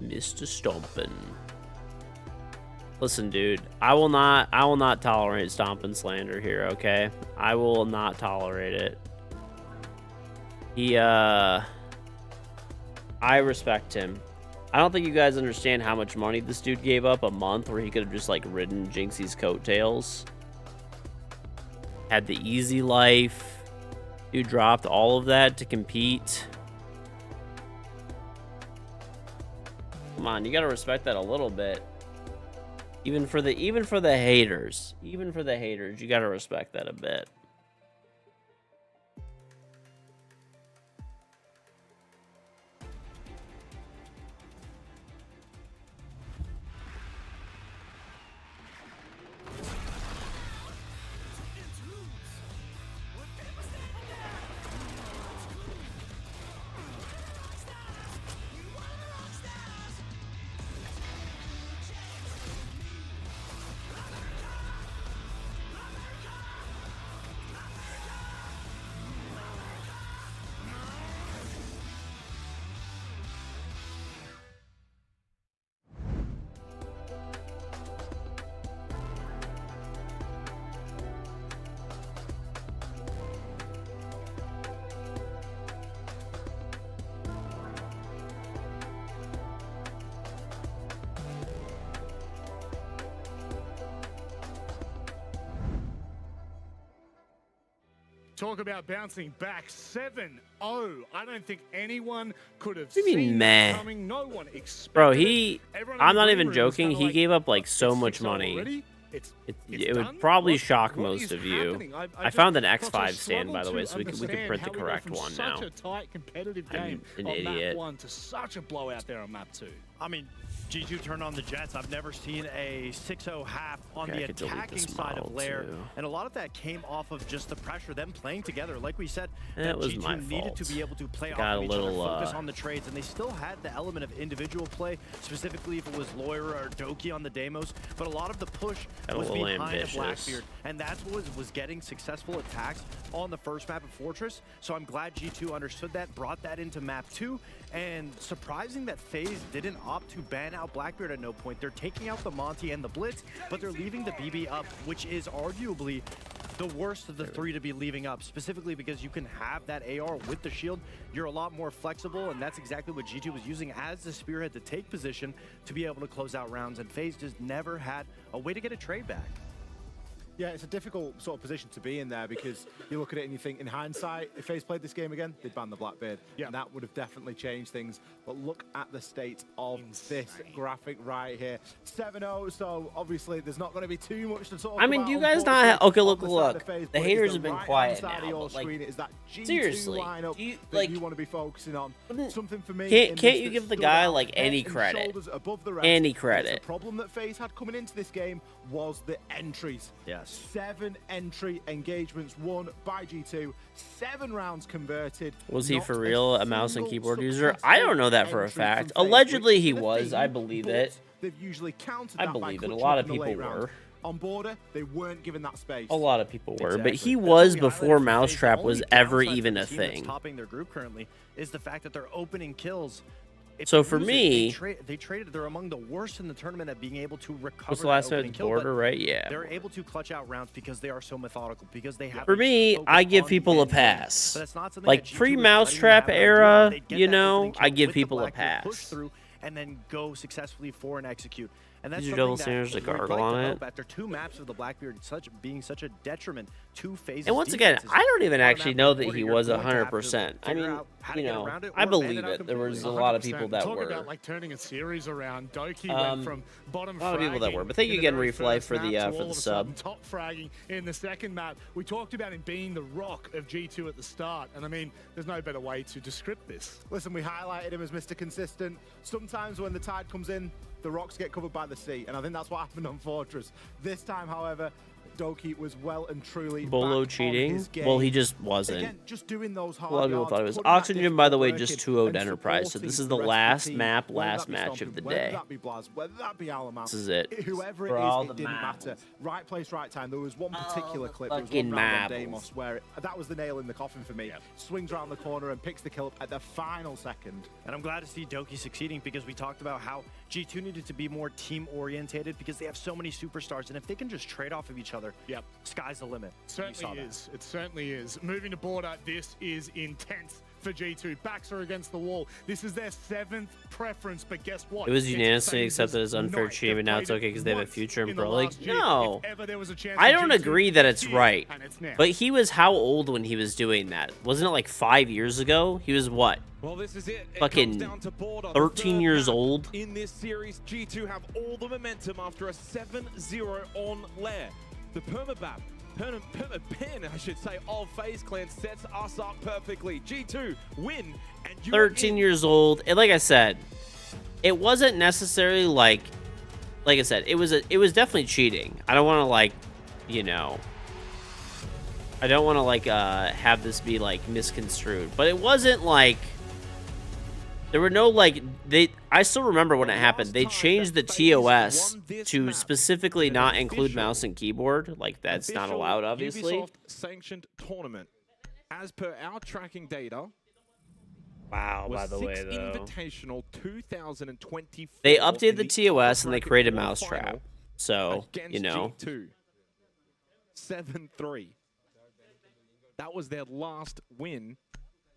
Speaker 1: Mr. Stompin'. Listen, dude, I will not tolerate stomping slander here, okay? I will not tolerate it. I respect him. I don't think you guys understand how much money this dude gave up a month where he could have just like ridden Jinxie's coattails. Had the easy life. Dude dropped all of that to compete. Come on, you gotta respect that a little bit. Even for the haters. Even for the haters, you gotta respect that a bit.
Speaker 4: Talk about bouncing back 7-0. I don't think anyone could have
Speaker 1: What do you mean,
Speaker 4: seen
Speaker 1: meh?
Speaker 4: that coming. No one expected
Speaker 1: Bro,
Speaker 4: it. Everyone in
Speaker 1: I'm
Speaker 4: the
Speaker 1: not
Speaker 4: green
Speaker 1: even
Speaker 4: room was
Speaker 1: joking.
Speaker 4: kinda
Speaker 1: He
Speaker 4: like,
Speaker 1: gave up like so
Speaker 4: "It's
Speaker 1: much
Speaker 4: 6-0
Speaker 1: money.
Speaker 4: already?
Speaker 1: It would probably shock
Speaker 4: What
Speaker 1: most
Speaker 4: is
Speaker 1: of you.
Speaker 4: happening? I
Speaker 1: I found an
Speaker 4: just
Speaker 1: X5
Speaker 4: also
Speaker 1: stand, by the way,
Speaker 4: struggle
Speaker 1: so
Speaker 4: to
Speaker 1: we can print the
Speaker 4: understand how we
Speaker 1: correct
Speaker 4: went
Speaker 1: one
Speaker 4: from
Speaker 1: now.
Speaker 4: Such a tight competitive
Speaker 1: I'm
Speaker 4: game
Speaker 1: an
Speaker 4: on
Speaker 1: idiot.
Speaker 4: map 1 to such a blowout there on map 2.
Speaker 10: I mean, G2 turned on the Jets. I've never seen a 6-0 half on
Speaker 1: Okay, I
Speaker 10: the
Speaker 1: could delete
Speaker 10: attacking
Speaker 1: this
Speaker 10: side of
Speaker 1: model,
Speaker 10: Lair.
Speaker 1: too.
Speaker 10: And a lot of that came off of just the pressure, them playing together. Like we said,
Speaker 1: That was
Speaker 10: G2
Speaker 1: my
Speaker 10: needed to
Speaker 1: fault.
Speaker 10: be able to play
Speaker 1: Got
Speaker 10: off
Speaker 1: a
Speaker 10: of each
Speaker 1: little,
Speaker 10: other, focus on the trades, and they still had the element of individual play, specifically if it was Loira or Doki on the Deimos. But a lot of the push
Speaker 1: Got a
Speaker 10: was
Speaker 1: little
Speaker 10: behind
Speaker 1: ambitious.
Speaker 10: a Blackbeard, and that's what was getting successful attacks on the first map of Fortress. So I'm glad G2 understood that, brought that into map 2, and surprising that FaZe didn't opt to ban out Blackbeard at no point. They're taking out the Monty and the Blitz, but they're leaving the BB up, which is arguably the worst of the three to be leaving up, specifically because you can have that AR with the shield. You're a lot more flexible, and that's exactly what G2 was using as the spearhead to take position to be able to close out rounds, and FaZe just never had a way to get a trade back.
Speaker 9: Yeah, it's a difficult sort of position to be in there because you look at it and you think, in hindsight, if FaZe played this game again, they'd ban the Blackbeard. Yeah. And that would have definitely changed things. But look at the state of this graphic right here. 7-0, so obviously there's not going to be too much to talk about.
Speaker 1: I mean, do you guys not... Okay, look. The haters have been quiet now, but, like,
Speaker 9: is that G2
Speaker 1: seriously,
Speaker 9: lineup
Speaker 1: you,
Speaker 9: that
Speaker 1: like,
Speaker 9: you want to be focusing on? Something for me...
Speaker 1: Can't you give the guy, like, any credit? Any credit.
Speaker 9: The problem that FaZe had coming into this game was the entries.
Speaker 10: Yes.
Speaker 9: 7 entry engagements won by G2, 7 rounds converted.
Speaker 1: Was he for real a mouse and keyboard user? I don't know that for a fact. Allegedly he was. I believe it.
Speaker 9: They've usually countered
Speaker 1: I
Speaker 9: that
Speaker 1: believe
Speaker 9: by
Speaker 1: it. A lot of
Speaker 9: clutching up in the
Speaker 1: people
Speaker 9: late rounds.
Speaker 1: were.
Speaker 9: On border, they weren't given that space.
Speaker 1: A lot of people were, but he was before Mousetrap was ever even a thing.
Speaker 10: Topping their group currently is the fact that they're opening kills.
Speaker 1: So for me,
Speaker 10: they traded. They're among the worst in the tournament at being able to recover.
Speaker 1: was the last
Speaker 10: opening
Speaker 1: night's
Speaker 10: kill,
Speaker 1: border,
Speaker 10: but
Speaker 1: right? Yeah.
Speaker 10: They're able to clutch out rounds because they are so methodical. Because they have.
Speaker 1: For me, I give people a pass. Like pre-Mousetrap era, you know, I give people a pass.
Speaker 10: Push through and then go successfully for and execute. And that's
Speaker 1: Use your
Speaker 10: something
Speaker 1: double standards to
Speaker 10: we'd
Speaker 1: gargle
Speaker 10: like
Speaker 1: on
Speaker 10: to
Speaker 1: it.
Speaker 10: hope after 2 maps of the Blackbeard being such a detriment to FaZe's
Speaker 1: And once again,
Speaker 10: defenses.
Speaker 1: I don't even actually know that he
Speaker 10: You're
Speaker 1: was
Speaker 10: going to have to
Speaker 1: 100%. I
Speaker 10: figure
Speaker 1: mean,
Speaker 10: out how to
Speaker 1: you
Speaker 10: get
Speaker 1: know,
Speaker 10: around it
Speaker 1: I
Speaker 10: or
Speaker 1: believe
Speaker 10: abandon
Speaker 1: it. There was a
Speaker 10: 100%.
Speaker 1: lot of people that
Speaker 4: Talk
Speaker 1: were.
Speaker 4: about like turning a series around. Doki went from bottom
Speaker 1: A lot of people that
Speaker 4: fragging
Speaker 1: were. But thank you
Speaker 4: in the
Speaker 1: again,
Speaker 4: very
Speaker 1: Refly,
Speaker 4: first
Speaker 1: for
Speaker 4: map
Speaker 1: the
Speaker 4: to
Speaker 1: for
Speaker 4: all
Speaker 1: the
Speaker 4: of a
Speaker 1: sub.
Speaker 4: sudden top fragging in the second map. We talked about him being the rock of G2 at the start, and I mean, there's no better way to describe this.
Speaker 9: Listen, we highlighted him as Mr. Consistent. Sometimes when the tide comes in, the rocks get covered by the sea, and I think that's what happened on Fortress. This time, however, Doki was well and truly
Speaker 1: Bolo
Speaker 9: back
Speaker 1: cheating?
Speaker 9: on his game.
Speaker 1: Well, he just wasn't.
Speaker 9: Again, just doing those hard
Speaker 1: A lot of people
Speaker 9: yards,
Speaker 1: thought it was.
Speaker 9: putting that
Speaker 1: Oxygen, by the way,
Speaker 9: difficult
Speaker 1: just
Speaker 9: work in
Speaker 1: 2-0'd
Speaker 9: and
Speaker 1: Enterprise. So
Speaker 9: supporting
Speaker 1: this is
Speaker 9: the
Speaker 1: the
Speaker 9: rest of
Speaker 1: last
Speaker 9: team,
Speaker 1: map,
Speaker 9: whether
Speaker 1: last
Speaker 9: that be
Speaker 1: match of
Speaker 9: Stompin,
Speaker 1: the
Speaker 9: whether
Speaker 1: day.
Speaker 9: that be Blaz, whether that be Alamouth.
Speaker 1: This is it.
Speaker 9: Whoever
Speaker 1: For
Speaker 9: it
Speaker 1: all
Speaker 9: is,
Speaker 1: the
Speaker 9: it didn't
Speaker 1: maps.
Speaker 9: matter. Right place, right time. There was one particular clip. There was
Speaker 1: fucking
Speaker 9: one round on
Speaker 1: maps.
Speaker 9: Deimos where that was the nail in the coffin for me. Swings around the corner and picks the kill up at the final second.
Speaker 10: And I'm glad to see Doki succeeding because we talked about how G2 needed to be more team-orientated because they have so many superstars, and if they can just trade off of each other, sky's the limit.
Speaker 4: Certainly is. It certainly is. Moving to border, this is intense for G2. Backs are against the wall. This is their 7th preference, but guess what?
Speaker 1: It was
Speaker 4: It's
Speaker 1: unanimously
Speaker 4: FaZe's
Speaker 1: accepted as unfair
Speaker 4: night.
Speaker 1: cheating, but now
Speaker 4: They've
Speaker 1: it's okay
Speaker 4: played
Speaker 1: because they have a
Speaker 4: once
Speaker 1: future in
Speaker 4: in the
Speaker 1: Pro League.
Speaker 4: last year.
Speaker 1: No.
Speaker 4: If ever there was a chance
Speaker 1: I
Speaker 4: for
Speaker 1: don't
Speaker 4: G2,
Speaker 1: agree that it's
Speaker 4: here,
Speaker 1: right.
Speaker 4: and it's now.
Speaker 1: But he was how old when he was doing that? Wasn't it like 5 years ago? He was what?
Speaker 11: Well, this is it.
Speaker 1: Fucking 13 years old.
Speaker 11: In this series, G2 have all the momentum after a 7-0 on Lair. The permaban, I should say, of FaZe Clan sets us up perfectly. G2 win, and you
Speaker 1: 13 years old. And like I said, it wasn't necessarily like I said, it was definitely cheating. I don't want to like, you know, I don't want to like have this be like misconstrued, but it wasn't like there were no like I still remember when it happened. They changed the TOS to specifically not include mouse and keyboard. Like that's not allowed, obviously.
Speaker 11: Ubisoft sanctioned tournament. As per our tracking data,
Speaker 1: wow, by the way, though.
Speaker 11: Invitational 2024.
Speaker 1: They updated the TOS and they created Mousetrap. So, you know.
Speaker 11: G2. 7-3. That was their last win.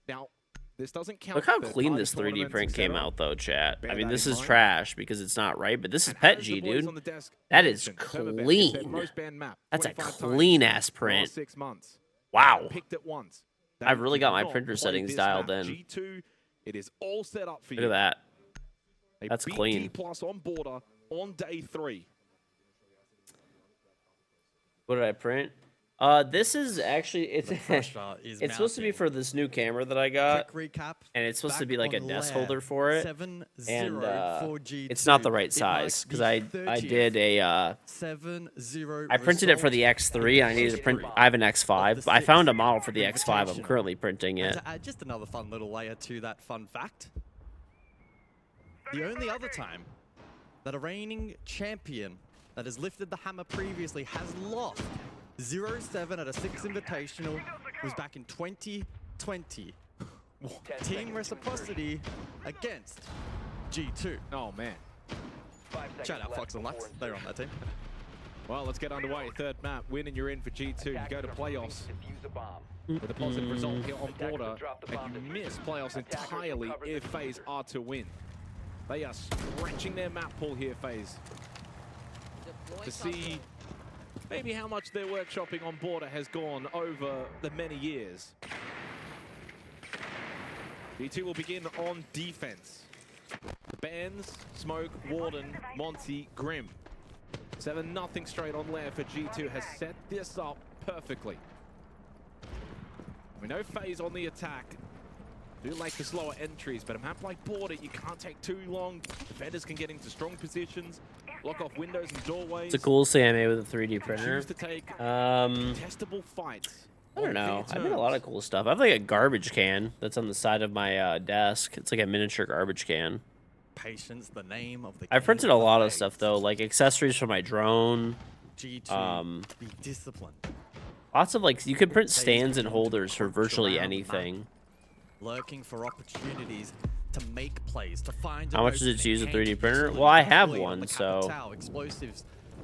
Speaker 11: Now, this doesn't count.
Speaker 1: Look how
Speaker 11: for
Speaker 1: clean
Speaker 11: party
Speaker 1: this 3D
Speaker 11: tournaments,
Speaker 1: print came
Speaker 11: etc.
Speaker 1: out, though, chat.
Speaker 11: Bear
Speaker 1: I mean,
Speaker 11: that
Speaker 1: this
Speaker 11: in
Speaker 1: is
Speaker 11: mind.
Speaker 1: trash because it's not right, but this is
Speaker 11: And how
Speaker 1: Pet
Speaker 11: does
Speaker 1: G,
Speaker 11: the boys
Speaker 1: dude.
Speaker 11: on the desk
Speaker 1: That is
Speaker 11: mention? Permaban is their
Speaker 1: clean.
Speaker 11: most banned map,
Speaker 1: That's a
Speaker 11: 25 times
Speaker 1: clean-ass
Speaker 11: in the last
Speaker 1: print.
Speaker 11: 6 months.
Speaker 1: Wow.
Speaker 11: Picked it once.
Speaker 1: I've really got my
Speaker 11: Not
Speaker 1: printer
Speaker 11: played
Speaker 1: settings
Speaker 11: this
Speaker 1: dialed
Speaker 11: map.
Speaker 1: in.
Speaker 11: G2, it is all set up for
Speaker 1: Look
Speaker 11: you.
Speaker 1: at that.
Speaker 11: They
Speaker 1: That's
Speaker 11: beat
Speaker 1: clean.
Speaker 11: D+ on border on day 3.
Speaker 1: What did I print? This is actually it's
Speaker 12: is
Speaker 1: it's supposed to be for this new camera that I got.
Speaker 12: Quick recap.
Speaker 1: And it's supposed to
Speaker 12: Back
Speaker 1: be like a
Speaker 12: on
Speaker 1: desk
Speaker 12: Lair,
Speaker 1: holder for it.
Speaker 12: 7-0
Speaker 1: And
Speaker 12: for G2.
Speaker 1: it's not the right
Speaker 12: It
Speaker 1: size
Speaker 12: marks
Speaker 1: because
Speaker 12: the
Speaker 1: I
Speaker 12: 30th
Speaker 1: did a
Speaker 12: 7-0
Speaker 1: I printed it for the
Speaker 12: result
Speaker 1: X3. I needed to print. I have an X5. But I found a model for the X5. I'm currently printing
Speaker 12: And
Speaker 1: it.
Speaker 12: to add just another fun little layer to that fun fact, the only other time that a reigning champion that has lifted the hammer previously has lost 0-7 at a 6 Invitational was back in 2020. Team Reciprocity against G2.
Speaker 11: Oh, man.
Speaker 12: Shout out Fox and Lux, they're on that team.
Speaker 11: Well, let's get underway. Third map, win and you're in for G2. You go to playoffs with a positive result here on border, and you miss playoffs entirely if FaZe are to win. They are stretching their map pool here, FaZe, to see maybe how much their workshopping on Border has gone over the many years. G2 will begin on defense. The Bands, Smoke, Warden, Monty, Grim. 7-0 straight on lair for G2 has set this up perfectly. We know FaZe on the attack. Do like the slower entries, but a map like Border, you can't take too long. Defenders can get into strong positions, block off windows and doorways.
Speaker 1: It's a cool Ingame with a 3D printer.
Speaker 11: Choose to take testable fights.
Speaker 1: I don't know. I made a lot of cool stuff. I have like a garbage can that's on the side of my desk. It's like a miniature garbage can.
Speaker 12: Patience, the name of the
Speaker 1: I printed a lot of stuff though, like accessories for my drone.
Speaker 12: G2, be disciplined.
Speaker 1: Lots of like, you can print stands and holders for virtually anything.
Speaker 12: Lurking for opportunities to make plays, to find.
Speaker 1: How much does it use a 3D printer? Well, I have one, so.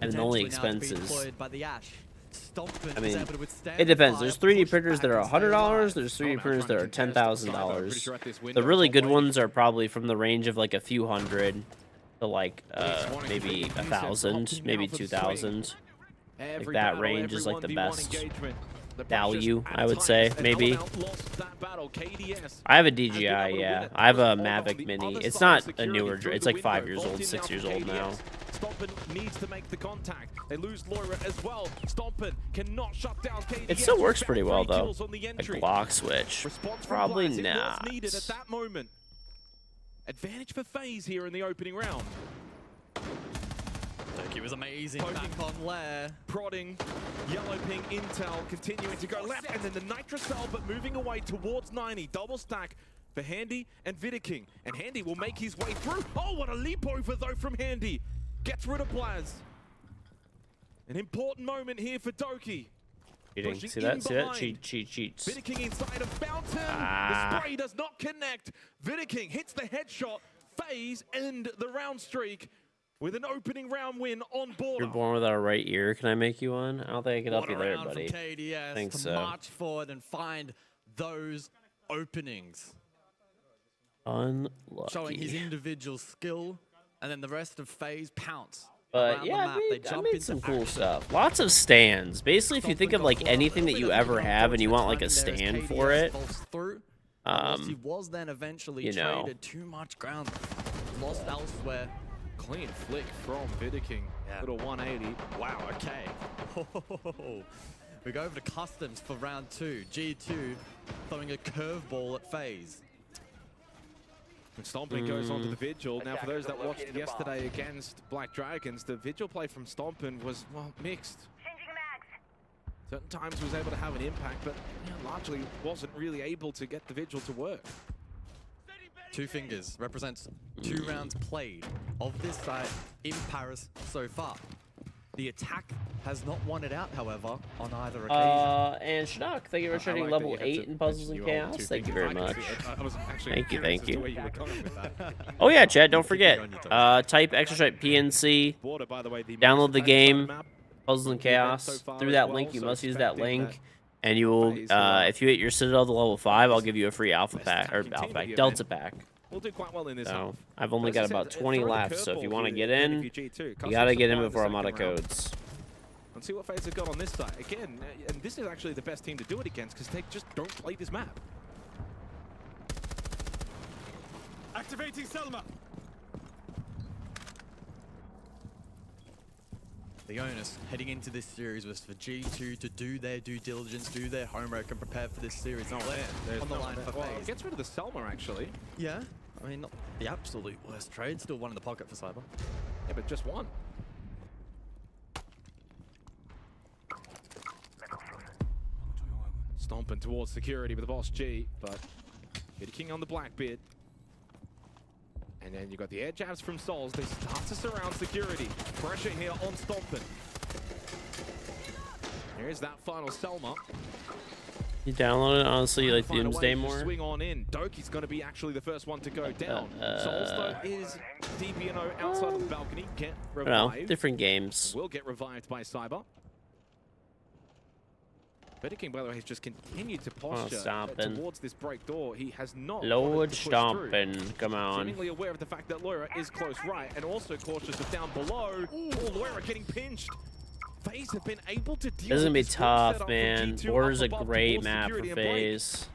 Speaker 1: And the only expense is. I mean, it depends. There's 3D printers that are $100. There's 3D printers that are $10,000. The really good ones are probably from the range of like a few hundred to like maybe 1,000, maybe 2,000. Like that range is like the best value, I would say, maybe. I have a DJI, yeah. I have a Mavic Mini. It's not a newer, it's like 5 years old, 6 years old now.
Speaker 11: Stompin needs to make the contact. They lose Loira as well. Stompin cannot shut down KDS.
Speaker 1: It still works pretty well though. Like block switch. Probably not.
Speaker 11: Needed at that moment. Advantage for FaZe here in the opening round.
Speaker 12: He was amazing back on lair.
Speaker 11: Prodding, yellow ping, intel, continuing to go left, and then the Nitro cell, but moving away towards 90. Double stack for Handy and Vidiking. And Handy will make his way through. Oh, what a leap over though from Handy. Gets rid of Blaz. An important moment here for Doki.
Speaker 1: Cheating. See that? See that? Cheats.
Speaker 11: Vidiking inside of Fountain. The spray does not connect. Vidiking hits the headshot. FaZe end the round streak with an opening round win on Border.
Speaker 1: You're born without a right ear. Can I make you one? I don't think I can help you there, buddy.
Speaker 12: KDS
Speaker 1: I think
Speaker 12: to
Speaker 1: so.
Speaker 12: march forward and find those openings.
Speaker 1: Unlucky.
Speaker 12: Showing his individual skill, and then the rest of FaZe pounce.
Speaker 1: But yeah, I made some cool stuff. Lots of stands. Basically, if you think of like anything that you ever have and you want like a stand for it,
Speaker 12: he was then eventually traded. Too much ground lost elsewhere.
Speaker 11: Clean flick from Vidiking. Little 180.
Speaker 12: Wow, okay. We go over to customs for round 2. G2 throwing a curveball at FaZe.
Speaker 11: And Stompin goes on to the Vigil. Now, for those that watched yesterday against Black Dragons, the Vigil play from Stompin was, well, mixed. Certain times was able to have an impact, but largely wasn't really able to get the Vigil to work.
Speaker 12: 2 fingers represents 2 rounds played of this side in Paris so far. The attack has not won it out, however, on either occasion.
Speaker 1: And Schnock, thank you for trading level 8 in Puzzles and Chaos. Thank you very much. Thank you. Oh yeah, Chad, don't forget. Type extra stripe PNC. Download the game, Puzzles and Chaos. Through that link, you must use that link. And you will, if you hit your Citadel to level 5, I'll give you a free Delta pack.
Speaker 11: We'll do quite well in this
Speaker 1: So, I've only got about 20 left, so if you want to get in, you gotta get in before I'm out of codes.
Speaker 11: And see what FaZe have got on this side. Again, and this is actually the best team to do it against because they just don't play this map.
Speaker 21: Activating Selma.
Speaker 12: The onus heading into this series was for G2 to do their due diligence, do their homework, and prepare for this series. On the line for FaZe.
Speaker 11: Gets rid of the Selma, actually.
Speaker 12: Yeah, I mean, not the absolute worst trade. Still one in the pocket for Cyber.
Speaker 11: Yeah, but just one. Stomping towards security with the boss G, but Vidiking on the black bit. And then you got the air jabs from Souls. They start to surround security. Pressure here on Stompin. Here's that final Selma.
Speaker 1: You download it, honestly, like Doomsday more.
Speaker 11: Swing on in. Doki's going to be actually the first one to go down. Souls, though, is DPNO outside of the balcony. Get revived.
Speaker 1: No, different games.
Speaker 11: Will get revived by Cyber. Vidiking, by the way, has just continued to posture towards this break door. He has not.
Speaker 1: Lord stomping, come on.
Speaker 11: Seemingly aware of the fact that Loira is close right, and also cautious of down below. Oh, Loira getting pinched. FaZe have been able to deal
Speaker 1: This is gonna
Speaker 11: with
Speaker 1: be
Speaker 11: this full setup
Speaker 1: tough,
Speaker 11: from
Speaker 1: man.
Speaker 11: G2
Speaker 1: Border's
Speaker 11: up
Speaker 1: a
Speaker 11: above
Speaker 1: great
Speaker 11: towards
Speaker 1: map for
Speaker 11: security and Blake.
Speaker 1: FaZe.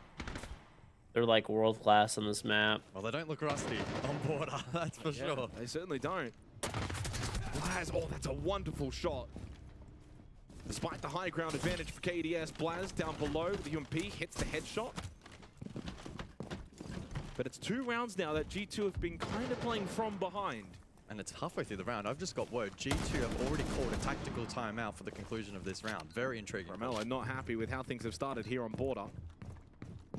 Speaker 1: They're like world class on this map.
Speaker 12: Well, they don't look rusty on Border, that's for sure.
Speaker 11: They certainly don't. Blaz, oh, that's a wonderful shot. Despite the high ground advantage for KDS, Blaz down below with the UMP hits the headshot. But it's 2 rounds now that G2 have been kind of playing from behind.
Speaker 12: And it's halfway through the round. I've just got word. G2 have already called a tactical timeout for the conclusion of this round. Very intriguing.
Speaker 11: Romello not happy with how things have started here on Border.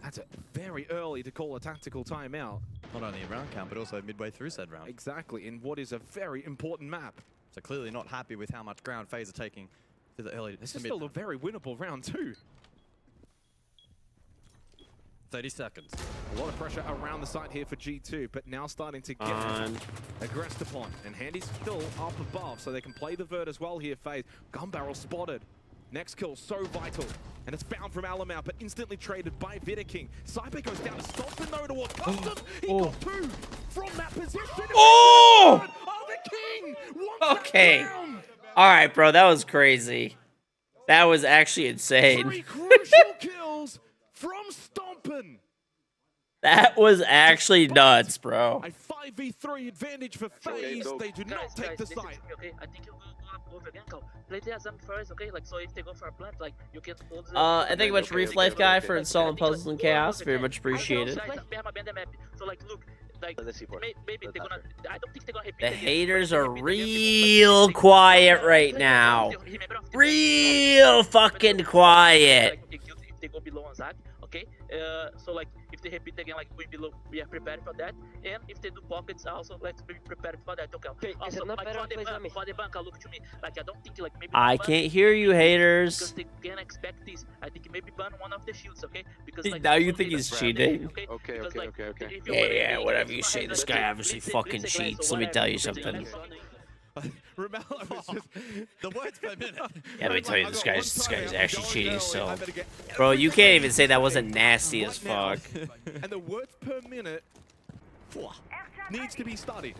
Speaker 11: That's very early to call a tactical timeout.
Speaker 12: Not only a round count, but also midway through said round.
Speaker 11: Exactly, in what is a very important map.
Speaker 12: So clearly not happy with how much ground FaZe are taking to the early.
Speaker 11: This is still a very winnable round too.
Speaker 12: 30 seconds.
Speaker 11: A lot of pressure around the site here for G2, but now starting to get aggressed upon. And Handy's still up above, so they can play the vert as well here, FaZe. Gun barrel spotted. Next kill, so vital. And it's found from Alamau, but instantly traded by Vidaking. Cyber goes down to stop and though towards Custom. He got 2 from that position.
Speaker 1: Oh!
Speaker 11: The King!
Speaker 1: Okay. All right, bro. That was crazy. That was actually insane.
Speaker 11: 3 crucial kills from Stompen.
Speaker 1: That was actually nuts, bro.
Speaker 11: A 5v3 advantage for FaZe. They do not take the site.
Speaker 14: Okay, I think you go up over again, Cal. Play the Azam first, okay? Like, so if they go for a plant, like, you can hold the...
Speaker 1: And thank you much, Reef Life Guy, for installing Puzzles and Chaos. Very much appreciated.
Speaker 14: So, like, look, like, maybe they're gonna... I don't think they're gonna repeat
Speaker 1: The
Speaker 14: again.
Speaker 1: haters are real quiet right now. Real fucking quiet.
Speaker 14: If they go below on Zach, okay? So, like, if they repeat again, like, we below, we are prepared for that. And if they do pockets, also, let's be prepared for that, okay? Also, like, for the bank, look to me. Like, I don't think, like, maybe...
Speaker 1: I can't hear you, haters.
Speaker 14: Because they can expect this. I think maybe ban one of the shields, okay? Because, like,
Speaker 1: Now you think he's cheating?
Speaker 15: Okay.
Speaker 1: Yeah, whatever you say. This guy obviously fucking cheats. Let me tell you something.
Speaker 11: Romello was just
Speaker 12: the words per minute.
Speaker 1: Yeah, let me tell you, this guy's actually cheating. So, bro, you can't even say that wasn't nasty as fuck.
Speaker 11: And the words per minute needs to be studied.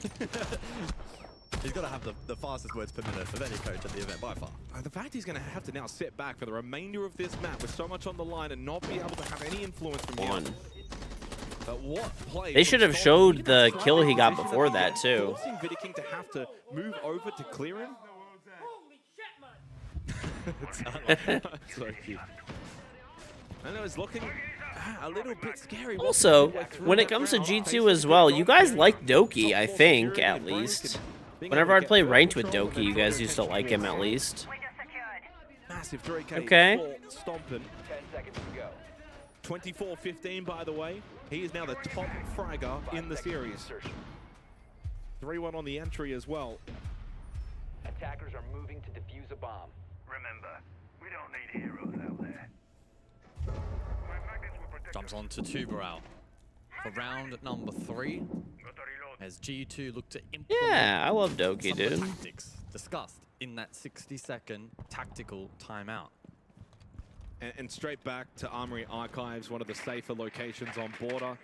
Speaker 12: He's got to have the fastest words per minute of any coach at the event by far.
Speaker 11: The fact he's going to have to now sit back for the remainder of this map with so much on the line and not be able to have any influence from him. But what play
Speaker 1: They should have showed the kill he got before that too.
Speaker 11: Forcing Vidaking to have to move over to clear him. So cute. I know it's looking a little bit scary.
Speaker 1: Also, when it comes to G2 as well, you guys like Doki, I think, at least. Whenever I'd play ranked with Doki, you guys used to like him at least.
Speaker 11: Massive 3K
Speaker 1: Okay.
Speaker 11: for Stompen. 24-15, by the way. He is now the top fragger in the series. 3-1 on the entry as well.
Speaker 13: Attackers are moving to defuse a bomb.
Speaker 2: Remember, we don't need heroes out there.
Speaker 12: Jumps on to Tuberal for round number 3. As G2 look to implement
Speaker 1: Yeah, I love Doki,
Speaker 12: some of the
Speaker 1: dude.
Speaker 12: tactics discussed in that 60-second tactical timeout.
Speaker 11: And straight back to Armory Archives, one of the safer locations on Border.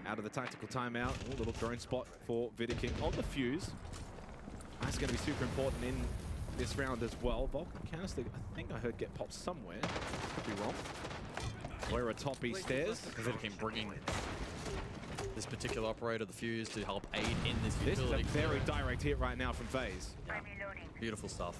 Speaker 11: Out of the tactical timeout. A little drone spot for Vidaking on the fuse. That's going to be super important in this round as well. Vulcan canister, I think I heard get popped somewhere. Could be wrong. We're atop these stairs.
Speaker 12: Vidaking bringing this particular operator, the fuse, to help aid in this
Speaker 11: This is a
Speaker 12: utility.
Speaker 11: very direct hit right now from FaZe.
Speaker 12: Beautiful stuff.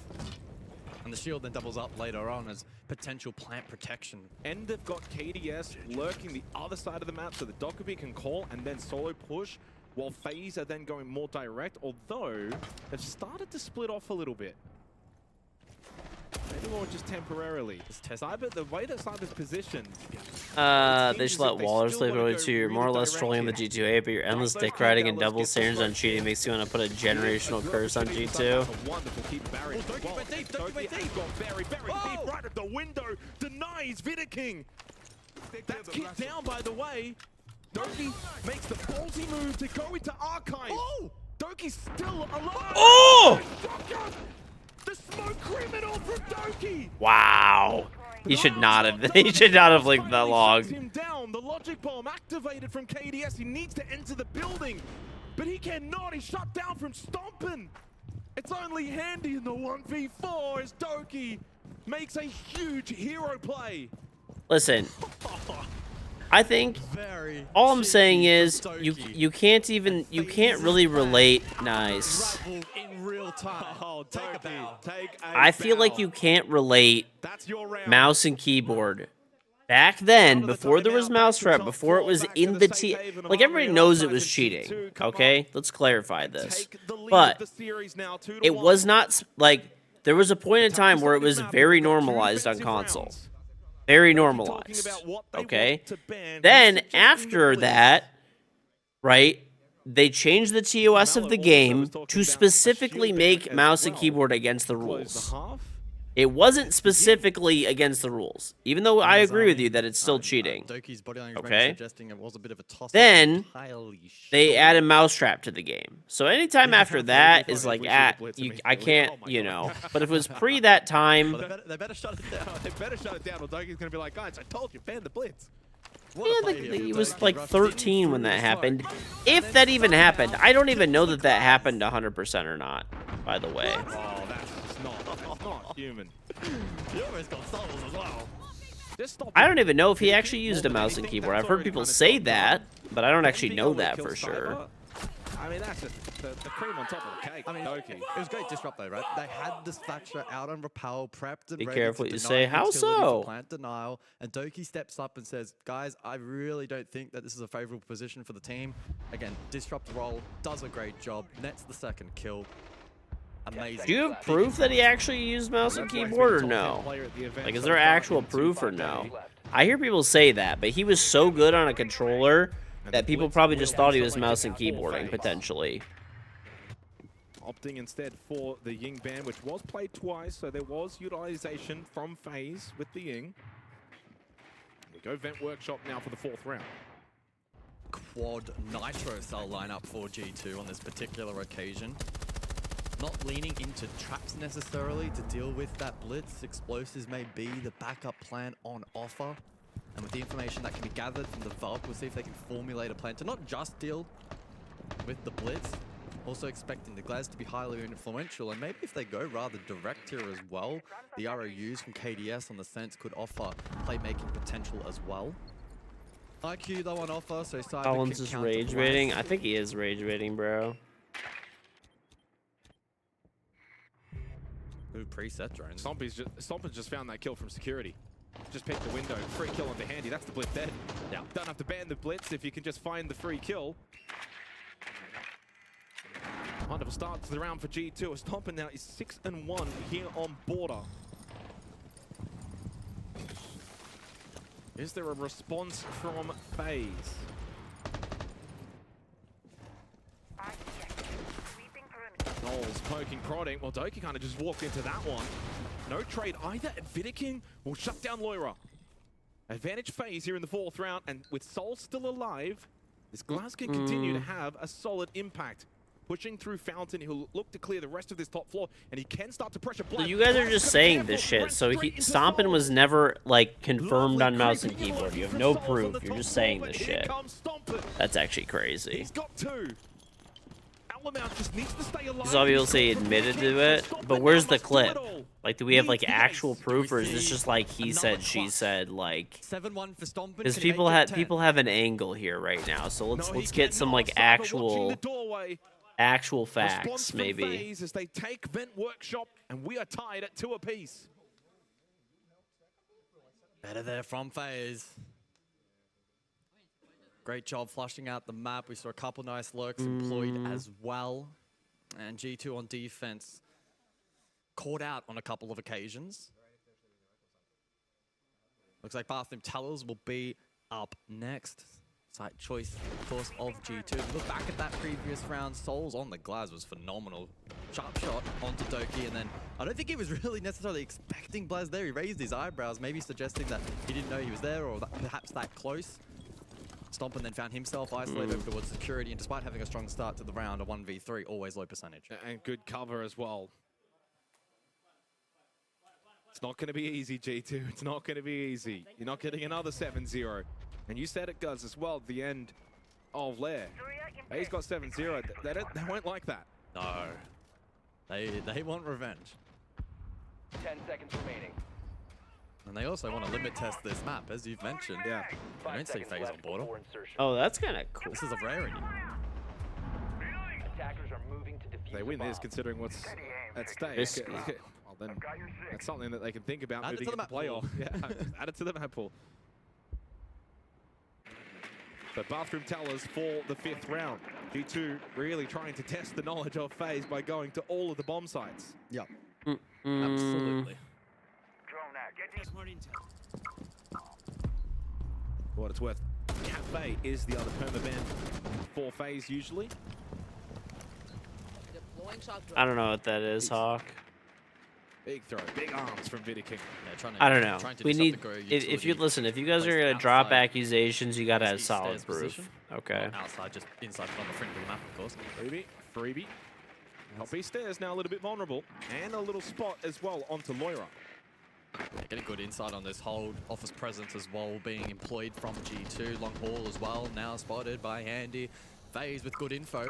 Speaker 12: And the shield then doubles up later on as potential plant protection.
Speaker 11: And they've got KDS lurking the other side of the map so the Dokkaebi can call and then solo push, while FaZe are then going more direct, although they've started to split off a little bit. Maybe more just temporarily. Cyber, the way that Cyber's positioned.
Speaker 1: They should let Waller sleep over too. You're more or less trolling the G2A, but your endless dick riding and double standards on cheating makes you want to put a generational curse on G2.
Speaker 11: Wonderful keep barrier. Dokkaebi has got very deep right at the window. Denies Vidaking. That's kicked down, by the way. Doki makes the ballsy move to go into Archive. Oh! Doki's still alive.
Speaker 1: Oh!
Speaker 11: The smoke criminal from Doki.
Speaker 1: Wow. He should not have. He should not have linked that long.
Speaker 11: Him down. The logic bomb activated from KDS. He needs to enter the building, but he cannot. He's shut down from Stompen. It's only Handy in the 1v4 as Doki makes a huge hero play.
Speaker 1: Listen, I think all I'm saying is you can't really relate. Nice.
Speaker 12: In real time.
Speaker 11: Oh, Doki,
Speaker 1: I feel like you can't relate mouse and keyboard. Back then, before there was mousetrap, before it was in the like everybody knows it was cheating. Okay, let's clarify this. But it was not like there was a point in time where it was very normalized on console. Very normalized. Okay. Then after that, right? They changed the TOS of the game to specifically make mouse and keyboard against the rules. It wasn't specifically against the rules, even though I agree with you that it's still cheating. Okay. Then they added mousetrap to the game. So anytime after that is like I can't, you know. But if it was pre that time,
Speaker 11: they better shut it down. They better shut it down. Or Doki's gonna be like, guys, I told you, ban the blitz.
Speaker 1: yeah, he was like 13 when that happened. If that even happened, I don't even know that happened 100% or not. By the way.
Speaker 11: Oh, that's just not human.
Speaker 12: You almost got souls as well.
Speaker 1: I don't even know if he actually used a mouse and keyboard. I've heard people say that, but I don't actually know that for sure.
Speaker 11: I mean, that's just the cream on top of the cake.
Speaker 12: I mean, Doki. It was great disrupt though, right? They had this Thatcher out on repel, prepped and
Speaker 1: Be
Speaker 12: ready
Speaker 1: careful
Speaker 12: to
Speaker 1: what you
Speaker 12: deny
Speaker 1: say. How
Speaker 12: utility
Speaker 1: so?
Speaker 12: for plant denial, and Doki steps up and says, guys, I really don't think that this is a favorable position for the team. Again, disrupt roll, does a great job, nets the second kill. Amazing.
Speaker 1: Do you have proof that he actually used mouse and keyboard or no? Like, is there actual proof or no? I hear people say that, but he was so good on a controller that people probably just thought he was mouse and keyboarding, potentially.
Speaker 11: Opting instead for the Ying ban, which was played twice, so there was utilization from FaZe with the Ying. We go Vent Workshop now for the 4th round.
Speaker 12: Quad Nitro cell lineup for G2 on this particular occasion. Not leaning into traps necessarily to deal with that blitz. Explosives may be the backup plan on offer. And with the information that can be gathered from the Valk, we'll see if they can formulate a plan to not just deal with the blitz, also expecting the Glaz to be highly influential. And maybe if they go rather direct here as well, the ROUs from KDS on the Sense could offer playmaking potential as well. IQ though on offer, so
Speaker 1: Collins is rage baiting. I think he is rage baiting, bro.
Speaker 12: Ooh, preset drones.
Speaker 11: Stompers just found that kill from security. Just picked the window. Free kill onto Handy. That's the blitz dead. Yeah. Don't have to ban the blitz if you can just find the free kill. Wonderful start to the round for G2. Stomper now is 6-1 here on border. Is there a response from FaZe? Knowles poking, prodding. Well, Doki kind of just walked into that one. No trade either. Invitational will shut down Loira. Advantage FaZe here in the 4th round, and with Soul still alive, this Glaz can continue to have a solid impact. Pushing through Fountain, he'll look to clear the rest of this top floor, and he can start to pressure Black.
Speaker 1: So you guys are just saying this shit. So Stompin was never like confirmed on mouse and keyboard. You have no proof. You're just saying this shit. That's actually crazy.
Speaker 11: He's got 2. Just needs to stay alive.
Speaker 1: He's obviously admitted to it, but where's the clip? Like, do we have like actual proof, or is this just like he said, she said, like?
Speaker 12: 7-1 for Stompin.
Speaker 1: Because people have an angle here right now, so let's get some like actual facts, maybe.
Speaker 11: As they take Vent Workshop, and we are tied at 2 apiece.
Speaker 12: Better there from FaZe. Great job flushing out the map. We saw a couple nice lurks employed as well. And G2 on defense caught out on a couple of occasions. Looks like Bathroom Tellers will be up next. Site choice, of course, of G2. Look back at that previous round. Souls on the Glaz was phenomenal. Sharp shot onto Doki, and then I don't think he was really necessarily expecting Blaz there. He raised his eyebrows, maybe suggesting that he didn't know he was there, or that perhaps that close. Stompin then found himself isolated over towards security, and despite having a strong start to the round, a 1v3, always low percentage.
Speaker 11: And good cover as well. It's not going to be easy, G2. It's not going to be easy. You're not getting another 7-0. And you said it, Guz, as well, at the end of Lair. He's got 7-0. They won't like that.
Speaker 12: No. They want revenge.
Speaker 13: 10 seconds remaining.
Speaker 12: And they also want to limit test this map, as you've mentioned.
Speaker 11: Yeah.
Speaker 12: I don't see FaZe on border.
Speaker 1: Oh, that's kind of cool.
Speaker 12: This is a rarity.
Speaker 13: Attackers are moving to defuse
Speaker 11: They win
Speaker 13: the
Speaker 11: this,
Speaker 13: bomb.
Speaker 11: considering what's at stake.
Speaker 1: Risky.
Speaker 11: Well, then that's something that they can think about
Speaker 12: Add it
Speaker 11: moving
Speaker 12: to the
Speaker 11: into
Speaker 12: map
Speaker 11: playoff.
Speaker 12: pool.
Speaker 11: Yeah, add it to the map pool. The bathroom tellers for the 5th round. G2 really trying to test the knowledge of FaZe by going to all of the bomb sites.
Speaker 12: Yep.
Speaker 11: Absolutely.
Speaker 2: Drone out. Get this money intel.
Speaker 11: For what it's worth, Cafe is the other perma-ban for FaZe usually.
Speaker 1: I don't know what that is, Hawk.
Speaker 11: Big throw, big arms from Vidiking.
Speaker 1: I don't know. We need. If you listen, if you guys are gonna drop accusations, you gotta have solid proof. Okay.
Speaker 12: Outside, just inside on the front of the map, of course.
Speaker 11: Freebie. Copy stairs now a little bit vulnerable. And a little spot as well onto Loira.
Speaker 12: Yeah, getting good insight on this whole office presence as well, being employed from G2. Long haul as well, now spotted by Handy. FaZe with good info.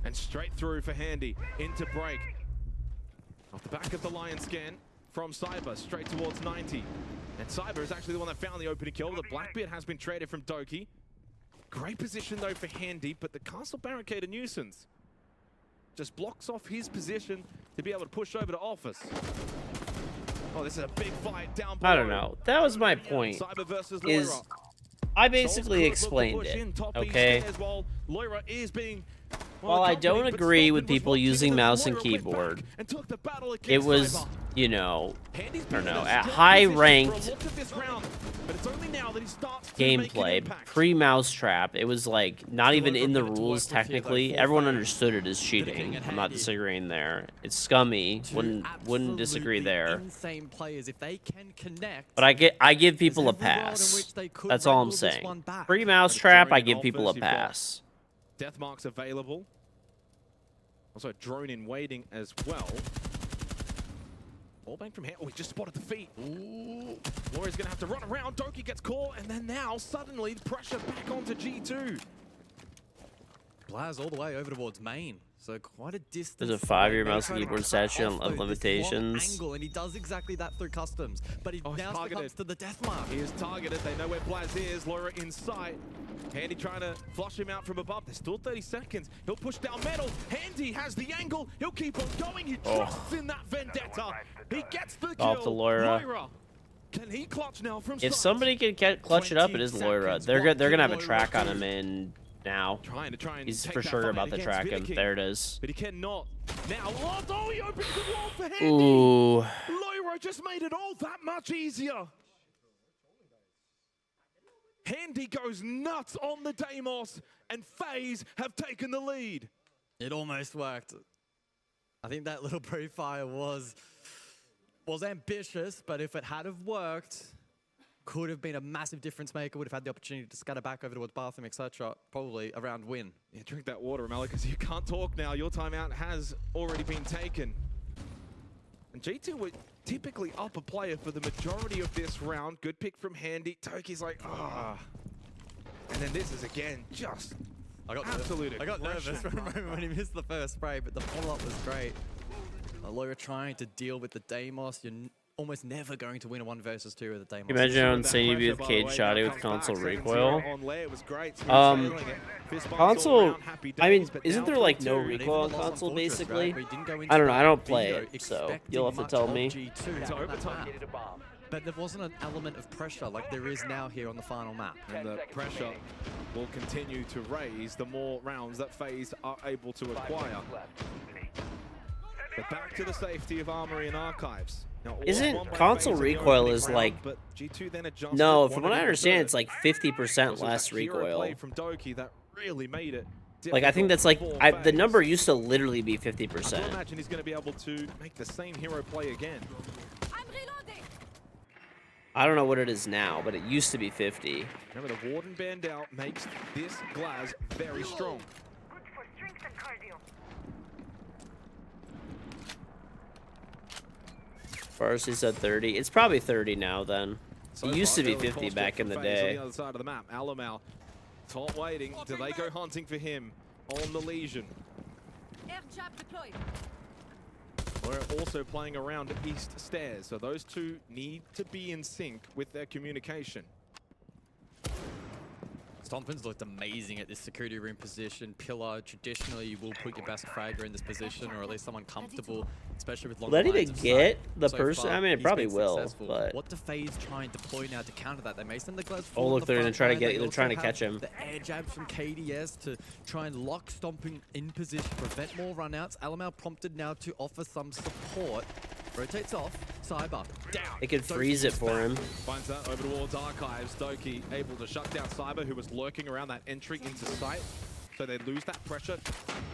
Speaker 11: And straight through for Handy into break. Off the back of the Lion scan from Cyber, straight towards 90. And Cyber is actually the one that found the opening kill. The Blackbeard has been traded from Doki. Great position though for Handy, but the castle barricade a nuisance. Just blocks off his position to be able to push over to Office. Oh, this is a big fight down below.
Speaker 1: I don't know. That was my point.
Speaker 11: Cyber versus
Speaker 1: Is
Speaker 11: Loira.
Speaker 1: I basically explained it. Okay.
Speaker 11: Loira is being
Speaker 1: While I don't agree with people using mouse and keyboard, it was, you know, I don't know, at high-ranked gameplay, pre-mousetrap, it was like not even in the rules technically. Everyone understood it as cheating. I'm not disagreeing there. It's scummy. Wouldn't disagree there.
Speaker 12: Insane players, if they can connect.
Speaker 1: But I give people a pass. That's all I'm saying. Pre-mousetrap, I give people a pass.
Speaker 11: Death marks available. Also, drone in waiting as well. Ball bang from here. Oh, he just spotted the feet. Ooh. Laura's going to have to run around. Doki gets caught, and then now, suddenly, the pressure back onto G2.
Speaker 12: Blaz all the way over towards main. So quite a distance.
Speaker 1: There's a 5-year mouse and keyboard statute of limitations.
Speaker 12: Angle, and he does exactly that through customs. But he now comes to the death mark.
Speaker 11: He is targeted. They know where Blaz is. Laura in sight. Handy trying to flush him out from above. There's still 30 seconds. He'll push down metal. Handy has the angle. He'll keep on going. He trusts in that vendetta. He gets the kill.
Speaker 1: Off to Loira.
Speaker 11: Can he clutch now from
Speaker 1: If
Speaker 11: sight?
Speaker 1: somebody can clutch it up, it is Loira. They're gonna have a track on him in now.
Speaker 11: Trying to
Speaker 1: He's
Speaker 11: take
Speaker 1: for
Speaker 11: that
Speaker 1: sure
Speaker 11: fight
Speaker 1: about to
Speaker 11: against
Speaker 1: track him.
Speaker 11: Vidiking.
Speaker 1: There it is.
Speaker 11: But he cannot. Now, oh, he opens the wall for Handy.
Speaker 1: Ooh.
Speaker 11: Loira just made it all that much easier. Handy goes nuts on the Deimos, and FaZe have taken the lead.
Speaker 12: It almost worked. I think that little pre-fire was ambitious, but if it had have worked, could have been a massive difference maker. Would have had the opportunity to scatter back over towards bathroom, etc. Probably a round win.
Speaker 11: Yeah, drink that water, Amala, because you can't talk now. Your timeout has already been taken. And G2 were typically up a player for the majority of this round. Good pick from Handy. Toki's like, ah. And then this is again just
Speaker 12: I got
Speaker 11: absolute
Speaker 12: nervous for a moment when he missed the first spray, but the follow-up was great. Loira trying to deal with the Deimos. You're almost never going to win a 1 versus 2 with the Deimos.
Speaker 1: Can you imagine how insane you'd be with Cade Shoddy with console recoil? Console, I mean, isn't there like no recoil on console basically? I don't know, I don't play it, so you'll have to tell me.
Speaker 12: But there wasn't an element of pressure like there is now here on the final map.
Speaker 11: And the pressure will continue to raise the more rounds that FaZe are able to acquire. But back to the safety of Armory and Archives. Now,
Speaker 1: Isn't console recoil is like,
Speaker 11: but G2 then adjusted
Speaker 1: no, from what I understand, it's like 50% less
Speaker 11: Hero
Speaker 1: recoil.
Speaker 11: play from Doki that really made it.
Speaker 1: Like, I think that's like, the number used to literally be 50%.
Speaker 11: I imagine he's going to be able to make the same hero play again.
Speaker 1: I don't know what it is now, but it used to be 50.
Speaker 11: Remember, the Warden banned out makes this Glaz very strong.
Speaker 1: First he said 30. It's probably 30 now then. It used to be 50
Speaker 11: Prospect
Speaker 1: back in the
Speaker 11: for FaZe
Speaker 1: day.
Speaker 11: On the other side of the map, Alamal, top waiting. Do they go hunting for him on the Legion? Loira also playing around east stairs, so those two need to be in sync with their communication.
Speaker 12: Stompin's looked amazing at this security room position. Pillar, traditionally you will put your best fragger in this position, or at least someone comfortable, especially with long
Speaker 1: Will that
Speaker 12: lines
Speaker 1: even
Speaker 12: of
Speaker 1: get
Speaker 12: sight.
Speaker 1: the
Speaker 12: So
Speaker 1: person?
Speaker 12: far,
Speaker 1: I mean, it
Speaker 12: he's
Speaker 1: probably
Speaker 12: been
Speaker 1: will,
Speaker 12: successful.
Speaker 1: but...
Speaker 12: What do FaZe try and deploy now to counter that? They may send the gloves
Speaker 1: Oh,
Speaker 12: forward
Speaker 1: look,
Speaker 12: on
Speaker 1: they're
Speaker 12: the
Speaker 1: gonna
Speaker 12: front
Speaker 1: try to
Speaker 12: line.
Speaker 1: get...
Speaker 12: They
Speaker 1: They're
Speaker 12: also
Speaker 1: trying to
Speaker 12: have
Speaker 1: catch him.
Speaker 12: The air jabs from KDS to try and lock Stompin in position, prevent more runouts. Alamau prompted now to offer some support. Rotates off. Cyber down.
Speaker 1: They could freeze it for him.
Speaker 11: Finds that over towards Archives. Doki able to shut down Cyber, who was lurking around that entry into sight. So they lose that pressure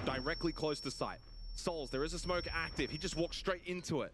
Speaker 11: directly close to sight. Souls, there is a smoke active. He just walks straight into it.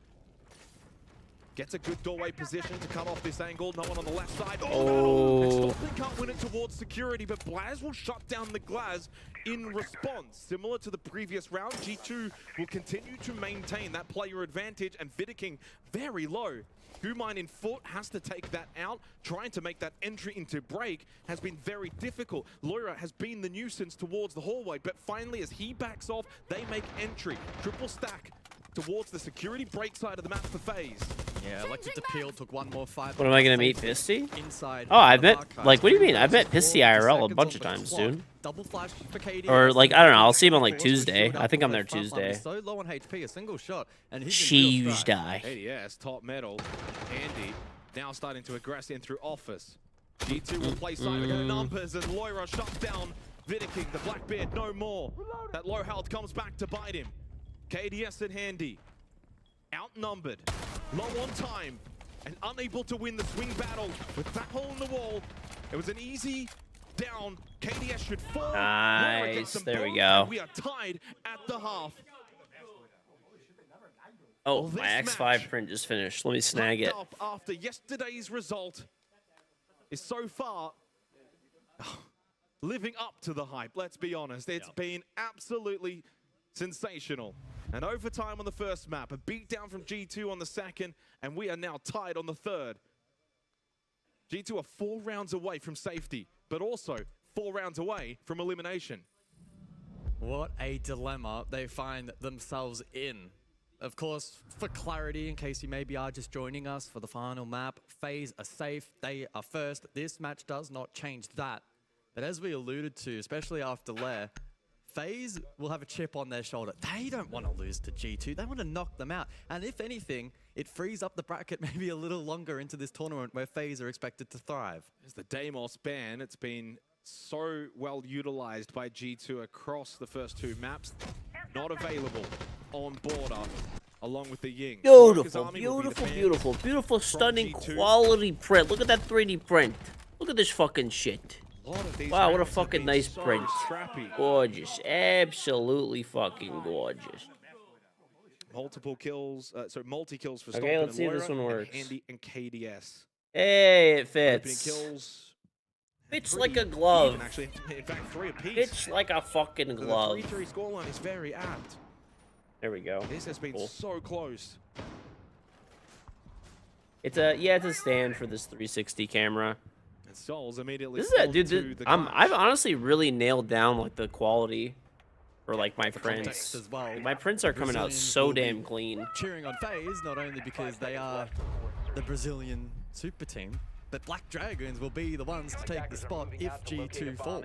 Speaker 11: Gets a good doorway position to cut off this angle. No one on the left side.
Speaker 1: Oh.
Speaker 11: And Stompin can't win it towards security, but Blaz will shut down the Glaz in response. Similar to the previous round, G2 will continue to maintain that player advantage, and Vidiking very low. Humine in foot has to take that out. Trying to make that entry into break has been very difficult. Loira has been the nuisance towards the hallway, but finally as he backs off, they make entry. Triple stack towards the security break side of the map for FaZe.
Speaker 12: Yeah, Electric Appeal took one more fight.
Speaker 1: What am I gonna meet, Pisty?
Speaker 12: Inside.
Speaker 1: Oh, I've met, like, what do you mean? I've met Pisty IRL a bunch of times, dude.
Speaker 12: Double flash for KD.
Speaker 1: Or, like, I don't know, I'll see him on, like, Tuesday. I think I'm there Tuesday.
Speaker 12: So low on HP, a single shot, and he's
Speaker 1: Tuesday.
Speaker 11: ADS, top metal, Andy, now starting to aggress in through office. G2 will play side with the numbers, and Loira shuts down Vidiking, the Blackbeard, no more. That low health comes back to bite him. KDS and Handy, outnumbered, low on time, and unable to win the swing battle with that hole in the wall. It was an easy down. KDS should fall.
Speaker 1: Nice, there we go.
Speaker 11: We are tied at the half.
Speaker 1: Oh, my X5 print just finished. Let me snag it.
Speaker 11: Up after yesterday's result is so far living up to the hype. Let's be honest. It's been absolutely sensational. An overtime on the first map, a beatdown from G2 on the second, and we are now tied on the third. G2 are 4 rounds away from safety, but also 4 rounds away from elimination.
Speaker 12: What a dilemma they find themselves in. Of course, for clarity, in case you maybe are just joining us for the final map, FaZe are safe, they are first. This match does not change that. But as we alluded to, especially after Lair, FaZe will have a chip on their shoulder. They don't want to lose to G2. They want to knock them out. And if anything, it frees up the bracket maybe a little longer into this tournament where FaZe are expected to thrive.
Speaker 11: There's the Deimos ban. It's been so well utilized by G2 across the first 2 maps. Not available on border along with the Ying.
Speaker 1: Beautiful, beautiful, beautiful, beautiful, stunning quality print. Look at that 3D print. Look at this fucking shit. Wow, what a fucking nice print. Gorgeous. Absolutely fucking gorgeous.
Speaker 11: Multiple kills, multi-kills for
Speaker 1: Okay,
Speaker 11: Stompin
Speaker 1: let's see if
Speaker 11: and
Speaker 1: this
Speaker 11: Loira,
Speaker 1: one works.
Speaker 11: and Andy and KDS.
Speaker 1: Hey, it
Speaker 11: Opening
Speaker 1: fits.
Speaker 11: kills.
Speaker 1: Fits like a glove.
Speaker 11: Even, actually, in fact, 3 apiece.
Speaker 1: Fits like a fucking
Speaker 11: So
Speaker 1: glove.
Speaker 11: the 3-3 scoreline is very apt.
Speaker 1: There we go.
Speaker 11: This has been so close.
Speaker 1: It's a stand for this 360 camera.
Speaker 11: And Souls immediately.
Speaker 1: This is dude. I've honestly really nailed down like the quality for like my prints
Speaker 12: as well.
Speaker 1: My prints are coming out so damn clean.
Speaker 12: Cheering on FaZe, not only because they are the Brazilian super team, but Black Dragons will be the ones to take the spot if G2 fall.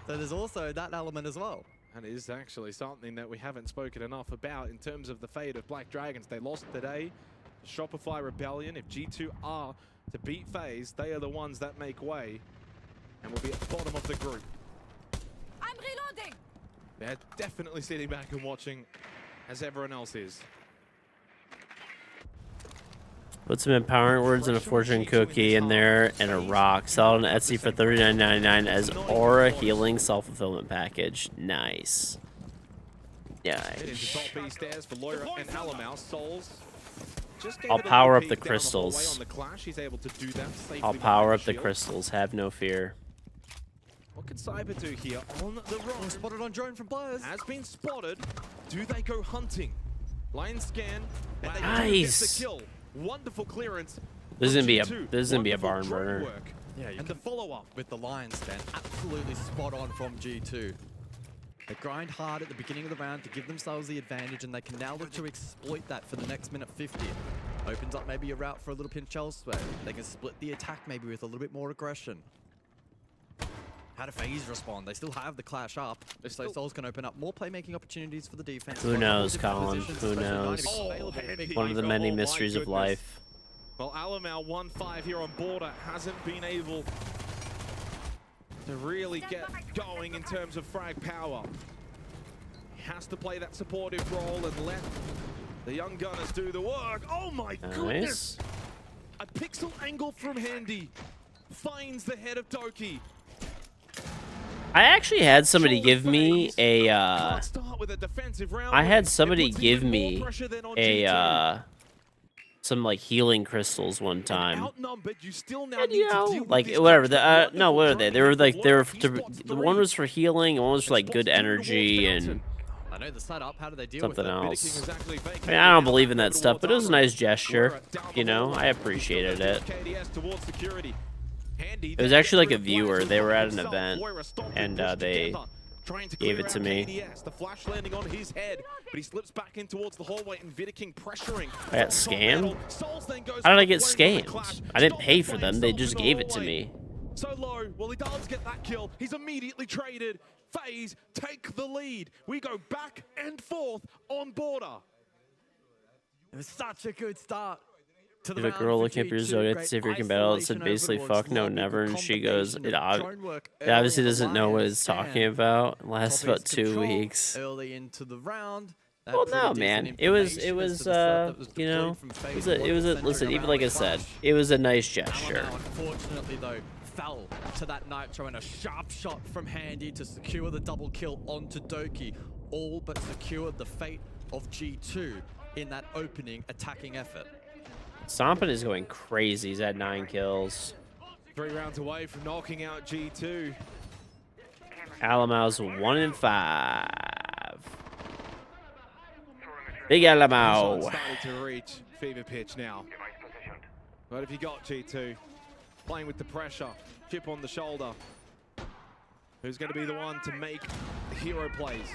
Speaker 12: So there's also that element as well.
Speaker 11: That is actually something that we haven't spoken enough about in terms of the fate of Black Dragons. They lost today. Shopify Rebellion. If G2 are to beat FaZe, they are the ones that make way and will be at the bottom of the group.
Speaker 3: I'm reloading.
Speaker 11: They're definitely sitting back and watching as everyone else is.
Speaker 1: Put some empowering words and a fortune cookie in there and a rock. Sell it on Etsy for $39.99 as Aura Healing Self-Fulfillment Package. Nice.
Speaker 11: Hit into
Speaker 1: Nice.
Speaker 11: top B stairs for Loira and Alamau. Souls just gave
Speaker 1: I'll
Speaker 11: it a
Speaker 1: power
Speaker 11: little
Speaker 1: up the
Speaker 11: peek down the hallway
Speaker 1: crystals.
Speaker 11: on the clash. He's able to do that safely
Speaker 1: I'll
Speaker 11: behind
Speaker 1: power up the
Speaker 11: shield.
Speaker 1: crystals. Have no fear.
Speaker 11: What can Cyber do here on the run?
Speaker 12: Spotted on drone from Blaz.
Speaker 11: Has been spotted. Do they go hunting? Line scan. And they do get
Speaker 1: Nice.
Speaker 11: the kill. Wonderful clearance.
Speaker 1: This is gonna be a
Speaker 11: G2.
Speaker 1: barn
Speaker 11: Wonderful drone
Speaker 1: burner.
Speaker 11: work.
Speaker 12: Yeah, you
Speaker 11: And the follow-up.
Speaker 12: with the line stand, absolutely spot on from G2. They grind hard at the beginning of the round to give themselves the advantage, and they can now look to exploit that for the next minute 50. Opens up maybe a route for a little pinch elsewhere. They can split the attack maybe with a little bit more aggression. How do FaZe respond? They still have the clash up. So Souls can open up more playmaking opportunities for the defense.
Speaker 1: Who knows, Colin? Who knows? One of the many mysteries of life.
Speaker 11: Well, Alamau 1-5 here on border hasn't been able to really get going in terms of frag power. He has to play that supportive role and let the young gunners do the work. Oh my goodness! A pixel angle from Handy finds the head of Doki.
Speaker 1: I actually had somebody give me a some like healing crystals one time. And, you know, like whatever. No, what are they? They were like the one was for healing, and one was for like good energy and
Speaker 12: I know the setup. How do they deal
Speaker 1: something
Speaker 12: with it?
Speaker 1: else. I mean, I don't believe in that stuff, but it was a nice gesture. You know, I appreciated it. It was actually like a viewer. They were at an event, and they gave it to me.
Speaker 11: The flash landing on his head, but he slips back in towards the hallway, and Vidiking pressuring.
Speaker 1: I got scammed? How did I get scammed? I didn't pay for them. They just gave it to me.
Speaker 11: So low. Well, he does get that kill. He's immediately traded. FaZe take the lead. We go back and forth on border.
Speaker 12: It was such a good start.
Speaker 1: To the girl looking up your zodiac to see if you can battle. It said basically fuck no never, and she goes it obviously doesn't know what it's talking about. It lasts about 2 weeks.
Speaker 12: Early into the round.
Speaker 1: Well, no, man. It was you know, listen, even like I said, it was a nice gesture.
Speaker 12: Unfortunately though, fell to that Nitro, and a sharp shot from Handy to secure the double kill onto Doki, all but secured the fate of G2 in that opening attacking effort.
Speaker 1: Stompin is going crazy. He's had 9 kills.
Speaker 11: 3 rounds away from knocking out G2.
Speaker 1: Alamau's 1-5. Big Alamau.
Speaker 11: Starting to reach fever pitch now. But if you got G2 playing with the pressure, chip on the shoulder, who's going to be the one to make hero plays?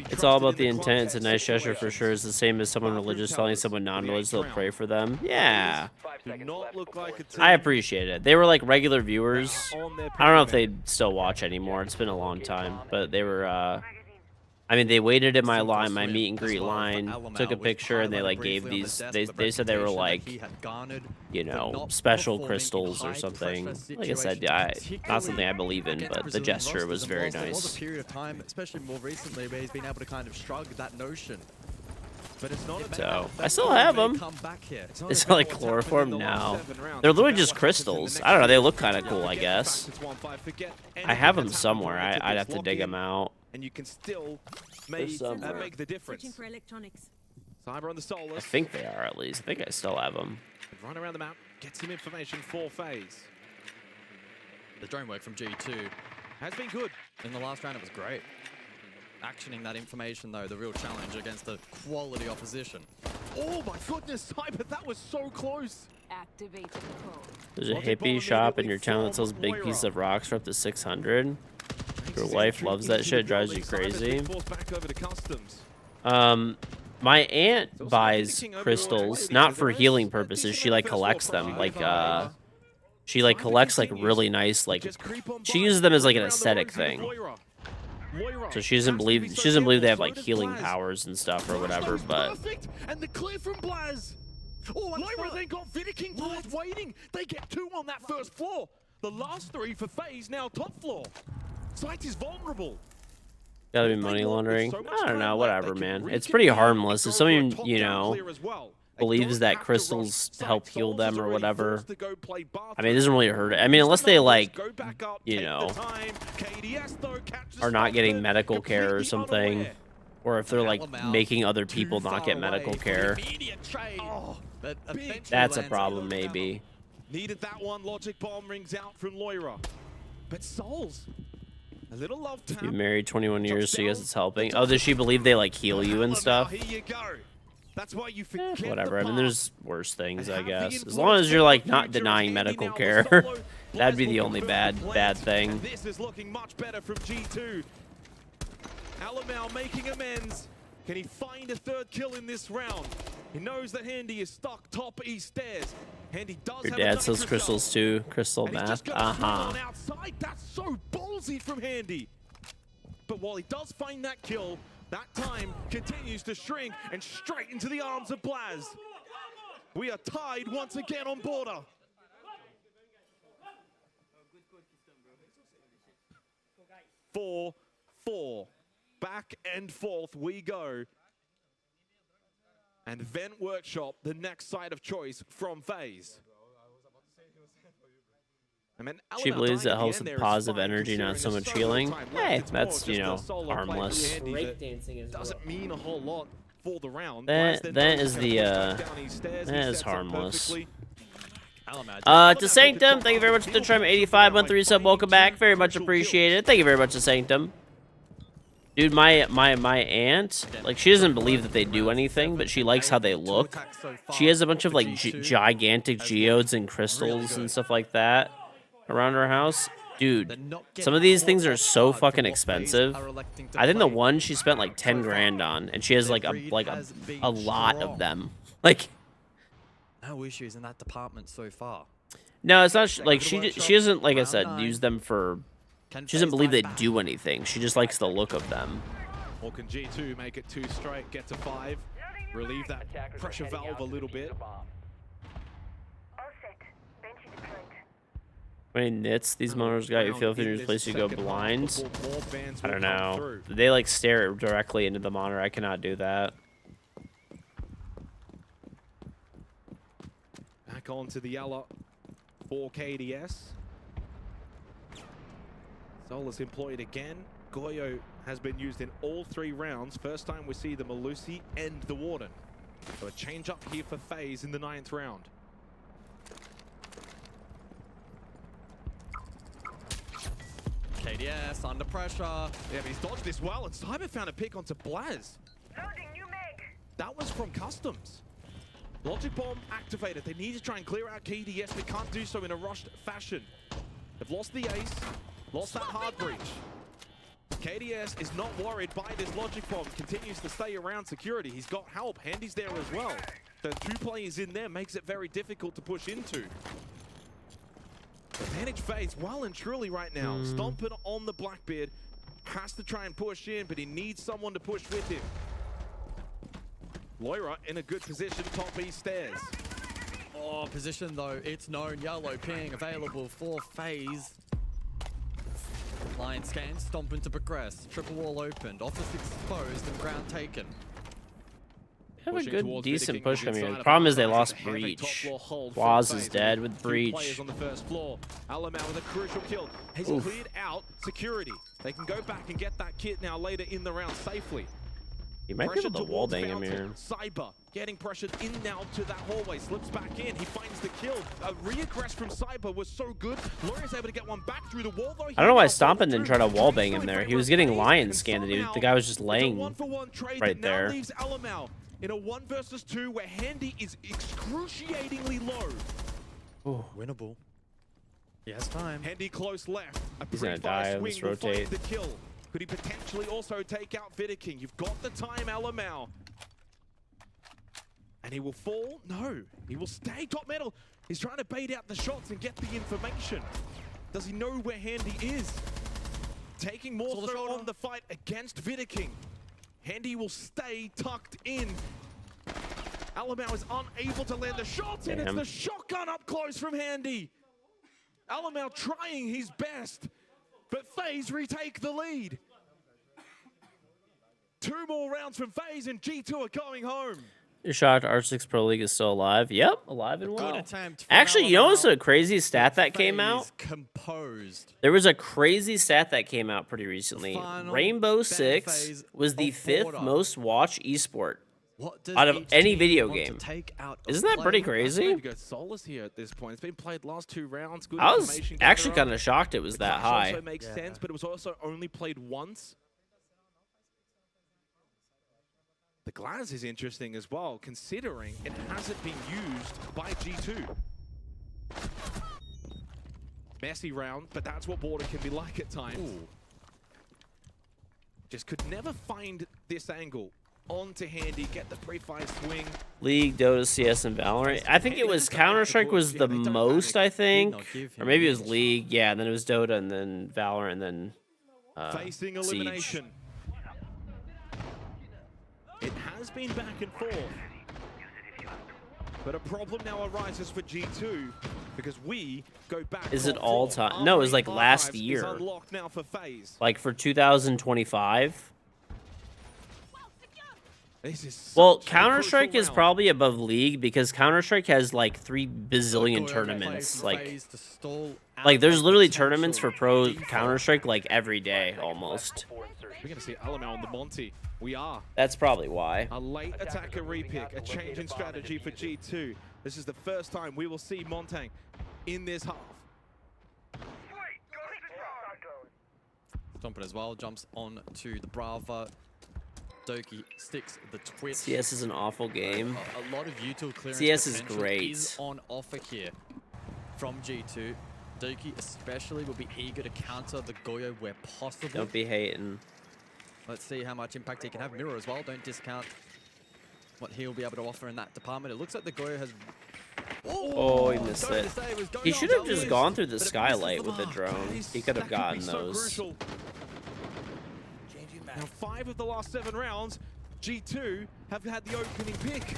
Speaker 1: It's all about the intent. It's a nice gesture for sure. It's the same as someone religious telling someone non-religious they'll pray for them. Yeah. I appreciate it. They were like regular viewers. I don't know if they still watch anymore. It's been a long time. But they were, I mean, they waited in my line, my meet and greet line, took a picture, and they like gave these, they said they were like, you know, special crystals or something. Like I said, not something I believe in, but the gesture was very nice.
Speaker 12: Over a period of time, especially more recently, where he's been able to kind of shrug that notion. But it's not
Speaker 1: so I still have them. It's like chloroform now. They're literally just crystals. I don't know. They look kind of cool, I guess. I have them somewhere. I'd have to dig them out.
Speaker 11: And you can still make the difference. Cyber on the Solus.
Speaker 1: I think they are, at least. I think I still have them.
Speaker 11: Run around the map, get some information for FaZe.
Speaker 12: The drone work from G2
Speaker 11: has been good.
Speaker 12: In the last round, it was great. Actioning that information, though, the real challenge against a quality opposition.
Speaker 11: Oh my goodness, Cyber, that was so close.
Speaker 1: There's a hippie shop in your town that sells big pieces of rocks for up to 600. Your wife loves that shit, drives you crazy. My aunt buys crystals, not for healing purposes. She like collects them, like she like collects like really nice, like she uses them as like an aesthetic thing. So she doesn't believe they have like healing powers and stuff or whatever, but.
Speaker 11: And the clear from Blaz. Oh, Moira then got Vidiking towards waiting. They get 2 on that first floor. The last 3 for FaZe now top floor. Site is vulnerable.
Speaker 1: Gotta be money laundering. I don't know, whatever, man. It's pretty harmless. If someone, you know, believes that crystals help heal them or whatever, I mean, it doesn't really hurt it. I mean, unless they, like, you know, are not getting medical care or something, or if they're, like, making other people not get medical care. That's a problem, maybe.
Speaker 11: Needed that one. Logic bomb rings out from Loira. But Souls, a little love tap.
Speaker 1: You've married 21 years, so I guess it's helping. Oh, does she believe they like heal you and stuff?
Speaker 11: Here you go. That's why you forget
Speaker 1: Whatever. I mean, there's worse things, I
Speaker 11: have the
Speaker 1: guess. As long as you're like not denying medical care, that'd be the only bad thing.
Speaker 11: This is looking much better from G2. Alamau making amends. Can he find a third kill in this round? He knows that Handy is stuck top east stairs. Handy does
Speaker 1: Your
Speaker 11: have
Speaker 1: dad
Speaker 11: a
Speaker 1: sells crystals too. Crystal meth.
Speaker 11: outside. That's so ballsy from Handy. But while he does find that kill, that time continues to shrink and straight into the arms of Blaz. We are tied once again on border. 4-4. Back and forth we go. And Vent Workshop, the next side of choice from FaZe.
Speaker 1: She believes it helps with positive energy, not so much healing. Hey, that's, you know, harmless.
Speaker 11: Breakdancing as well. Doesn't mean a whole lot for the round.
Speaker 1: That is harmless. To Sanctum, thank you very much for the Trim 85 month resub. Welcome back, very much appreciated. Thank you very much to Sanctum. Dude, my aunt, like, she doesn't believe that they do anything, but she likes how they look. She has a bunch of like gigantic geodes and crystals and stuff like that around her house. Dude, some of these things are so fucking expensive. I think the one she spent like 10 grand on, and she has like a lot of them. Like,
Speaker 12: no issues in that department so far.
Speaker 1: no, it's not like she doesn't, like I said, use them for. She doesn't believe they do anything. She just likes the look of them.
Speaker 11: Or can G2 make it 2 straight, get to 5, relieve that pressure valve a little bit?
Speaker 1: How many nits these monitors got? You feel if in place you go blind? I don't know. They like stare directly into the monitor. I cannot do that.
Speaker 11: Back onto the Ella for KDS. Solus employed again. Goyo has been used in all 3 rounds. First time we see the Malusi and the Warden. So a change up here for FaZe in the 9th round.
Speaker 12: KDS under pressure.
Speaker 11: Yeah, but he's dodged this well, and Simon found a pick onto Blaz. That was from Customs. Logic Bomb activated. They need to try and clear out KDS, but can't do so in a rushed fashion. They've lost the ace. Lost that hard breach. KDS is not worried by this Logic Bomb. Continues to stay around security. He's got help. Handy's there as well. The 2 players in there makes it very difficult to push into. Advantage FaZe well and truly right now. Stomping on the Blackbeard. Has to try and push in, but he needs someone to push with him. Loira in a good position, top east stairs.
Speaker 12: Oh, position though. It's known. Yellow ping available for FaZe. Line scan, stomping to progress. Triple wall opened, office exposed and ground taken.
Speaker 1: Have a good, decent push from here. The problem is they lost Breach. Waz is dead with Breach.
Speaker 11: On the first floor. Alamau with a crucial kill. He's cleared out security. They can go back and get that kit now later in the round safely.
Speaker 1: You might be able to wallbang him here.
Speaker 11: Cyber getting pressured in now to that hallway. Slips back in. He finds the kill. A reaggress from Cyber was so good. Laurie's able to get one back through the wall though.
Speaker 1: I don't know why Stompin didn't try to wallbang him there. He was getting lion scanned. The guy was just laying right there.
Speaker 11: Leaves Alamau in a 1 versus 2 where Handy is excruciatingly low.
Speaker 12: Oh, winnable. He has time.
Speaker 11: Handy close left.
Speaker 1: He's gonna die on this rotate.
Speaker 11: The kill. Could he potentially also take out Vidiking? You've got the time, Alamau. And he will fall? No. He will stay top metal. He's trying to bait out the shots and get the information. Does he know where Handy is? Taking more so on the fight against Vidiking. Handy will stay tucked in. Alamau is unable to land the shots, and it's the shotgun up close from Handy. Alamau trying his best, but FaZe retake the lead. 2 more rounds from FaZe, and G2 are going home.
Speaker 1: You're shocked R6 Pro League is still alive? Yep, alive and well. Actually, you know what's a crazy stat that came out?
Speaker 12: Composed.
Speaker 1: There was a crazy stat that came out pretty recently. Rainbow Six was the 5th most watched esport out of any video game. Isn't that pretty crazy?
Speaker 11: You got Solus here at this point. It's been played last 2 rounds. Good
Speaker 1: I was actually kind of shocked it was that high.
Speaker 11: Also makes sense, but it was also only played once. The Glaz is interesting as well, considering it hasn't been used by G2. Messy round, but that's what Border can be like at times. Ooh. Just could never find this angle. Onto Handy, get the pre-fire swing.
Speaker 1: League, Dota, CS, and Valorant. I think it was Counter-Strike was the most, I think. Or maybe it was League, yeah, and then it was Dota, and then Valorant, and then
Speaker 11: facing elimination. It has been back and forth. But a problem now arises for G2 because we go back.
Speaker 1: Is it all time? No, it was like last year.
Speaker 11: Unlocked now for FaZe.
Speaker 1: Like for 2025.
Speaker 11: Well,
Speaker 1: Counter-Strike is probably above League because Counter-Strike has like 3 bazillion tournaments. Like there's literally tournaments for pro Counter-Strike like every day almost.
Speaker 11: We're gonna see Alamau on the Monty. We are.
Speaker 1: That's probably why.
Speaker 11: A late attacker repick, a change in strategy for G2. This is the first time we will see Montang in this half.
Speaker 12: Stompin as well, jumps on to the Brava. Doki sticks the twitch.
Speaker 1: CS is an awful game.
Speaker 12: A lot of util clearance.
Speaker 1: CS is great.
Speaker 12: Is on offer here from G2. Doki especially will be eager to counter the Goyo where possible.
Speaker 1: Don't be hating.
Speaker 12: Let's see how much impact he can have. Mirror as well. Don't discount what he'll be able to offer in that department. It looks like the Goyo has...
Speaker 1: Oh, he missed it. He should have just gone through the skylight with the drone. He could have gotten those.
Speaker 11: Now 5 of the last 7 rounds, G2 have had the opening pick.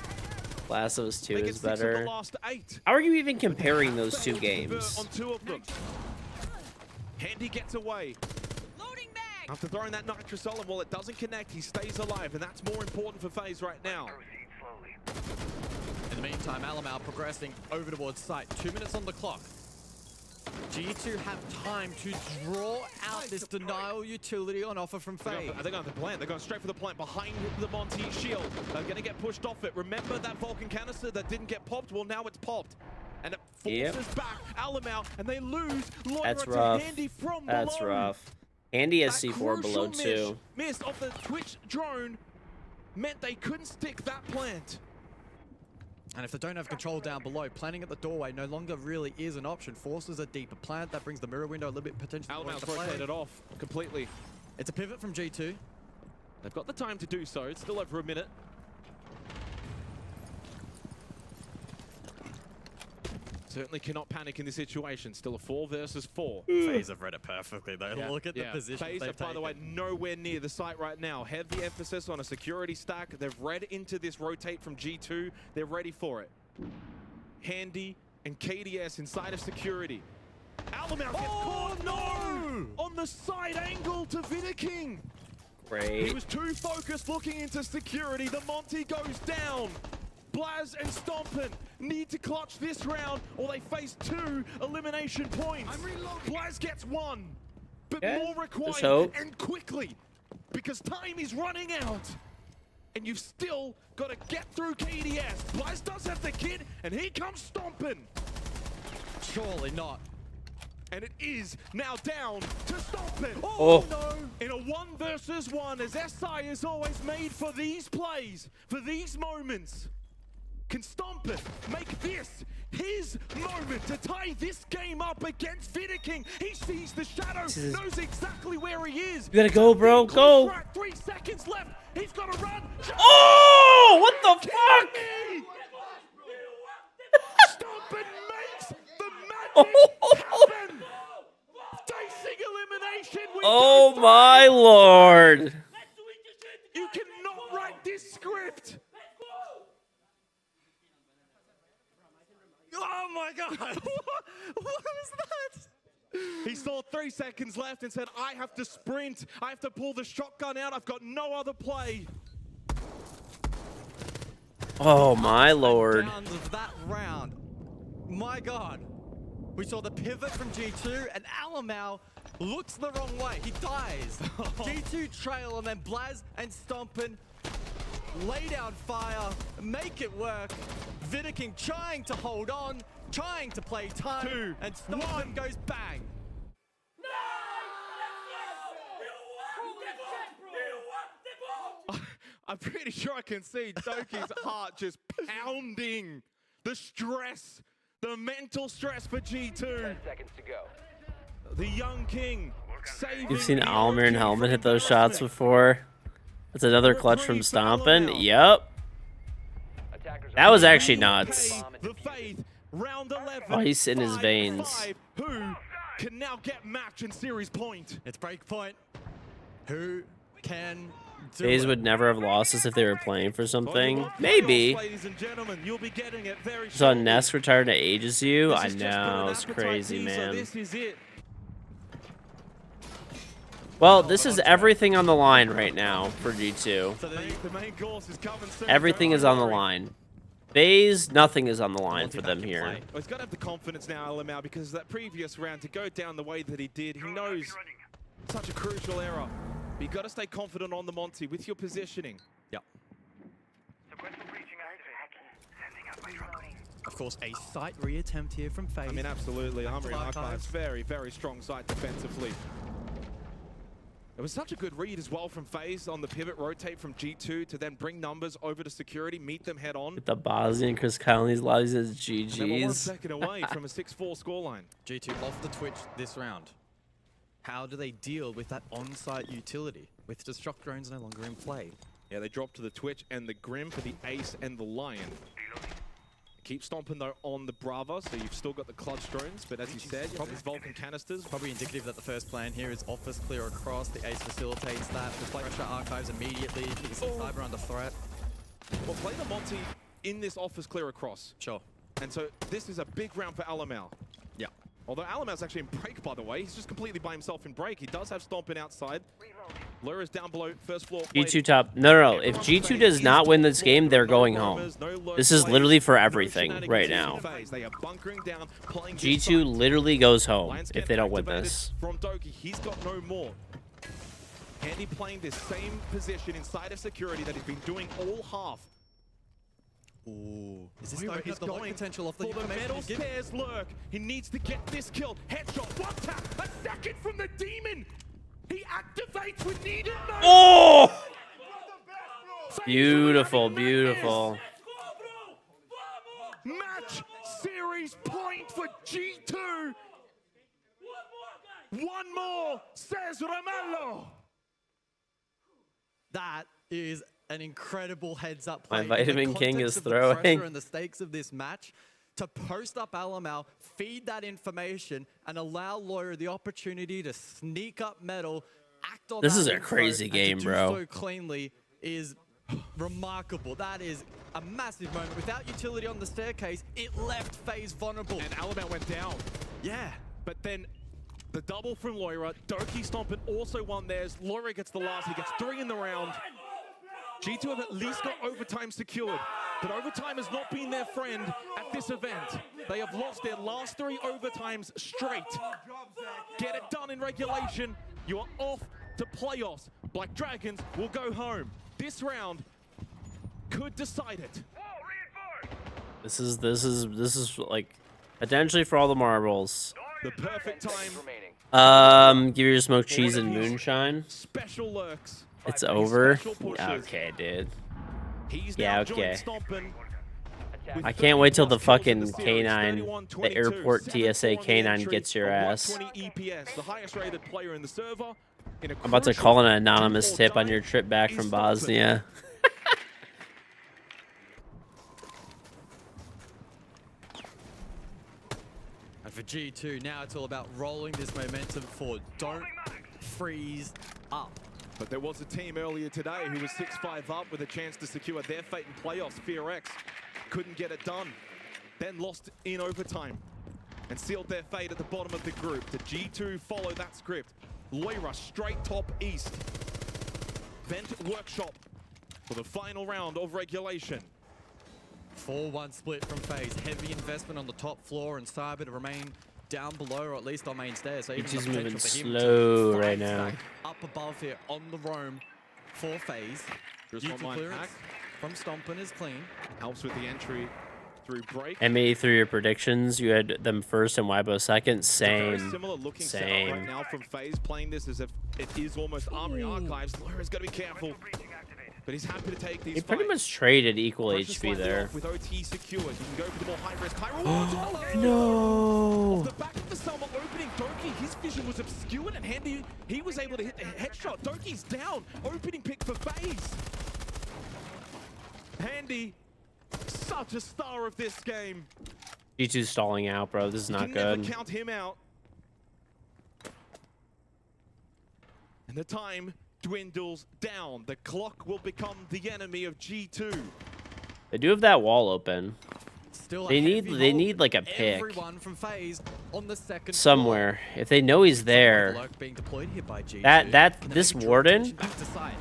Speaker 1: Last of Us 2 is better.
Speaker 11: Last 8.
Speaker 1: How are you even comparing those two games?
Speaker 11: On 2 of them. Handy gets away. After throwing that Nitrosol, and while it doesn't connect, he stays alive, and that's more important for FaZe right now.
Speaker 12: In the meantime, Alamau progressing over towards site. 2 minutes on the clock. G2 have time to draw out this denial utility on offer from FaZe.
Speaker 11: They're going for the plant. They're going straight for the plant behind the Monty shield. They're going to get pushed off it. Remember that Vulcan canister that didn't get popped? Well, now it's popped. And it forces back Alamau, and they lose Loira to Handy from below.
Speaker 1: That's rough. Handy has C4 below too.
Speaker 11: Miss of the Twitch drone meant they couldn't stick that plant.
Speaker 12: And if they don't have control down below, planting at the doorway no longer really is an option. Forces a deeper plant. That brings the mirror window a little bit potentially.
Speaker 11: Alamau's rotated off completely.
Speaker 12: It's a pivot from G2.
Speaker 11: They've got the time to do so. It's still over a minute. Certainly cannot panic in this situation. Still a 4 versus 4.
Speaker 12: FaZe have read it perfectly though.
Speaker 11: Yeah.
Speaker 12: Look at the position
Speaker 11: FaZe are, by the way, nowhere near the site right now. Heavy emphasis on a security stack. They've read into this rotate from G2. They're ready for it. Handy and KDS inside of security. Alamau gets caught. No! On the side angle to Vidaking.
Speaker 1: Great.
Speaker 11: He was too focused looking into security. The Monty goes down. Blaz and Stompin need to clutch this round or they face 2 elimination points. Blaz gets 1, but more required and quickly because time is running out. And you've still got to get through KDS. Blaz does have the kid and here comes Stompin.
Speaker 12: Surely not.
Speaker 11: And it is now down to Stompin.
Speaker 1: Oh
Speaker 11: no! In a 1 versus 1 as SI is always made for these plays, for these moments. Can Stompin make this his moment to tie this game up against Vidaking? He sees the shadow, knows exactly where he is.
Speaker 1: You gotta go, bro. Go.
Speaker 11: 3 seconds left. He's got to run.
Speaker 1: Oh! What the fuck?
Speaker 11: Stompin makes the magic happen. Facing elimination.
Speaker 1: Oh my lord.
Speaker 11: You cannot write this script.
Speaker 12: Oh my god! What was that?
Speaker 11: He saw 3 seconds left and said, I have to sprint. I have to pull the shotgun out. I've got no other play.
Speaker 1: Oh my lord.
Speaker 12: Rounds of that round. My god. We saw the pivot from G2 and Alamau looks the wrong way. He dies. G2 trail and then Blaz and Stompin lay down fire, make it work. Vidaking trying to hold on, trying to play time,
Speaker 11: 2,
Speaker 12: and Stompin goes bang.
Speaker 11: I'm pretty sure I can see Doki's heart just pounding. The stress, the mental stress for G2.
Speaker 13: 10 seconds to go.
Speaker 11: The young king saving.
Speaker 1: You've seen
Speaker 11: the
Speaker 1: Almer and
Speaker 11: OG
Speaker 1: Helmet
Speaker 11: from
Speaker 1: hit those shots
Speaker 11: embarrassment.
Speaker 1: before. That's another clutch from Stompin'. Yep. That was actually nuts.
Speaker 11: The faith, round 11.
Speaker 1: Ice in his veins.
Speaker 11: 5, who can now get match and series point?
Speaker 12: It's break point. Who can do
Speaker 1: FaZe
Speaker 12: it?
Speaker 1: would never have lost this if they were playing for something. Maybe.
Speaker 11: Ladies and gentlemen, you'll be getting it very
Speaker 1: Saw
Speaker 11: shortly.
Speaker 1: Ness retired to Ages You.
Speaker 11: This
Speaker 1: I
Speaker 11: is just
Speaker 1: know,
Speaker 11: an
Speaker 1: it's
Speaker 11: appetite
Speaker 1: crazy,
Speaker 11: teaser.
Speaker 1: man.
Speaker 11: This is it.
Speaker 1: Well, this is everything on the line right now for G2.
Speaker 11: So the main course is coming soon.
Speaker 1: Everything is on the line. FaZe, nothing is on the line for them here.
Speaker 11: Well, he's got to have the confidence now, LML, because that previous round, to go down the way that he did, he knows such a crucial error. But you got to stay confident on the Monty with your positioning.
Speaker 12: Yep. Of course, a site reattempt here from FaZe.
Speaker 11: I mean, absolutely. Armory
Speaker 12: Archives.
Speaker 11: Archives, very, very strong side defensively. It was such a good read as well from FaZe on the pivot rotate from G2 to then bring numbers over to security, meet them head on.
Speaker 1: The Bosnian Chris Conley's lives as
Speaker 11: And they were 1
Speaker 1: GG's.
Speaker 11: second away from a 6-4 scoreline.
Speaker 12: G2 off the Twitch this round. How do they deal with that on-site utility with Destruct drones no longer in play?
Speaker 11: Yeah, they dropped to the Twitch and the Grim for the Ace and the Lion. Keep stomping though on the Brava, so you've still got the clutch drones, but as you said, probably Vulcan canisters.
Speaker 12: Probably indicative that the first plan here is office clear across. The Ace facilitates that. The pressure archives immediately. You can see Cyber under threat.
Speaker 11: Well, play the Monty in this office clear across.
Speaker 12: Sure.
Speaker 11: And so this is a big round for Alamel.
Speaker 12: Yeah.
Speaker 11: Although Alamel's actually in break, by the way. He's just completely by himself in break. He does have stomping outside. Lura's down below, first floor.
Speaker 1: G2 top. No. If G2 does not win this game, they're going home. This is literally for everything right now.
Speaker 11: They are bunkering down, playing
Speaker 1: G2 literally goes home
Speaker 11: Lions
Speaker 1: if
Speaker 11: get
Speaker 1: they don't win
Speaker 11: activated
Speaker 1: this.
Speaker 11: From Doki, he's got no more. Handy playing this same position inside of security that he's been doing all half.
Speaker 12: Ooh. Is this
Speaker 11: Moira
Speaker 12: opening
Speaker 11: is
Speaker 12: up the lock
Speaker 11: going
Speaker 12: potential off the
Speaker 11: for the
Speaker 12: information
Speaker 11: metal
Speaker 12: he's given?
Speaker 11: stairs lurk. He needs to get this kill. Headshot, one tap, a second from the demon. He activates with needed no.
Speaker 1: Oh! Beautiful, beautiful.
Speaker 11: Match series point for G2. One more, says Ramello.
Speaker 12: That is an incredible heads-up play.
Speaker 1: My Vitamin
Speaker 12: In the
Speaker 1: King
Speaker 12: context
Speaker 1: is
Speaker 12: of the
Speaker 1: throwing.
Speaker 12: pressure and the stakes of this match, to post up Alamel, feed that information, and allow Lawyer the opportunity to sneak up metal, act on
Speaker 1: This
Speaker 12: that
Speaker 1: is a
Speaker 12: info,
Speaker 1: crazy
Speaker 12: and
Speaker 1: game,
Speaker 12: to
Speaker 1: bro.
Speaker 12: do so cleanly is remarkable. That is a massive moment. Without utility on the staircase, it left FaZe vulnerable.
Speaker 11: And Alamel went down.
Speaker 12: Yeah.
Speaker 11: But then the double from Loira. Doki stomping also won theirs. Loira gets the last. He gets 3 in the round. G2 have at least got overtime secured. But overtime has not been their friend at this event. They have lost their last 3 overtimes straight. Get it done in regulation. You are off to playoffs. Black Dragons will go home. This round could decide it.
Speaker 1: This is like potentially for all the marbles.
Speaker 11: The perfect time.
Speaker 1: Give your smoked cheese and moonshine.
Speaker 11: Special lurks.
Speaker 1: It's over.
Speaker 11: Special pushes.
Speaker 1: Okay, dude.
Speaker 11: He's
Speaker 1: Yeah,
Speaker 11: now
Speaker 1: okay.
Speaker 11: joint stomping.
Speaker 1: I can't wait till the fucking K9, the airport TSA K9 gets your ass.
Speaker 11: 20 EPS, the highest rated player in the server. In a
Speaker 1: I'm about to
Speaker 11: crucial
Speaker 1: call an anonymous
Speaker 11: 2-4
Speaker 1: tip on
Speaker 11: die.
Speaker 1: your trip back from Bosnia.
Speaker 12: And for G2, now it's all about rolling this momentum forward. Don't freeze up.
Speaker 11: But there was a team earlier today who was 6-5 up with a chance to secure their fate in playoffs. FearX couldn't get it done. Then lost in overtime and sealed their fate at the bottom of the group. The G2 follow that script. Loira straight top east. Vent Workshop for the final round of regulation.
Speaker 12: 4-1 split from FaZe. Heavy investment on the top floor and Cyber to remain down below or at least on main stairs. So even
Speaker 1: He's
Speaker 12: the
Speaker 1: moving
Speaker 12: potential for him to
Speaker 1: slow
Speaker 12: fight
Speaker 1: right now.
Speaker 12: stack up above here on the roam for FaZe.
Speaker 11: Just one
Speaker 12: Util
Speaker 11: line
Speaker 12: clearance
Speaker 11: hack.
Speaker 12: from Stompin is clean.
Speaker 11: Helps with the entry through break.
Speaker 1: MA through your predictions, you had them first and Weibo second.
Speaker 11: It's a very
Speaker 1: Same.
Speaker 11: similar looking setup right
Speaker 1: Same.
Speaker 11: now from FaZe, playing this as if it is almost Armory Archives. Loira's got to be careful. but he's happy to take these
Speaker 1: He pretty much traded equal HP there.
Speaker 11: with OT secured. He can go for the more high-risk, high-reward.
Speaker 1: No.
Speaker 11: Off the back of the Selma opening, Doki, his vision was obscured, and Handy, he was able to hit the headshot. Doki's down. Opening pick for FaZe. Handy, such a star of this game.
Speaker 1: G2's stalling out, bro. This is not good.
Speaker 11: Never count him out. And the time dwindles down. The clock will become the enemy of G2.
Speaker 1: They do have that wall open.
Speaker 12: Still
Speaker 1: They need like a pick
Speaker 12: Everyone from FaZe on the second
Speaker 1: somewhere. If they know he's there,
Speaker 12: being deployed here by
Speaker 1: that this warden,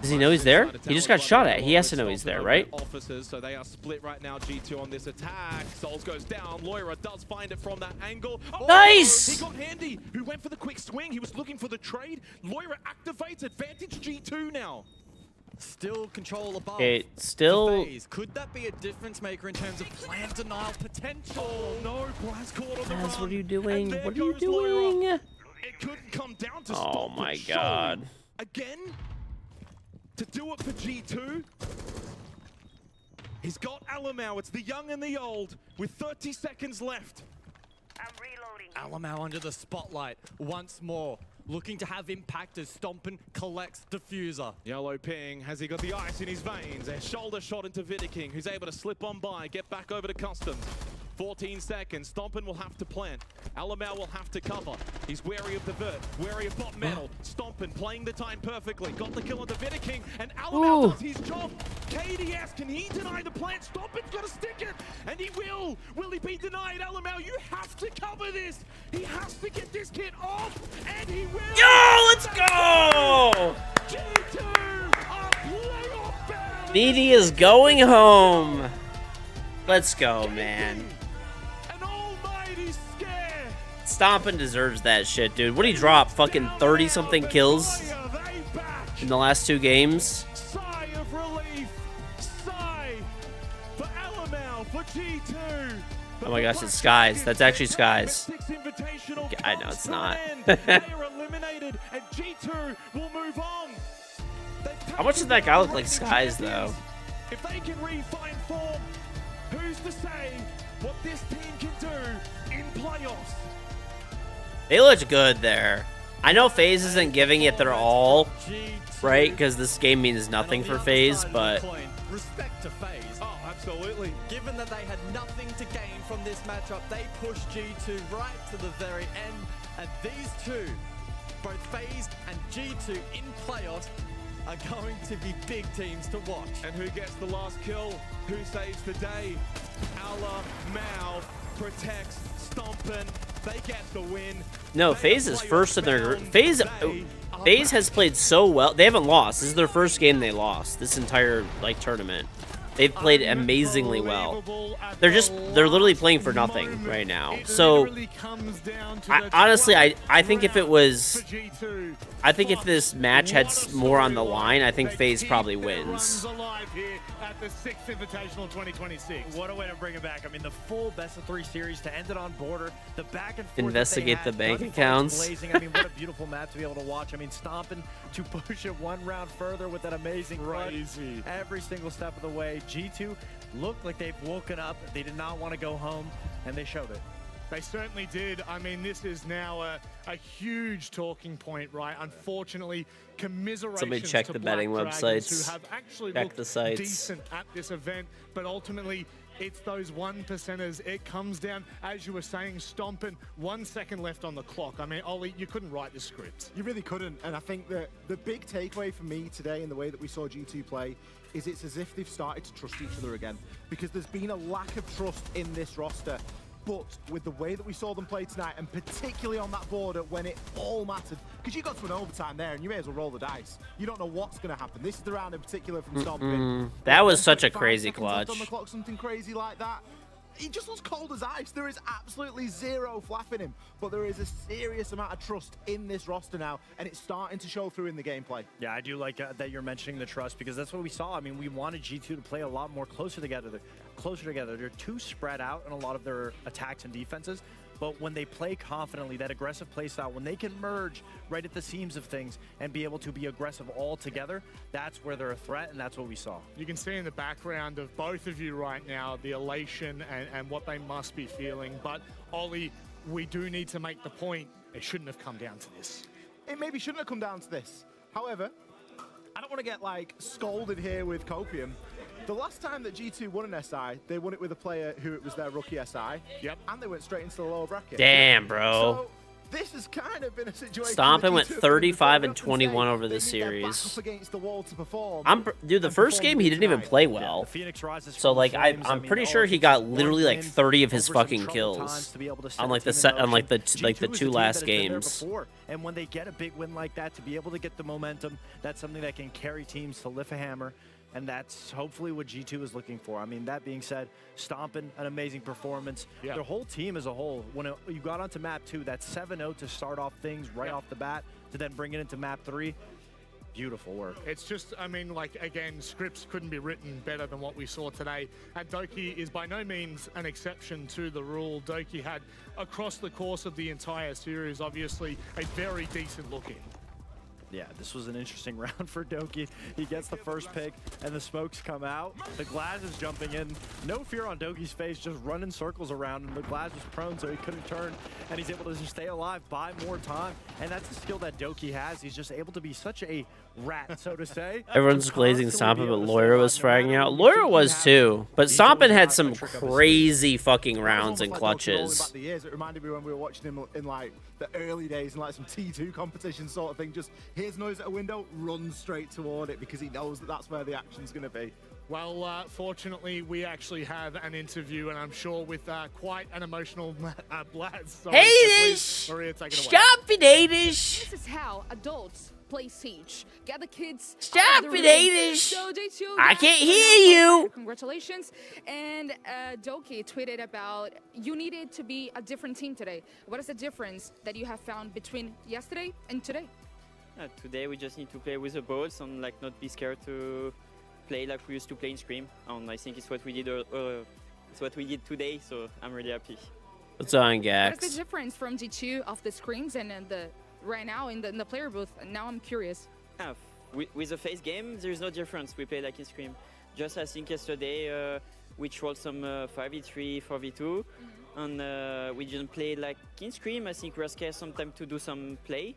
Speaker 1: does he know he's there? He just got shot at. He has to know he's there, right?
Speaker 11: Officers, so they are split right now. G2 on this attack. Souls goes down. Loira does find it from that angle. Oh,
Speaker 1: nice!
Speaker 11: He got Handy, who went for the quick swing. He was looking for the trade. Loira activates advantage G2 now.
Speaker 12: Still control above.
Speaker 1: Okay, still.
Speaker 12: Could that be a difference maker in terms of plan denial potential?
Speaker 11: Oh no, Blast caught on the run.
Speaker 1: What are you doing? What are you
Speaker 11: goes
Speaker 1: doing?
Speaker 11: Loira. It couldn't come down to stop.
Speaker 1: Oh my
Speaker 11: it.
Speaker 1: god.
Speaker 11: Again? To do it for G2? He's got Alamau. It's the young and the old with 30 seconds left.
Speaker 2: I'm reloading.
Speaker 12: Alamau under the spotlight once more. Looking to have impact as Stompin collects Diffuser.
Speaker 11: Yellow ping. Has he got the ice in his veins? A shoulder shot into Vidiking, who's able to slip on by, get back over to Customs. 14 seconds. Stompin will have to plant. Alamau will have to cover. He's wary of the vert, wary of bot metal. Stompin playing the time perfectly. Got the kill on the Vidiking, and Alamau does his job. KDS, can he deny the plant? Stompin's got to stick it, and he will. Will he be denied? Alamau, you have to cover this. He has to get this kit off, and he will.
Speaker 1: Yo, let's go!
Speaker 11: G2 are playoff bound.
Speaker 1: BD is going home. Let's go, man. Stompin deserves that shit, dude. What did he drop? Fucking 30-something kills in the last 2 games?
Speaker 11: Sigh of relief. Sigh for Alamau, for G2.
Speaker 1: Oh my gosh, it's Skies. That's actually Skies. I know it's not.
Speaker 11: They are eliminated, and G2 will move on.
Speaker 1: How much does that guy look like Skies, though?
Speaker 11: If they can refine form, who's to say what this team can do in playoffs?
Speaker 1: They looked good there. I know FaZe isn't giving it their all, right? Because this game means nothing for FaZe, but...
Speaker 12: Respect to FaZe.
Speaker 11: Oh, absolutely.
Speaker 12: Given that they had nothing to gain from this matchup, they pushed G2 right to the very end. And these two, both FaZe and G2 in playoffs, are going to be big teams to watch.
Speaker 11: And who gets the last kill? Who saves the day? Alamau protects Stompin. They get the win.
Speaker 1: No, FaZe is first in their group. FaZe has played so well. They haven't lost. This is their first game they lost this entire tournament. They've played amazingly well. They're literally playing for nothing right now. So honestly, I think if it was, I think if this match had more on the line, I think FaZe probably wins.
Speaker 4: At the 6th Invitational 2026.
Speaker 10: What a way to bring it back. I mean, the full best-of-3 series to end it on border. The back and forth.
Speaker 1: Investigate the bank accounts.
Speaker 10: Blazing. I mean, what a beautiful map to be able to watch. I mean, Stompin to push it 1 round further with that amazing
Speaker 4: crazy
Speaker 10: every single step of the way. G2 looked like they've woken up. They did not want to go home, and they showed it.
Speaker 4: They certainly did. I mean, this is now a huge talking point, right? Unfortunately, commiserations
Speaker 1: Somebody check
Speaker 4: to
Speaker 1: the
Speaker 4: Black
Speaker 1: betting
Speaker 4: Dragons,
Speaker 1: websites.
Speaker 4: who have actually
Speaker 1: Check
Speaker 4: looked
Speaker 1: the sites.
Speaker 4: decent at this event, but ultimately, it's those 1%ers. It comes down, as you were saying, Stompin', 1 second left on the clock. I mean, Ollie, you couldn't write the script.
Speaker 9: You really couldn't, and I think that the big takeaway for me today in the way that we saw G2 play is it's as if they've started to trust each other again, because there's been a lack of trust in this roster. But with the way that we saw them play tonight, and particularly on that border when it all mattered, because you got to an overtime there and you may as well roll the dice. You don't know what's going to happen. This is the round in particular from Stompin'.
Speaker 1: That was such a
Speaker 9: 5
Speaker 1: crazy
Speaker 9: seconds left
Speaker 1: clutch.
Speaker 9: on the clock, something crazy like that. He just looks cold as ice. There is absolutely zero flaff in him, but there is a serious amount of trust in this roster now, and it's starting to show through in the gameplay.
Speaker 10: Yeah, I do like that you're mentioning the trust, because that's what we saw. I mean, we wanted G2 to play a lot more closer together. They're too spread out in a lot of their attacks and defenses. But when they play confidently, that aggressive play style, when they can merge right at the seams of things and be able to be aggressive all together, that's where they're a threat, and that's what we saw.
Speaker 4: You can see in the background of both of you right now the elation and what they must be feeling. But Ollie, we do need to make the point, it shouldn't have come down to this.
Speaker 9: It maybe shouldn't have come down to this. However, I don't want to get like scolded here with Copium. The last time that G2 won an SI, they won it with a player who it was their rookie SI.
Speaker 4: Yep.
Speaker 9: And they went straight into the lower bracket.
Speaker 1: Damn, bro.
Speaker 9: So this has kind of been a situation.
Speaker 1: Stompin went 35 and
Speaker 9: G2
Speaker 1: 21 over this
Speaker 9: they need their back
Speaker 1: series.
Speaker 9: up against the wall to perform.
Speaker 1: Dude, the first game he didn't even play well. So like I'm pretty sure he got literally like 30 of his fucking kills on like the two last games.
Speaker 10: And when they get a big win like that, to be able to get the momentum, that's something that can carry teams to lift a hammer. And that's hopefully what G2 is looking for. I mean, that being said, Stompin, an amazing performance.
Speaker 4: Yeah.
Speaker 10: Their whole team as a whole, when you got onto map 2, that 7-0 to start off things right off the bat, to then bring it into map 3, beautiful work.
Speaker 4: It's just, I mean, like, again, scripts couldn't be written better than what we saw today. And Doki is by no means an exception to the rule. Doki had, across the course of the entire series, obviously, a very decent look in.
Speaker 10: Yeah, this was an interesting round for Doki. He gets the first pick, and the smokes come out. The Glaz is jumping in. No fear on Doki's face, just running circles around him. The Glaz was prone, so he couldn't turn, and he's able to just stay alive, buy more time. And that's the skill that Doki has. He's just able to be such a rat, so to say.
Speaker 1: Everyone's glazing Stompin, but Loira was fragging out. Loira was too, but Stompin had some crazy fucking rounds and clutches.
Speaker 9: It reminded me when we were watching him in like the early days in like some T2 competition sort of thing. Just hears noise at a window, runs straight toward it because he knows that that's where the action's going to be.
Speaker 4: Well, fortunately, we actually have an interview, and I'm sure with quite an emotional Blaz. So
Speaker 1: Haters!
Speaker 4: Maria, take it away.
Speaker 1: Stop it, haters!
Speaker 3: This is how adults play Siege. Get the kids.
Speaker 1: Stop it, haters!
Speaker 3: So J2,
Speaker 1: I can't hear you!
Speaker 3: Congratulations. And Doki tweeted about you needed to be a different team today. What is the difference that you have found between yesterday and today?
Speaker 5: Today we just need to play with the balls and like not be scared to play like we used to play in Scream. And I think it's what we did. It's what we did today. So I'm really happy.
Speaker 1: What's on,
Speaker 3: What
Speaker 1: Gax?
Speaker 3: is the difference from G2 of the screams and the right now in the player booth? Now I'm curious.
Speaker 5: With the face game, there's no difference. We play like in Scream. Just I think yesterday we trolled some 5v3, 4v2, and we didn't play like in Scream. I think we're scared sometimes to do some play.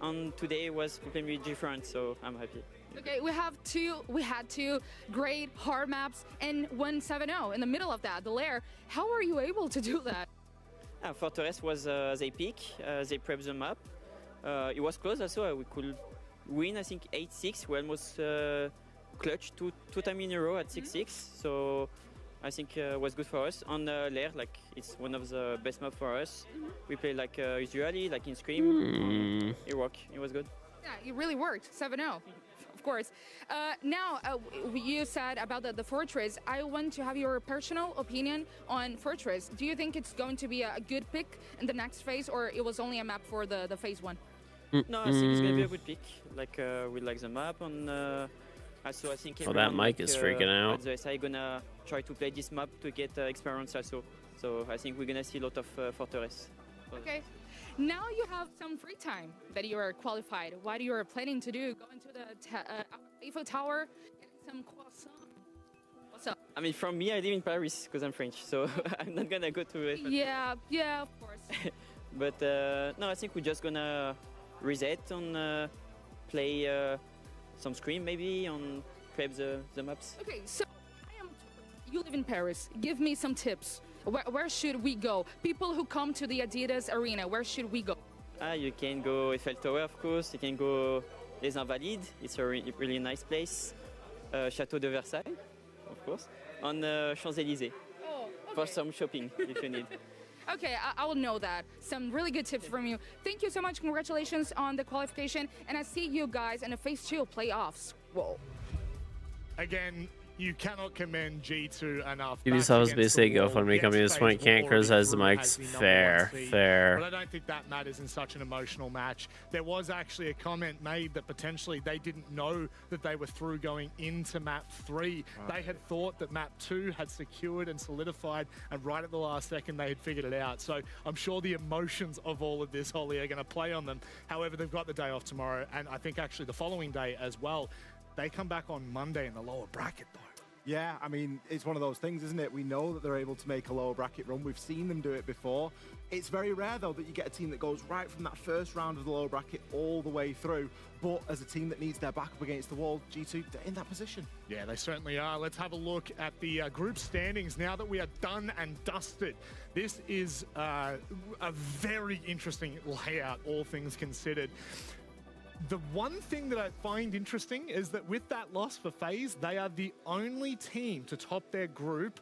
Speaker 5: And today was completely different, so I'm happy.
Speaker 3: Okay, we had two great hard maps and 1-7-0 in the middle of that, the lair. How were you able to do that?
Speaker 5: Fortress was they peak, they prep the map. It was close also. We could win, I think 8-6. We almost clutch two times in a row at 6-6. So I think it was good for us. On lair, like it's one of the best maps for us. We play like usually, like in Scream. It worked. It was good.
Speaker 3: Yeah, it really worked. 7-0. Of course. Now, you said about the Fortress. I want to have your personal opinion on Fortress. Do you think it's going to be a good pick in the next phase, or it was only a map for the phase 1?
Speaker 5: No, I think it's going to be a good pick. Like, we like the map, and also I think
Speaker 1: Oh, that mic is freaking out.
Speaker 5: At the SI gonna try to play this map to get experience also. So I think we're going to see a lot of Fortress.
Speaker 3: Okay. Now you have some free time that you are qualified. What you are planning to do? Go into the Eiffel Tower, get some croissant. What's up?
Speaker 5: I mean, from me, I live in Paris because I'm French, so I'm not gonna go to Eiffel Tower.
Speaker 3: Yeah, of course.
Speaker 5: But no, I think we're just gonna reset and play some Scream maybe and prep the maps.
Speaker 3: Okay, so you live in Paris. Give me some tips. Where should we go? People who come to the Adidas Arena, where should we go?
Speaker 5: You can go Eiffel Tower, of course. You can go Les Invalides. It's a really nice place. Château de Versailles, of course. On Champs-Élysées for some shopping if you need.
Speaker 3: Okay, I will know that. Some really good tips from you. Thank you so much. Congratulations on the qualification. And I see you guys in the phase 2 playoffs. Whoa.
Speaker 4: Again, you cannot commend G2 enough.
Speaker 1: Ubisoft's basically GoFundMe company at this point can't criticize the mics. Fair, fair.
Speaker 4: But I don't think that matters in such an emotional match. There was actually a comment made that potentially they didn't know that they were through going into map 3. They had thought that map 2 had secured and solidified, and right at the last second they had figured it out. So I'm sure the emotions of all of this, Holly, are going to play on them. However, they've got the day off tomorrow, and I think actually the following day as well. They come back on Monday in the lower bracket, though.
Speaker 9: Yeah, I mean, it's one of those things, isn't it? We know that they're able to make a lower bracket run. We've seen them do it before. It's very rare, though, that you get a team that goes right from that first round of the lower bracket all the way through. But as a team that needs their back up against the wall, G2, they're in that position.
Speaker 4: Yeah, they certainly are. Let's have a look at the group standings now that we are done and dusted. This is a very interesting layout, all things considered. The one thing that I find interesting is that with that loss for FaZe, they are the only team to top their group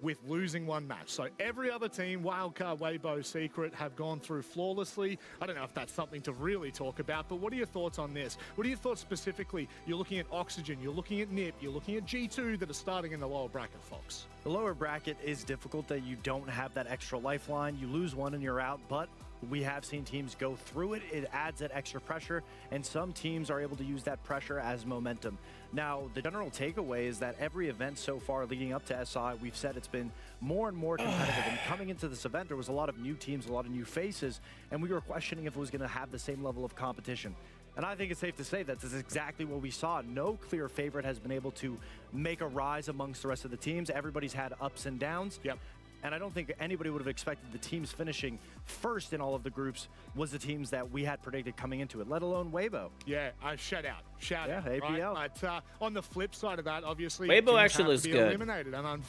Speaker 4: with losing one match. So every other team, Wildcard, Weibo, Secret, have gone through flawlessly. I don't know if that's something to really talk about, but what are your thoughts on this? What are your thoughts specifically? You're looking at Oxygen, you're looking at NIP, you're looking at G2 that are starting in the lower bracket, Fox.
Speaker 10: The lower bracket is difficult that you don't have that extra lifeline. You lose one and you're out, but we have seen teams go through it. It adds that extra pressure, and some teams are able to use that pressure as momentum. Now, the general takeaway is that every event so far leading up to SI, we've said it's been more and more competitive. And coming into this event, there was a lot of new teams, a lot of new faces, and we were questioning if it was going to have the same level of competition. And I think it's safe to say that this is exactly what we saw. No clear favorite has been able to make a rise amongst the rest of the teams. Everybody's had ups and downs.
Speaker 4: Yep.
Speaker 10: And I don't think anybody would have expected the teams finishing first in all of the groups was the teams that we had predicted coming into it, let alone Weibo.
Speaker 4: Yeah, shout out.
Speaker 10: APL.
Speaker 4: Right? But on the flip side of that, obviously,
Speaker 1: Weibo actually looks good.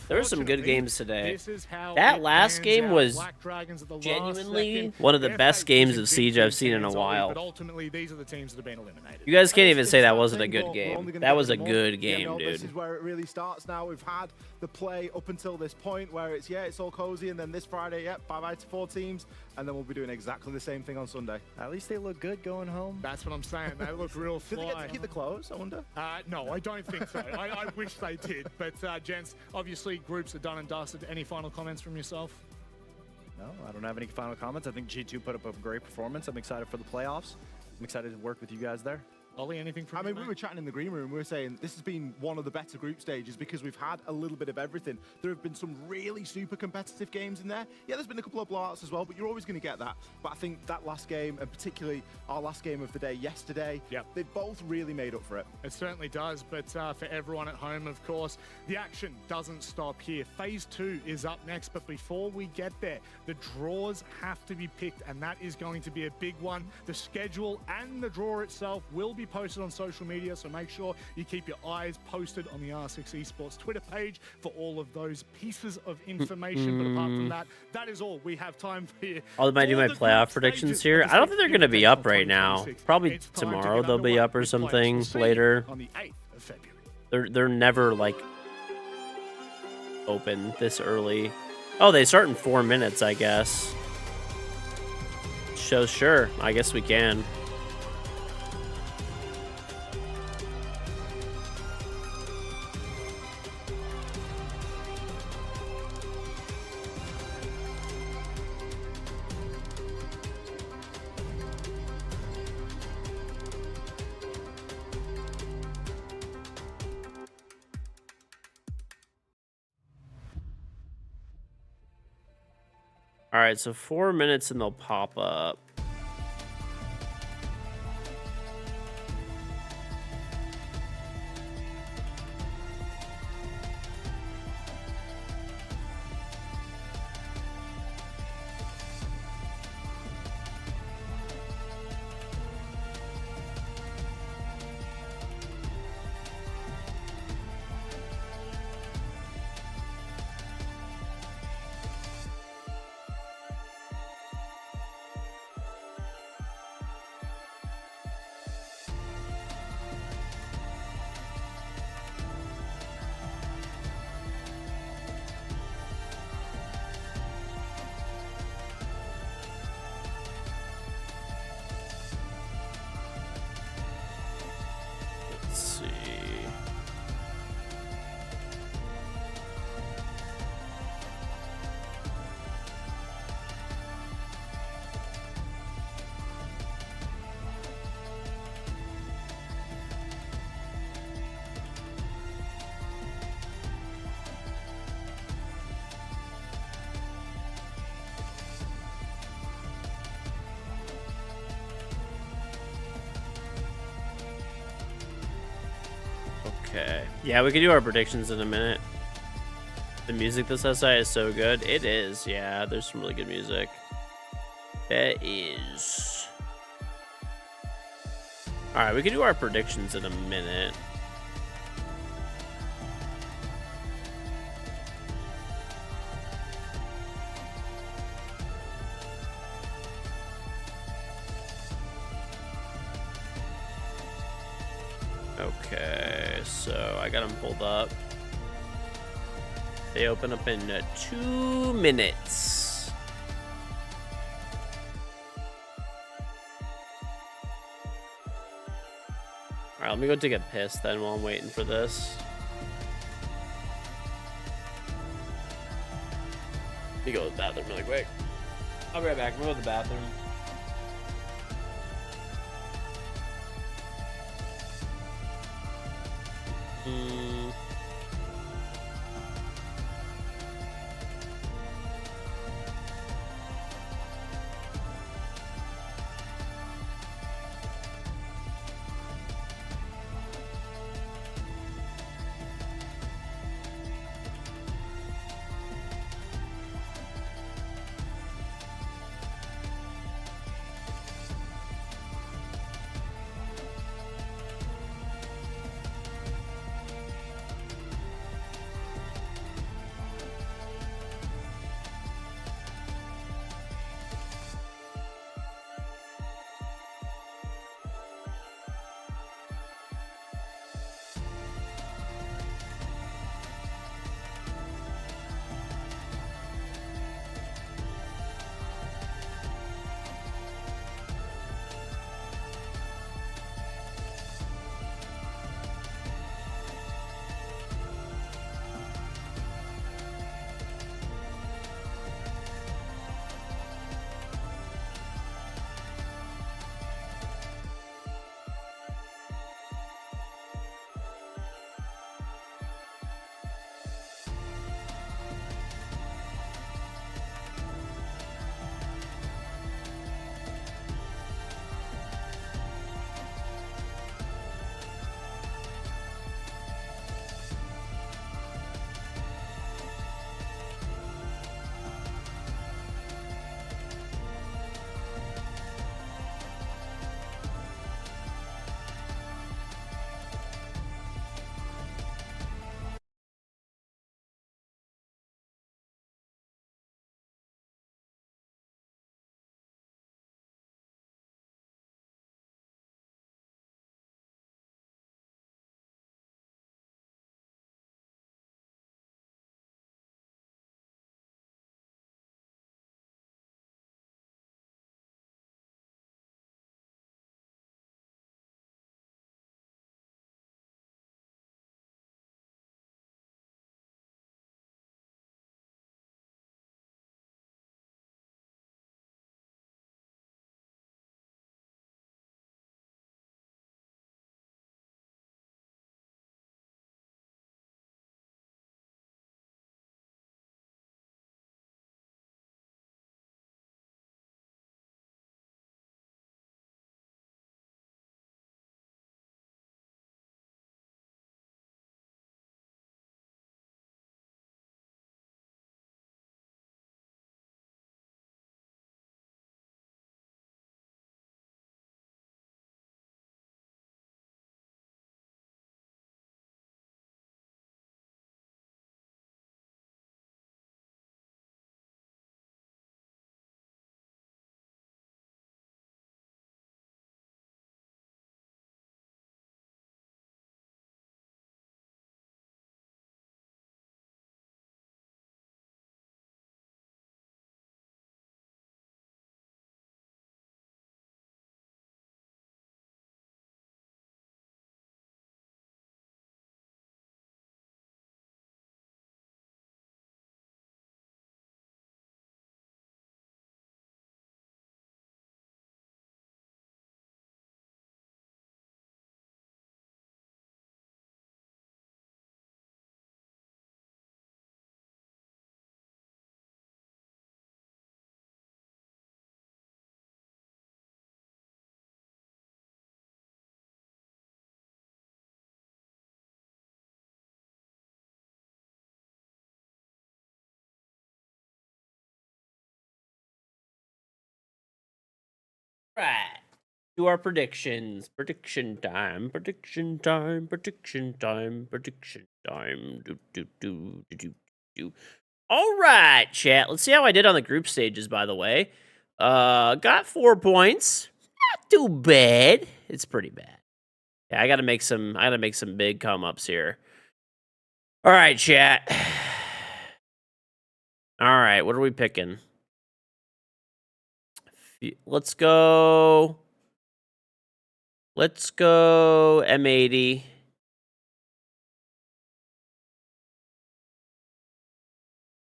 Speaker 1: There were some good games today. That last game was genuinely one of the best games of Siege I've seen in a while.
Speaker 4: But ultimately, these are the teams that have been eliminated.
Speaker 1: You guys can't even say that wasn't a good game. That was a good game, dude.
Speaker 9: This is where it really starts now. We've had the play up until this point where it's all cozy, and then this Friday, 5 out of 4 teams, and then we'll be doing exactly the same thing on Sunday.
Speaker 10: At least they look good going home.
Speaker 4: That's what I'm saying. They look real fly.
Speaker 9: Did they get to keep the clothes, I wonder?
Speaker 4: No, I don't think so. I wish they did. But, gents, obviously, groups are done and dusted. Any final comments from yourself?
Speaker 10: No, I don't have any final comments. I think G2 put up a great performance. I'm excited for the playoffs. I'm excited to work with you guys there.
Speaker 4: Ollie, anything from
Speaker 9: we were chatting in the green room. We were saying this has been one of the better group stages because we've had a little bit of everything. There have been some really super competitive games in there. Yeah, there's been a couple of blowouts as well, but you're always going to get that. But I think that last game, and particularly our last game of the day yesterday, they both really made up for it.
Speaker 4: It certainly does. But for everyone at home, of course, the action doesn't stop here. Phase 2 is up next. But before we get there, the draws have to be picked, and that is going to be a big one. The schedule and the draw itself will be posted on social media, so make sure you keep your eyes posted on the R6 Esports Twitter page for all of those pieces of information. But apart from that, that is all we have time for here.
Speaker 1: I might do my playoff predictions here. I don't think they're going to be up right now. Probably tomorrow they'll be up or something later.
Speaker 4: On the 8th of February.
Speaker 1: They're never like open this early. Oh, they start in 4 minutes, I guess. So sure, I guess we can. All right, so 4 minutes and they'll pop up. Okay. Yeah, we can do our predictions in a minute. The music this SI is so good. It is. Yeah, there's some really good music. There is. All right, we can do our predictions in a minute. Okay, so I got them pulled up. They open up in 2 minutes. All right, let me go take a piss then while I'm waiting for this. Let me go to the bathroom really quick. I'll be right back. I'm going to the bathroom. Right. To our predictions. Prediction time. Prediction time. Prediction time. Prediction time. Do. All right, chat. Let's see how I did on the group stages, by the way. Got 4 points. Not too bad. It's pretty bad. Yeah, I gotta make some big come ups here. All right, chat. All right, what are we picking? Let's go M80.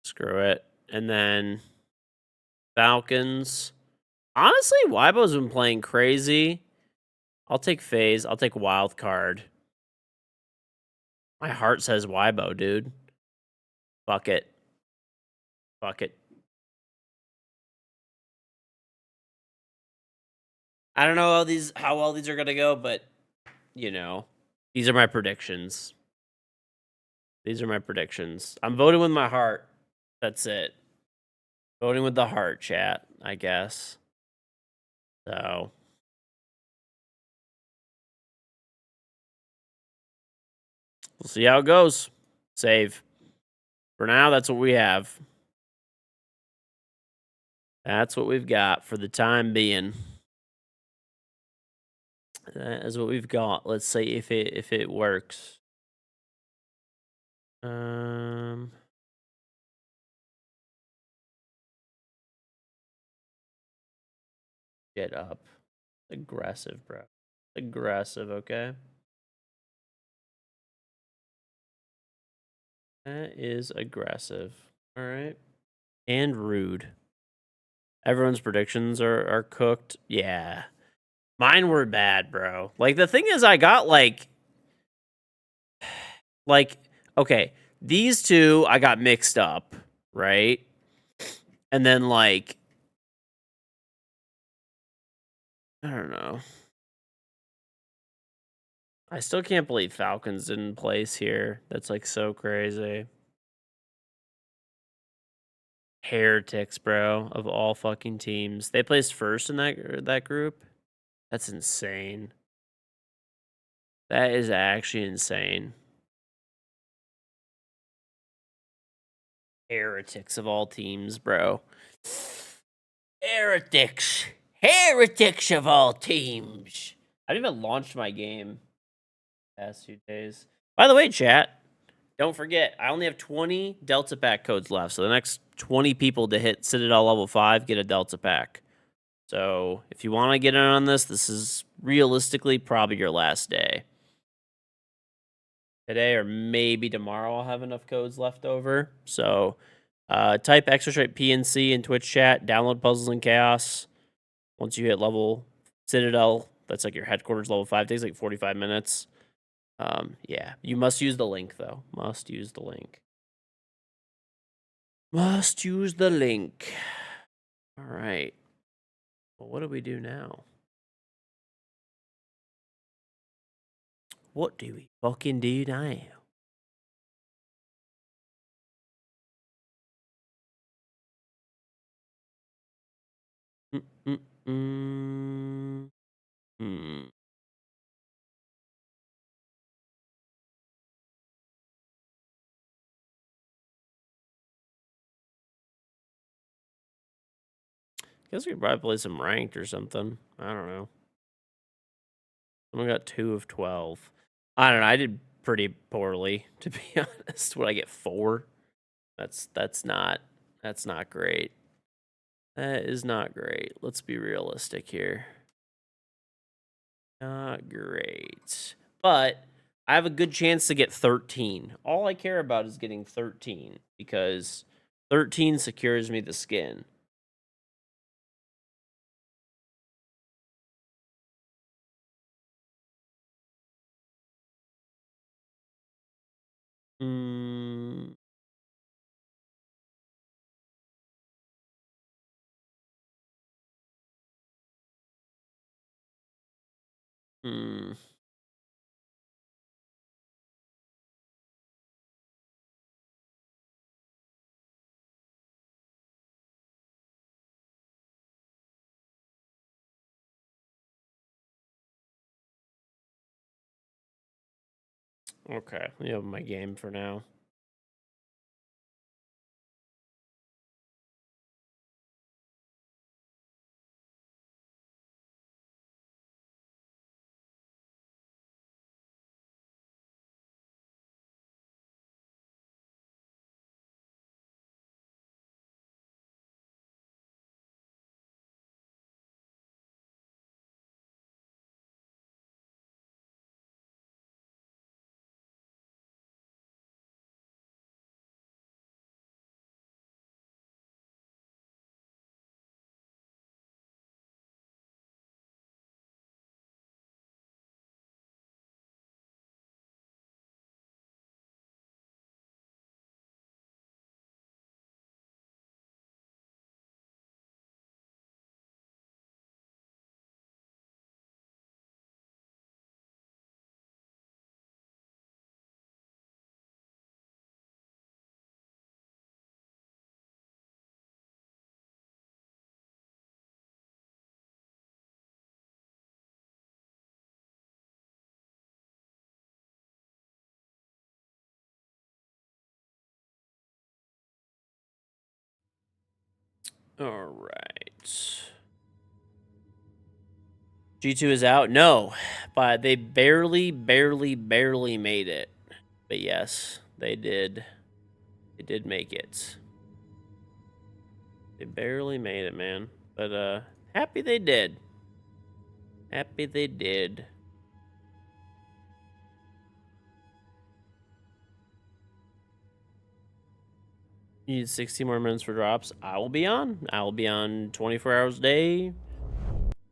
Speaker 1: Screw it. And then Falcons. Honestly, Weibo's been playing crazy. I'll take FaZe. I'll take Wild Card. My heart says Weibo, dude. Fuck it. Fuck it. I don't know how well these are gonna go, but you know, these are my predictions. These are my predictions. I'm voting with my heart. That's it. Voting with the heart, chat, I guess. So we'll see how it goes. Save. For now, that's what we have. That's what we've got for the time being. That is what we've got. Let's see if it works. Get up. Aggressive, bro. Aggressive, okay? That is aggressive. All right. And rude. Everyone's predictions are cooked. Yeah. Mine were bad, bro. Like, the thing is, I got, like, okay, these two, I got mixed up, right? And then, like, I don't know. I still can't believe Falcons didn't place here. That's, like, so crazy. Heretics, bro, of all fucking teams. They placed first in that group? That's insane. That is actually insane. Heretics of all teams, bro. Heretics. Heretics of all teams. I haven't even launched my game past few days. By the way, chat, don't forget, I only have 20 Delta Pack codes left. So the next 20 people to hit Citadel level 5 get a Delta Pack. So if you want to get in on this is realistically probably your last day. Today or maybe tomorrow I'll have enough codes left over. So type extra straight PNC in Twitch chat, download Puzzles and Chaos. Once you hit level Citadel, that's like your headquarters level 5, takes like 45 minutes. Yeah, you must use the link though. Must use the link. Must use the link. All right. Well, what do we do now? What do we fucking do now? Guess we could probably play some ranked or something. I don't know. Someone got 2 of 12. I don't know. I did pretty poorly, to be honest. Would I get 4? That's not great. That is not great. Let's be realistic here. Not great. But I have a good chance to get 13. All I care about is getting 13 because 13 secures me the skin. Hmm. Okay, let me open my game for now. All right. G2 is out? No, but they barely made it. But yes, they did. They did make it. They barely made it, man. But happy they did. Happy they did. You need 60 more minutes for drops. I will be on. I will be on 24 hours a day,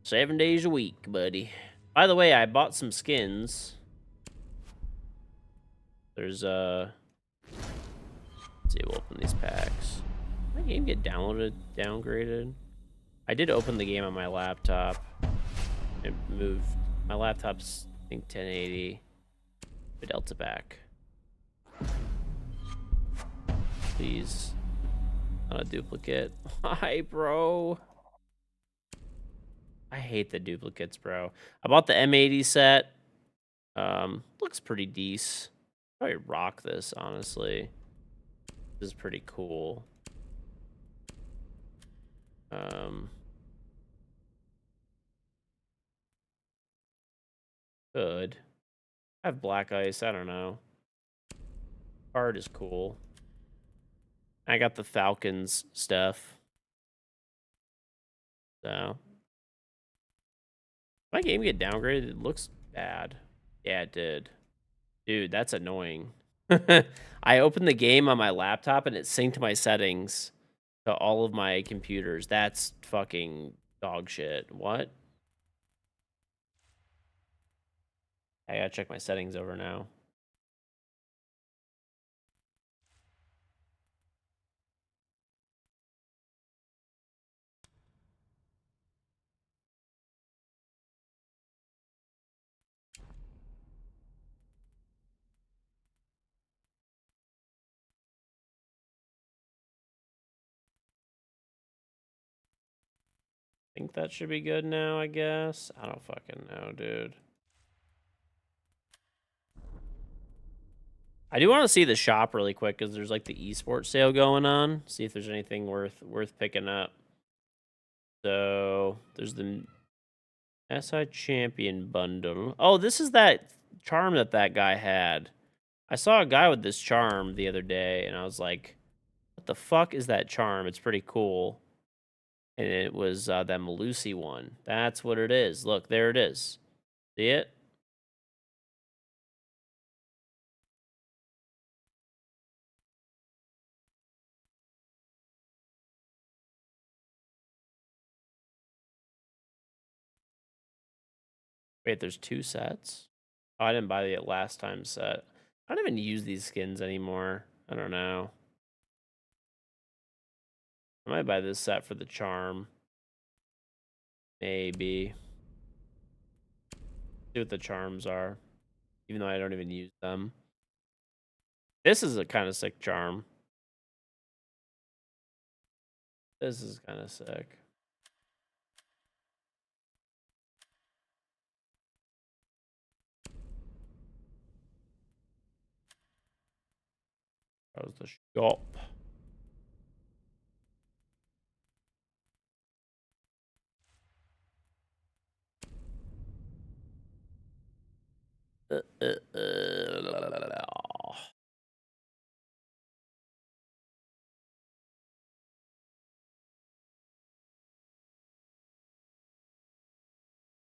Speaker 1: 7 days a week, buddy. By the way, I bought some skins. There's let's see, we'll open these packs. Did my game get downgraded? I did open the game on my laptop. It moved. My laptop's, I think, 1080. The Delta back. Please. Not a duplicate. Why, bro? I hate the duplicates, bro. I bought the M80 set. Looks pretty decent. Probably rock this, honestly. This is pretty cool. Good. I have black ice. I don't know. Card is cool. I got the Falcons stuff. So. My game get downgraded? It looks bad. Yeah, it did. Dude, that's annoying. I opened the game on my laptop and it synced my settings to all of my computers. That's fucking dog shit. What? I gotta check my settings over now. I think that should be good now, I guess. I don't fucking know, dude. I do want to see the shop really quick because there's like the esports sale going on. See if there's anything worth picking up. So there's the SI Champion bundle. Oh, this is that charm that guy had. I saw a guy with this charm the other day, and I was like, what the fuck is that charm? It's pretty cool. And it was that Malusi one. That's what it is. Look, there it is. See it? Wait, there's 2 sets? Oh, I didn't buy the last time set. I don't even use these skins anymore. I don't know. I might buy this set for the charm. Maybe. See what the charms are. Even though I don't even use them. This is a kind of sick charm. This is kind of sick. That was the shop.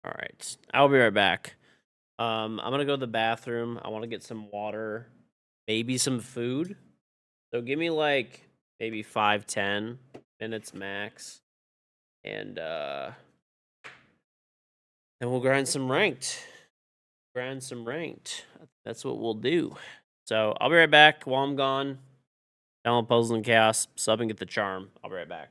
Speaker 1: All right, I'll be right back. I'm gonna go to the bathroom. I want to get some water, maybe some food. So give me like maybe 5-10 minutes max, and we'll grind some ranked. That's what we'll do. So I'll be right back. While I'm gone, download Puzzle and Chaos, sub and get the charm. I'll be right back.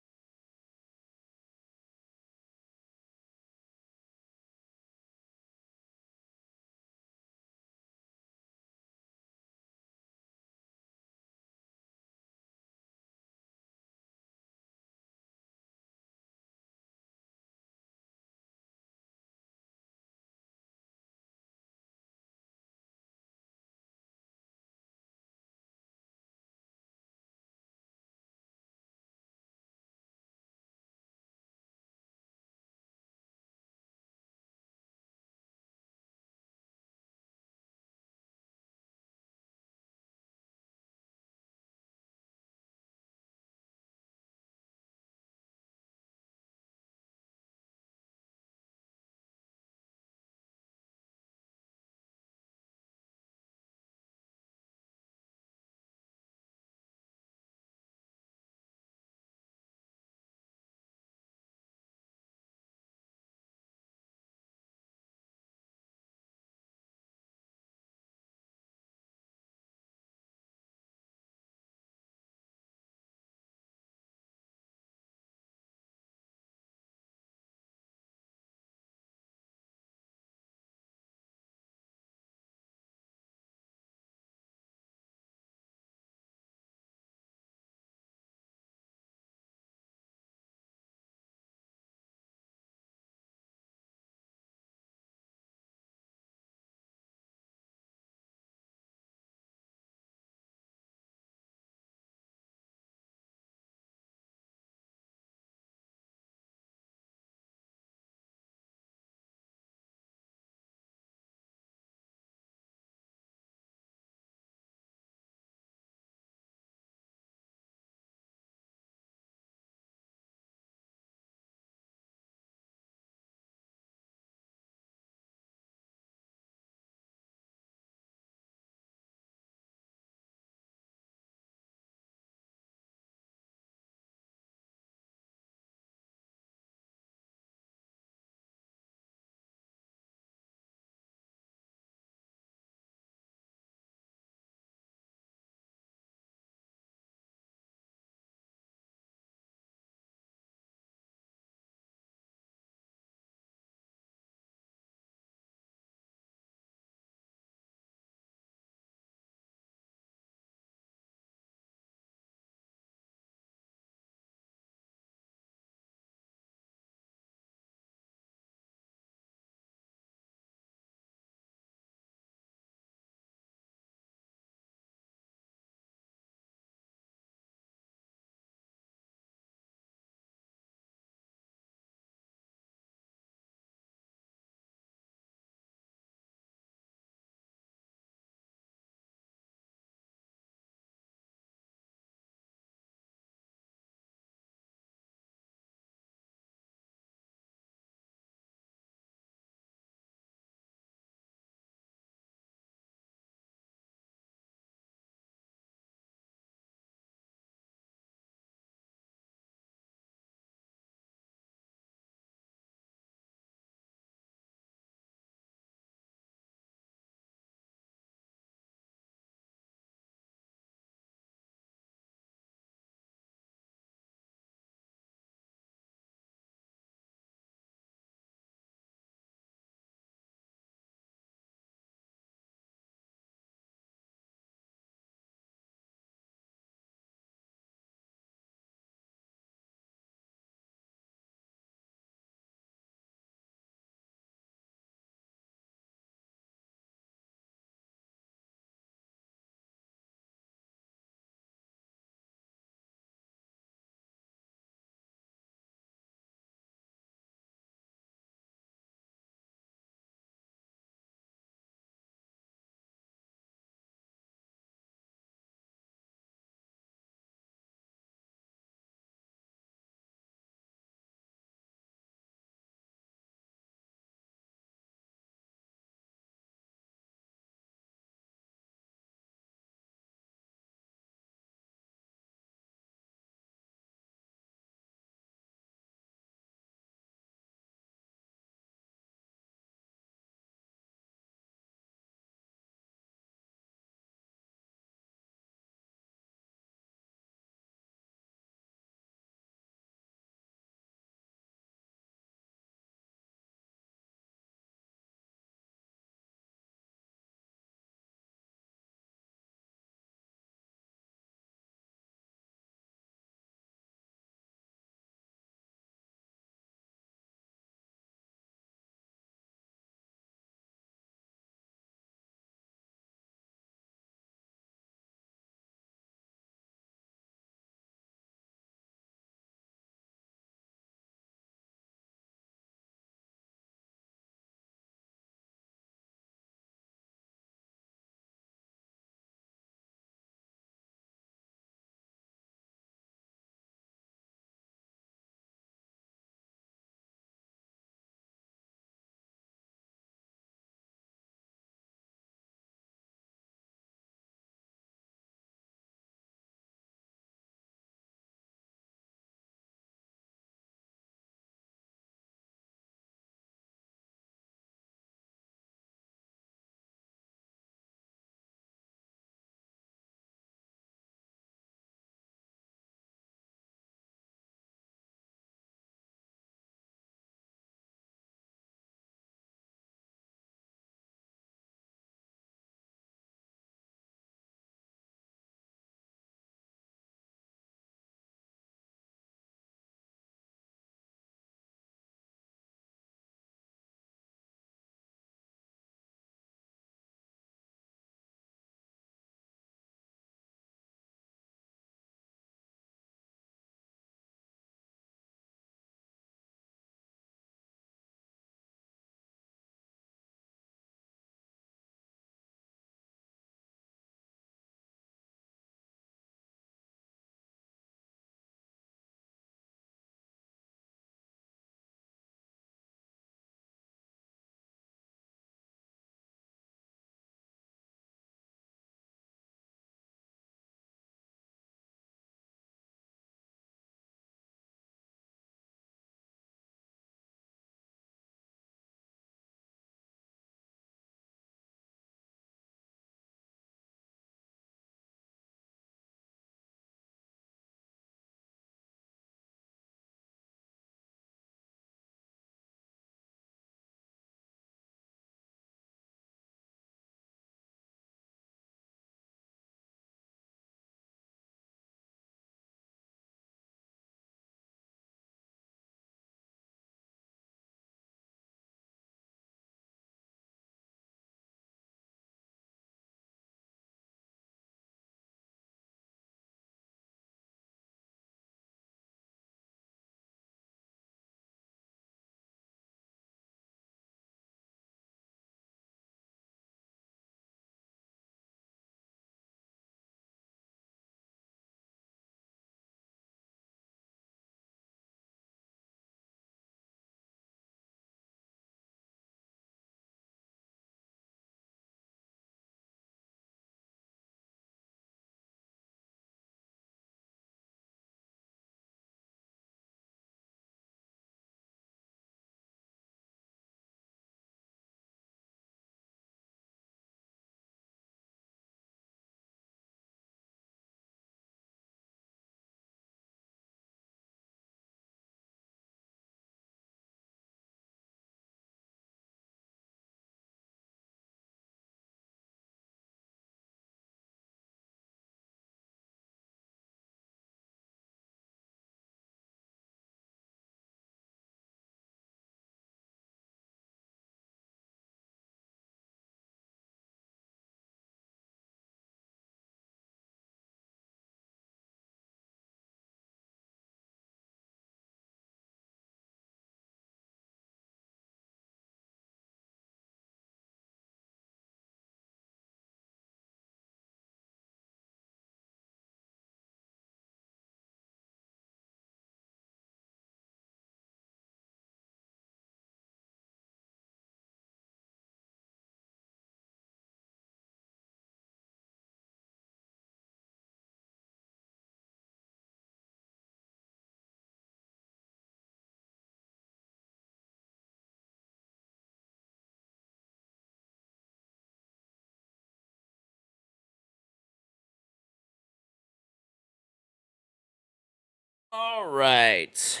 Speaker 1: All right.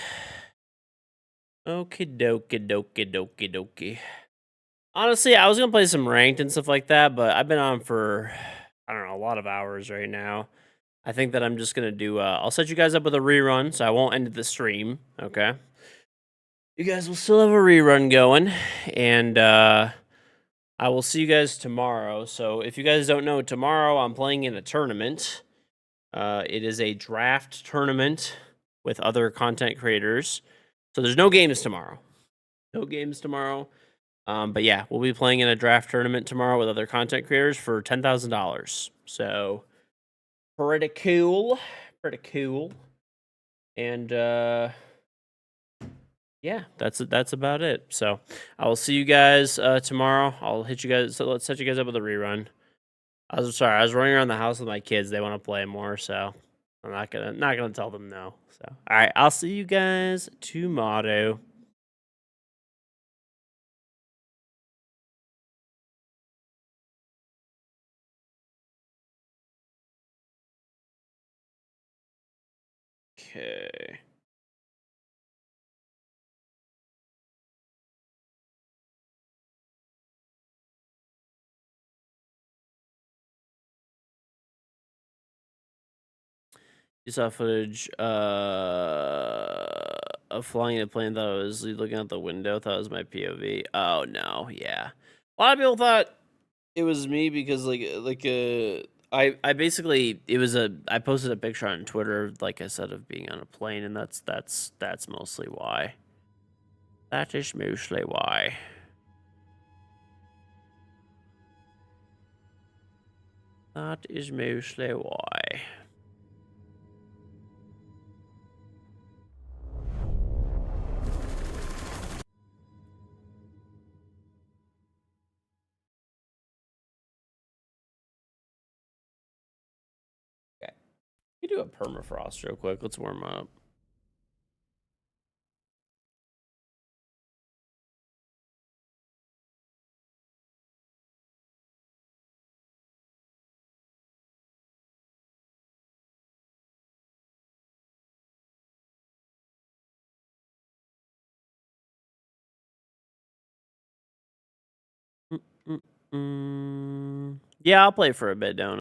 Speaker 1: Okie dokie dokie dokie dokie. Honestly, I was gonna play some ranked and stuff like that, but I've been on for, I don't know, a lot of hours right now. I think that I'm just gonna do. I'll set you guys up with a rerun, so I won't end the stream. Okay. You guys will still have a rerun going, and I will see you guys tomorrow. So if you guys don't know, tomorrow I'm playing in a tournament. It is a draft tournament with other content creators. So there's no games tomorrow. No games tomorrow. But yeah, we'll be playing in a draft tournament tomorrow with other content creators for $10,000. So pretty cool. Pretty cool. And yeah, that's about it. So I will see you guys tomorrow. I'll hit you guys. So let's set you guys up with a rerun. I was running around the house with my kids. They want to play more, so I'm not gonna tell them no. So all right, I'll see you guys tomorrow. Okay. You saw footage of flying a plane. Thought it was looking out the window. Thought it was my POV. Oh no, yeah. A lot of people thought it was me because I basically I posted a picture on Twitter, like I said, of being on a plane, and that's mostly why. That is mostly why. That is mostly why. Okay. You do a permafrost real quick. Let's warm up. Yeah, I'll play for a bit, don't I?